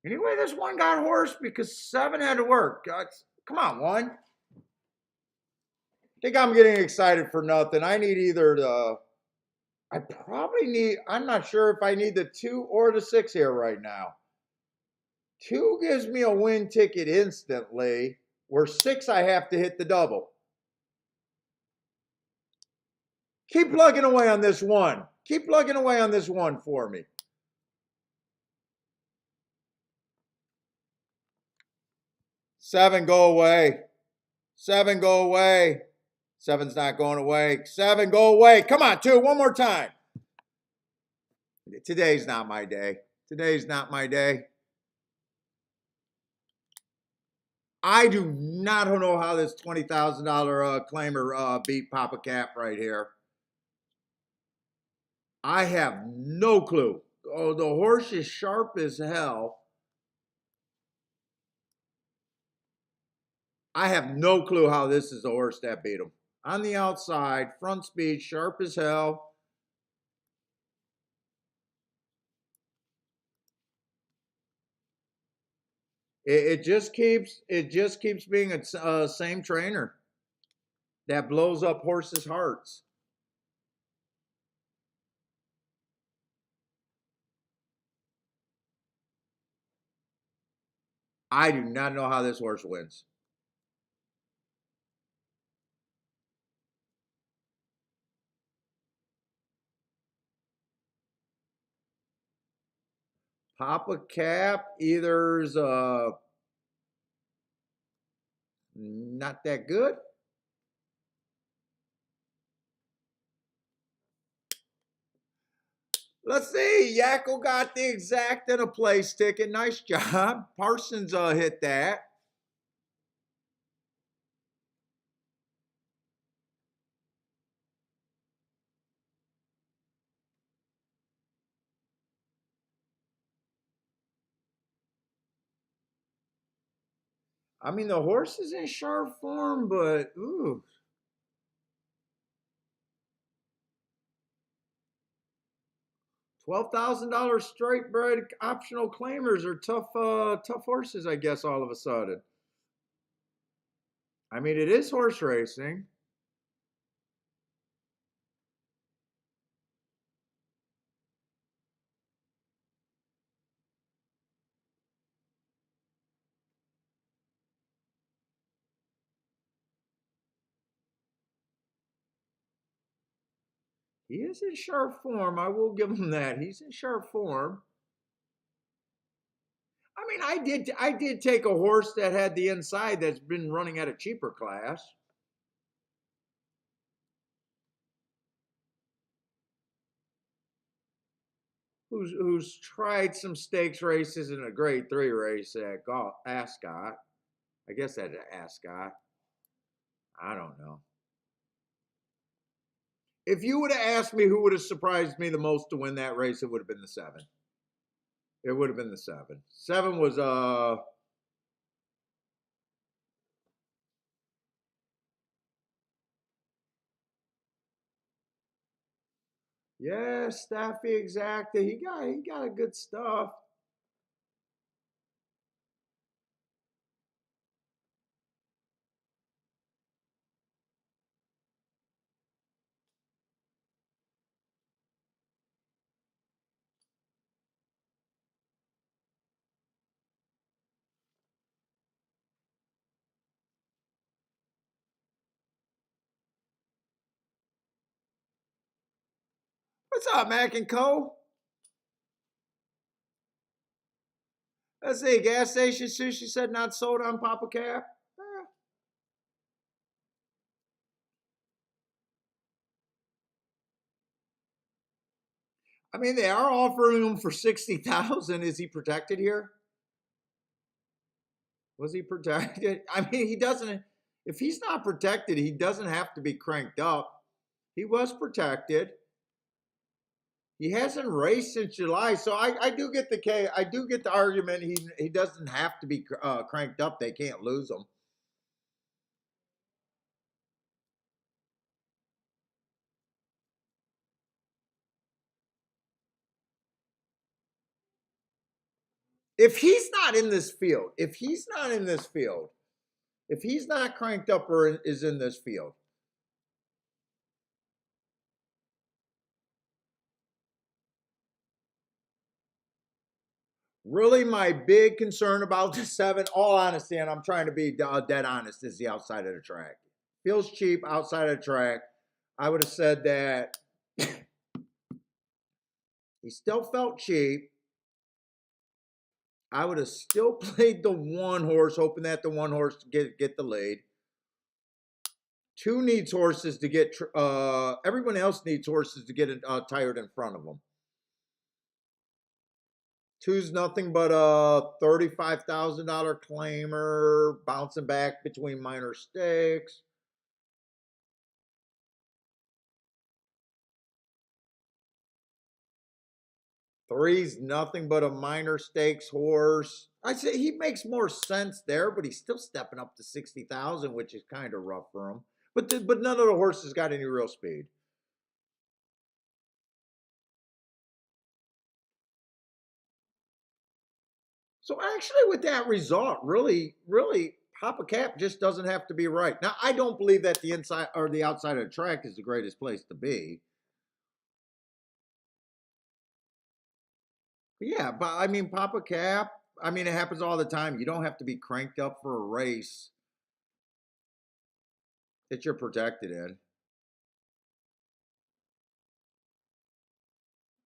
Anyway, this one got horse because 7 had to work. Come on, one. I think I'm getting excited for nothing. I need either the. I probably need. I'm not sure if I need the 2 or the 6 here right now. 2 gives me a win ticket instantly. Where 6, I have to hit the double. Keep plugging away on this one. Keep plugging away on this one for me. 7, go away. 7, go away. 7's not going away. 7, go away. Come on, 2, one more time. Today's not my day. Today's not my day. I do not know how this $20,000 claimer beat Papa Cap right here. I have no clue. Oh, the horse is sharp as hell. I have no clue how this is the horse that beat him. On the outside, front speed, sharp as hell. It just keeps being a same trainer that blows up horses' hearts. I do not know how this horse wins. Papa Cap either's not that good. Let's see. Yakko got the exact and a place ticket. Nice job. Parsons hit that. I mean, the horse is in sharp form, but ooh. $12,000 straight bred optional claimers are tough horses, I guess, all of a sudden. I mean, it is horse racing. He is in sharp form. I will give him that. He's in sharp form. I mean, I did take a horse that had the inside that's been running at a cheaper class. Who's tried some stakes races in a grade 3 race at Ascot. I guess that's Ascot. I don't know. If you would have asked me who would have surprised me the most to win that race, it would have been the 7. It would have been the 7. 7 was yeah, Staffy exacta. He got a good stuff. What's up, Mac and Co? Let's see, gas station sushi said not sold on Papa Cap. I mean, they are offering him for 60,000. Is he protected here? Was he protected? I mean, he doesn't. If he's not protected, he doesn't have to be cranked up. He was protected. He hasn't raced since July, so I do get the argument. He doesn't have to be cranked up. They can't lose him. If he's not in this field, if he's not cranked up or is in this field, really my big concern about the 7, all honesty, and I'm trying to be dead honest, is the outside of the track. Feels cheap outside of the track. I would have said that he still felt cheap. I would have still played the 1 horse, hoping that the 1 horse get the lead. 2 needs horses to get. Everyone else needs horses to get tired in front of them. 2's nothing but a $35,000 claimer, bouncing back between minor stakes. 3's nothing but a minor stakes horse. I say he makes more sense there, but he's still stepping up to 60,000, which is kind of rough for him. But none of the horses got any real speed. So actually, with that result, really, Papa Cap just doesn't have to be right. Now, I don't believe that the inside or the outside of the track is the greatest place to be. But yeah, but I mean, Papa Cap. I mean, it happens all the time. You don't have to be cranked up for a race that you're protected in.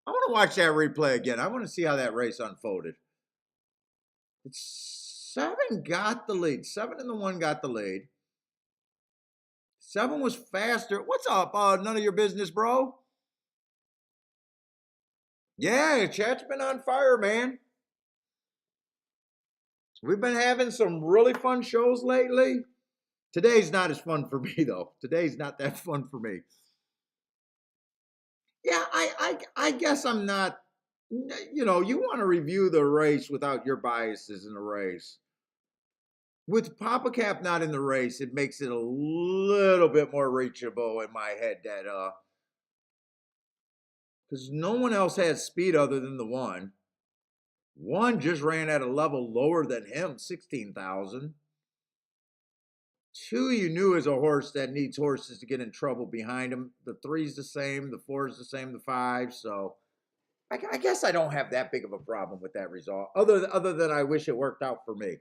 I want to watch that replay again. I want to see how that race unfolded. It's 7 got the lead. 7 and the 1 got the lead. 7 was faster. What's up? None of your business, bro. Yeah, chat's been on fire, man. We've been having some really fun shows lately. Today's not as fun for me, though. Today's not that fun for me. Yeah, I guess I'm not. You know, you want to review the race without your biases in the race. With Papa Cap not in the race, it makes it a little bit more reachable in my head that because no one else has speed other than the 1. 1 just ran at a level lower than him, 16,000. 2 you knew is a horse that needs horses to get in trouble behind him. The 3's the same, the 4's the same, the 5. So I guess I don't have that big of a problem with that result. Other than I wish it worked out for me.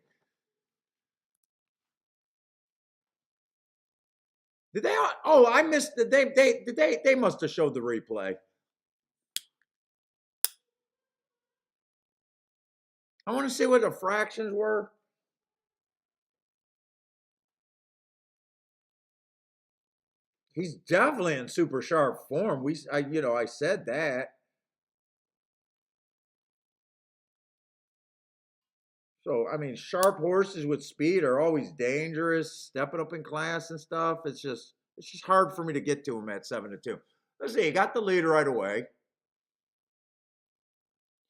Did they? Oh, I missed. They must have showed the replay. I want to see what the fractions were. He's definitely in super sharp form. I said that. So I mean, sharp horses with speed are always dangerous. Stepping up in class and stuff. It's just hard for me to get to him at 7-2. Let's see. He got the lead right away.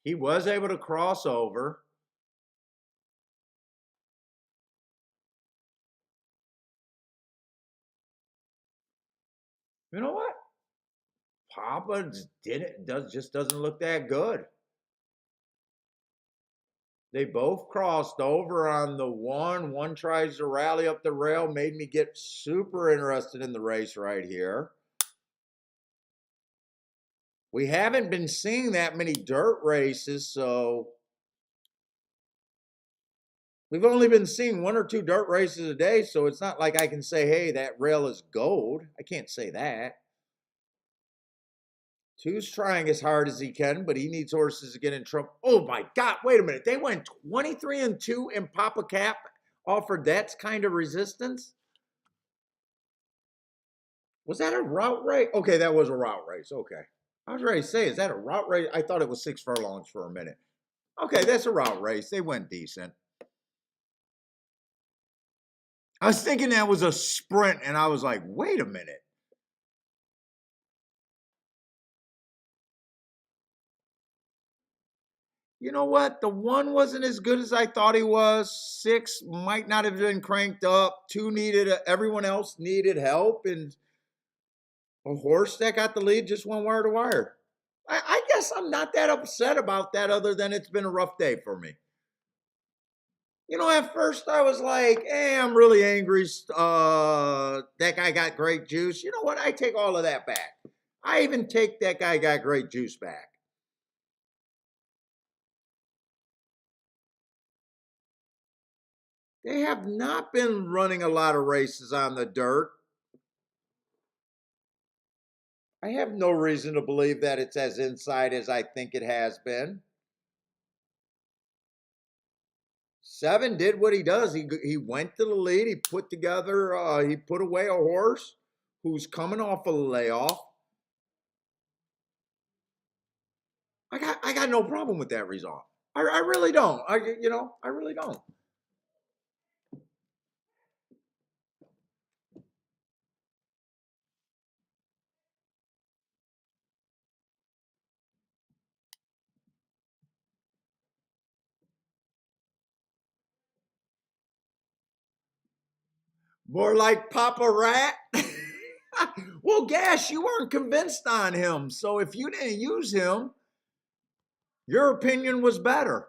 He was able to cross over. You know what? Papa just doesn't look that good. They both crossed over on the 1. 1 tries to rally up the rail, made me get super interested in the race right here. We haven't been seeing that many dirt races, so we've only been seeing 1 or 2 dirt races a day, so it's not like I can say, hey, that rail is gold. I can't say that. Two's trying as hard as he can, but he needs horses to get in trouble. Oh my God, wait a minute. They went 23-2 and Papa Cap offered that kind of resistance? Was that a route race? Okay, that was a route race. Okay. I was ready to say, is that a route race? I thought it was 6 furlongs for a minute. Okay, that's a route race. They went decent. I was thinking that was a sprint, and I was like, wait a minute. You know what? The one wasn't as good as I thought he was. 6 might not have been cranked up. 2 needed, everyone else needed help. And a horse that got the lead just went wire to wire. I guess I'm not that upset about that other than it's been a rough day for me. You know, at first I was like, hey, I'm really angry. That guy got great juice. You know what? I take all of that back. I even take that guy got great juice back. They have not been running a lot of races on the dirt. I have no reason to believe that it's as inside as I think it has been. 7 did what he does. He went to the lead. He put together. He put away a horse who's coming off a layoff. I got no problem with that result. I really don't. I really don't. More like Papa Rat. Well, Gash, you weren't convinced on him. So if you didn't use him, your opinion was better.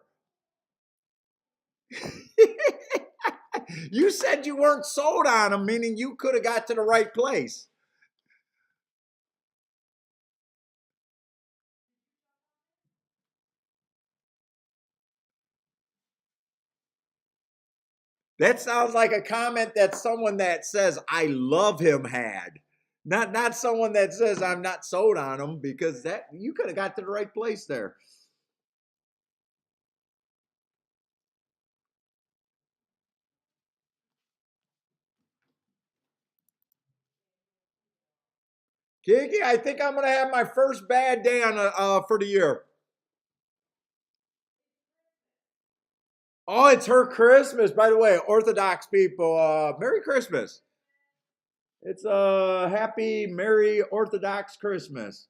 You said you weren't sold on him, meaning you could have got to the right place. That sounds like a comment that someone that says I love him had. Not someone that says I'm not sold on him, because that you could have got to the right place there. Kiki, I think I'm gonna have my first bad day on for the year. Oh, it's her Christmas, by the way, Orthodox people. Merry Christmas. It's a happy, Merry Orthodox Christmas.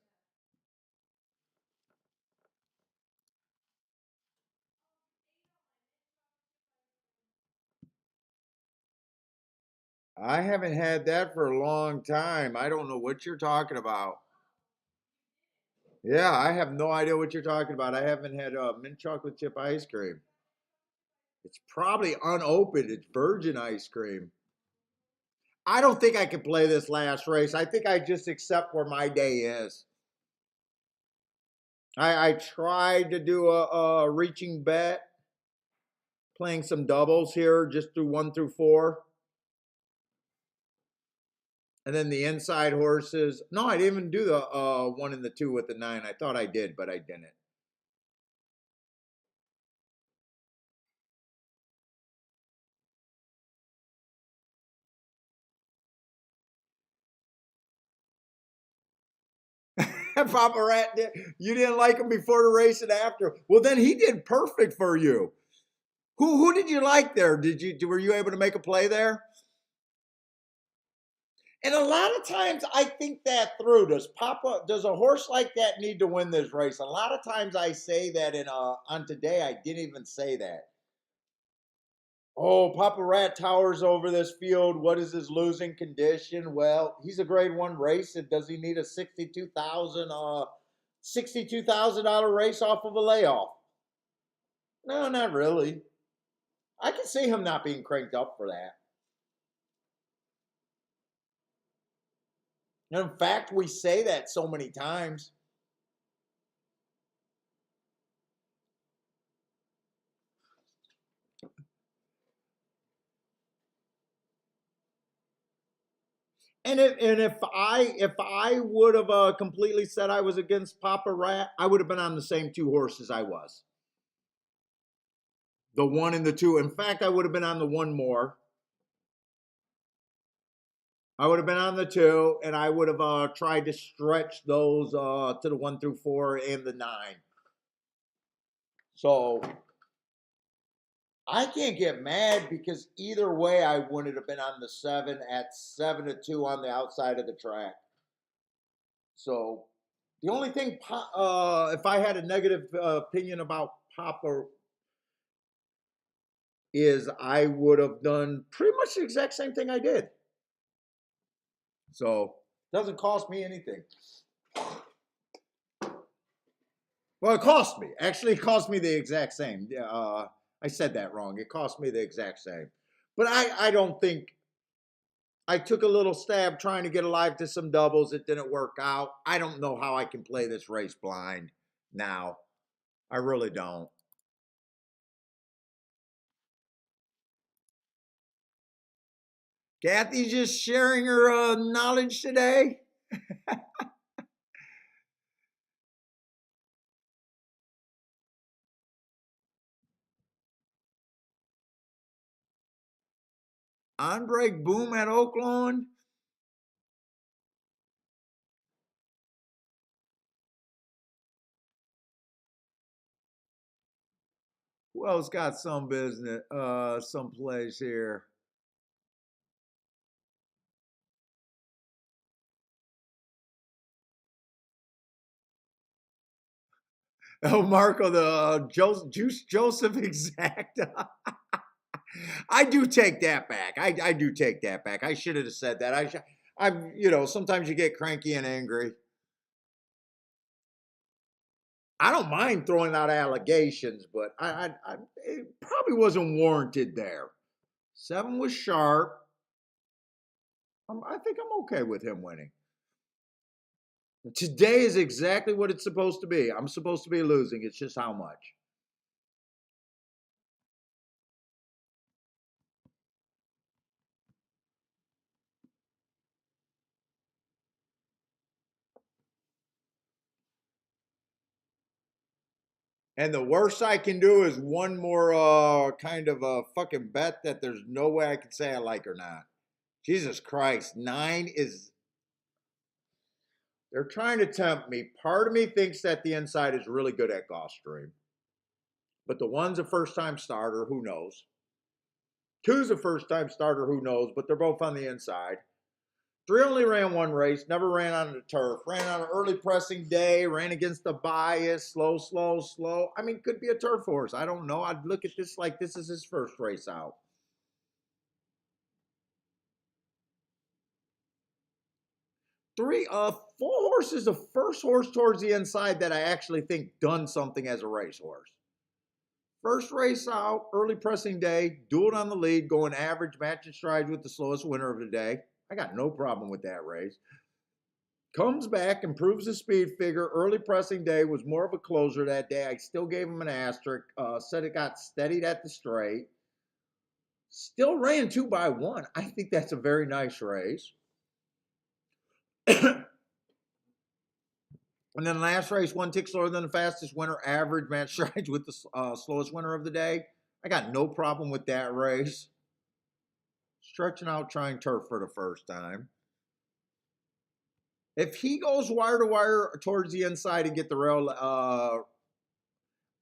I haven't had that for a long time. I don't know what you're talking about. Yeah, I have no idea what you're talking about. I haven't had mint chocolate chip ice cream. It's probably unopened. It's virgin ice cream. I don't think I can play this last race. I think I just accept where my day is. I tried to do a reaching bet, playing some doubles here, just through 1 through 4. And then the inside horses. No, I didn't even do the 1 and the 2 with the 9. I thought I did, but I didn't. Papa Rat did. You didn't like him before the race and after. Well, then he did perfect for you. Who did you like there? Were you able to make a play there? And a lot of times I think that through. Does a horse like that need to win this race? A lot of times I say that on today I didn't even say that. Oh, Papa Rat towers over this field. What is his losing condition? Well, he's a grade 1 race. And does he need a $62,000 race off of a layoff? No, not really. I can see him not being cranked up for that. And in fact, we say that so many times. And if I would have completely said I was against Papa Rat, I would have been on the same two horses I was. The one and the two. In fact, I would have been on the one more. I would have been on the two, and I would have tried to stretch those to the 1 through 4 and the 9. So I can't get mad because either way, I wouldn't have been on the 7 at 7-2 on the outside of the track. So the only thing, if I had a negative opinion about Papa, is I would have done pretty much the exact same thing I did. So it doesn't cost me anything. Well, it cost me. Actually, it cost me the exact same. I said that wrong. It cost me the exact same. But I don't think I took a little stab trying to get alive to some doubles. It didn't work out. I don't know how I can play this race blind now. I really don't. Kathy's just sharing her knowledge today. On break boom at Oaklawn. Who else got some business, someplace here? Oh, Marco, the Juice Joseph exacta. I do take that back. I do take that back. I should have said that. Sometimes you get cranky and angry. I don't mind throwing out allegations, but it probably wasn't warranted there. 7 was sharp. I think I'm okay with him winning. Today is exactly what it's supposed to be. I'm supposed to be losing. It's just how much. And the worst I can do is one more kind of a fucking bet that there's no way I can say I like or not. Jesus Christ, 9 is. They're trying to tempt me. Part of me thinks that the inside is really good at Gulfstream. But the one's a first time starter, who knows? Two's a first time starter, who knows? But they're both on the inside. 3 only ran one race, never ran on the turf, ran on an early pressing day, ran against the bias, slow, slow, slow. I mean, could be a turf horse. I don't know. I'd look at this like this is his first race out. 4 horses, the first horse towards the inside that I actually think done something as a racehorse. First race out, early pressing day, dueled on the lead, going average, matching strides with the slowest winner of the day. I got no problem with that race. Comes back, improves the speed figure. Early pressing day was more of a closer that day. I still gave him an asterisk. Said it got steadied at the straight. Still ran 2x1. I think that's a very nice race. And then last race, 1 tick slower than the fastest winner, average match strides with the slowest winner of the day. I got no problem with that race. Stretching out, trying turf for the first time. If he goes wire to wire towards the inside and get the rail,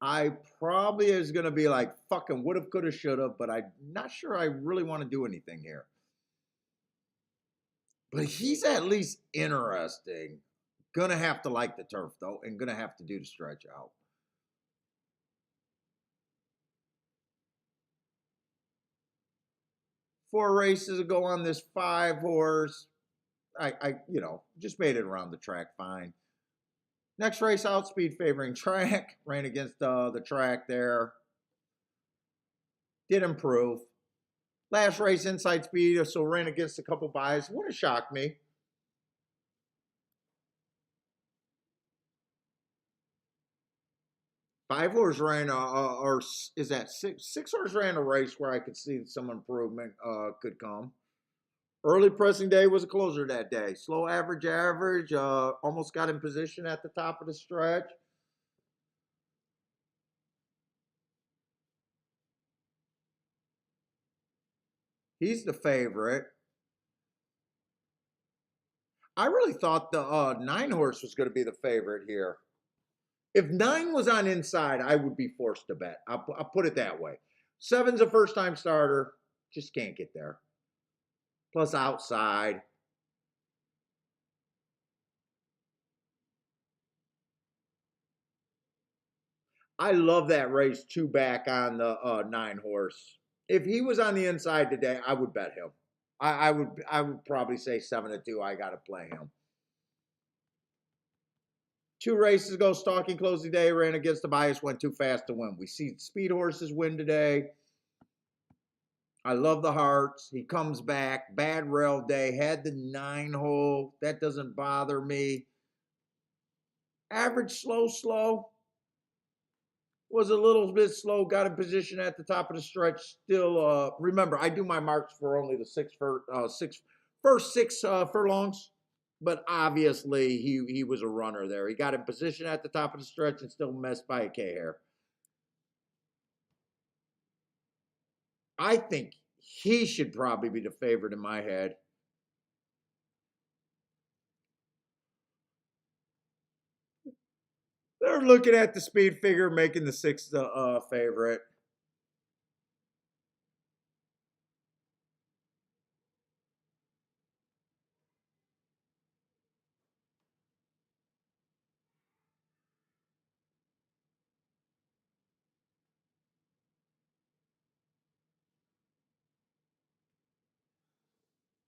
I probably is going to be like fucking would have, could have, should have, but I'm not sure I really want to do anything here. But he's at least interesting. Gonna have to like the turf though, and gonna have to do the stretch out. 4 races ago on this 5 horse. I just made it around the track fine. Next race out, speed favoring track. Ran against the track there. Did improve. Last race, inside speed, so ran against a couple buys. Would have shocked me. Five horse ran, or is that six? 6 horse ran a race where I could see some improvement could come. Early pressing day was a closer that day. Slow average, almost got in position at the top of the stretch. He's the favorite. I really thought the 9 horse was going to be the favorite here. If 9 was on inside, I would be forced to bet. I'll put it that way. 7's a first time starter. Just can't get there. Plus outside. I love that race 2 back on the 9 horse. If he was on the inside today, I would bet him. I would probably say 7-2. I got to play him. 2 races ago, stalking closing day, ran against the bias, went too fast to win. We see speed horses win today. I love the Hearts. He comes back. Bad rail day. Had the 9-hole. That doesn't bother me. Average slow. Was a little bit slow. Got in position at the top of the stretch. Still, remember, I do my marks for only the first six furlongs. But obviously, he was a runner there. He got in position at the top of the stretch and still messed by a K-hair. I think he should probably be the favorite in my head. They're looking at the speed figure, making the 6th favorite.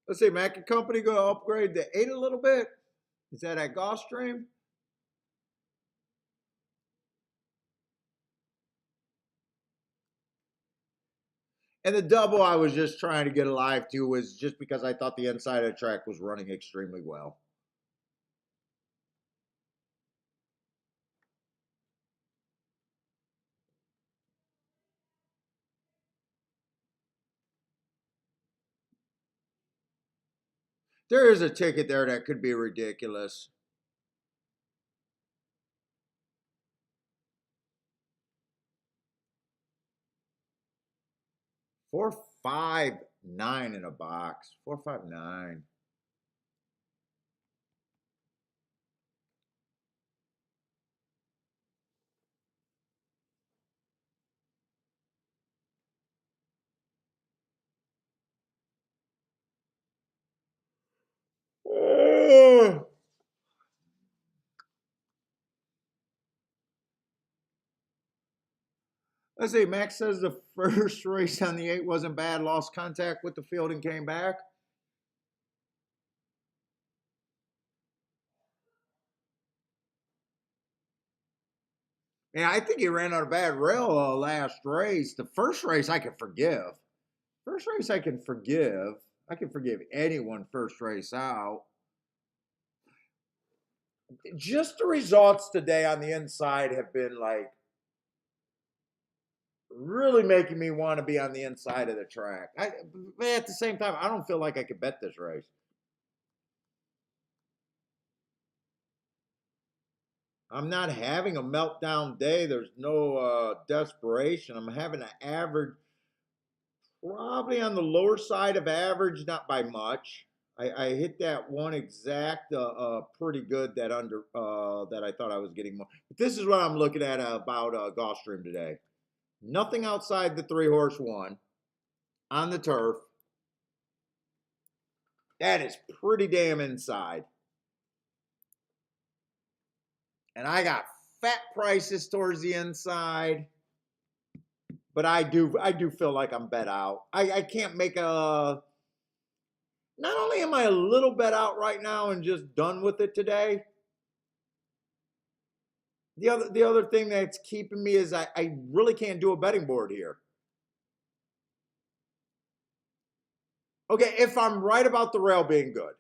Let's see, Mac and Company going to upgrade to 8 a little bit. Is that at Gulfstream? And the double I was just trying to get alive to was just because I thought the inside of the track was running extremely well. There is a ticket there that could be ridiculous. Four, 5, 9 in a box. 4, 5, 9. Let's see. Max says the first race on the 8 wasn't bad. Lost contact with the field and came back. Yeah, I think he ran on a bad rail last race. The first race I can forgive. First race I can forgive. I can forgive anyone first race out. Just the results today on the inside have been like really making me want to be on the inside of the track. But at the same time, I don't feel like I could bet this race. I'm not having a meltdown day. There's no desperation. I'm having an average, probably on the lower side of average, not by much. I hit that one exact pretty good that that I thought I was getting more. But this is what I'm looking at about Gulfstream today. Nothing outside the 3-horse one on the turf. That is pretty damn inside. And I got fat prices towards the inside. But I do feel like I'm bet out. I can't make a. Not only am I a little bet out right now and just done with it today. The other thing that's keeping me is I really can't do a betting board here. Okay, if I'm right about the rail being good.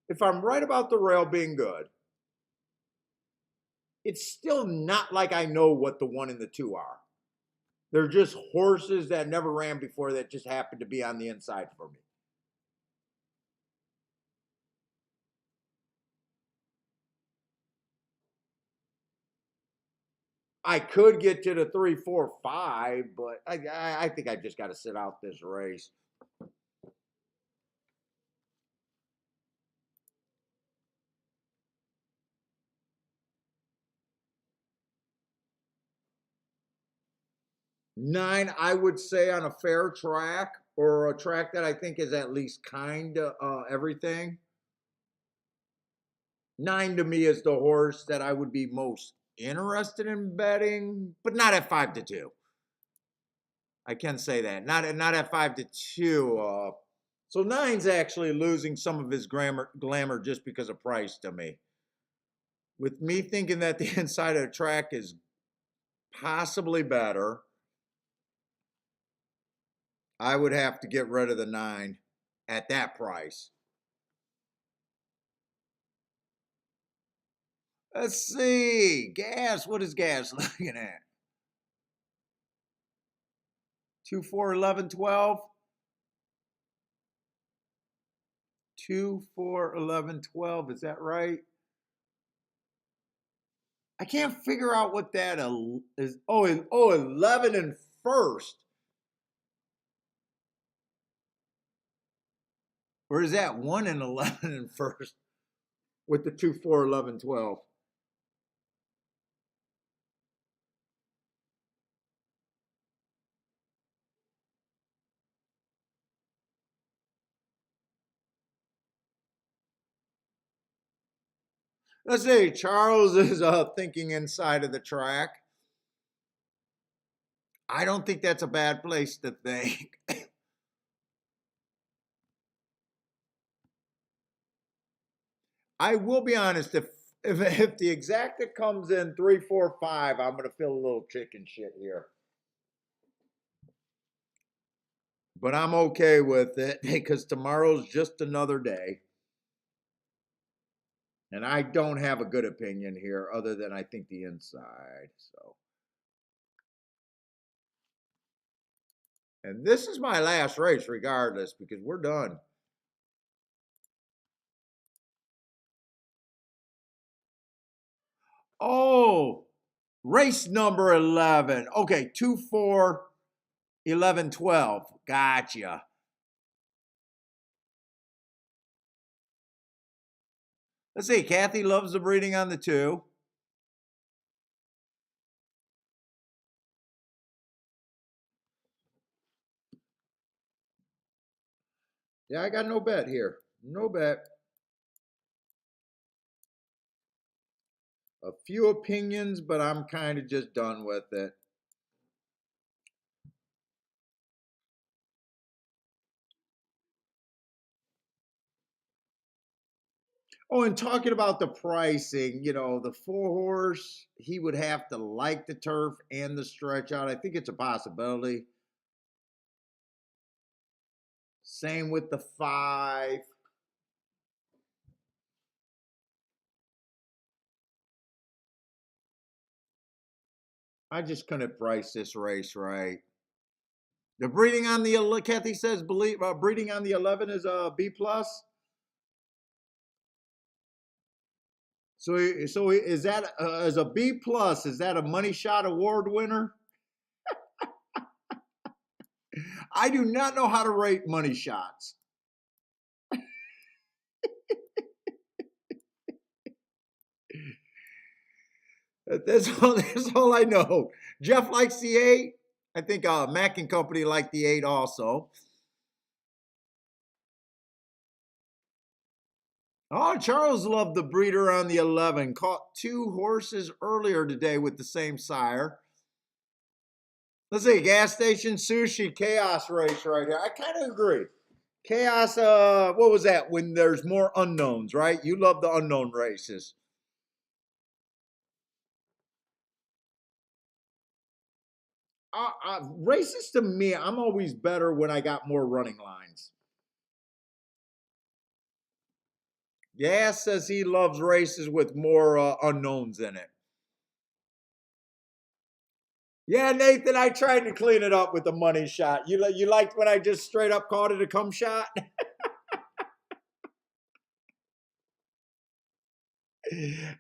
If I'm right about the rail being good, it's still not like I know what the 1 and the 2 are. They're just horses that never ran before that just happened to be on the inside for me. I could get to the 3, 4, 5, but I think I just got to sit out this race. Nine, I would say on a fair track or a track that I think is at least kind of everything. Nine to me is the horse that I would be most interested in betting, but not at 5-2. I can say that. Not at 5-2. So nine's actually losing some of his glamour just because of price to me. With me thinking that the inside of the track is possibly better, I would have to get rid of the 9 at that price. Let's see. Gas. What is gas looking at? 2, 4, 11, 12. 2, 4, 11, 12. Is that right? I can't figure out what that is. Oh, 11 and first. Or is that 1 and 11 and first with the 2, 4, 11, 12? Let's see. Charles is thinking inside of the track. I don't think that's a bad place to think. I will be honest, if the exacta comes in 3, 4, 5, I'm gonna feel a little chicken shit here. But I'm okay with it because tomorrow's just another day. And I don't have a good opinion here other than I think the inside. So, and this is my last race regardless because we're done. Oh, race number 11. Okay, 2, 4, 11, 12. Gotcha. Let's see. Kathy loves the breeding on the 2. Yeah, I got no bet here. No bet. A few opinions, but I'm kind of just done with it. Oh, and talking about the pricing, the 4-horse, he would have to like the turf and the stretch out. I think it's a possibility. Same with the 5. I just couldn't price this race right. The breeding on the Kathy says breeding on the 11 is a B plus. So is that as a B plus? Is that a money shot award winner? I do not know how to rate money shots. That's all I know. Jeff likes the 8. I think Mack and Company like the 8 also. Oh, Charles loved the breeder on the 11. Caught 2 horses earlier today with the same sire. Let's see, gas station sushi chaos race right here. I kind of agree. Chaos, what was that? When there's more unknowns, right? You love the unknown races. Races to me, I'm always better when I got more running lines. Gas says he loves races with more unknowns in it. Yeah, Nathan, I tried to clean it up with the money shot. You liked when I just straight up called it a cum shot?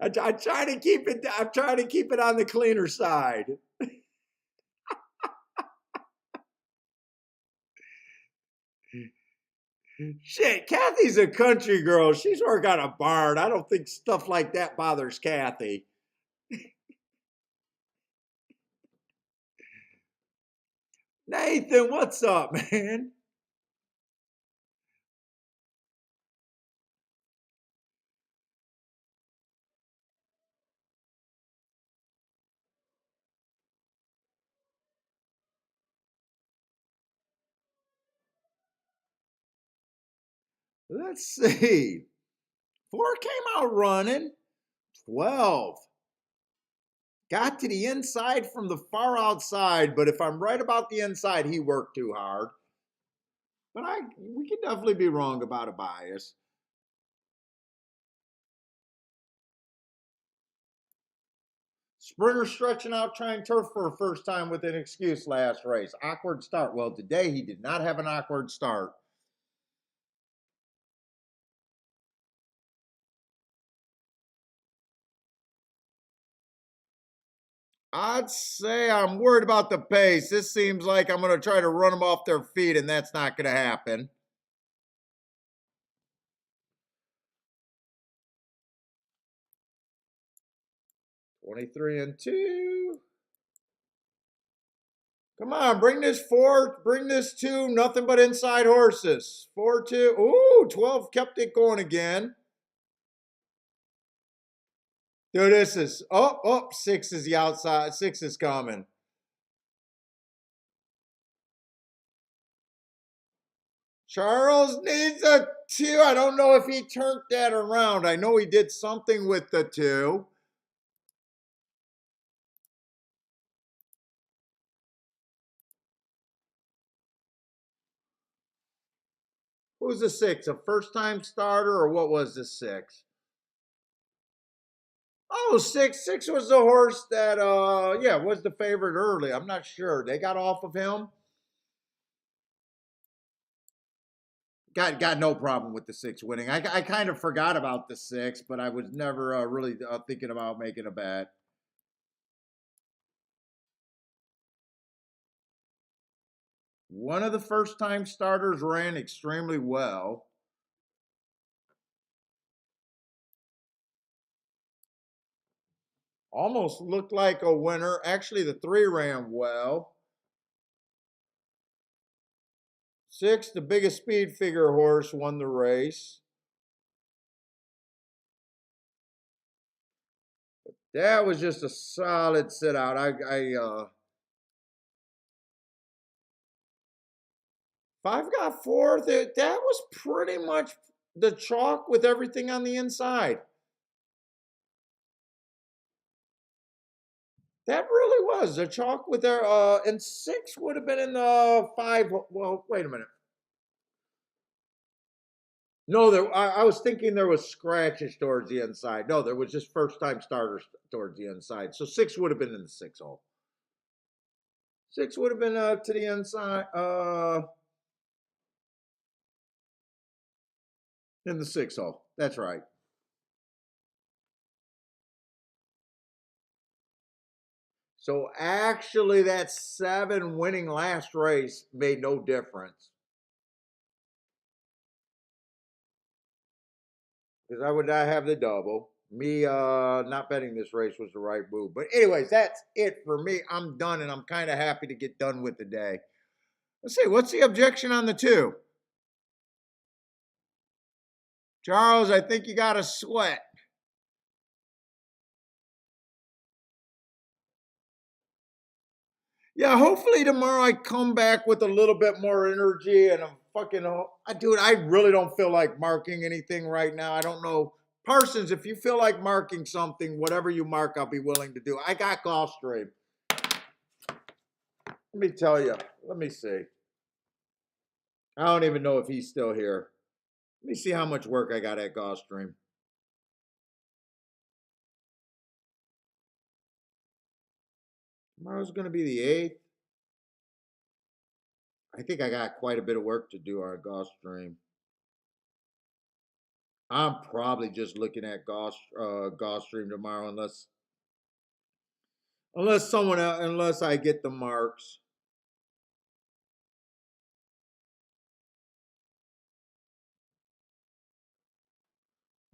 I try to keep it. I'm trying to keep it on the cleaner side. Shit, Kathy's a country girl. She's working on a barn. I don't think stuff like that bothers Kathy. Nathan, what's up, man? Let's see. 4 came out running. 12. Got to the inside from the far outside, but if I'm right about the inside, he worked too hard. But we could definitely be wrong about a bias. Sprinter stretching out, trying turf for a first time with an excuse last race. Awkward start. Well, today he did not have an awkward start. I'd say I'm worried about the pace. This seems like I'm going to try to run them off their feet, and that's not going to happen. $23 and 2. Come on, bring this 4, bring this 2, nothing but inside horses. 4, 2, ooh, 12 kept it going again. Dude, this is, 6 is the outside, 6 is coming. Charles needs a 2. I don't know if he turned that around. I know he did something with the 2. Who's the 6? A first-time starter, or what was the 6? Oh, 6 was the horse that was the favorite early. I'm not sure. They got off of him. Got no problem with the 6 winning. I kind of forgot about the 6, but I was never really thinking about making a bet. One of the first-time starters ran extremely well. Almost looked like a winner. Actually, the 3 ran well. 6, the biggest speed figure horse, won the race. That was just a solid sit out. 5 got 4th. That was pretty much the chalk with everything on the inside. That really was the chalk with their and 6 would have been in the 5. Well, wait a minute. No, I was thinking there was scratches towards the inside. No, there was just first time starters towards the inside. So 6 would have been in the 6 hole. 6 would have been to the inside. In the 6 hole. That's right. So actually, that 7 winning last race made no difference. Because I would not have the double. Me not betting this race was the right move. But anyways, that's it for me. I'm done, and I'm kind of happy to get done with the day. Let's see, what's the objection on the 2? Charles, I think you got a sweat. Yeah, hopefully tomorrow I come back with a little bit more energy and I'm fucking, dude, I really don't feel like marking anything right now. I don't know. Parsons, if you feel like marking something, whatever you mark, I'll be willing to do. I got Gulfstream. Let me tell you. Let me see. I don't even know if he's still here. Let me see how much work I got at Gulfstream. Tomorrow's going to be the 8th. I think I got quite a bit of work to do on Gulfstream. I'm probably just looking at Gulfstream tomorrow, unless someone else, unless I get the marks.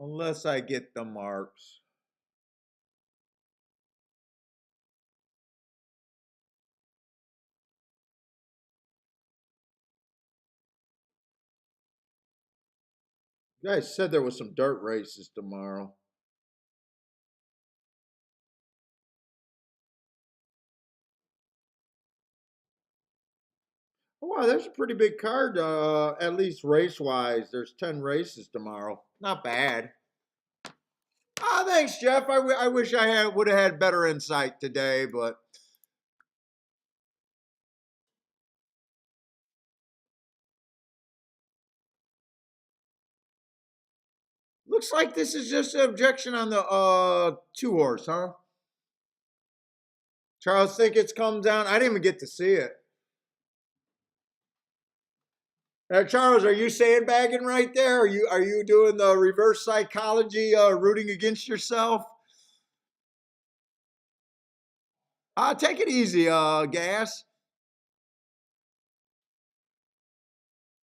Unless I get the marks. You guys said there was some dirt races tomorrow. Oh, wow, there's a pretty big card, at least race wise. There's 10 races tomorrow. Not bad. Ah, thanks, Jeff. I wish I would have had better insight today, but looks like this is just an objection on the two horse, huh? Charles think it's come down. I didn't even get to see it. Charles, are you sandbagging right there? Are you doing the reverse psychology, rooting against yourself? Take it easy, Gas.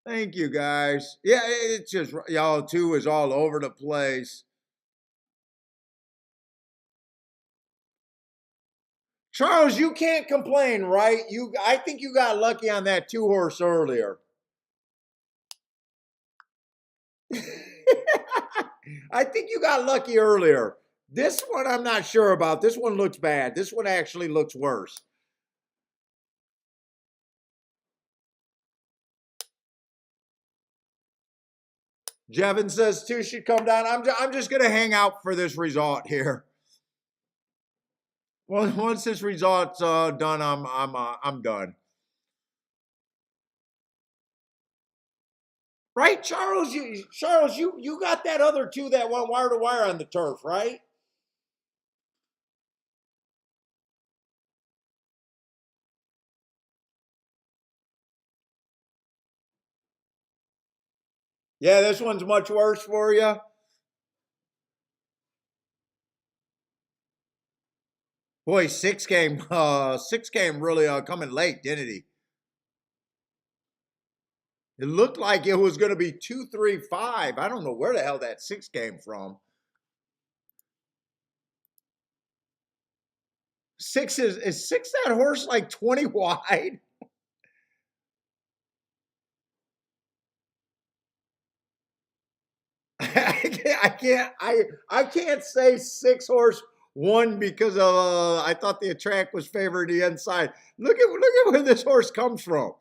Thank you, guys. Yeah, it's just y'all two is all over the place. Charles, you can't complain, right? I think you got lucky on that two horse earlier. I think you got lucky earlier. This one I'm not sure about. This one looks bad. This one actually looks worse. Jevin says two should come down. I'm just going to hang out for this result here. Well, once this result's done, I'm done. Right, Charles? You got that other two that went wire to wire on the turf, right? Yeah, this one's much worse for you. Boy, six game really coming late, didn't he? It looked like it was going to be 2-3-5. I don't know where the hell that six came from. Six is six that horse like 20 wide? I can't say six horse won because of I thought the track was favored the inside. Look at where this horse comes from.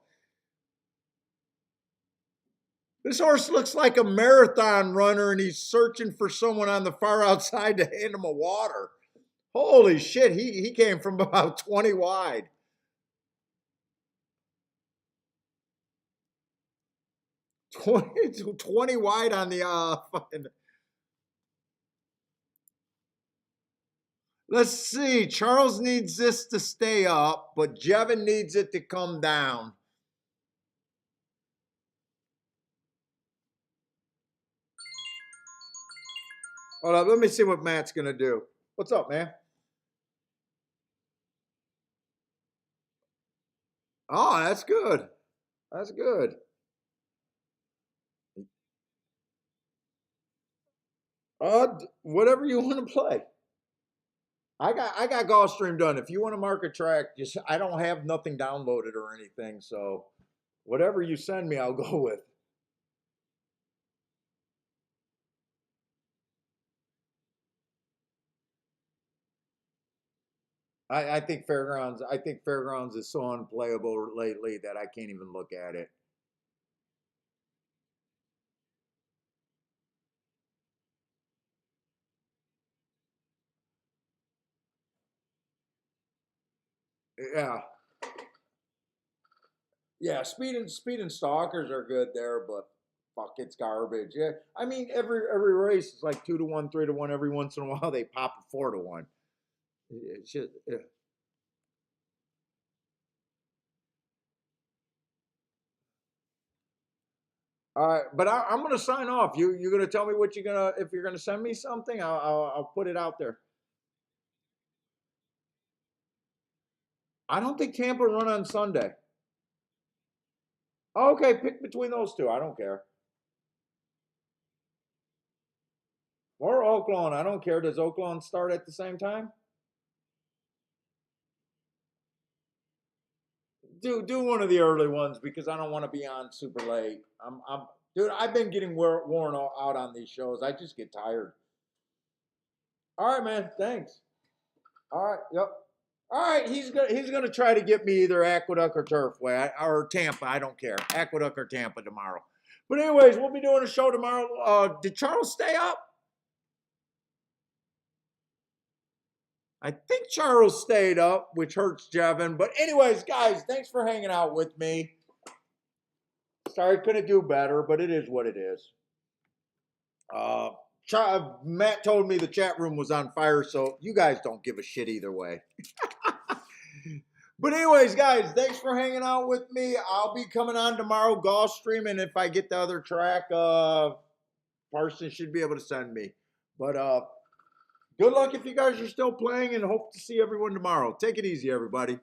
This horse looks like a marathon runner and he's searching for someone on the far outside to hand him a water. Holy shit, he came from about 20 wide. 20 wide on the fucking. Let's see. Charles needs this to stay up, but Jevin needs it to come down. Hold up, let me see what Matt's gonna do. What's up, man? Oh, that's good. That's good. Whatever you want to play. I got Gulfstream done. If you want to mark a track, just I don't have nothing downloaded or anything, so whatever you send me, I'll go with. I think Fairgrounds. I think Fairgrounds is so unplayable lately that I can't even look at it. Yeah, yeah. Speed and stalkers are good there, but fuck, it's garbage. Yeah, I mean every race is like 2-1, 3-1. Every once in a while they pop a 4-1. It's just yeah. All right, but I'm gonna sign off. You're gonna tell me what you're gonna if you're gonna send me something. I'll put it out there. I don't think Tampa run on Sunday. Okay, pick between those two. I don't care. Or Oakland. I don't care. Does Oakland start at the same time? Do one of the early ones because I don't want to be on super late. Dude. I've been getting worn out on these shows. I just get tired. All right, man. Thanks. All right. Yep. All right. He's gonna try to get me either Aqueduct or Turfway or Tampa. I don't care. Aqueduct or Tampa tomorrow. But anyways, we'll be doing a show tomorrow. Did Charles stay up? I think Charles stayed up, which hurts Jevin. But anyways, guys, thanks for hanging out with me. Sorry, couldn't do better, but it is what it is. Uh, Matt told me the chat room was on fire, so you guys don't give a shit either way. But anyways, guys, thanks for hanging out with me. I'll be coming on tomorrow, Gulfstream, and if I get the other track, Parsons should be able to send me. But good luck if you guys are still playing, and hope to see everyone tomorrow. Take it easy, everybody.